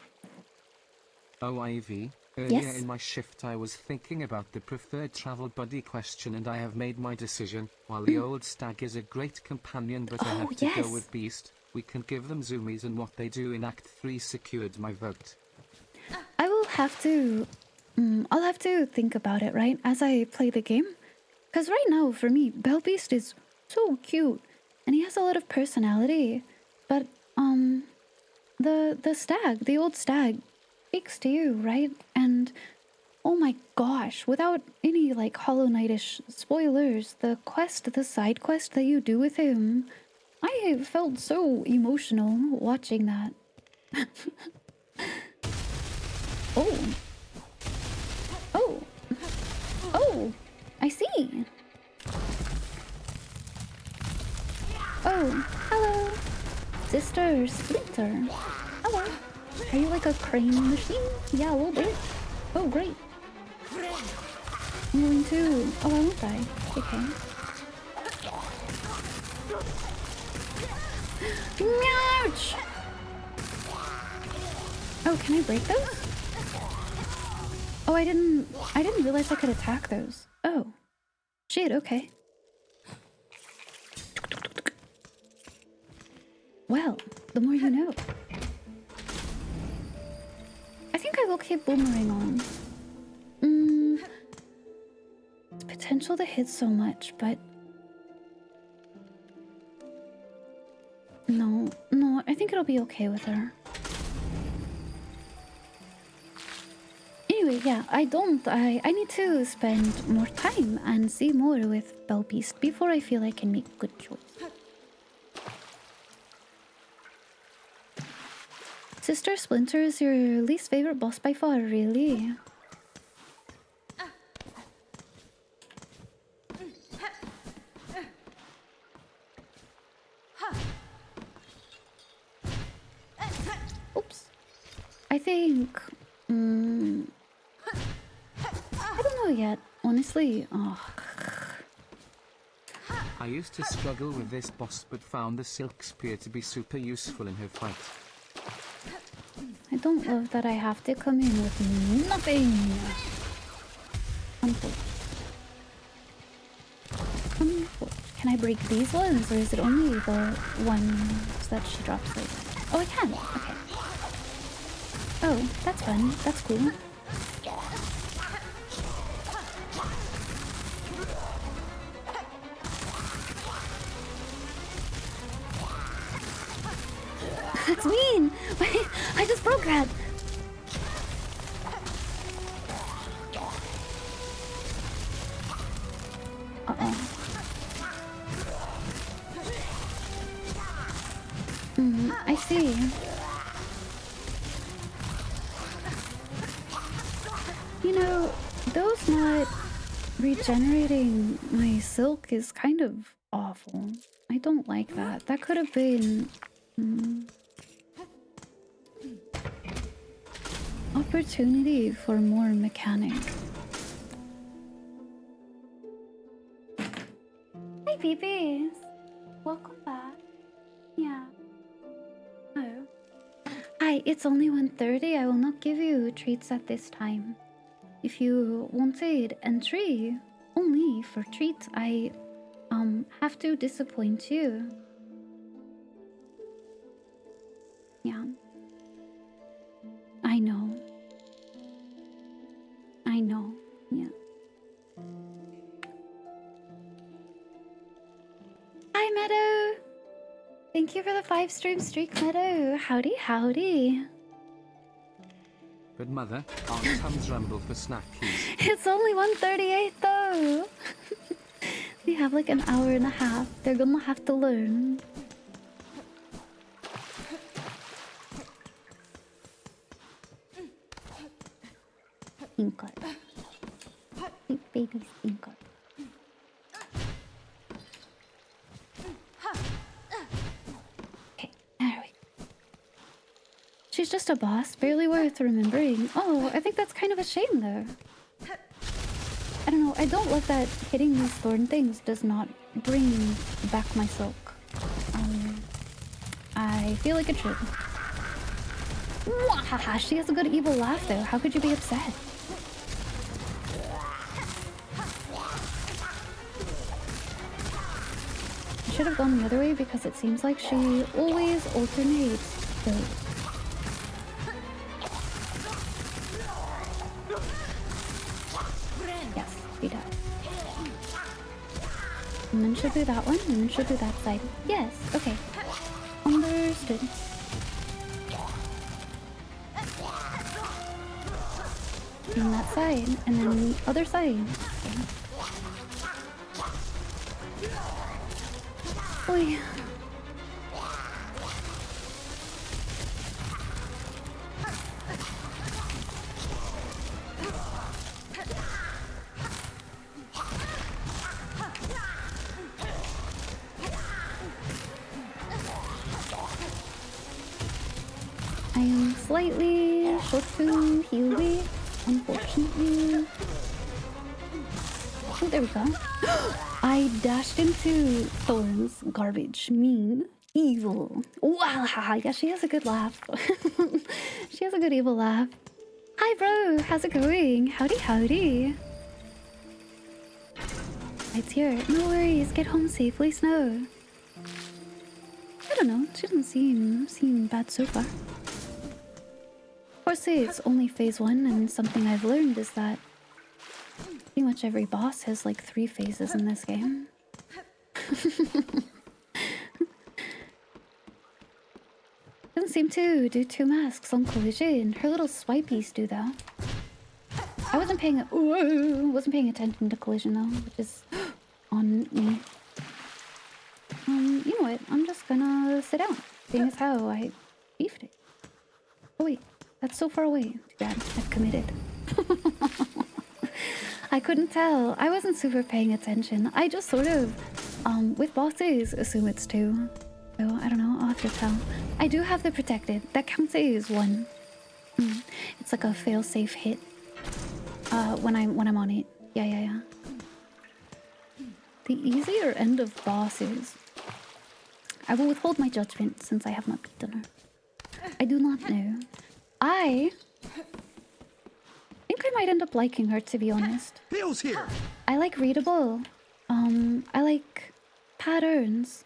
[SPEAKER 1] Oh, Ivy, earlier
[SPEAKER 2] Yes?
[SPEAKER 1] in my shift I was thinking about the preferred travel buddy question and I have made my decision. While the old stag is a great companion but I
[SPEAKER 2] Oh,
[SPEAKER 1] have to
[SPEAKER 2] yes.
[SPEAKER 1] go with Beast, we can give them zoomies and what they do in Act 3 secured my vote.
[SPEAKER 2] I will have to... I'll have to think about it, right, as I play the game. Because right now, for me, Belbeast is so cute. And he has a lot of personality. But, the stag, the old stag, speaks to you, right? And, oh my gosh, without any, like, Hollow Knight-ish spoilers, the side quest that you do with him, I felt so emotional watching that. Oh, I see. Oh, hello. Sister Splinter. Hello. Are you like a crane machine? Yeah, a little bit. Oh, great. I'm going to... Oh, I won't die. Okay. Ouch! Oh, can I break those? Oh, I didn't realize I could attack those. Oh. Shit, okay. Well, the more you know. I think I will keep Boomerang on. It's potential to hit so much, but... No, I think it'll be okay with her. Anyway, yeah, I need to spend more time and see more with Belbeast before I feel I can make a good choice. Sister Splinter is your least favorite boss by far, really? Oops. I think... I don't know yet, honestly. Oh.
[SPEAKER 1] I used to struggle with this boss but found the Silk Spear to be super useful in her fight.
[SPEAKER 2] I don't love that I have to come in with nothing. Can I break these ones, or is it only the ones that she drops later? Oh, I can. Okay. Oh, that's fun. That's cool. That's mean! Wait, I just broke that! Uh-oh. I see. You know, those not regenerating my silk is kind of awful. I don't like that. That could have been... opportunity for more mechanic. Hey, babies! Welcome back. Yeah. Oh. Hi, it's only 1:30. I will not give you treats at this time. If you wanted entry only for treats, I have to disappoint you. Yeah. I know. Yeah. Hi, Meadow! Thank you for the 5-stream streak, Meadow. Howdy.
[SPEAKER 1] But mother, our tums rumble for snackies.
[SPEAKER 2] It's only 1:38 though. We have like an hour and a half. They're gonna have to learn. stinker. Sweet baby stinker. Okay, there we go. She's just a boss, barely worth remembering. Oh, I think that's kind of a shame though. I don't know, I don't love that hitting these thorn things does not bring back my silk. I feel like it should. Mwahaha, she has a good evil laugh though. How could you be upset? I should have gone the other way because it seems like she always alternates those. Yes, she does. And then she'll do that one, and then she'll do that side. Yes, okay. Understood. And that side, and then the other side. Okay. Oy. I am slightly short to heal with, unfortunately. Oh, there we go. I dashed into Thorn's garbage. Mean. Evil. Wow, yeah, she has a good laugh. She has a good evil laugh. Hi, bro. How's it going? Howdy, howdy. It's here. No worries. Get home safely, Snow. I don't know. She doesn't seem bad so far. Of course, it's only phase 1, and something I've learned is that pretty much every boss has like 3 phases in this game. Doesn't seem to do 2 masks on collision. Her little swipies do though. I wasn't paying attention to collision though, which is on me. You know what? I'm just gonna sit down, seeing as how I beefed it. Oh wait, that's so far away. Too bad. I've committed. I couldn't tell. I wasn't super paying attention. I just sort of, with bosses, assume it's 2. So, I don't know. I'll have to tell. I do have the protected. That counts as 1. It's like a fail-safe hit. When I'm on it. Yeah. The easier end of bosses. I will withhold my judgment since I have not beaten her. I do not know. I think I might end up liking her, to be honest.
[SPEAKER 3] Hill's here.
[SPEAKER 2] I like readable. I like patterns.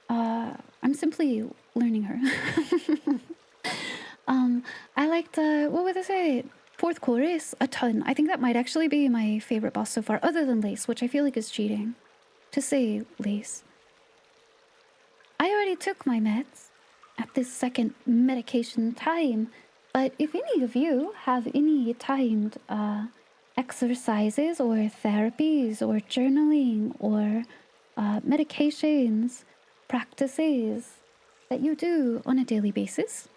[SPEAKER 2] I'm simply learning her. I liked, what would I say? 4th chorus a ton. I think that might actually be my favorite boss so far, other than Lace, which I feel like is cheating to say Lace. I already took my meds at this second medication time, but if any of you have any timed exercises or therapies or journaling or medications, practices that you do on a daily basis,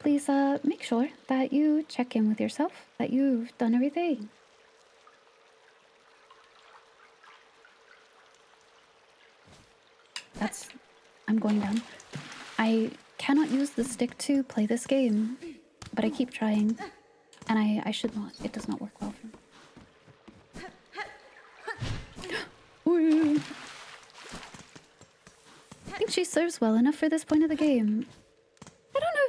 [SPEAKER 2] please make sure that you check in with yourself, that you've done everything. I'm going down. I cannot use the stick to play this game, but I keep trying, and I should not. It does not work well for me. I think she serves well enough for this point of the game. I don't know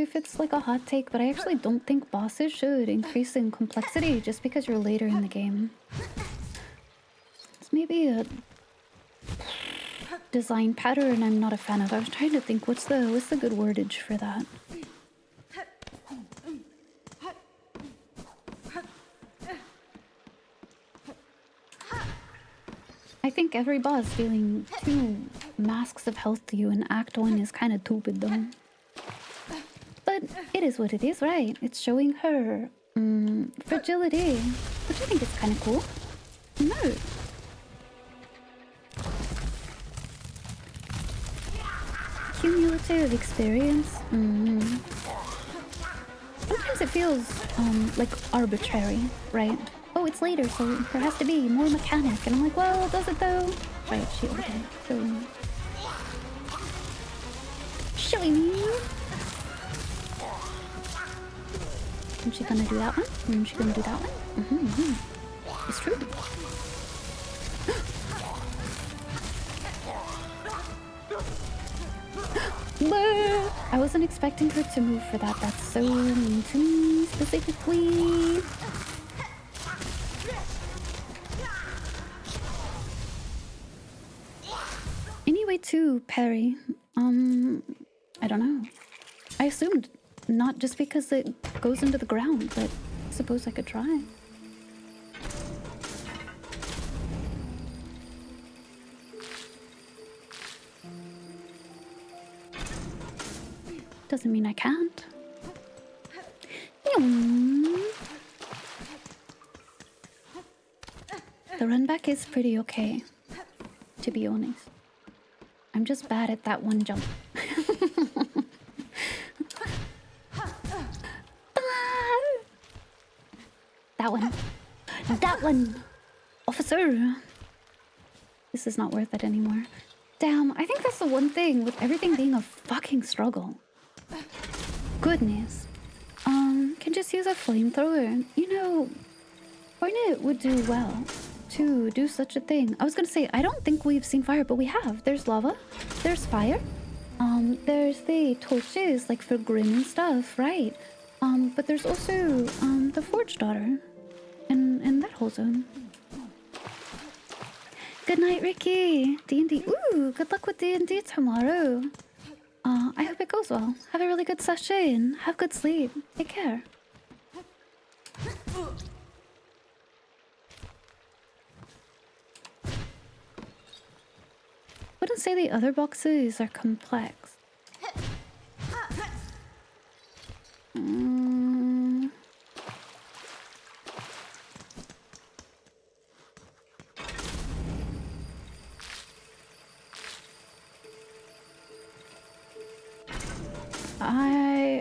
[SPEAKER 2] if it's like a hot take, but I actually don't think bosses should increase in complexity just because you're later in the game. It's maybe a design pattern I'm not a fan of. I was trying to think what's the good wordage for that. I think every boss dealing 2 masks of health to you in Act 1 is kind of stupid though. But it is what it is, right? It's showing her fragility, which I think is kind of cool. No. Cumulative experience. Sometimes it feels like arbitrary, right? Oh, it's later, so there has to be more mechanic. And I'm like, well, does it though? Right, she over there. Showing me. Showing me. Is she gonna do that one? Is she gonna do that one? It's true. I wasn't expecting her to move for that. That's so mean to me specifically. Anyway, too, Perry. I don't know. I assumed not just because it goes into the ground, but I suppose I could try. Doesn't mean I can't. The run back is pretty okay, to be honest. I'm just bad at that one jump. That one. That one! Officer! This is not worth it anymore. Damn, I think that's the one thing with everything being a fucking struggle. Goodness. Can just use a flamethrower. You know, Hornet would do well to do such a thing. I was gonna say, I don't think we've seen fire, but we have. There's lava, there's fire, there's the torches, like for Grim and stuff, right? But there's also, the Forge Daughter in that whole zone. Good night, Ricky. D&D. Ooh, good luck with D&D tomorrow. I hope it goes well. Have a really good session. Have good sleep. Take care. Wouldn't say the other boxes are complex.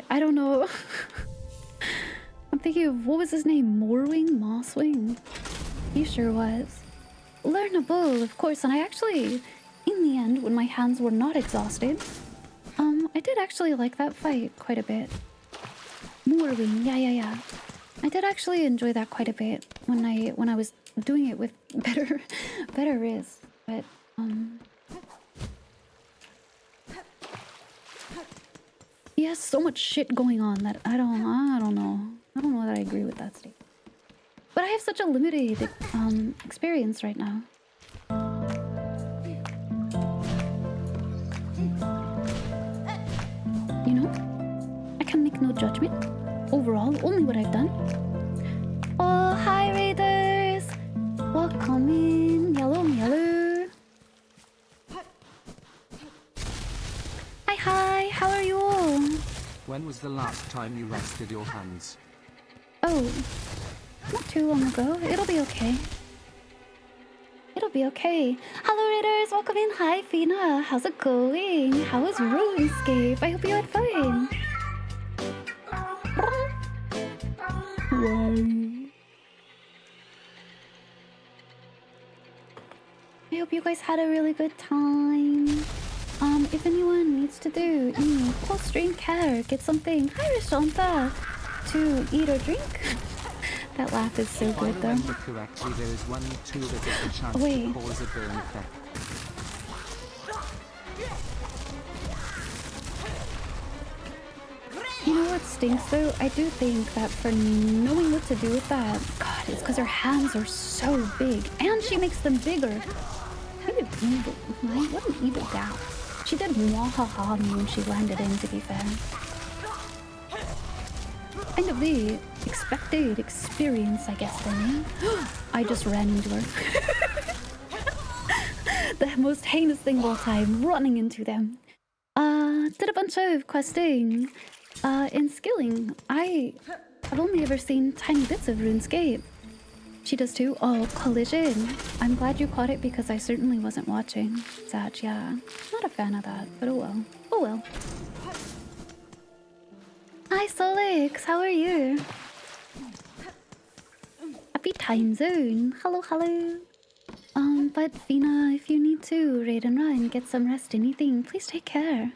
[SPEAKER 2] I don't know. I'm thinking of, what was his name? Morwing? Mosswing? He sure was. Learnable, of course, and I actually, in the end, when my hands were not exhausted, I did actually like that fight quite a bit. Morwing, yeah. I did actually enjoy that quite a bit when I was doing it with better wrists, but he has so much shit going on that I don't know that I agree with that statement. But I have such a limited experience right now. You know, I can make no judgment. Overall, only what I've done. Oh, hi Raiders! Welcome in, yellow. Hi, how are you all?
[SPEAKER 1] When was the last time you rested your hands?
[SPEAKER 2] Oh, not too long ago. It'll be okay. It'll be okay. Hello Raiders, welcome in. Hi Fina, how's it going? How was RuneScape? I hope you had fun. I hope you guys had a really good time. If anyone needs to do, post-stream care, get something, hi Rashanta, to eat or drink. That laugh is so good though.
[SPEAKER 1] If I remember correctly, there is one tool that has the chance
[SPEAKER 2] Wait.
[SPEAKER 1] to cause a burn effect.
[SPEAKER 2] You know what stinks though? I do think that for knowing what to do with that, God, it's because her hands are so big. And she makes them bigger. What an evil, right? What an evil gal. She did mwahaha me when she landed in, to be fair. Kind of the expected experience, I guess, for me. I just ran into her. The most heinous thing of all time, running into them. Did a bunch of questing. In skilling, I have only ever seen tiny bits of RuneScape. She does too. Oh, Collision. I'm glad you caught it because I certainly wasn't watching. Sad, yeah. Not a fan of that, but oh well. Oh well. Hi Solix, how are you? Happy time zone. Hello, hello. But Fina, if you need to raid and run, get some rest, anything, please take care.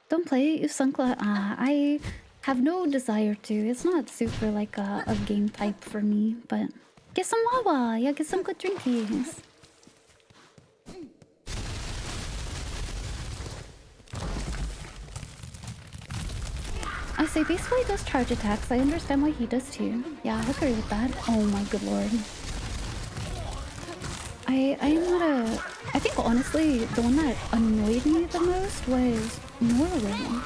[SPEAKER 2] Don't play it, you sunkla. I have no desire to. It's not super like a game type for me, but get some wawa. Yeah, get some good drinkies. I say basically does charge attacks. I understand why he does too. Yeah, I agree with that. Oh my good lord. I'm not a... I think honestly, the one that annoyed me the most was Norway.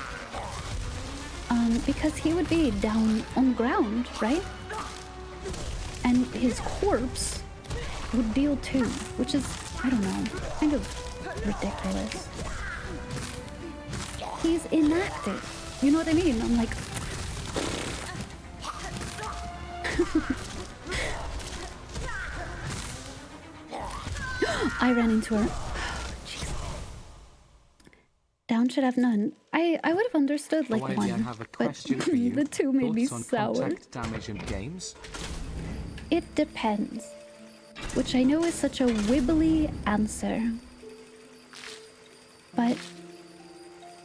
[SPEAKER 2] Because he would be down on the ground, right? And his corpse would deal 2, which is, I don't know, kind of ridiculous. He's inactive. You know what I mean? I'm like... I ran into her. Jeez. Down should have none. I would have understood like
[SPEAKER 1] Ivy,
[SPEAKER 2] one,
[SPEAKER 1] I have a
[SPEAKER 2] but
[SPEAKER 1] question for you.
[SPEAKER 2] the 2 made me
[SPEAKER 1] Thoughts on
[SPEAKER 2] sour.
[SPEAKER 1] contact damage in games?
[SPEAKER 2] It depends. Which I know is such a wibbly answer. But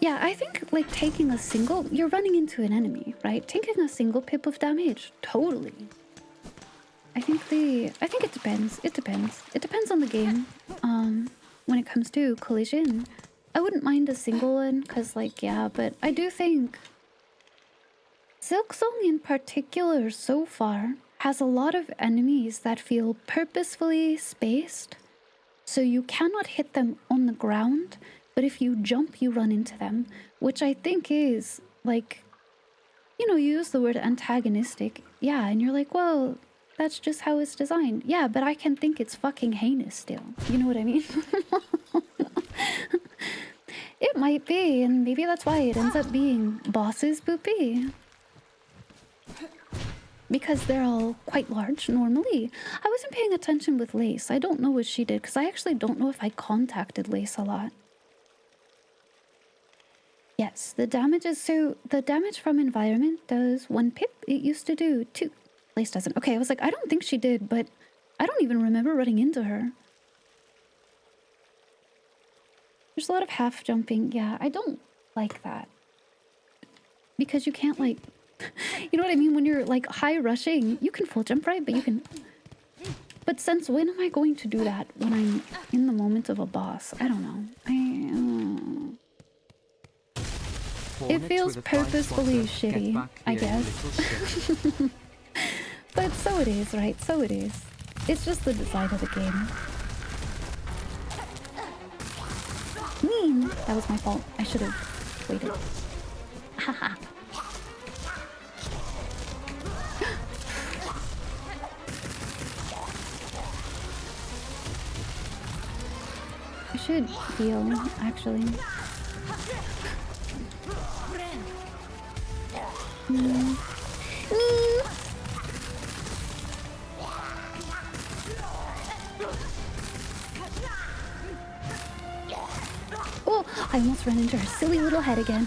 [SPEAKER 2] yeah, I think like taking a single, you're running into an enemy, right? Taking a single pip of damage, totally. I think it depends. It depends. It depends on the game. When it comes to collision, I wouldn't mind a single one, cause like yeah, but I do think Silksong in particular so far has a lot of enemies that feel purposefully spaced, so you cannot hit them on the ground, but if you jump, you run into them, which I think is like, you know, you use the word antagonistic, yeah, and you're like, well, that's just how it's designed. Yeah, but I can think it's fucking heinous still. You know what I mean? It might be, and maybe that's why it ends up being bosses poopy. Because they're all quite large normally. I wasn't paying attention with Lace. I don't know what she did, because I actually don't know if I contacted Lace a lot. Yes, the damage is so... The damage from environment does 1 pip. It used to do 2. Lace doesn't. Okay, I was like, I don't think she did, but I don't even remember running into her. There's a lot of half jumping. Yeah, I don't like that. Because you can't like... You know what I mean? When you're like high rushing, you can full jump, right? But you can... But since when am I going to do that when I'm in the moment of a boss? I don't know. It feels purposefully shitty, I guess. But so it is, right? So it is. It's just the design of the game. Mean! That was my fault. I should have waited. Haha. I should heal, actually. Mean. Oh, I almost ran into her silly little head again.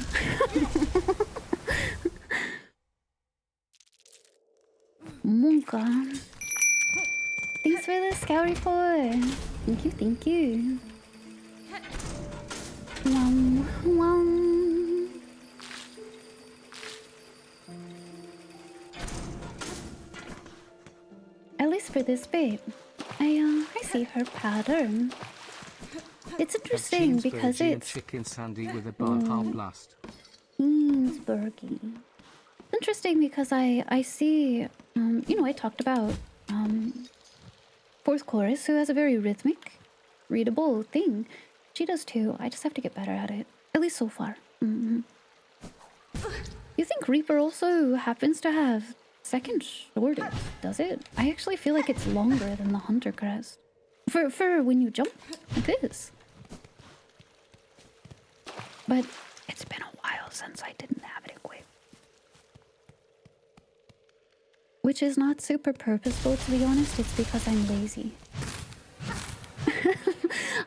[SPEAKER 2] Monka. Thanks for the scout report. Thank you, thank you. Wum, wum. At least for this bit, I see her pattern. It's interesting because it's
[SPEAKER 1] chicken sandy with a Baja blast.
[SPEAKER 2] Queensburgy. Interesting because I see, you know, I talked about Fourth Chorus, who has a very rhythmic, readable thing. She does too. I just have to get better at it, at least so far. You think Reaper also happens to have second shortest, does it? I actually feel like it's longer than the Hunter Crest. For when you jump like this. But it's been a while since I didn't have it equipped. Which is not super purposeful, to be honest. It's because I'm lazy.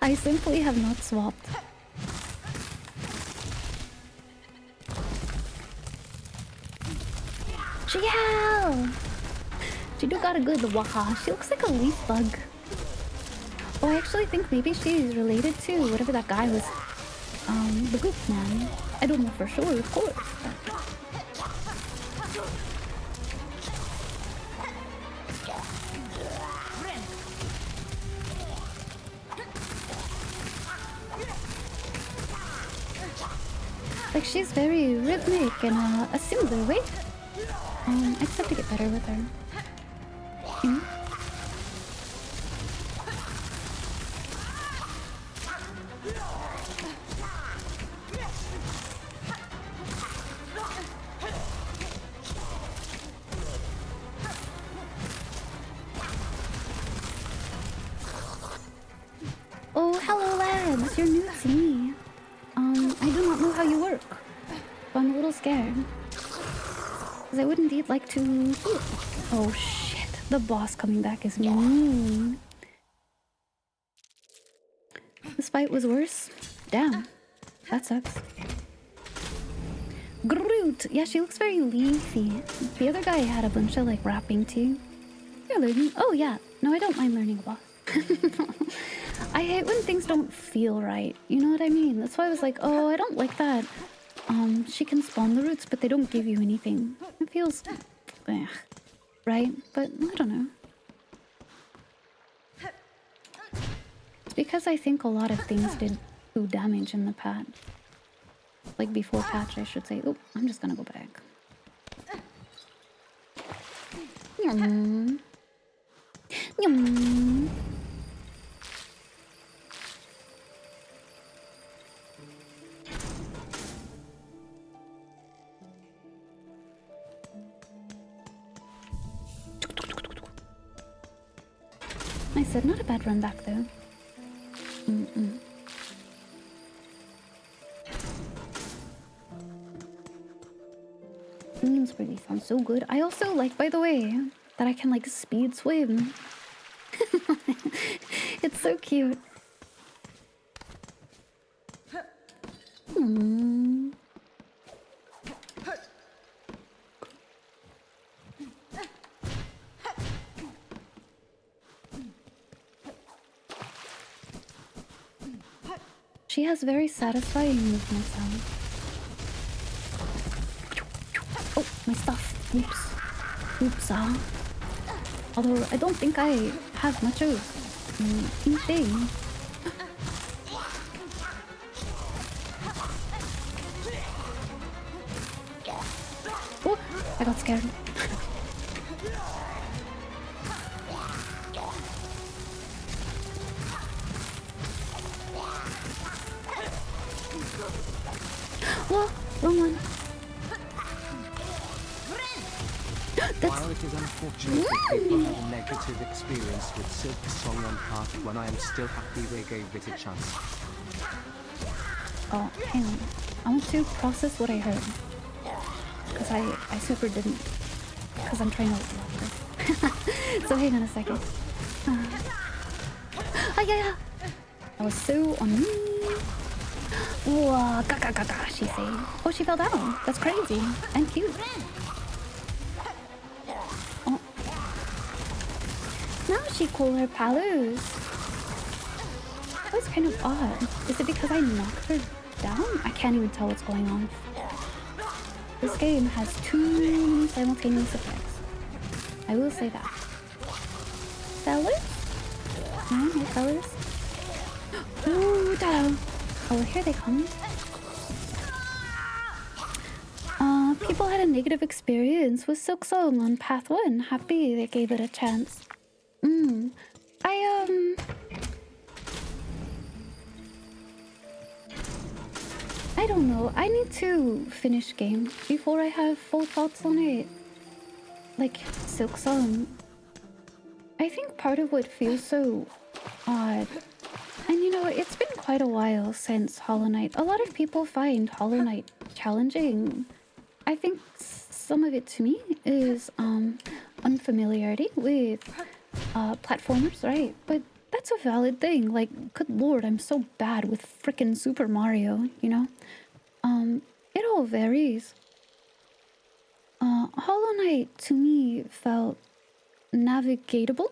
[SPEAKER 2] I simply have not swapped. Yeah! She do got a good waha. She looks like a leaf bug. Oh, I actually think maybe she's related to whatever that guy was. The goop man. I don't know for sure, of course. But... like, she's very rhythmic in a similar way. I just have to get better with her. You know? Oh, hello lads, you're new to me. I do not know how you work, but I'm a little scared. Because I would indeed like to heal. Oh shit, the boss coming back is mean. This fight was worse? Damn, that sucks. Groot! Yeah, she looks very leafy. The other guy had a bunch of like rapping too. You're learning? Oh yeah, no I don't mind learning a boss. I hate when things don't feel right, you know what I mean? That's why I was like, oh, I don't like that. She can spawn the roots, but they don't give you anything. It feels... right? But I don't know. It's because I think a lot of things did do damage in the patch. Like before patch, I should say. Oh, I'm just gonna go back. Yum. Yum. I said, not a bad run back though. Memes really sound so good. I also like, by the way, that I can like speed swim. It's so cute. She has very satisfying movement sounds. Oh, my stuff. Oops. Oops. Although I don't think I have much of anything. Oh, I got scared. Whoa, wrong one.
[SPEAKER 1] While it is unfortunate that people have a negative experience with Silk Song on part 1, I am still happy they gave it a chance.
[SPEAKER 2] Oh, hang on. I want to process what I heard. Because I super didn't. Because I'm trying to lock this. So hang on a second. Yeah. That was so on me. Whoa, ga, she's saying. Oh, she fell down. That's crazy. And cute. Oh. Now she call her Palos. That was kind of odd. Is it because I knocked her down? I can't even tell what's going on. This game has too simultaneous effects. I will say that. Fellas? No, fellas. Ooh, down. Oh, here they come. People had a negative experience with Silksong on Path 1. Happy they gave it a chance. I don't know. I need to finish game before I have full thoughts on it. Like, Silksong. I think part of what feels so odd, and you know, it's been quite a while since Hollow Knight. A lot of people find Hollow Knight challenging. I think some of it to me is unfamiliarity with platformers, right? But that's a valid thing. Like, good lord, I'm so bad with frickin' Super Mario, you know? It all varies. Hollow Knight to me felt navigatable.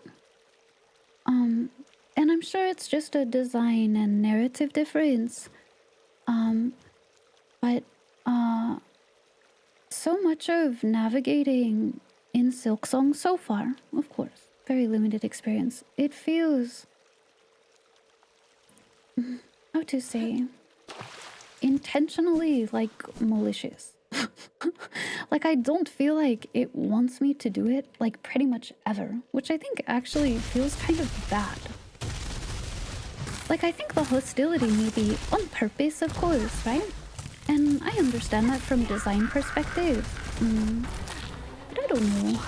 [SPEAKER 2] And I'm sure it's just a design and narrative difference. But so much of navigating in Silksong so far, of course, very limited experience. It feels, how to say, intentionally like malicious. Like I don't feel like it wants me to do it like pretty much ever, which I think actually feels kind of bad. Like I think the hostility may be on purpose, of course, right? And I understand that from design perspective. But I don't know.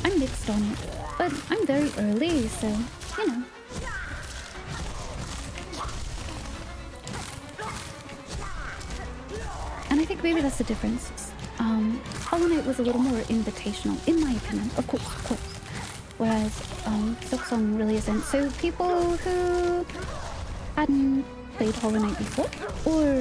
[SPEAKER 2] I'm mixed on it. But I'm very early, so, you know. And I think maybe that's the difference. Hollow Knight was a little more invitational, in my opinion. Of course. Whereas Silksong really isn't. So people who hadn't played Hollow Knight before, or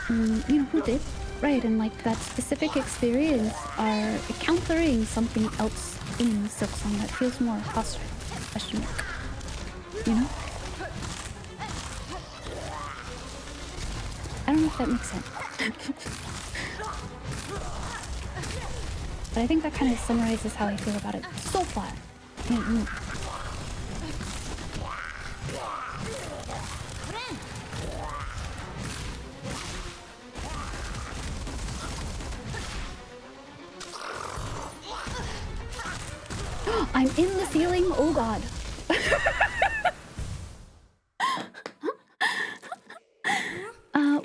[SPEAKER 2] you know, who did, right? And like that specific experience are encountering something else in Silksong that feels more hostile. Question mark. You know? I don't know if that makes sense. But I think that kind of summarizes how I feel about it so far. I'm in the ceiling. Oh god.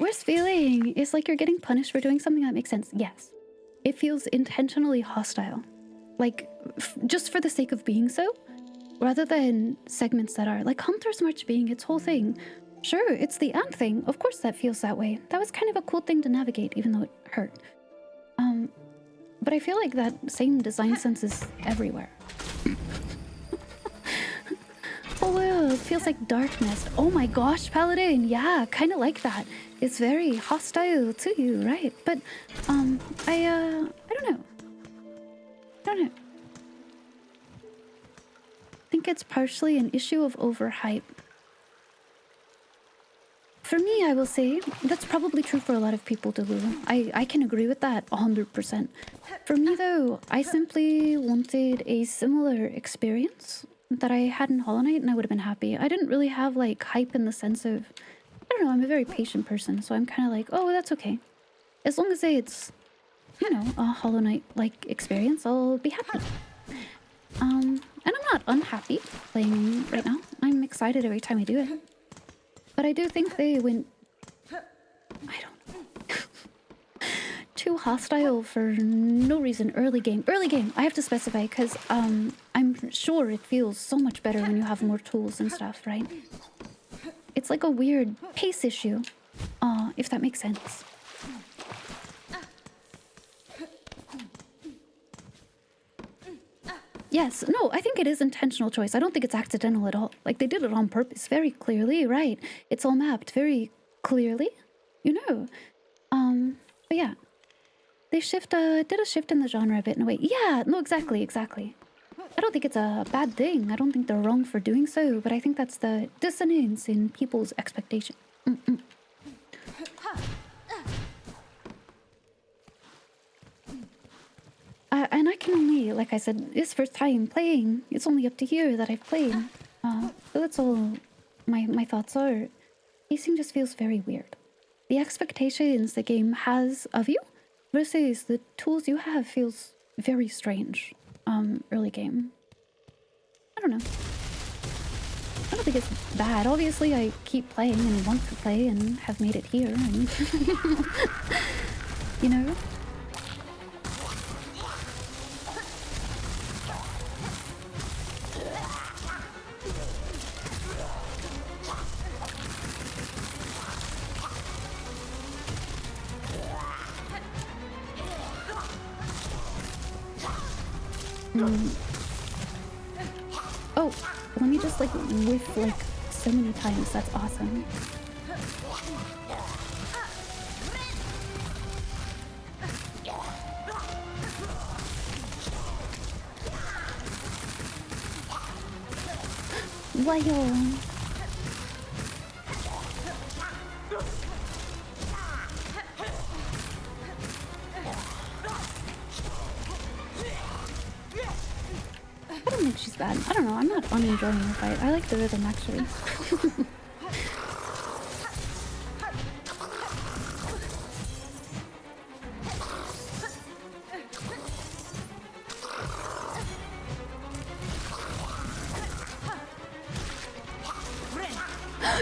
[SPEAKER 2] Worst feeling is like you're getting punished for doing something that makes sense. Yes. It feels intentionally hostile. Like, just for the sake of being so, rather than segments that are like Hunter's March being its whole thing. Sure, it's the ant thing. Of course that feels that way. That was kind of a cool thing to navigate, even though it hurt. But I feel like that same design sense is everywhere. Oh, wow, it feels like darkness. Oh my gosh, Paladin. Yeah, kind of like that. It's very hostile to you, right? But, I don't know. I think it's partially an issue of overhype. For me, I will say, that's probably true for a lot of people, Delulu. I can agree with that 100%. For me, though, I simply wanted a similar experience that I had in Hollow Knight, and I would have been happy. I didn't really have, like, hype in the sense of... I don't know, I'm a very patient person, so I'm kind of like, oh, that's okay. As long as it's, you know, a Hollow Knight-like experience, I'll be happy. And I'm not unhappy playing right now. I'm excited every time I do it. But I do think they went... I don't know. Too hostile for no reason. Early game. I have to specify, because I'm sure it feels so much better when you have more tools and stuff, right? It's like a weird pace issue, if that makes sense. Yes, no, I think it is intentional choice. I don't think it's accidental at all. Like, they did it on purpose, very clearly, right? It's all mapped very clearly, you know. But yeah. They did a shift in the genre a bit in a way. Yeah, no, exactly. I don't think it's a bad thing. I don't think they're wrong for doing so, but I think that's the dissonance in people's expectation. And I can only, like I said, this first time playing, it's only up to here that I've played. So that's all my thoughts are. Pacing just feels very weird. The expectations the game has of you versus the tools you have feels very strange. Early game. I don't know. I don't think it's bad. Obviously, I keep playing and want to play and have made it here. And you know? Oh, let me just like whiff like so many times. That's awesome. Wayo. I don't think she's bad. I don't know. I'm not unenjoying the fight. I like the rhythm actually.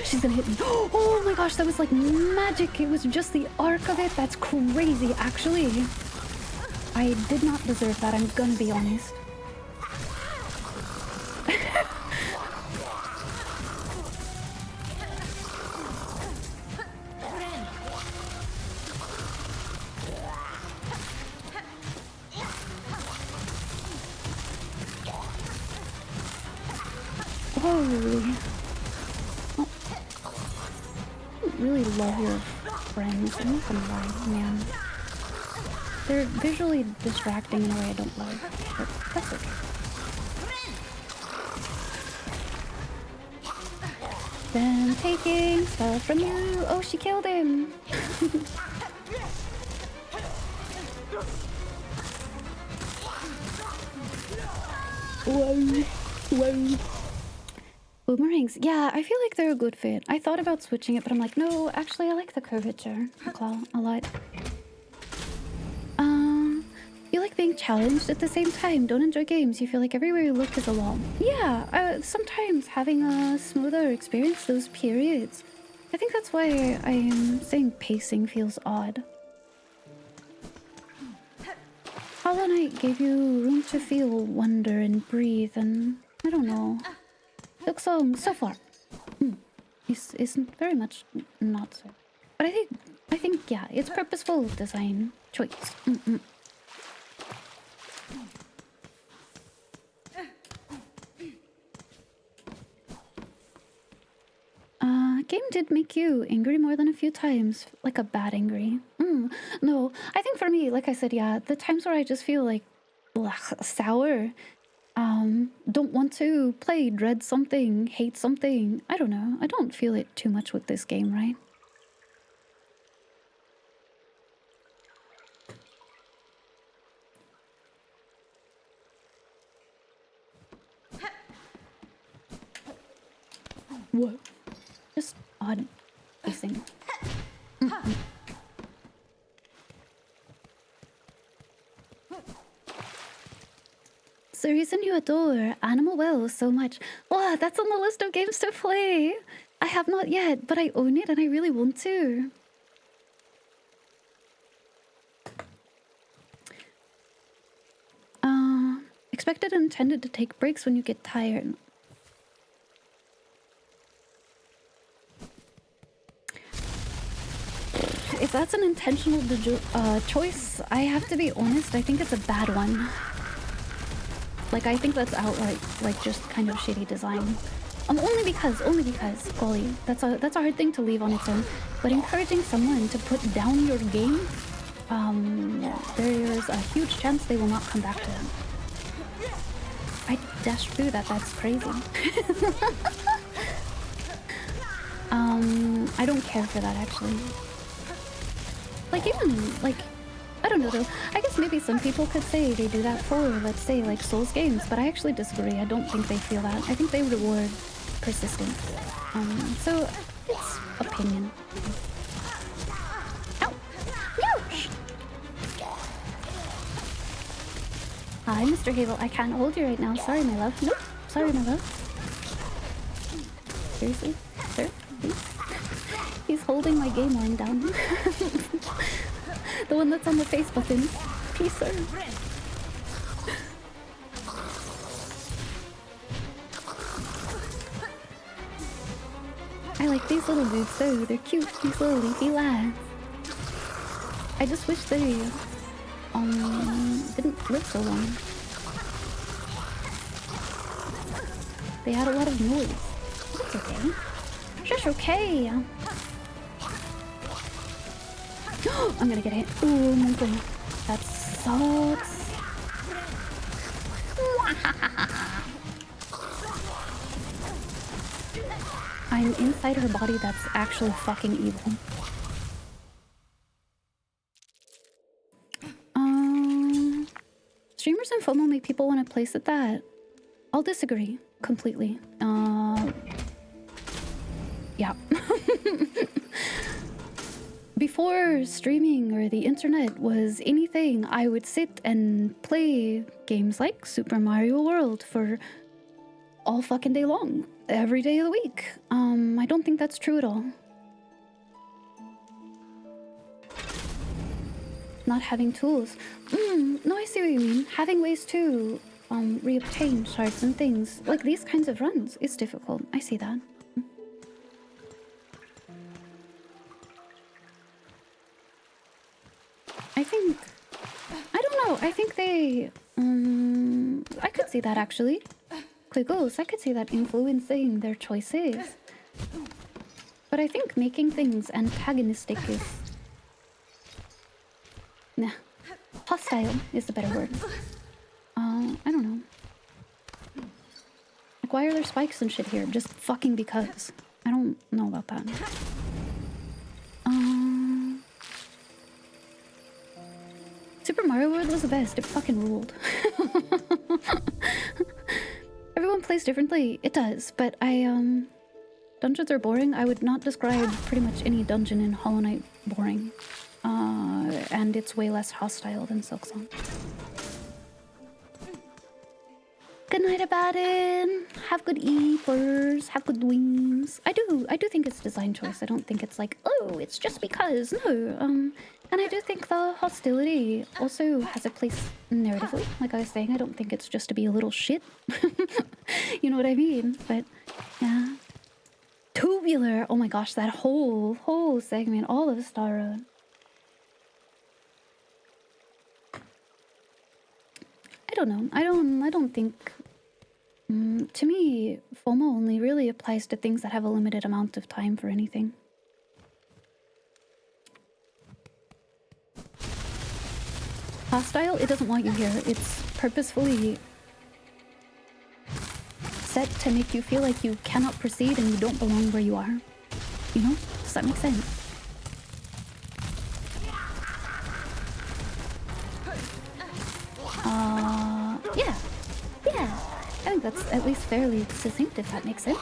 [SPEAKER 2] She's gonna hit me. Oh my gosh, that was like magic. It was just the arc of it. That's crazy, actually. I did not deserve that, I'm gonna be honest. Holy. Oh. I really love your friends. I'm not gonna lie, man. They're visually distracting in a way I don't love, but that's okay. Then taking stuff from you. Oh, she killed him. Whoa. Whoa. Boomerangs. Yeah, I feel like they're a good fit. I thought about switching it, but I'm like, no, actually, I like the curvature claw a lot. You like being challenged at the same time. Don't enjoy games. You feel like everywhere you look is a wall. Yeah, sometimes having a smoother experience, those periods. I think that's why I am saying pacing feels odd. Hollow Knight gave you room to feel wonder and breathe, and I don't know. Looks so far. Isn't very much not so. But I think yeah, it's purposeful design choice. Game did make you angry more than a few times, like a bad angry. No, I think for me, like I said, yeah, the times where I just feel like sour, don't want to play, dread something, hate something. I don't know. I don't feel it too much with this game, right? What? Just odd pacing. It's the reason you adore Animal Well so much. Wow, that's on the list of games to play. I have not yet, but I own it and I really want to. Expected and intended to take breaks when you get tired. If that's an intentional choice, I have to be honest, I think it's a bad one. Like, I think that's outright, like, just kind of shitty design. Only because, golly, that's a hard thing to leave on its own. But encouraging someone to put down your game, there's a huge chance they will not come back to it. I dashed through that, that's crazy. I don't care for that, actually. Like, even, like, I don't know though. I guess maybe some people could say they do that for, let's say, like Souls games, but I actually disagree. I don't think they feel that. I think they reward persistence. So it's opinion. Ow! Ouch! Hi, Mr. Hazel. I can't hold you right now. Sorry, my love. Nope. Sorry, my love. Seriously? Sir? Please? He's holding my game arm down. The one that's on the face button. Peace, sir. I like these little dudes though. They're cute. These little leafy lads. I just wish they didn't live so long. They had a lot of noise. That's okay. Just okay. I'm gonna get hit. Oh my god. That sucks. I'm inside her body that's actually fucking evil. Streamers and FOMO make people want to place at that. I'll disagree completely. Yeah. Before streaming or the internet was anything, I would sit and play games like Super Mario World for all fucking day long, every day of the week. I don't think that's true at all. Not having tools. No, I see what you mean. Having ways to reobtain shards and things like these kinds of runs is difficult. I see that. I don't know. I think they I could see that actually. Quiggles, I could see that influencing their choices. But I think making things antagonistic is... Nah. Hostile is the better word. I don't know. Like, why are there spikes and shit here? Just fucking because. I don't know about that. Super Mario World was the best. It fucking ruled. Everyone plays differently. It does, but dungeons are boring. I would not describe pretty much any dungeon in Hollow Knight boring. And it's way less hostile than Silksong. Good night, Abaddon. Have good eaters. Have good dreams. I do think it's design choice. I don't think it's like, oh, it's just because. No. And I do think the hostility also has a place narratively. Like I was saying, I don't think it's just to be a little shit. You know what I mean? But yeah. Tubular. Oh my gosh, that whole segment, all of Star Road. I don't know. I don't think... to me, FOMO only really applies to things that have a limited amount of time for anything. Hostile, it doesn't want you here. It's purposefully set to make you feel like you cannot proceed and you don't belong where you are. You know? Does that make sense? Yeah. Yeah. I think that's at least fairly succinct, if that makes sense.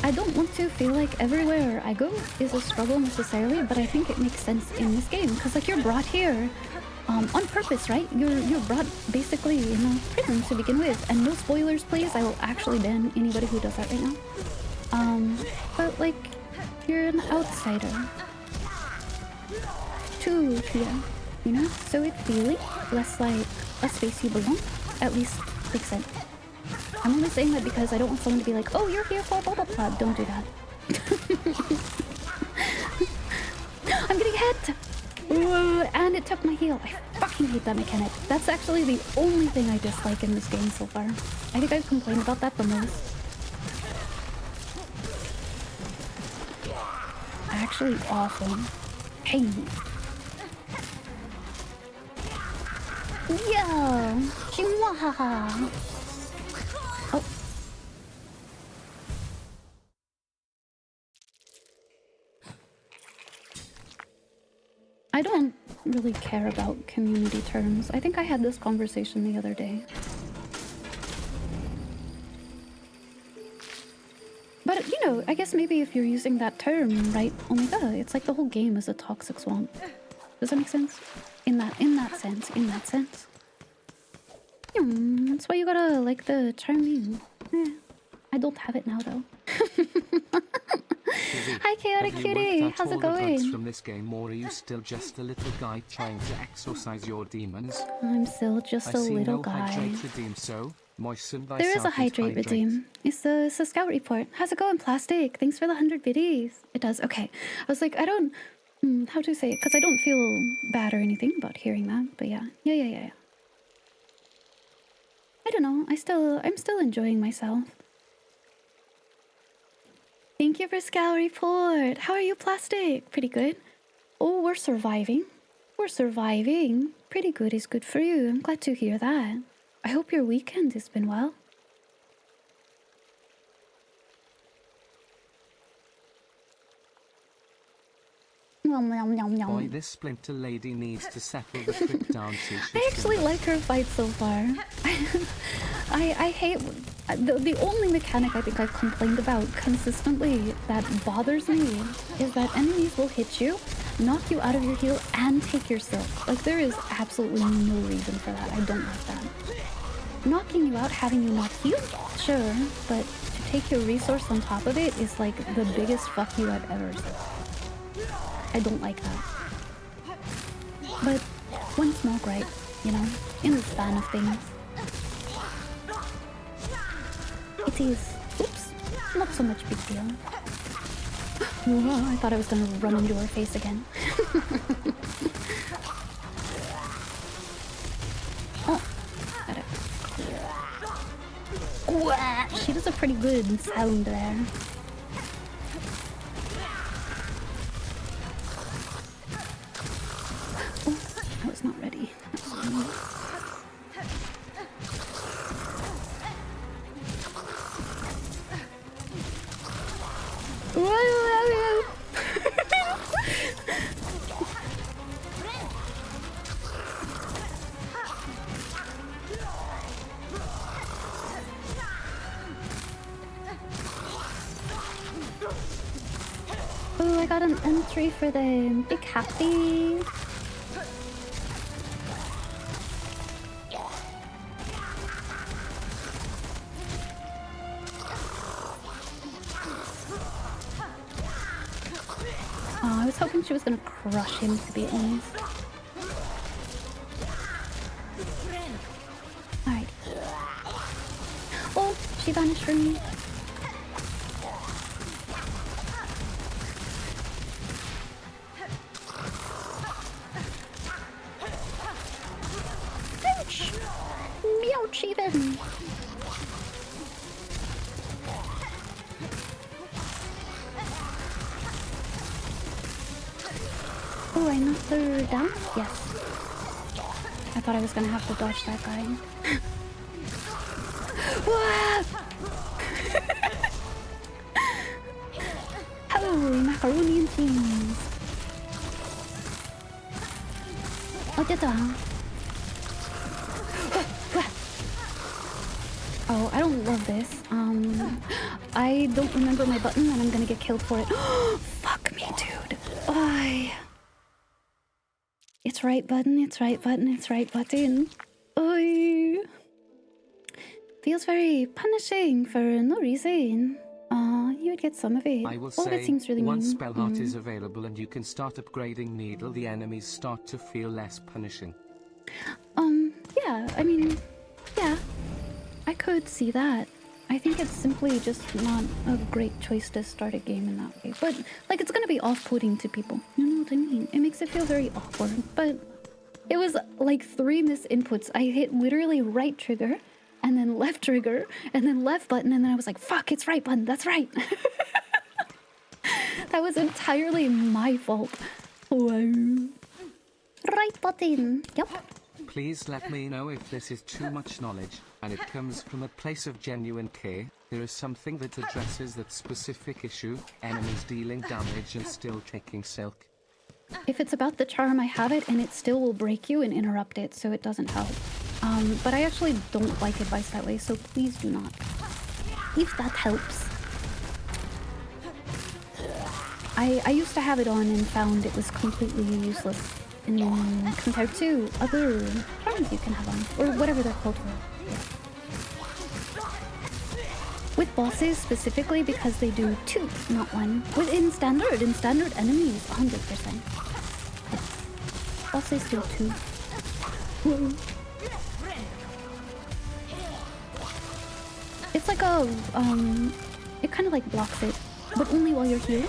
[SPEAKER 2] I don't want to feel like everywhere I go is a struggle necessarily, but I think it makes sense in this game because, like, you're brought here on purpose, right? You're brought basically in a prison to begin with, and no spoilers, please. I will actually ban anybody who does that right now. But like, you're an outsider to here, you know? So it feeling less like a space you belong, at least makes sense. I'm only saying that because I don't want someone to be like, oh, you're here for blah blah blah. Don't do that. I'm getting hit! Ooh, and it took my heal. I fucking hate that mechanic. That's actually the only thing I dislike in this game so far. I think I've complained about that the most. Actually awful. Hey. Yo! Chimwahaha! Oh. I don't really care about community terms. I think I had this conversation the other day. But, you know, I guess maybe if you're using that term, right, Omega, it's like the whole game is a toxic swamp. Does that make sense? In that sense. That's why you gotta like the charming. I don't have it now though. Hi Chaotic Cutie, how's it going?
[SPEAKER 1] From this game, or are you still just a little guy trying to exorcise your demons?
[SPEAKER 2] I'm still just a little guy.
[SPEAKER 1] Hydrate redeem, so moisten thyself.
[SPEAKER 2] There is a hydrate redeem. It's the scout report. How's it going, Plastic? Thanks for the 100 biddies. It does. Okay. I was like, I don't. How to say it? Because I don't feel bad or anything about hearing that. But yeah. Yeah. I don't know. I'm still enjoying myself. Thank you for Scout Report. How are you, Plastic? Pretty good. Oh, we're surviving. We're surviving. Pretty good is good for you. I'm glad to hear that. I hope your weekend has been well. Nom, nom, nom, nom.
[SPEAKER 1] Boy, this Splinter lady needs to settle the trip down to.
[SPEAKER 2] I actually like her fight so far. I hate the only mechanic I think I've complained about consistently that bothers me is that enemies will hit you, knock you out of your heal, and take your silk. Like, there is absolutely no reason for that. I don't like that. Knocking you out, having you not healed, sure, but to take your resource on top of it is like the biggest fuck you I've ever seen. I don't like that. But one small gripe, you know, in the span of things. It is, oops, not so much big deal. Whoa, I thought I was gonna run into her face again. Oh, got it. Wah, she does a pretty good sound there. Oh, I was not ready. Oh, I got an entry for them. Big happy. Oh, I was hoping she was gonna crush him to be honest. Alright. Oh, she vanished from me. Ouch! Meouch even! Oh, I knocked her down? Yes. I thought I was gonna have to dodge that guy. Holy macaroni and cheese! 어쨌다. Oh, I don't love this. I don't remember my button and I'm gonna get killed for it. Fuck me, dude. Ay. It's right button, it's right button, it's right button. Oy. Feels very punishing for no reason. You would get some of it.
[SPEAKER 1] I will
[SPEAKER 2] All of it
[SPEAKER 1] say,
[SPEAKER 2] seems really
[SPEAKER 1] once
[SPEAKER 2] mean.
[SPEAKER 1] spell heart is available and you can start upgrading needle, the enemies start to feel less punishing.
[SPEAKER 2] Yeah, I mean, yeah. I could see that. I think it's simply just not a great choice to start a game in that way. But, like, it's gonna be off-putting to people. You know what I mean? It makes it feel very awkward. But it was like 3 misinputs. I hit literally right trigger, and then left trigger, and then left button, and then I was like, fuck, it's right button, that's right. That was entirely my fault. Wow. Right button. Yep.
[SPEAKER 1] Please let me know if this is too much knowledge, and it comes from a place of genuine care. There is something that addresses that specific issue, enemies dealing damage and still taking silk.
[SPEAKER 2] If it's about the charm, I have it, and it still will break you and interrupt it, so it doesn't help. But I actually don't like advice that way, so please do not. If that helps. I used to have it on and found it was completely useless compared to other charms you can have on, or whatever they're called for. Yeah. With bosses specifically, because they do 2, not 1. In standard enemies, 100%. Yes. Bosses do 2. Whoa. It's like a, it kind of like blocks it, but only while you're here.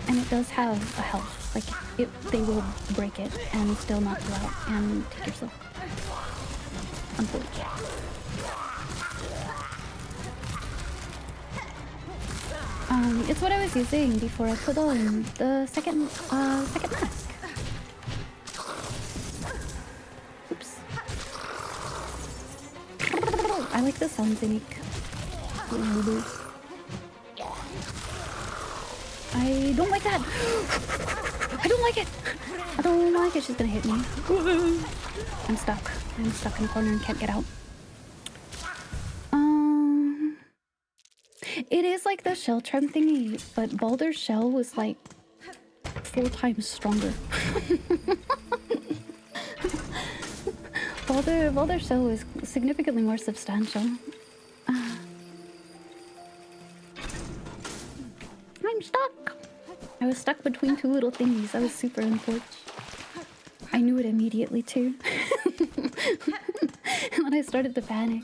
[SPEAKER 2] And it does have a health. Like, they will break it and still knock you out and take your soul. Unfortunately. It's what I was using before I put on the second mask. Oops. I like the sounds they make. I don't like that. I don't like it. I don't like it. She's gonna hit me. I'm stuck. I'm stuck in the corner and can't get out. It is like the shell charm thingy, but Baldur's shell was like 4 times stronger. Baldur's shell was significantly more substantial. I'm stuck. I was stuck between 2 little thingies. I was super unfortunate. I knew it immediately too. And then I started to panic.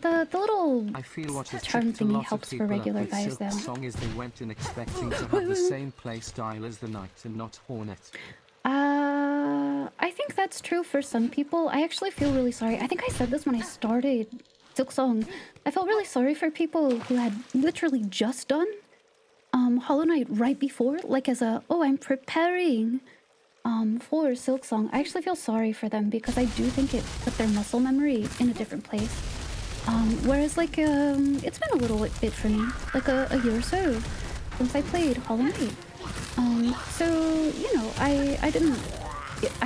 [SPEAKER 2] The little
[SPEAKER 1] I feel what has
[SPEAKER 2] charm
[SPEAKER 1] tripped a
[SPEAKER 2] thingy
[SPEAKER 1] lot of
[SPEAKER 2] helps for
[SPEAKER 1] people up
[SPEAKER 2] regular
[SPEAKER 1] with
[SPEAKER 2] guys
[SPEAKER 1] Silk
[SPEAKER 2] though.
[SPEAKER 1] Song is they went in expecting to have the same play style as the Knight and not Hornet.
[SPEAKER 2] I think that's true for some people. I actually feel really sorry. I think I said this when I started Silksong. I felt really sorry for people who had literally just done Hollow Knight right before, like as a, oh, I'm preparing for Silksong. I actually feel sorry for them because I do think it put their muscle memory in a different place. Whereas like it's been a little bit for me, like a year or so since I played Hollow Knight. So you know, I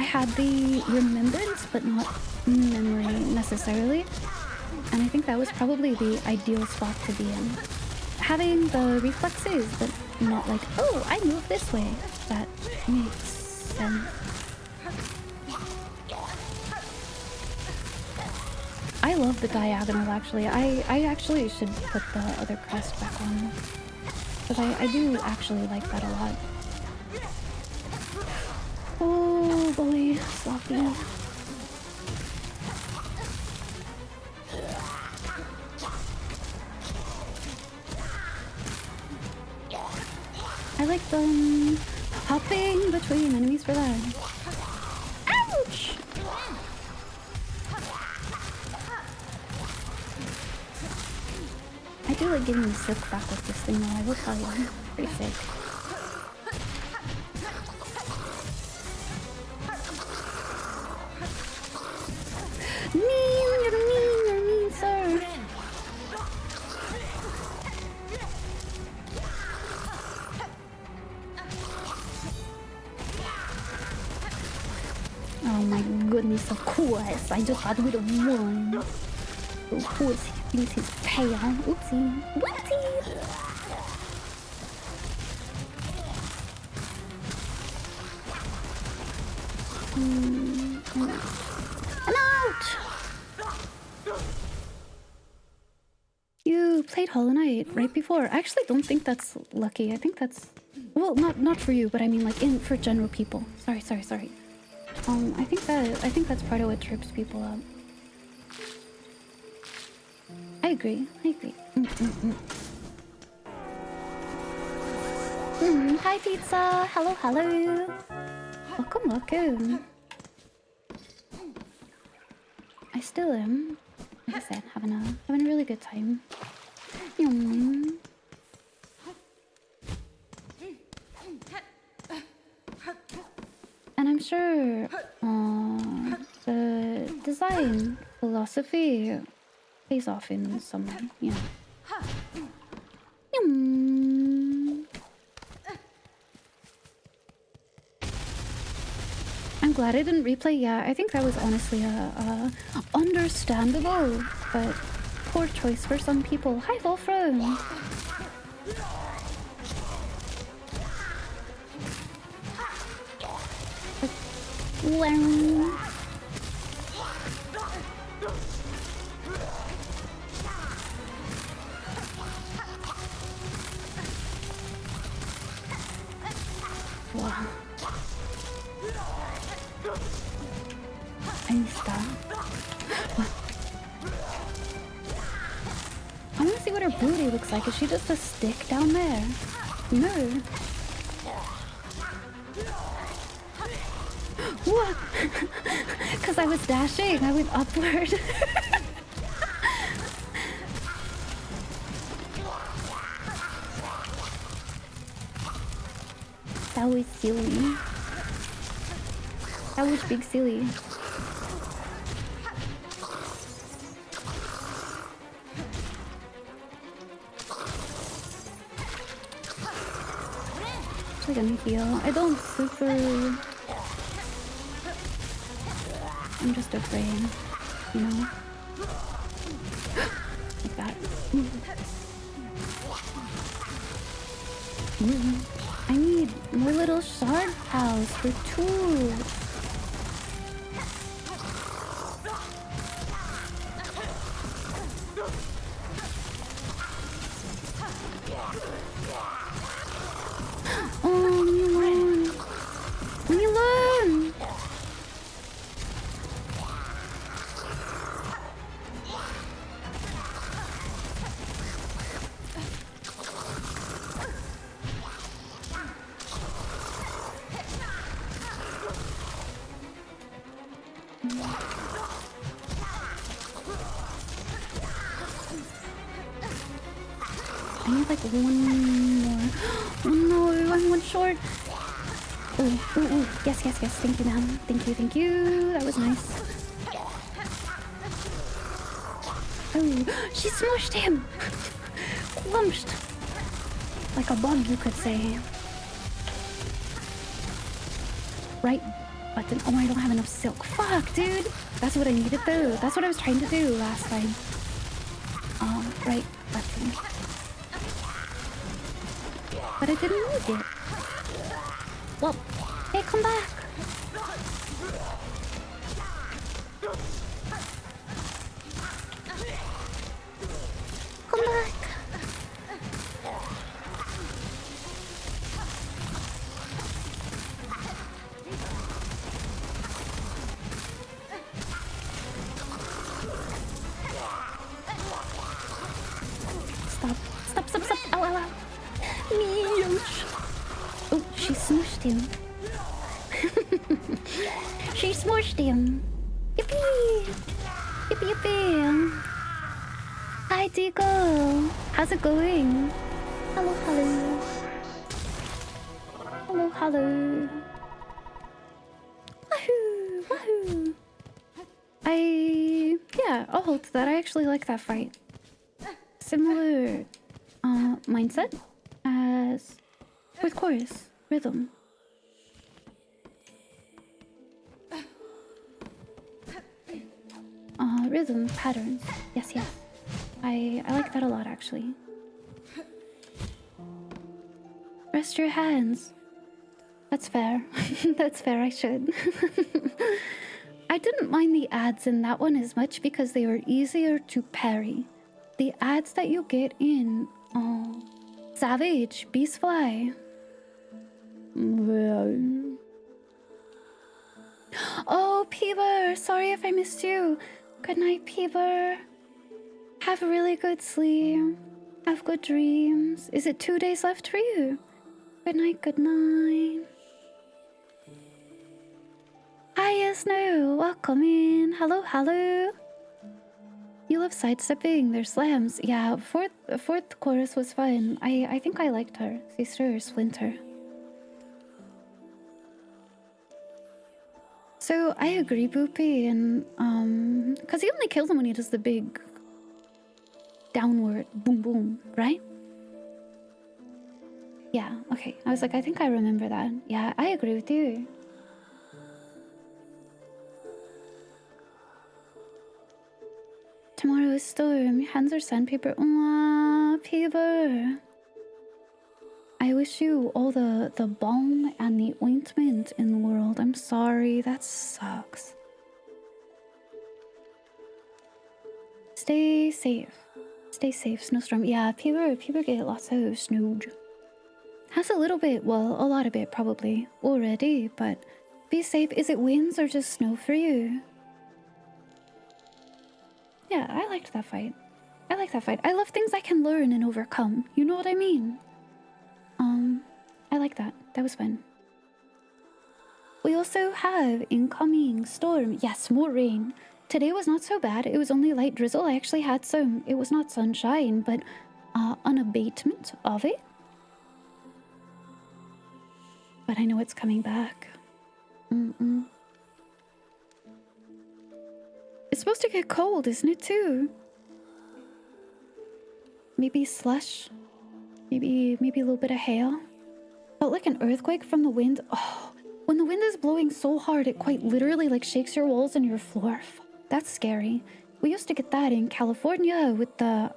[SPEAKER 2] had the remembrance but not memory necessarily, and I think that was probably the ideal spot to be in. Having the reflexes but not like, oh, I move this way. That makes sense. I love the diagonal actually. I actually should put the other crest back on. Because I do actually like that a lot. Oh boy, sloppy. I like them hopping between enemies for that. Ouch! I do like getting the silk back with this thing though, I will tell you. Pretty sick. You're mean, sir. Oh my goodness, of course. I just got rid of one. Of course he thinks his tail. Oopsie. Whoopsie! I'm out! You played Hollow Knight right before. I actually don't think that's lucky. I think that's... Well, not for you, but I mean like for general people. Sorry. I think that's part of what trips people up. I agree. Hi pizza! Hello! Welcome. I still am, like I said, having a really good time. Yum. And I'm sure the design philosophy pays off in some way, you know. Yum. I'm glad I didn't replay. Yeah, I think that was honestly a understandable but poor choice for some people. Hi, Wolfram. Wow. I missed that. I want to see what her booty looks like. Is she just a stick down there? No. What? Because I was dashing. I went upward. That was silly. That was big silly. actually gonna heal. I don't super... I'm just afraid, you know? Like that. I need more little shard pals for tools. Oh, Milan! Milan! I need like one more. Oh no, I'm one short. Oh, yes. Thank you, ma'am. Thank you. That was nice. Oh, she smushed him. Clumped. Like a bug, you could say. Right button. Oh, I don't have enough silk. Fuck, dude. That's what I needed though. That's what I was trying to do last time. Right button. But I didn't need it. Well, hey, come back. Come back. Stop. Ow. Meow. Oh, she smushed him. She smushed him. Yippee! Yippee! Hi, Deagle. How's it going? Hello. Wahoo! I'll hold to that. I actually like that fight. Similar mindset as with chorus rhythm. Rhythm patterns. Yes. I like that a lot, actually. Rest your hands. That's fair. That's fair, I should. I didn't mind the ads in that one as much because they were easier to parry. The ads that you get in Savage, Beastfly. Oh, Peeber! Sorry if I missed you. Good night, Peeber. Have a really good sleep. Have good dreams. Is it 2 days left for you? Good night. Hi, Snow. Welcome in. Hello. You love sidestepping. Their slams. Yeah, fourth chorus was fun. I think I liked her. Sister Splinter. So I agree, Boopy, and because he only kills him when he does the big downward boom, right? Yeah, okay. I was like, I think I remember that. Yeah, I agree with you. Tomorrow is storm. Hands are sandpaper. Aww, Peeber. I wish you all the balm and the ointment in the world. I'm sorry, that sucks. Stay safe. Stay safe, Snowstorm. Yeah, Peeber get lots of snow. Has a little bit, well, a lot of it probably already, but be safe. Is it winds or just snow for you? Yeah, I liked that fight. I love things I can learn and overcome. You know what I mean? I like that. That was fun. We also have incoming storm. Yes, more rain. Today was not so bad. It was only light drizzle. I actually had some, it was not sunshine, but an abatement of it. But I know it's coming back. It's supposed to get cold, isn't it, too? Maybe slush. Maybe a little bit of hail. Felt like an earthquake from the wind. Oh, when the wind is blowing so hard, it quite literally like shakes your walls and your floor. That's scary. We used to get that in California with the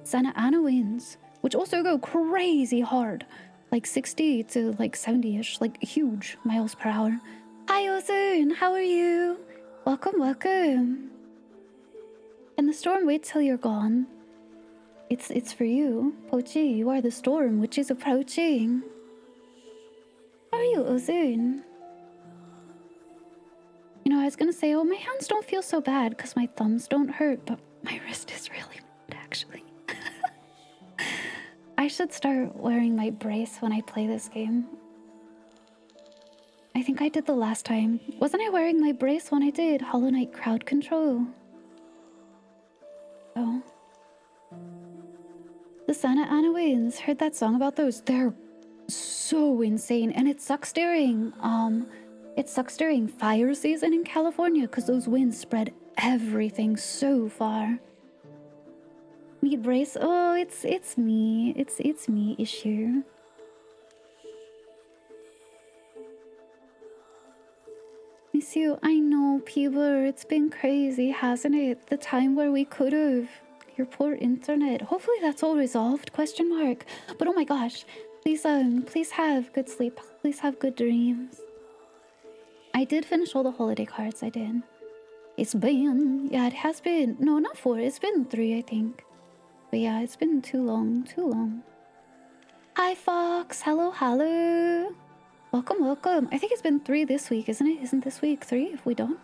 [SPEAKER 2] Santa Ana winds, which also go crazy hard, like 60 to like 70-ish, like huge miles per hour. Hi Ozun, how are you? Welcome, welcome. And the storm waits till you're gone. It's for you. Pochi, you are the storm which is approaching. How are you, Ozun? You know, I was gonna say, oh, my hands don't feel so bad because my thumbs don't hurt, but my wrist is really bad, actually. I should start wearing my brace when I play this game. I think I did the last time. Wasn't I wearing my brace when I did Hollow Knight Crowd Control? Oh. The Santa Ana winds. Heard that song about those? They're so insane, and it sucks during fire season in California because those winds spread everything so far. Meat brace. Oh, it's me. It's me issue. Miss you. I know, Peeber. It's been crazy, hasn't it? The time where we could have. Your poor internet. Hopefully that's all resolved? Question mark. But oh my gosh. Please have good sleep. Please have good dreams. I did finish all the holiday cards. I did. It's been, yeah, it has been. No, not 4. It's been 3, I think. But yeah, it's been too long. Too long. Hi, Fox. Hello, hello. Welcome, welcome. I think it's been 3 this week, isn't it? Isn't this week 3 if we don't?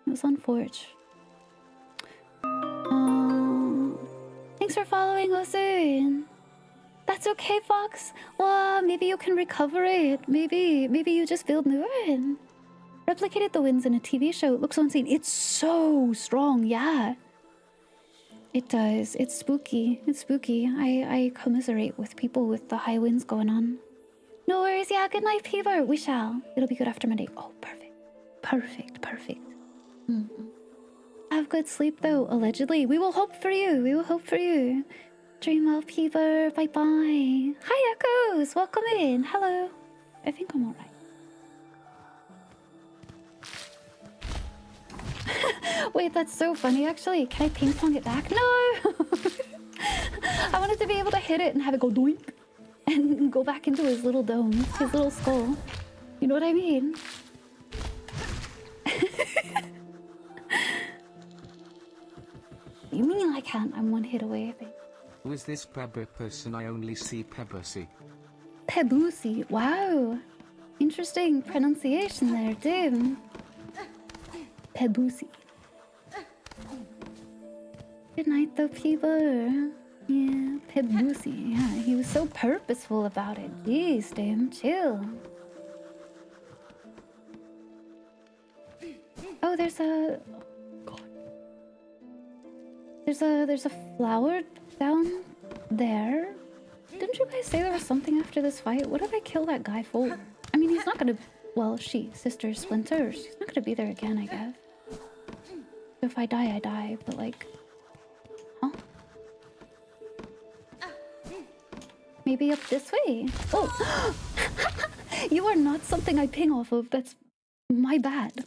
[SPEAKER 2] It was on Forge. Thanks for following us in. That's okay, Fox. Well, maybe you can recover it. Maybe you just build new in. Replicated the winds in a TV show. It looks so insane. It's so strong, yeah. It does. It's spooky. It's spooky. I commiserate with people with the high winds going on. No worries. Yeah, good night, Peever. We shall. It'll be good after Monday. Oh, perfect. Perfect, perfect. Have good sleep, though, allegedly. We will hope for you. We will hope for you. Dream well, Peever. Bye-bye. Hi, Echoes. Welcome in. Hello. I think I'm alright. Wait, that's so funny, actually. Can I ping-pong it back? No! I wanted to be able to hit it and have it go doink and go back into his little dome, his little skull. You know what I mean? You mean I can't? I'm one hit away, I think.
[SPEAKER 1] Who is this Pebber person? I only see Pebbusi.
[SPEAKER 2] Pebusi. Wow. Interesting pronunciation there, Dim. Pebusi. Good night, though, Peeber. Yeah, Pebusi. Yeah, he was so purposeful about it. Jeez, Dim, chill. Oh, there's a... God. There's a flower down there. Didn't you guys say there was something after this fight? What did I kill that guy for? I mean, he's not gonna... Well, Sister Splinter, she's not gonna be there again, I guess. So if I die, I die, but like... Huh? Maybe up this way? Oh! You are not something I ping off of, that's my bad.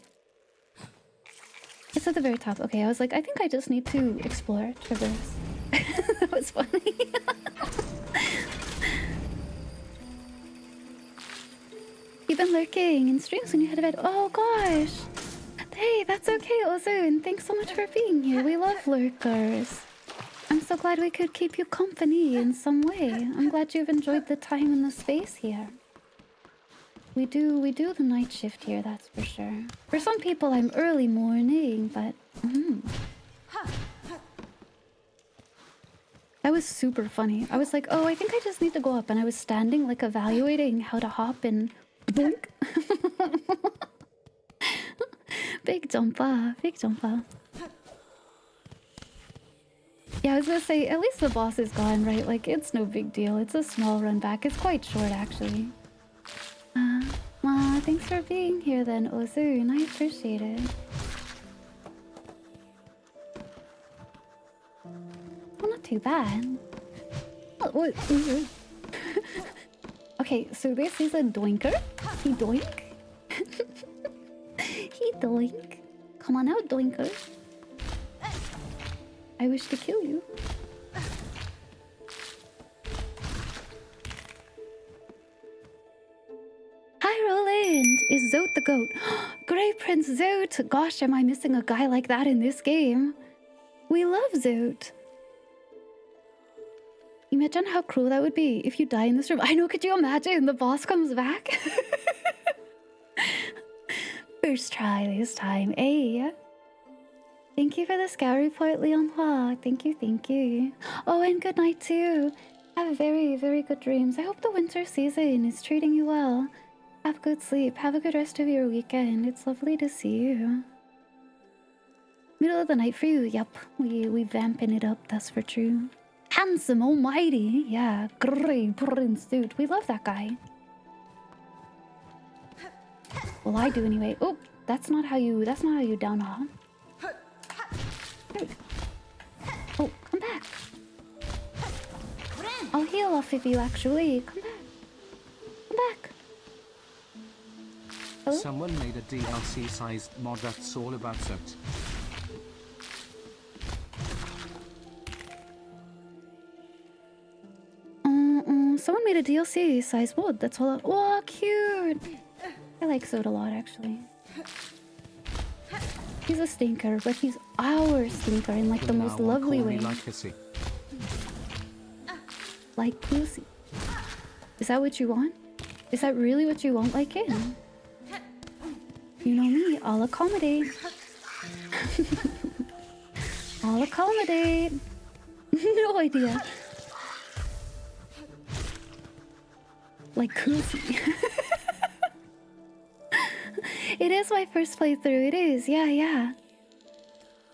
[SPEAKER 2] It's at the very top. Okay, I was like, I think I just need to explore, traverse. That was funny. You've been lurking in streams when you head to bed. Oh gosh. Hey, that's okay, Ozun. Thanks so much for being here. We love lurkers. I'm so glad we could keep you company in some way. I'm glad you've enjoyed the time and the space here. We do the night shift here, that's for sure. For some people, I'm early morning, but... That was super funny. I was like, oh, I think I just need to go up. And I was standing, like, evaluating how to hop and... Boink! Big jumper, big jumper. Yeah, I was gonna say, at least the boss is gone, right? Like, it's no big deal. It's a small run back. It's quite short, actually. Well, thanks for being here then, Ozun. I appreciate it. Well, not too bad. Okay, so this is a doinker. He doink. He doink. Come on out, doinker. I wish to kill you. Hi, Roland. Is Zote the goat? Great Prince Zote. Gosh, am I missing a guy like that in this game? We love Zote. Imagine how cruel that would be if you die in this room. I know, could you imagine? The boss comes back. First try this time, eh? Thank you for the scout report, Leon Hua. Thank you, thank you. Oh, and good night too. Have very, very good dreams. I hope the winter season is treating you well. Have good sleep. Have a good rest of your weekend. It's lovely to see you. Middle of the night for you. Yep, we vamping it up. That's for true. Handsome, almighty. Yeah, great prince, dude. We love that guy. Well, I do anyway. Oh, that's not how you down on. Oh, come back. I'll heal off of you, actually. Come back. Come back. Oh?
[SPEAKER 1] Someone made a DLC-sized mod that's all about Zote.
[SPEAKER 2] Someone made a DLC size mod. That's all. Oh, cute. I like Zote a lot, actually. He's a stinker, but he's our stinker in like the most lovely way.
[SPEAKER 1] Like Hissy.
[SPEAKER 2] Like pussy. Is that what you want? Is that really what you want, like it? You know me, I'll accommodate. I'll accommodate. No idea. Like Kusi. It is my first playthrough. It is, yeah.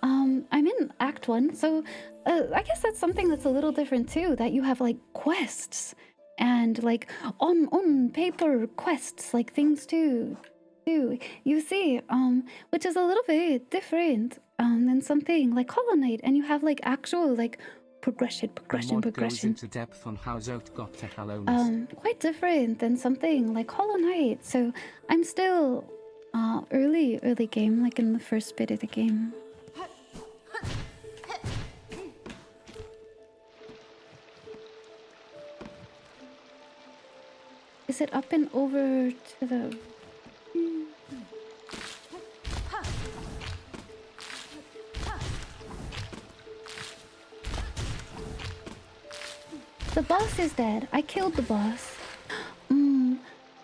[SPEAKER 2] I'm in Act 1, so I guess that's something that's a little different too. That you have like quests and like on paper quests, like things to do. You see, which is a little bit different than something like Hollow Knight, and you have like actual like progression.
[SPEAKER 1] Goes into depth on how Zote got to Hallowness.
[SPEAKER 2] Quite different than something like Hollow Knight. So I'm still early game, like in the first bit of the game. Is it up and over to the... The boss is dead. I killed the boss.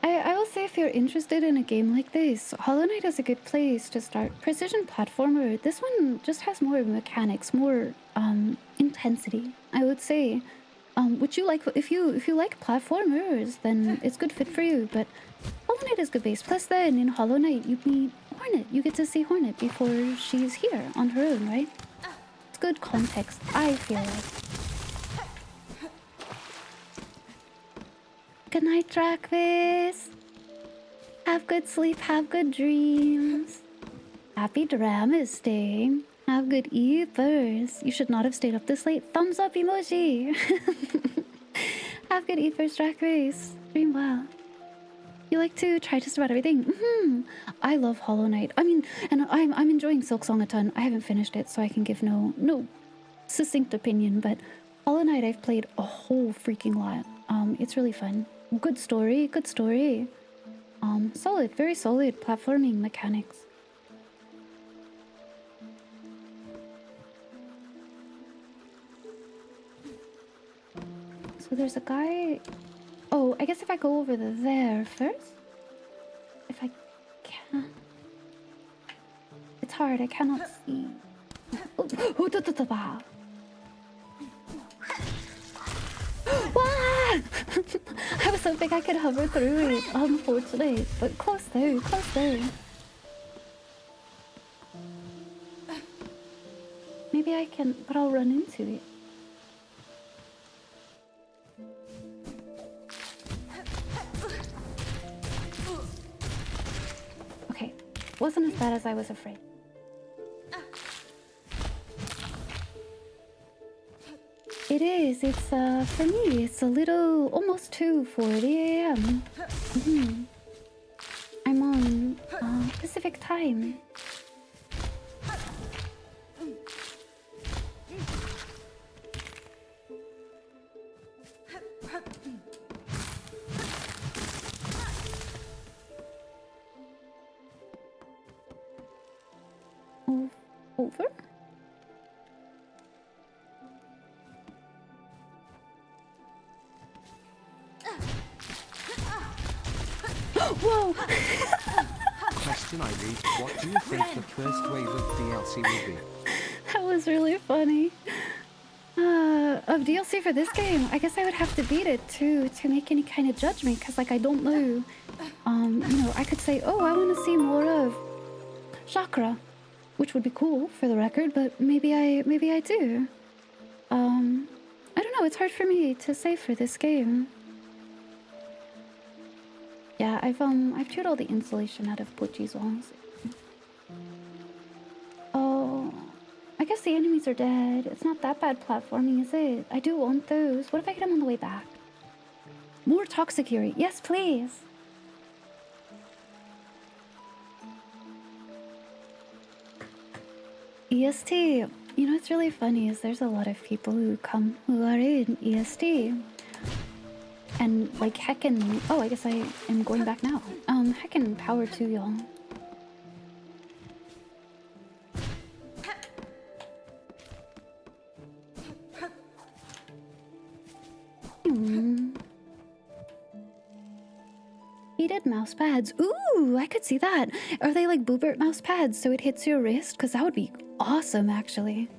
[SPEAKER 2] I will say if you're interested in a game like this, Hollow Knight is a good place to start. Precision platformer. This one just has more mechanics, more intensity, I would say. Which you like, if you like platformers, then it's good fit for you. But Hollow Knight is good base. Plus, then in Hollow Knight, you meet Hornet. You get to see Hornet before she's here on her own, right? It's good context, I feel like. Good night, Drakvis. Have good sleep, have good dreams. Happy Dramas Day. Have good ethers. You should not have stayed up this late. Thumbs up emoji. Have good ethers, Drakvis. Dream well. You like to try just about everything. I love Hollow Knight. I mean, and I'm enjoying Silksong a ton. I haven't finished it, so I can give no succinct opinion. But Hollow Knight, I've played a whole freaking lot. It's really fun. Good story. Solid, very solid platforming mechanics. So there's a guy... Oh, I guess if I go over there first? If I can... It's hard, I cannot see. I was hoping I could hover through it. Unfortunate, but close though. Maybe I can, but I'll run into it. Okay, wasn't as bad as I was afraid. It is. It's for me. It's a little almost 2:40 a.m. I'm on Pacific time. Over? Whoa!
[SPEAKER 1] Question I read, what do you think the first wave of DLC will be?
[SPEAKER 2] That was really funny. Of DLC for this game, I guess I would have to beat it to make any kind of judgment, because like I don't know. You know, I could say, oh, I want to see more of Chakra, which would be cool for the record, but maybe I do. I don't know. It's hard for me to say for this game. Yeah, I've chewed all the insulation out of Pucci's walls. Oh, I guess the enemies are dead. It's not that bad platforming, is it? I do want those. What if I get them on the way back? More Toxicuri. Yes, please. EST. You know what's really funny is there's a lot of people who are in EST. And like heckin', oh, I guess I am going back now. Heckin' power to y'all. Heated mouse pads. Ooh, I could see that. Are they like Boobert mouse pads so it hits your wrist? Because that would be awesome, actually.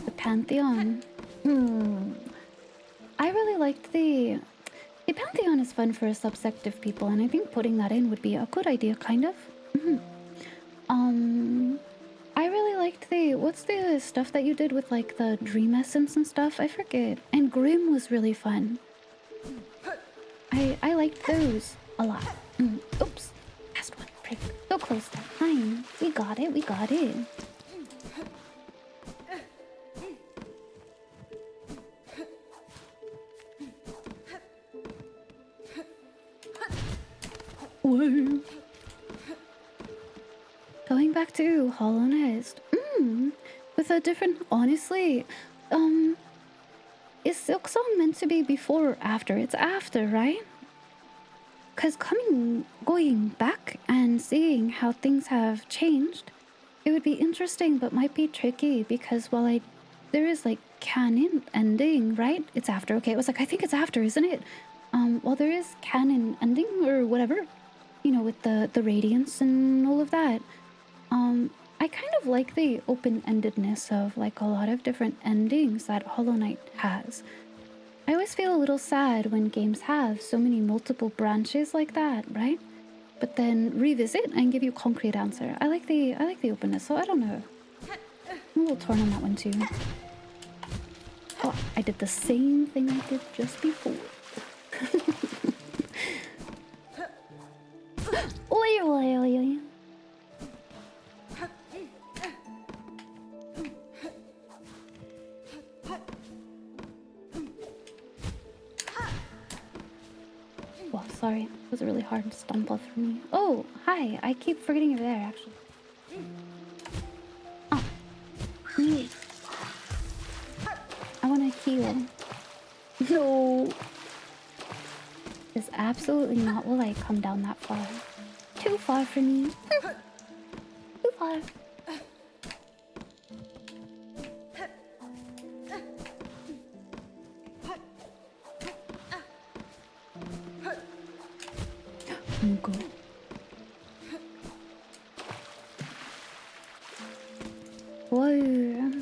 [SPEAKER 2] The Pantheon. I really liked the Pantheon is fun for a subsect of people, and I think putting that in would be a good idea, kind of. I really liked what's the stuff that you did with like the dream essence and stuff? I forget. And Grim was really fun. I liked those a lot. Oops, last one. Prick. So close that time. We got it. We got it. Whoa. Going back to Hollow Nest. With a different, honestly, is Silksong meant to be before or after? It's after, right? Because going back and seeing how things have changed, it would be interesting, but might be tricky because there is like canon ending, right? It's after. Okay, it was like, I think it's after, isn't it? Well, there is canon ending or whatever, you know, with the radiance and all of that. I kind of like the open-endedness of like a lot of different endings that Hollow Knight has. I always feel a little sad when games have so many multiple branches like that, right? But then revisit and give you a concrete answer. I like the openness, so I don't know. I'm a little torn on that one too. Oh, I did the same thing I did just before. Oi, oi, oi, oi. Well, sorry. It was a really hard stumble for me. Oh, hi. I keep forgetting you're there, actually. Oh. Me. I want to heal. No. This absolutely not will I come down that far. Too far for me. Too far. Go. Whoa.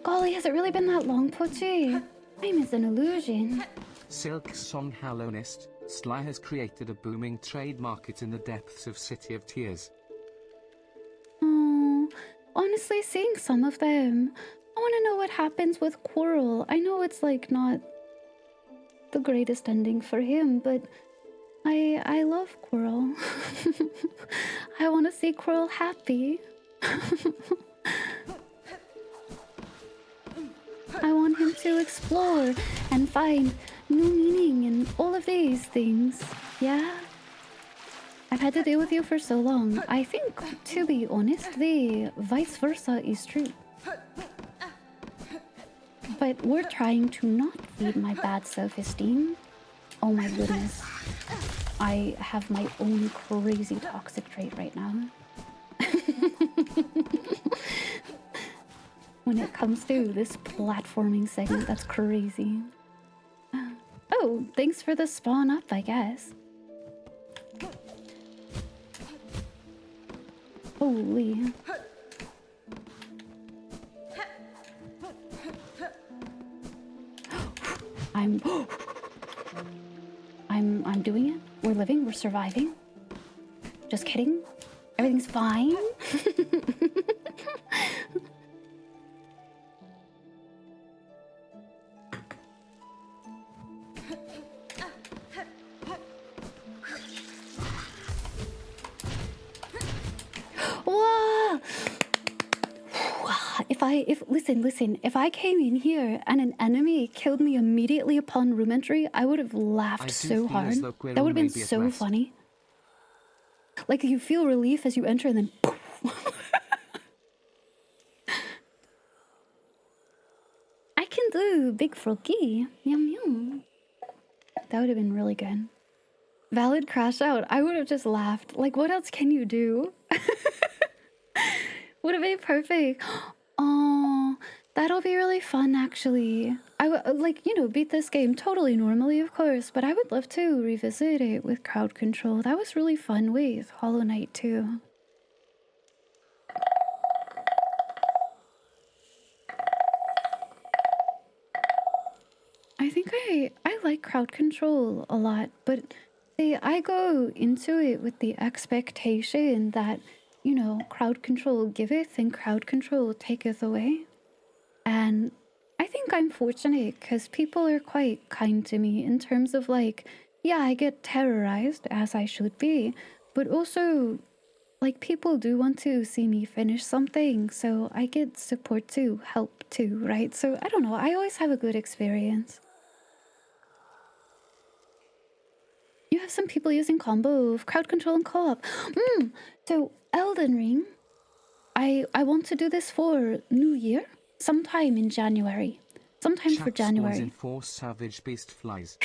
[SPEAKER 2] Golly, has it really been that long, Pucci? Time is an illusion.
[SPEAKER 1] Silksong Hollow Nest, Sly has created a booming trade market in the depths of City of Tears.
[SPEAKER 2] Oh, honestly, seeing some of them, I want to know what happens with Quirrell. I know it's like not the greatest ending for him, but I love Quirrell. I want to see Quirrell happy. I want him to explore and find new meaning in all of these things. Yeah? I've had to deal with you for so long. I think, to be honest, the vice versa is true. But we're trying to not feed my bad self-esteem. Oh my goodness. I have my own crazy toxic trait right now. When it comes to this platforming segment, that's crazy. Oh, thanks for the spawn up, I guess. Holy. I'm doing it. We're living, we're surviving. Just kidding. Everything's fine. Whoa! Listen, if I came in here and an enemy killed me immediately upon room entry, I would have laughed so hard. That would have been so funny. Like you feel relief as you enter and then I can do Big Froggy. Yum yum. That would have been really good. Valid crash out. I would have just laughed. Like, what else can you do? Would have been perfect. Oh, that'll be really fun, actually. I would, like, you know, beat this game totally normally, of course, but I would love to revisit it with crowd control. That was really fun with Hollow Knight, too. I think I like crowd control a lot, but see, I go into it with the expectation that, you know, crowd control giveth and crowd control taketh away. And I think I'm fortunate because people are quite kind to me in terms of like, yeah, I get terrorized as I should be, but also like people do want to see me finish something, so I get support too, help too, right? So I don't know, I always have a good experience. You have some people using combo of crowd control and co-op. So Elden Ring, I want to do this for New Year, sometime in January. Sometime for January.
[SPEAKER 1] Enforce savage beast flies.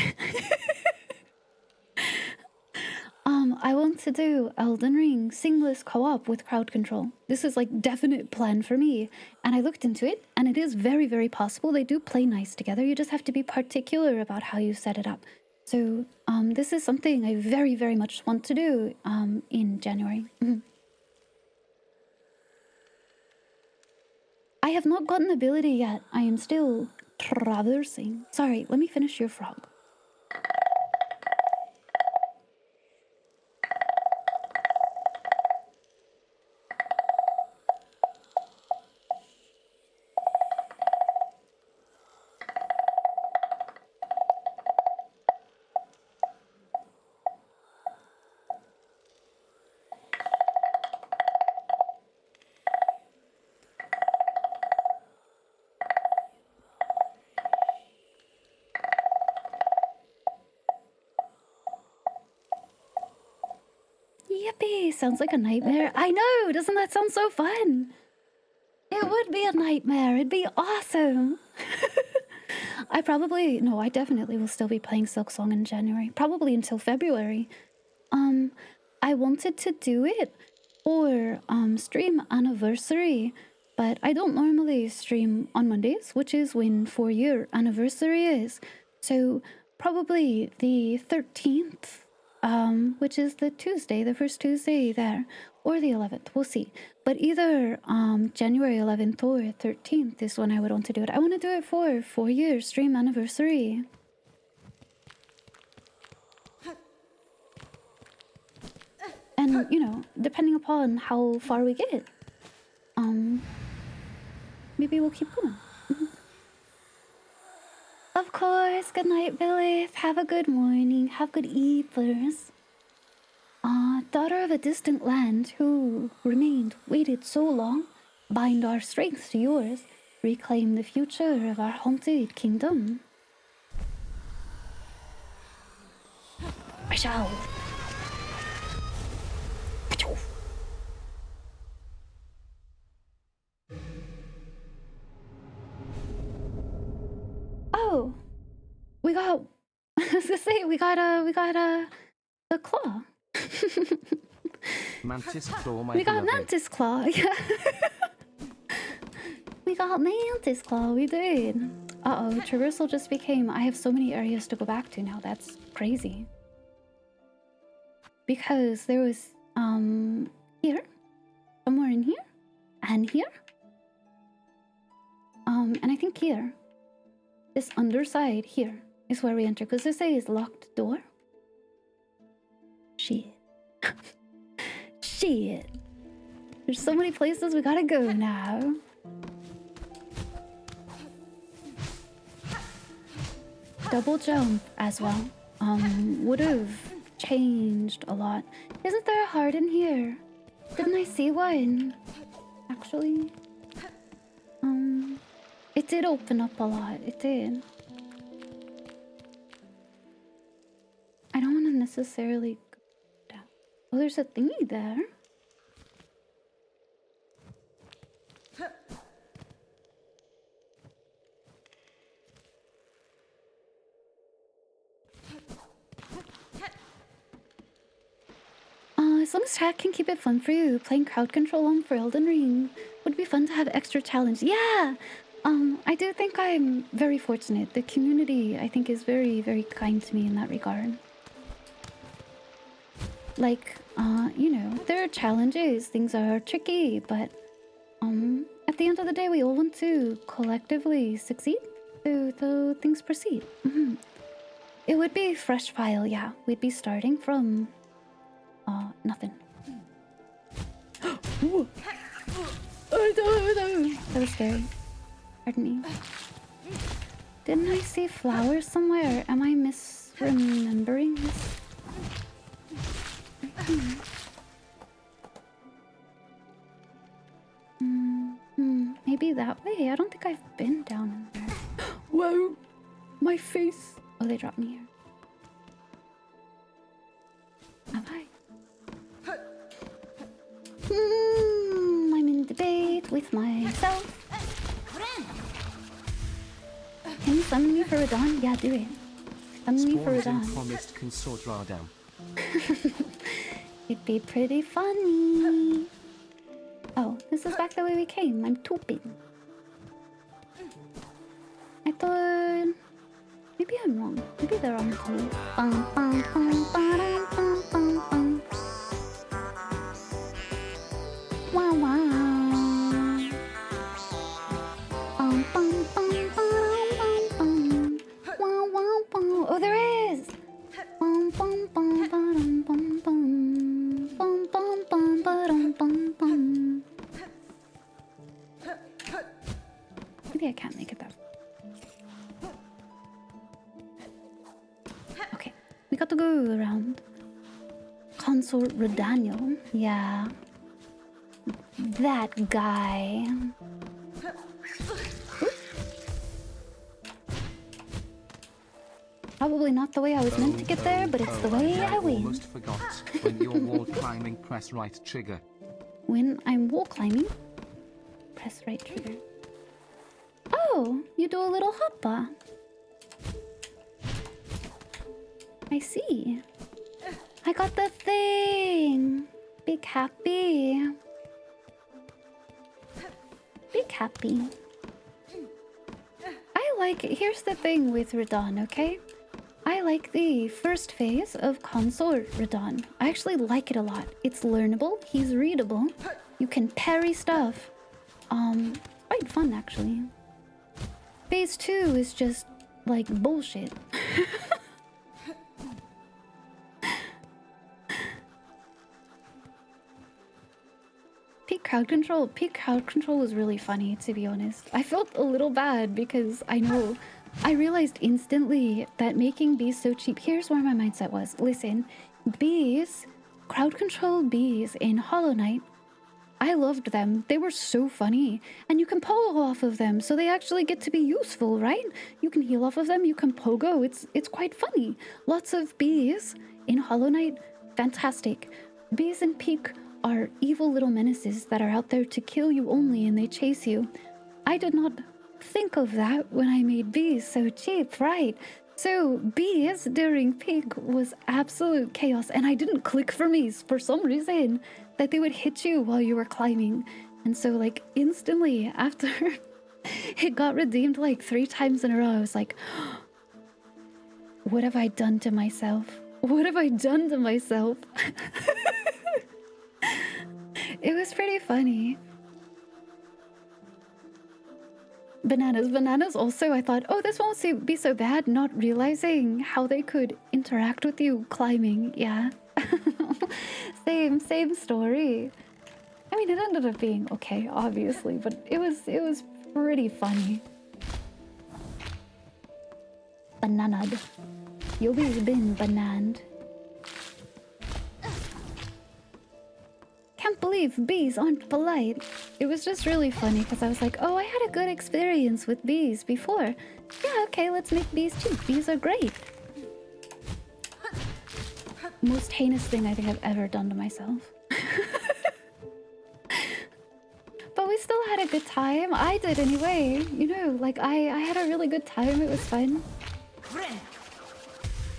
[SPEAKER 2] I want to do Elden Ring Singless co-op with crowd control. This is like definite plan for me. And I looked into it and it is very, very possible. They do play nice together. You just have to be particular about how you set it up. So this is something I very, very much want to do in January. I have not gotten ability yet. I am still traversing. Sorry, let me finish your frog. Yippee! Sounds like a nightmare. I know! Doesn't that sound so fun? It would be a nightmare. It'd be awesome. I definitely will still be playing Silksong in January. Probably until February. I wanted to do it for stream anniversary, but I don't normally stream on Mondays, which is when 4-year anniversary is. So probably the 13th. Which is the Tuesday, the first Tuesday there, or the 11th, we'll see. But either January 11th or 13th is when I would want to do it. I want to do it for 4-year stream anniversary. And, you know, depending upon how far we get, maybe we'll keep going. Of course, good night, Billith. Have a good morning. Have good evenings. Daughter of a distant land who waited so long, bind our strength to yours. reclaim the future of our haunted kingdom. I shall. Oh, we got. I was gonna say we got the claw.
[SPEAKER 1] Mantis claw, my
[SPEAKER 2] We got
[SPEAKER 1] beloved.
[SPEAKER 2] mantis claw. Yeah. We got mantis claw. We did. Uh oh, traversal just became. I have so many areas to go back to now. That's crazy. Because there was here, somewhere in here, and here, and I think here. This underside here is where we enter, because this is locked door. Shit. Shit. There's so many places we gotta go now. Double jump as well. Would have changed a lot. Isn't there a heart in here? Didn't I see one? Actually. It did open up a lot. It did. I don't want to necessarily go down. Oh, there's a thingy there. As long as chat can keep it fun for you, playing crowd control on for Elden Ring would be fun to have extra challenge. Yeah! I do think I'm very fortunate. The community, I think, is very, very kind to me in that regard. Like, you know, there are challenges, things are tricky, but, at the end of the day, we all want to collectively succeed, so things proceed. It would be fresh file, yeah. We'd be starting from, nothing. Ooh. Oh, no. That was scary. Pardon me. Didn't I see flowers somewhere? Am I misremembering this? Maybe that way? I don't think I've been down in there. Whoa! My face! Oh, they dropped me here. Have I? I'm in debate with myself. Can you summon me for Radon? Yeah, do it. Summon me for
[SPEAKER 1] Spawn's in
[SPEAKER 2] Radon.
[SPEAKER 1] promised consort Radam.
[SPEAKER 2] It'd be pretty funny. Oh, this is back the way we came. I'm tooping. I thought... Maybe I'm wrong. Maybe they're on to me. Bum, bum, bum, ba-dum, bum, bum, bum. Wow, wow. Bum, bum, bum, ba-dum, bum, bum. Wow, wow, wow. Oh, there is! Bum, bum, bum, ba-dum, bum, bum. Bum, bum, bum, ba-dum, bum, bum. Maybe I can't make it that. Okay, we got to go around. Consort Redaniel. Yeah. That guy. Probably not the way I was meant to get there, but it's the way I win.
[SPEAKER 1] Almost forgot. When you're wall climbing, press right trigger.
[SPEAKER 2] When I'm wall climbing, press right trigger. Oh, you do a little hoppa. I see. I got the thing. Big happy. Big happy. I like it. Here's the thing with Radon, okay? I like the first phase of Consort Radon. I actually like it a lot. It's learnable, he's readable. You can parry stuff. Quite fun actually. Phase 2 is just like bullshit. Peak crowd control was really funny, to be honest. I felt a little bad because I realized instantly that making bees so cheap. Here's where my mindset was. Listen, bees, crowd control bees in Hollow Knight, I loved them. They were so funny. And you can pogo off of them, so they actually get to be useful, right? You can heal off of them, you can pogo. It's quite funny. Lots of bees in Hollow Knight, fantastic. Bees in Peak are evil little menaces that are out there to kill you only, and they chase you. I did not think of that when I made bees so cheap, right? So bees during Peak was absolute chaos, and I didn't click for me for some reason that they would hit you while you were climbing. And so like instantly after it got redeemed like 3 times in a row, I was like, what have I done to myself? What have I done to myself? It was pretty funny. Bananas also, I thought, oh, this won't be so bad, not realizing how they could interact with you climbing. Yeah. Same story. I mean, it ended up being okay, obviously, but it was pretty funny. Bananad. You've been bananed. Can't believe bees aren't polite. It was just really funny because I was like, oh, I had a good experience with bees before. Yeah, okay, let's make bees too. Bees are great. Most heinous thing I think I've ever done to myself. But we still had a good time. I did anyway. You know, like I had a really good time. It was fun.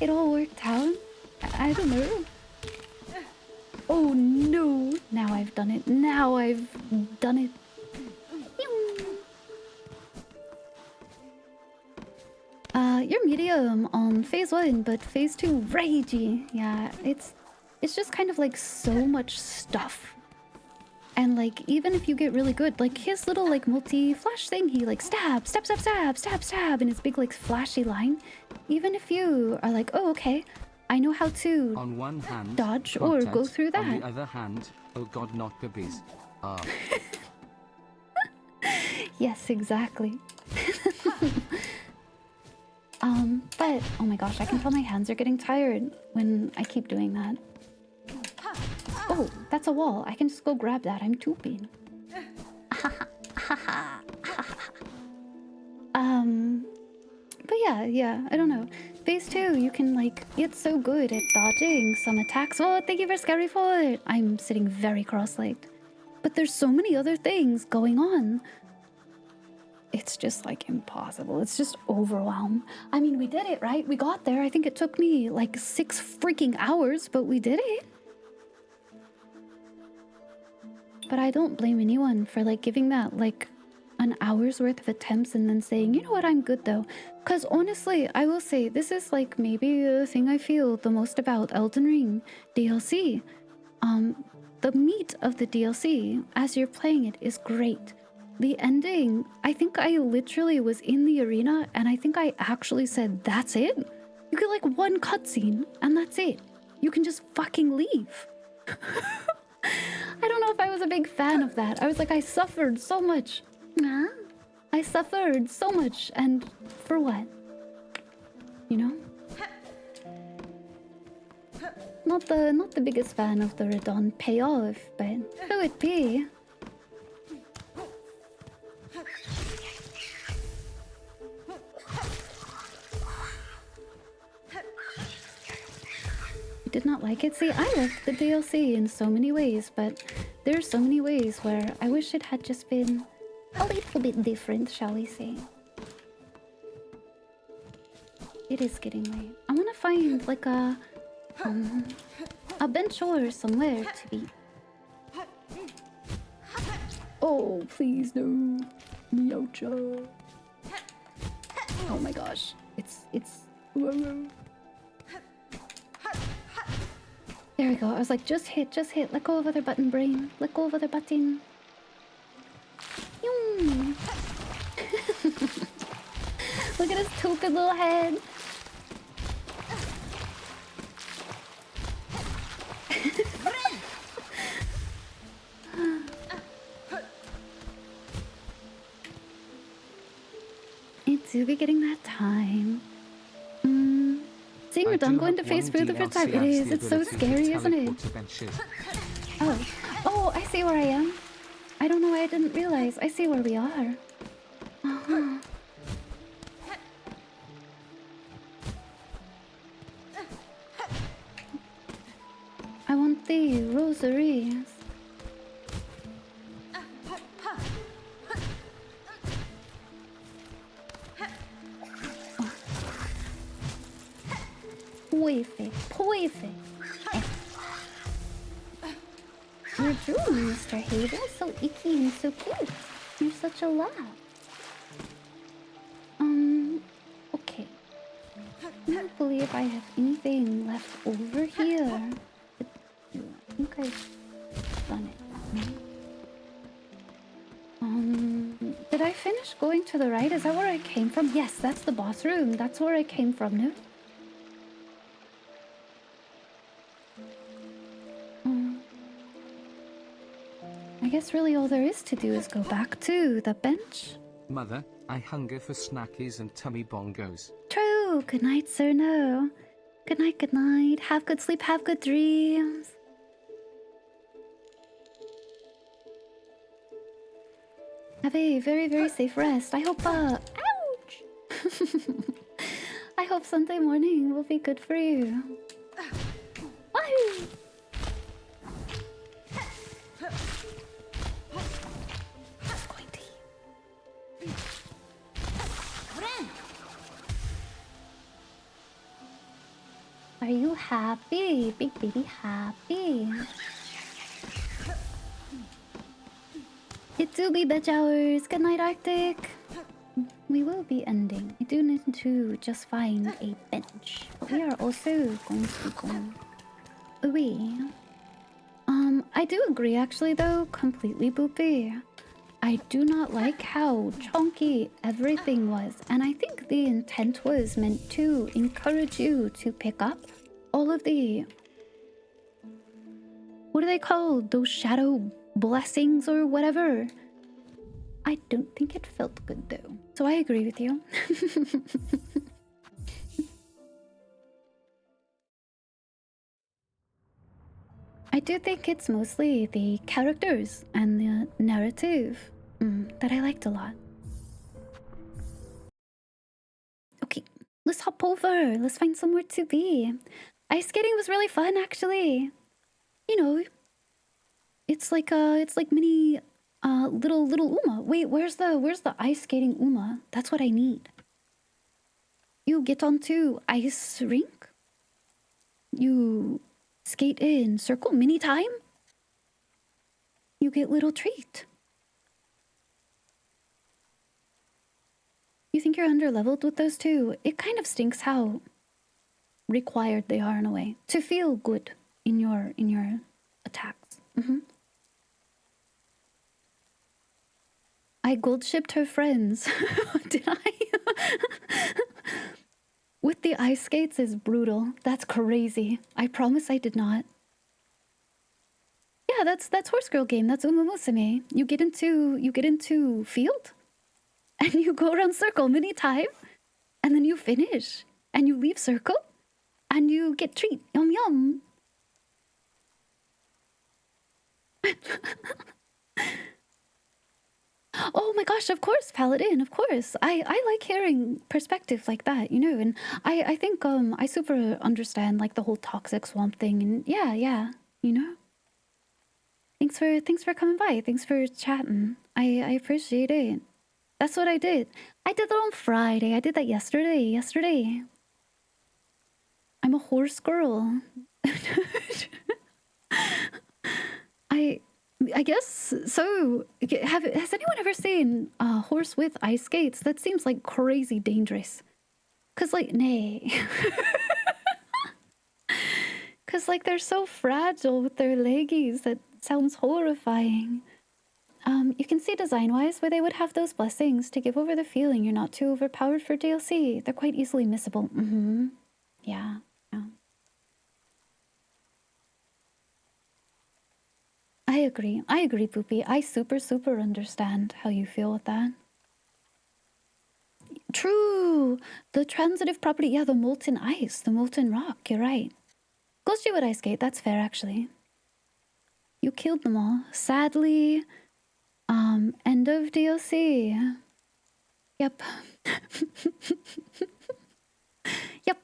[SPEAKER 2] It all worked out. I don't know. Oh no! Now I've done it. Now I've done it. You're medium on phase 1, but phase 2 ragey. Yeah, it's just kind of like so much stuff. And like even if you get really good, like his little like multi-flash thing, he like stab, stab, stab, stab, stab, stab, and his big like flashy line. Even if you are like, oh okay, I know how to
[SPEAKER 1] on one hand,
[SPEAKER 2] dodge or go through that.
[SPEAKER 1] On the other hand, oh god, not the bees.
[SPEAKER 2] Yes, exactly. But oh my gosh, I can tell my hands are getting tired when I keep doing that. Oh, that's a wall. I can just go grab that. I'm tooping. But yeah, I don't know. Phase 2, you can like get so good at dodging some attacks. Oh, thank you for Scary Foot. I'm sitting very cross-legged. But there's so many other things going on. It's just like impossible. It's just overwhelm. I mean, we did it, right? We got there. I think it took me like 6 freaking hours, but we did it. But I don't blame anyone for like giving that like an hour's worth of attempts and then saying, you know what, I'm good though. Because honestly, I will say this is like maybe the thing I feel the most about Elden Ring DLC. The meat of the DLC as you're playing it is great. The ending, I think I literally was in the arena and I think I actually said, that's it? You get like one cutscene and that's it. You can just fucking leave. I don't know if I was a big fan of that. I was like, I suffered so much. I suffered so much, and for what? You know? Not the biggest fan of the Radon payoff, but who would be? Did not like it. See, I loved the DLC in so many ways, but there are so many ways where I wish it had just been a little bit different, shall we say. It is getting late. I want to find like a bench or somewhere to be. Oh, please no. Meowcha. Oh my gosh. It's whoa. There we go. I was like, just hit. Let go of other button, brain. Let go of other button. Look at his stupid little head. It do be getting that time. Seeing Radon go into phase 3 for the first time. It is. It's so scary, isn't it? Oh, I see where I am. didn't realize. I see where we are. Uh-huh. I want the rosaries. Perfect. You're drooling, Mr. Hazel. So icky and so cute. You're such a laugh. Okay. I don't believe I have anything left over here. I think I've done it. Did I finish going to the right? Is that where I came from? Yes, that's the boss room. That's where I came from, no? I guess really all there is to do is go back to the bench.
[SPEAKER 1] Mother, I hunger for snackies and tummy bongos.
[SPEAKER 2] True. Good night, sir. No. Good night, good night. Have good sleep, have good dreams. Have a very, very safe rest. I hope, ouch! I hope Sunday morning will be good for you. Wahoo! Are you happy? Big baby happy. It do be bitch hours. Good night, Arctic. We will be ending. I do need to just find a bench. But we are also going to go away. I do agree actually though, completely Boopy. I do not like how chunky everything was. And I think the intent was meant to encourage you to pick up all of the... What are they called? Those shadow blessings or whatever. I don't think it felt good though. So I agree with you. I do think it's mostly the characters and the narrative that I liked a lot. Okay, let's hop over. Let's find somewhere to be. Ice skating was really fun actually. You know, it's like mini little Uma. Wait, where's the ice skating Uma? That's what I need. You get onto ice rink. You skate in circle mini time. You get little treat. You think you're under-leveled with those two? It kind of stinks how required they are in a way to feel good in your attacks. I gold shipped her friends. Did I? With the ice skates is brutal. That's crazy. I promise I did not. Yeah, that's horse girl game. That's Uma Musume. You get into field, and you go around circle many time, and then you finish, and you leave circle, and you get treat. Yum yum. Oh my gosh, of course, Paladin, of course. I like hearing perspective like that, you know, and I think I super understand like the whole toxic swamp thing, and yeah, you know. Thanks for coming by. Thanks for chatting. I appreciate it. That's what I did. I did that on Friday. I did that yesterday. I'm a horse girl. I guess so. Has anyone ever seen a horse with ice skates? That seems like crazy dangerous. Cause like, nay. Cause like they're so fragile with their leggies. That sounds horrifying. You can see design-wise where they would have those blessings to give over the feeling you're not too overpowered for DLC. They're quite easily missable. Yeah. I agree, Poopy. I super understand how you feel with that. True! The transitive property, yeah, the molten ice, the molten rock, you're right. Ghost you would ice skate, that's fair actually. You killed them all. Sadly, End of DLC. Yep. Yep.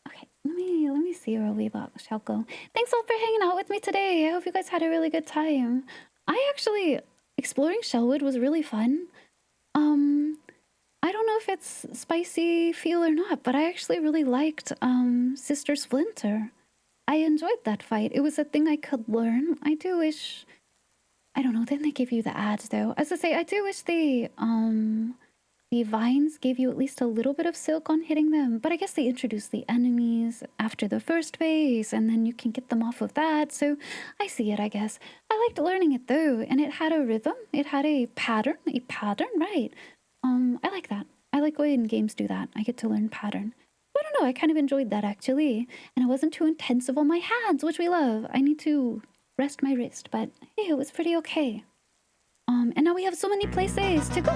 [SPEAKER 2] Okay, let me see where we shall go. Thanks all for hanging out with me today. I hope you guys had a really good time. Exploring Shellwood was really fun. I don't know if it's spicy feel or not, but I actually really liked Sister Splinter. I enjoyed that fight. It was a thing I could learn. I do wish, I don't know, then they give you the ads though. As I say, I do wish the vines gave you at least a little bit of silk on hitting them, but I guess they introduced the enemies after the first phase, and then you can get them off of that, so I see it, I guess. I liked learning it though, and it had a rhythm, it had a pattern, right. I like that. I like when games do that. I get to learn pattern. I don't know, I kind of enjoyed that actually, and it wasn't too intensive on my hands, which we love. I need to rest my wrist, but hey, it was pretty okay. And now we have so many places to go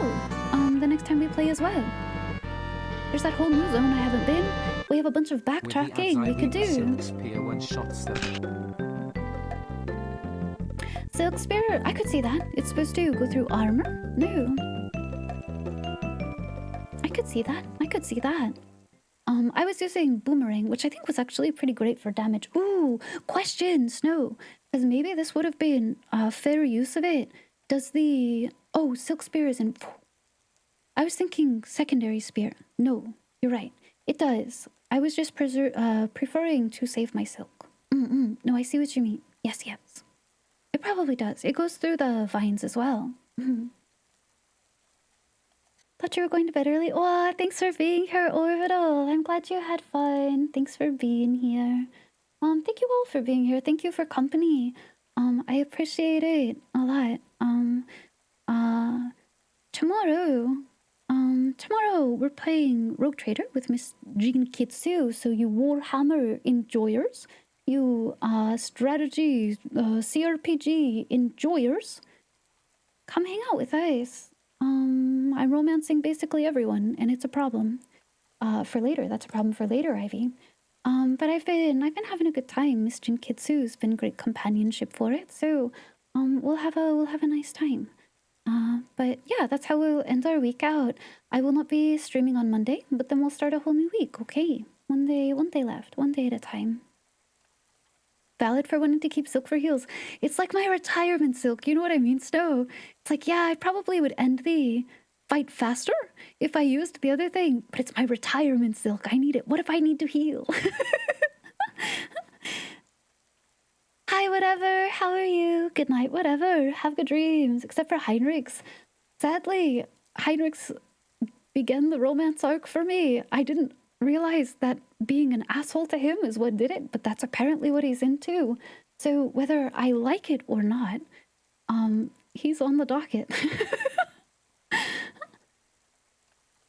[SPEAKER 2] the next time we play as well. There's that whole new zone I haven't been. We have a bunch of backtracking we could do. Silk Spear, I could see that. It's supposed to go through armor? No. I could see that. I was using Boomerang, which I think was actually pretty great for damage. Ooh, question, Snow. Because maybe this would have been a fair use of it. Does the... Oh, Silk Spear is in... I was thinking secondary spear. No, you're right. It does. I was just preferring to save my silk. No, I see what you mean. Yes. It probably does. It goes through the vines as well. Thought you were going to bed early. Oh, thanks for being here, Orbital. I'm glad you had fun. Thanks for being here. Thank you all for being here. Thank you for company. I appreciate it a lot. Tomorrow we're playing Rogue Trader with Miss Jin Kitsu. So you Warhammer enjoyers, you strategy CRPG enjoyers, come hang out with us. I'm romancing basically everyone, and it's a problem for later. That's a problem for later, Ivy. But I've been having a good time. Miss Jin Kitsu's been great companionship for it. So we'll have a nice time. But yeah, that's how we'll end our week out. I will not be streaming on Monday, but then we'll start a whole new week. Okay, one day left, one day at a time. Valid for wanting to keep silk for heels. It's like my retirement silk. You know what I mean, Snow? It's like, yeah, I probably would end the fight faster if I used the other thing, but it's my retirement silk. I need it. What if I need to heal? Hi, whatever. How are you? Good night, whatever. Have good dreams. Except for Heinrichs. Sadly, Heinrichs began the romance arc for me. I didn't realize that being an asshole to him is what did it, but that's apparently what he's into. So whether I like it or not, he's on the docket.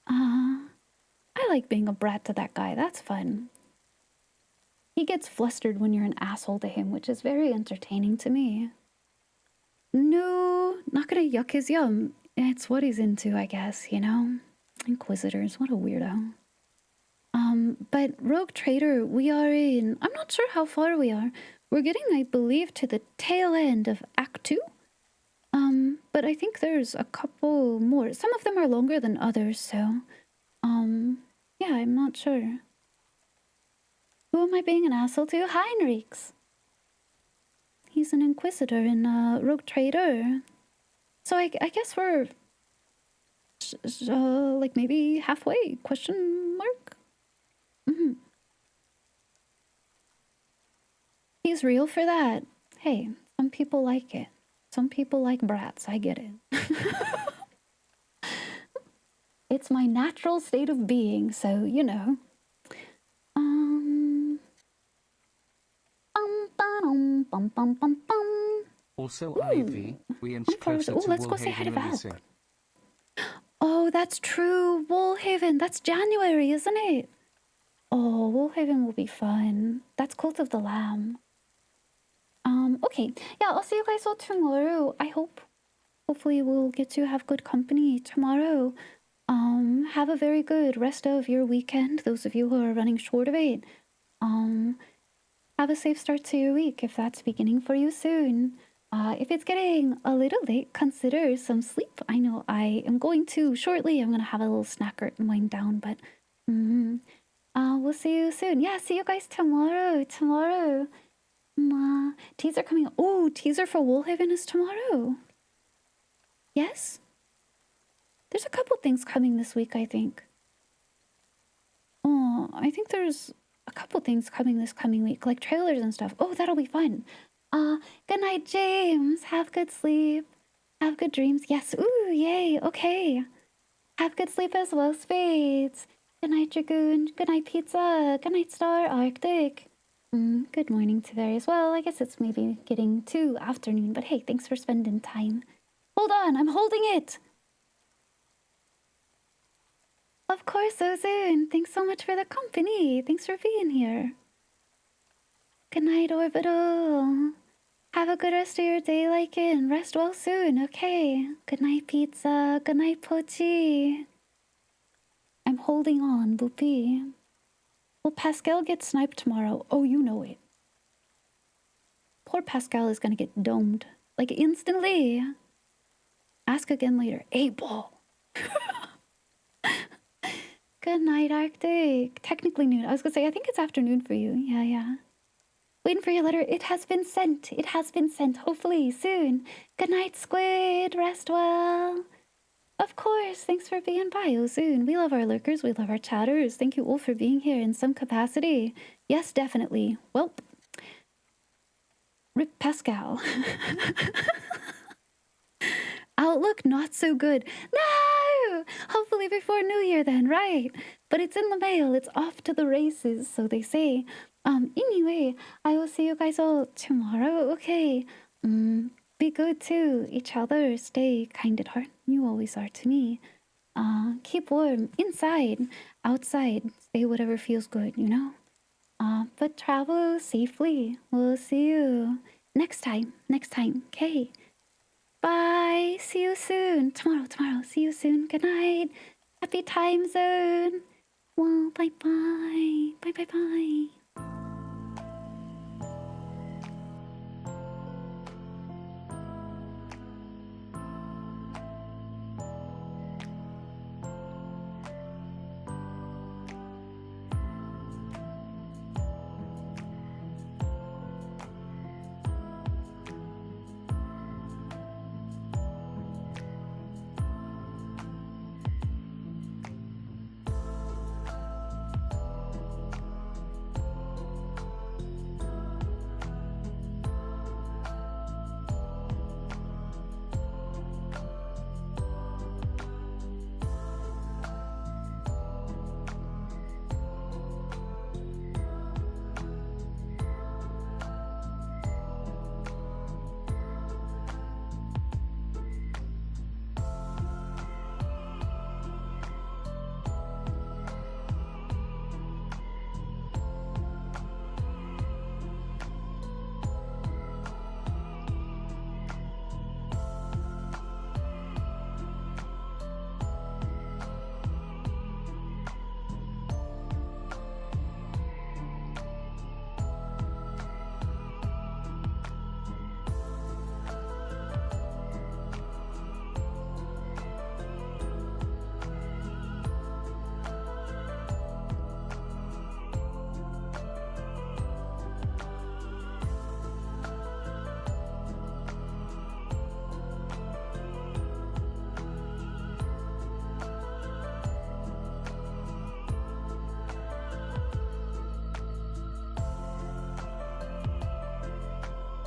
[SPEAKER 2] I like being a brat to that guy. That's fun. He gets flustered when you're an asshole to him, which is very entertaining to me. No, not gonna yuck his yum. It's what he's into, I guess, you know? Inquisitors, what a weirdo. But Rogue Trader, we are in... I'm not sure how far we are. We're getting, I believe, to the tail end of Act 2. But I think there's a couple more. Some of them are longer than others, so... yeah, I'm not sure. Who am I being an asshole to? Heinrichs. He's an Inquisitor in Rogue Trader. So I guess we're... like maybe halfway? Question mark? He's real for that. Hey, some people like it. Some people like brats. I get it. It's my natural state of being, so you know.
[SPEAKER 1] Also,
[SPEAKER 2] Ooh,
[SPEAKER 1] Ivy, we inch closer to
[SPEAKER 2] let's go say hi to
[SPEAKER 1] Woolhaven
[SPEAKER 2] Val.
[SPEAKER 1] releasing.
[SPEAKER 2] Oh, that's true. Woolhaven. That's January, isn't it? Oh, Woolhaven will be fun. That's Cult of the Lamb. Okay. Yeah, I'll see you guys all tomorrow. I hope. Hopefully we'll get to have good company tomorrow. Have a very good rest of your weekend, those of you who are running short of it. Have a safe start to your week if that's beginning for you soon. If it's getting a little late, consider some sleep. I know I am going to shortly. I'm going to have a little snacker and wind down, but we'll see you soon. Yeah, see you guys tomorrow. Tomorrow. Teaser coming. Oh, teaser for Woolhaven is tomorrow. Yes? There's a couple things coming this week, I think. Oh, I think there's a couple things coming this coming week, like trailers and stuff. Oh, that'll be fun. Good night, James. Have good sleep. Have good dreams. Yes. Ooh, yay. Okay. Have good sleep as well, Spades. Good night, Dragoon. Good night, Pizza. Good night, Star Arctic. Good morning to Very as well. I guess it's maybe getting to afternoon, but hey, thanks for spending time. Hold on, I'm holding it. Of course, Ozune. Thanks so much for the company. Thanks for being here. Good night, Orbital. Have a good rest of your day, Lycan. Rest well soon, okay? Good night, Pizza. Good night, Pochi. I'm holding on, Boopy. Will Pascal get sniped tomorrow? Oh, you know it. Poor Pascal is gonna get domed. Like, instantly. Ask again later. 8-ball. Good night, Arctic. Technically noon. I was gonna say, I think it's afternoon for you. Yeah. Waiting for your letter. It has been sent. It has been sent. Hopefully soon. Good night, Squid. Rest well. Of course. Thanks for being by, Ozune. We love our lurkers. We love our chatters. Thank you all for being here in some capacity. Yes, definitely. Welp. Rip Pascal. Outlook not so good. No! Hopefully before New Year then, right? But it's in the mail. It's off to the races, so they say. Anyway, I will see you guys all tomorrow. Okay. Be good to each other. Stay kind at heart. You always are to me. Keep warm inside, outside. Stay whatever feels good, you know? But travel safely. We'll see you next time. Okay. Bye. See you soon. Tomorrow. See you soon. Good night. Happy time zone. Well, bye. Bye.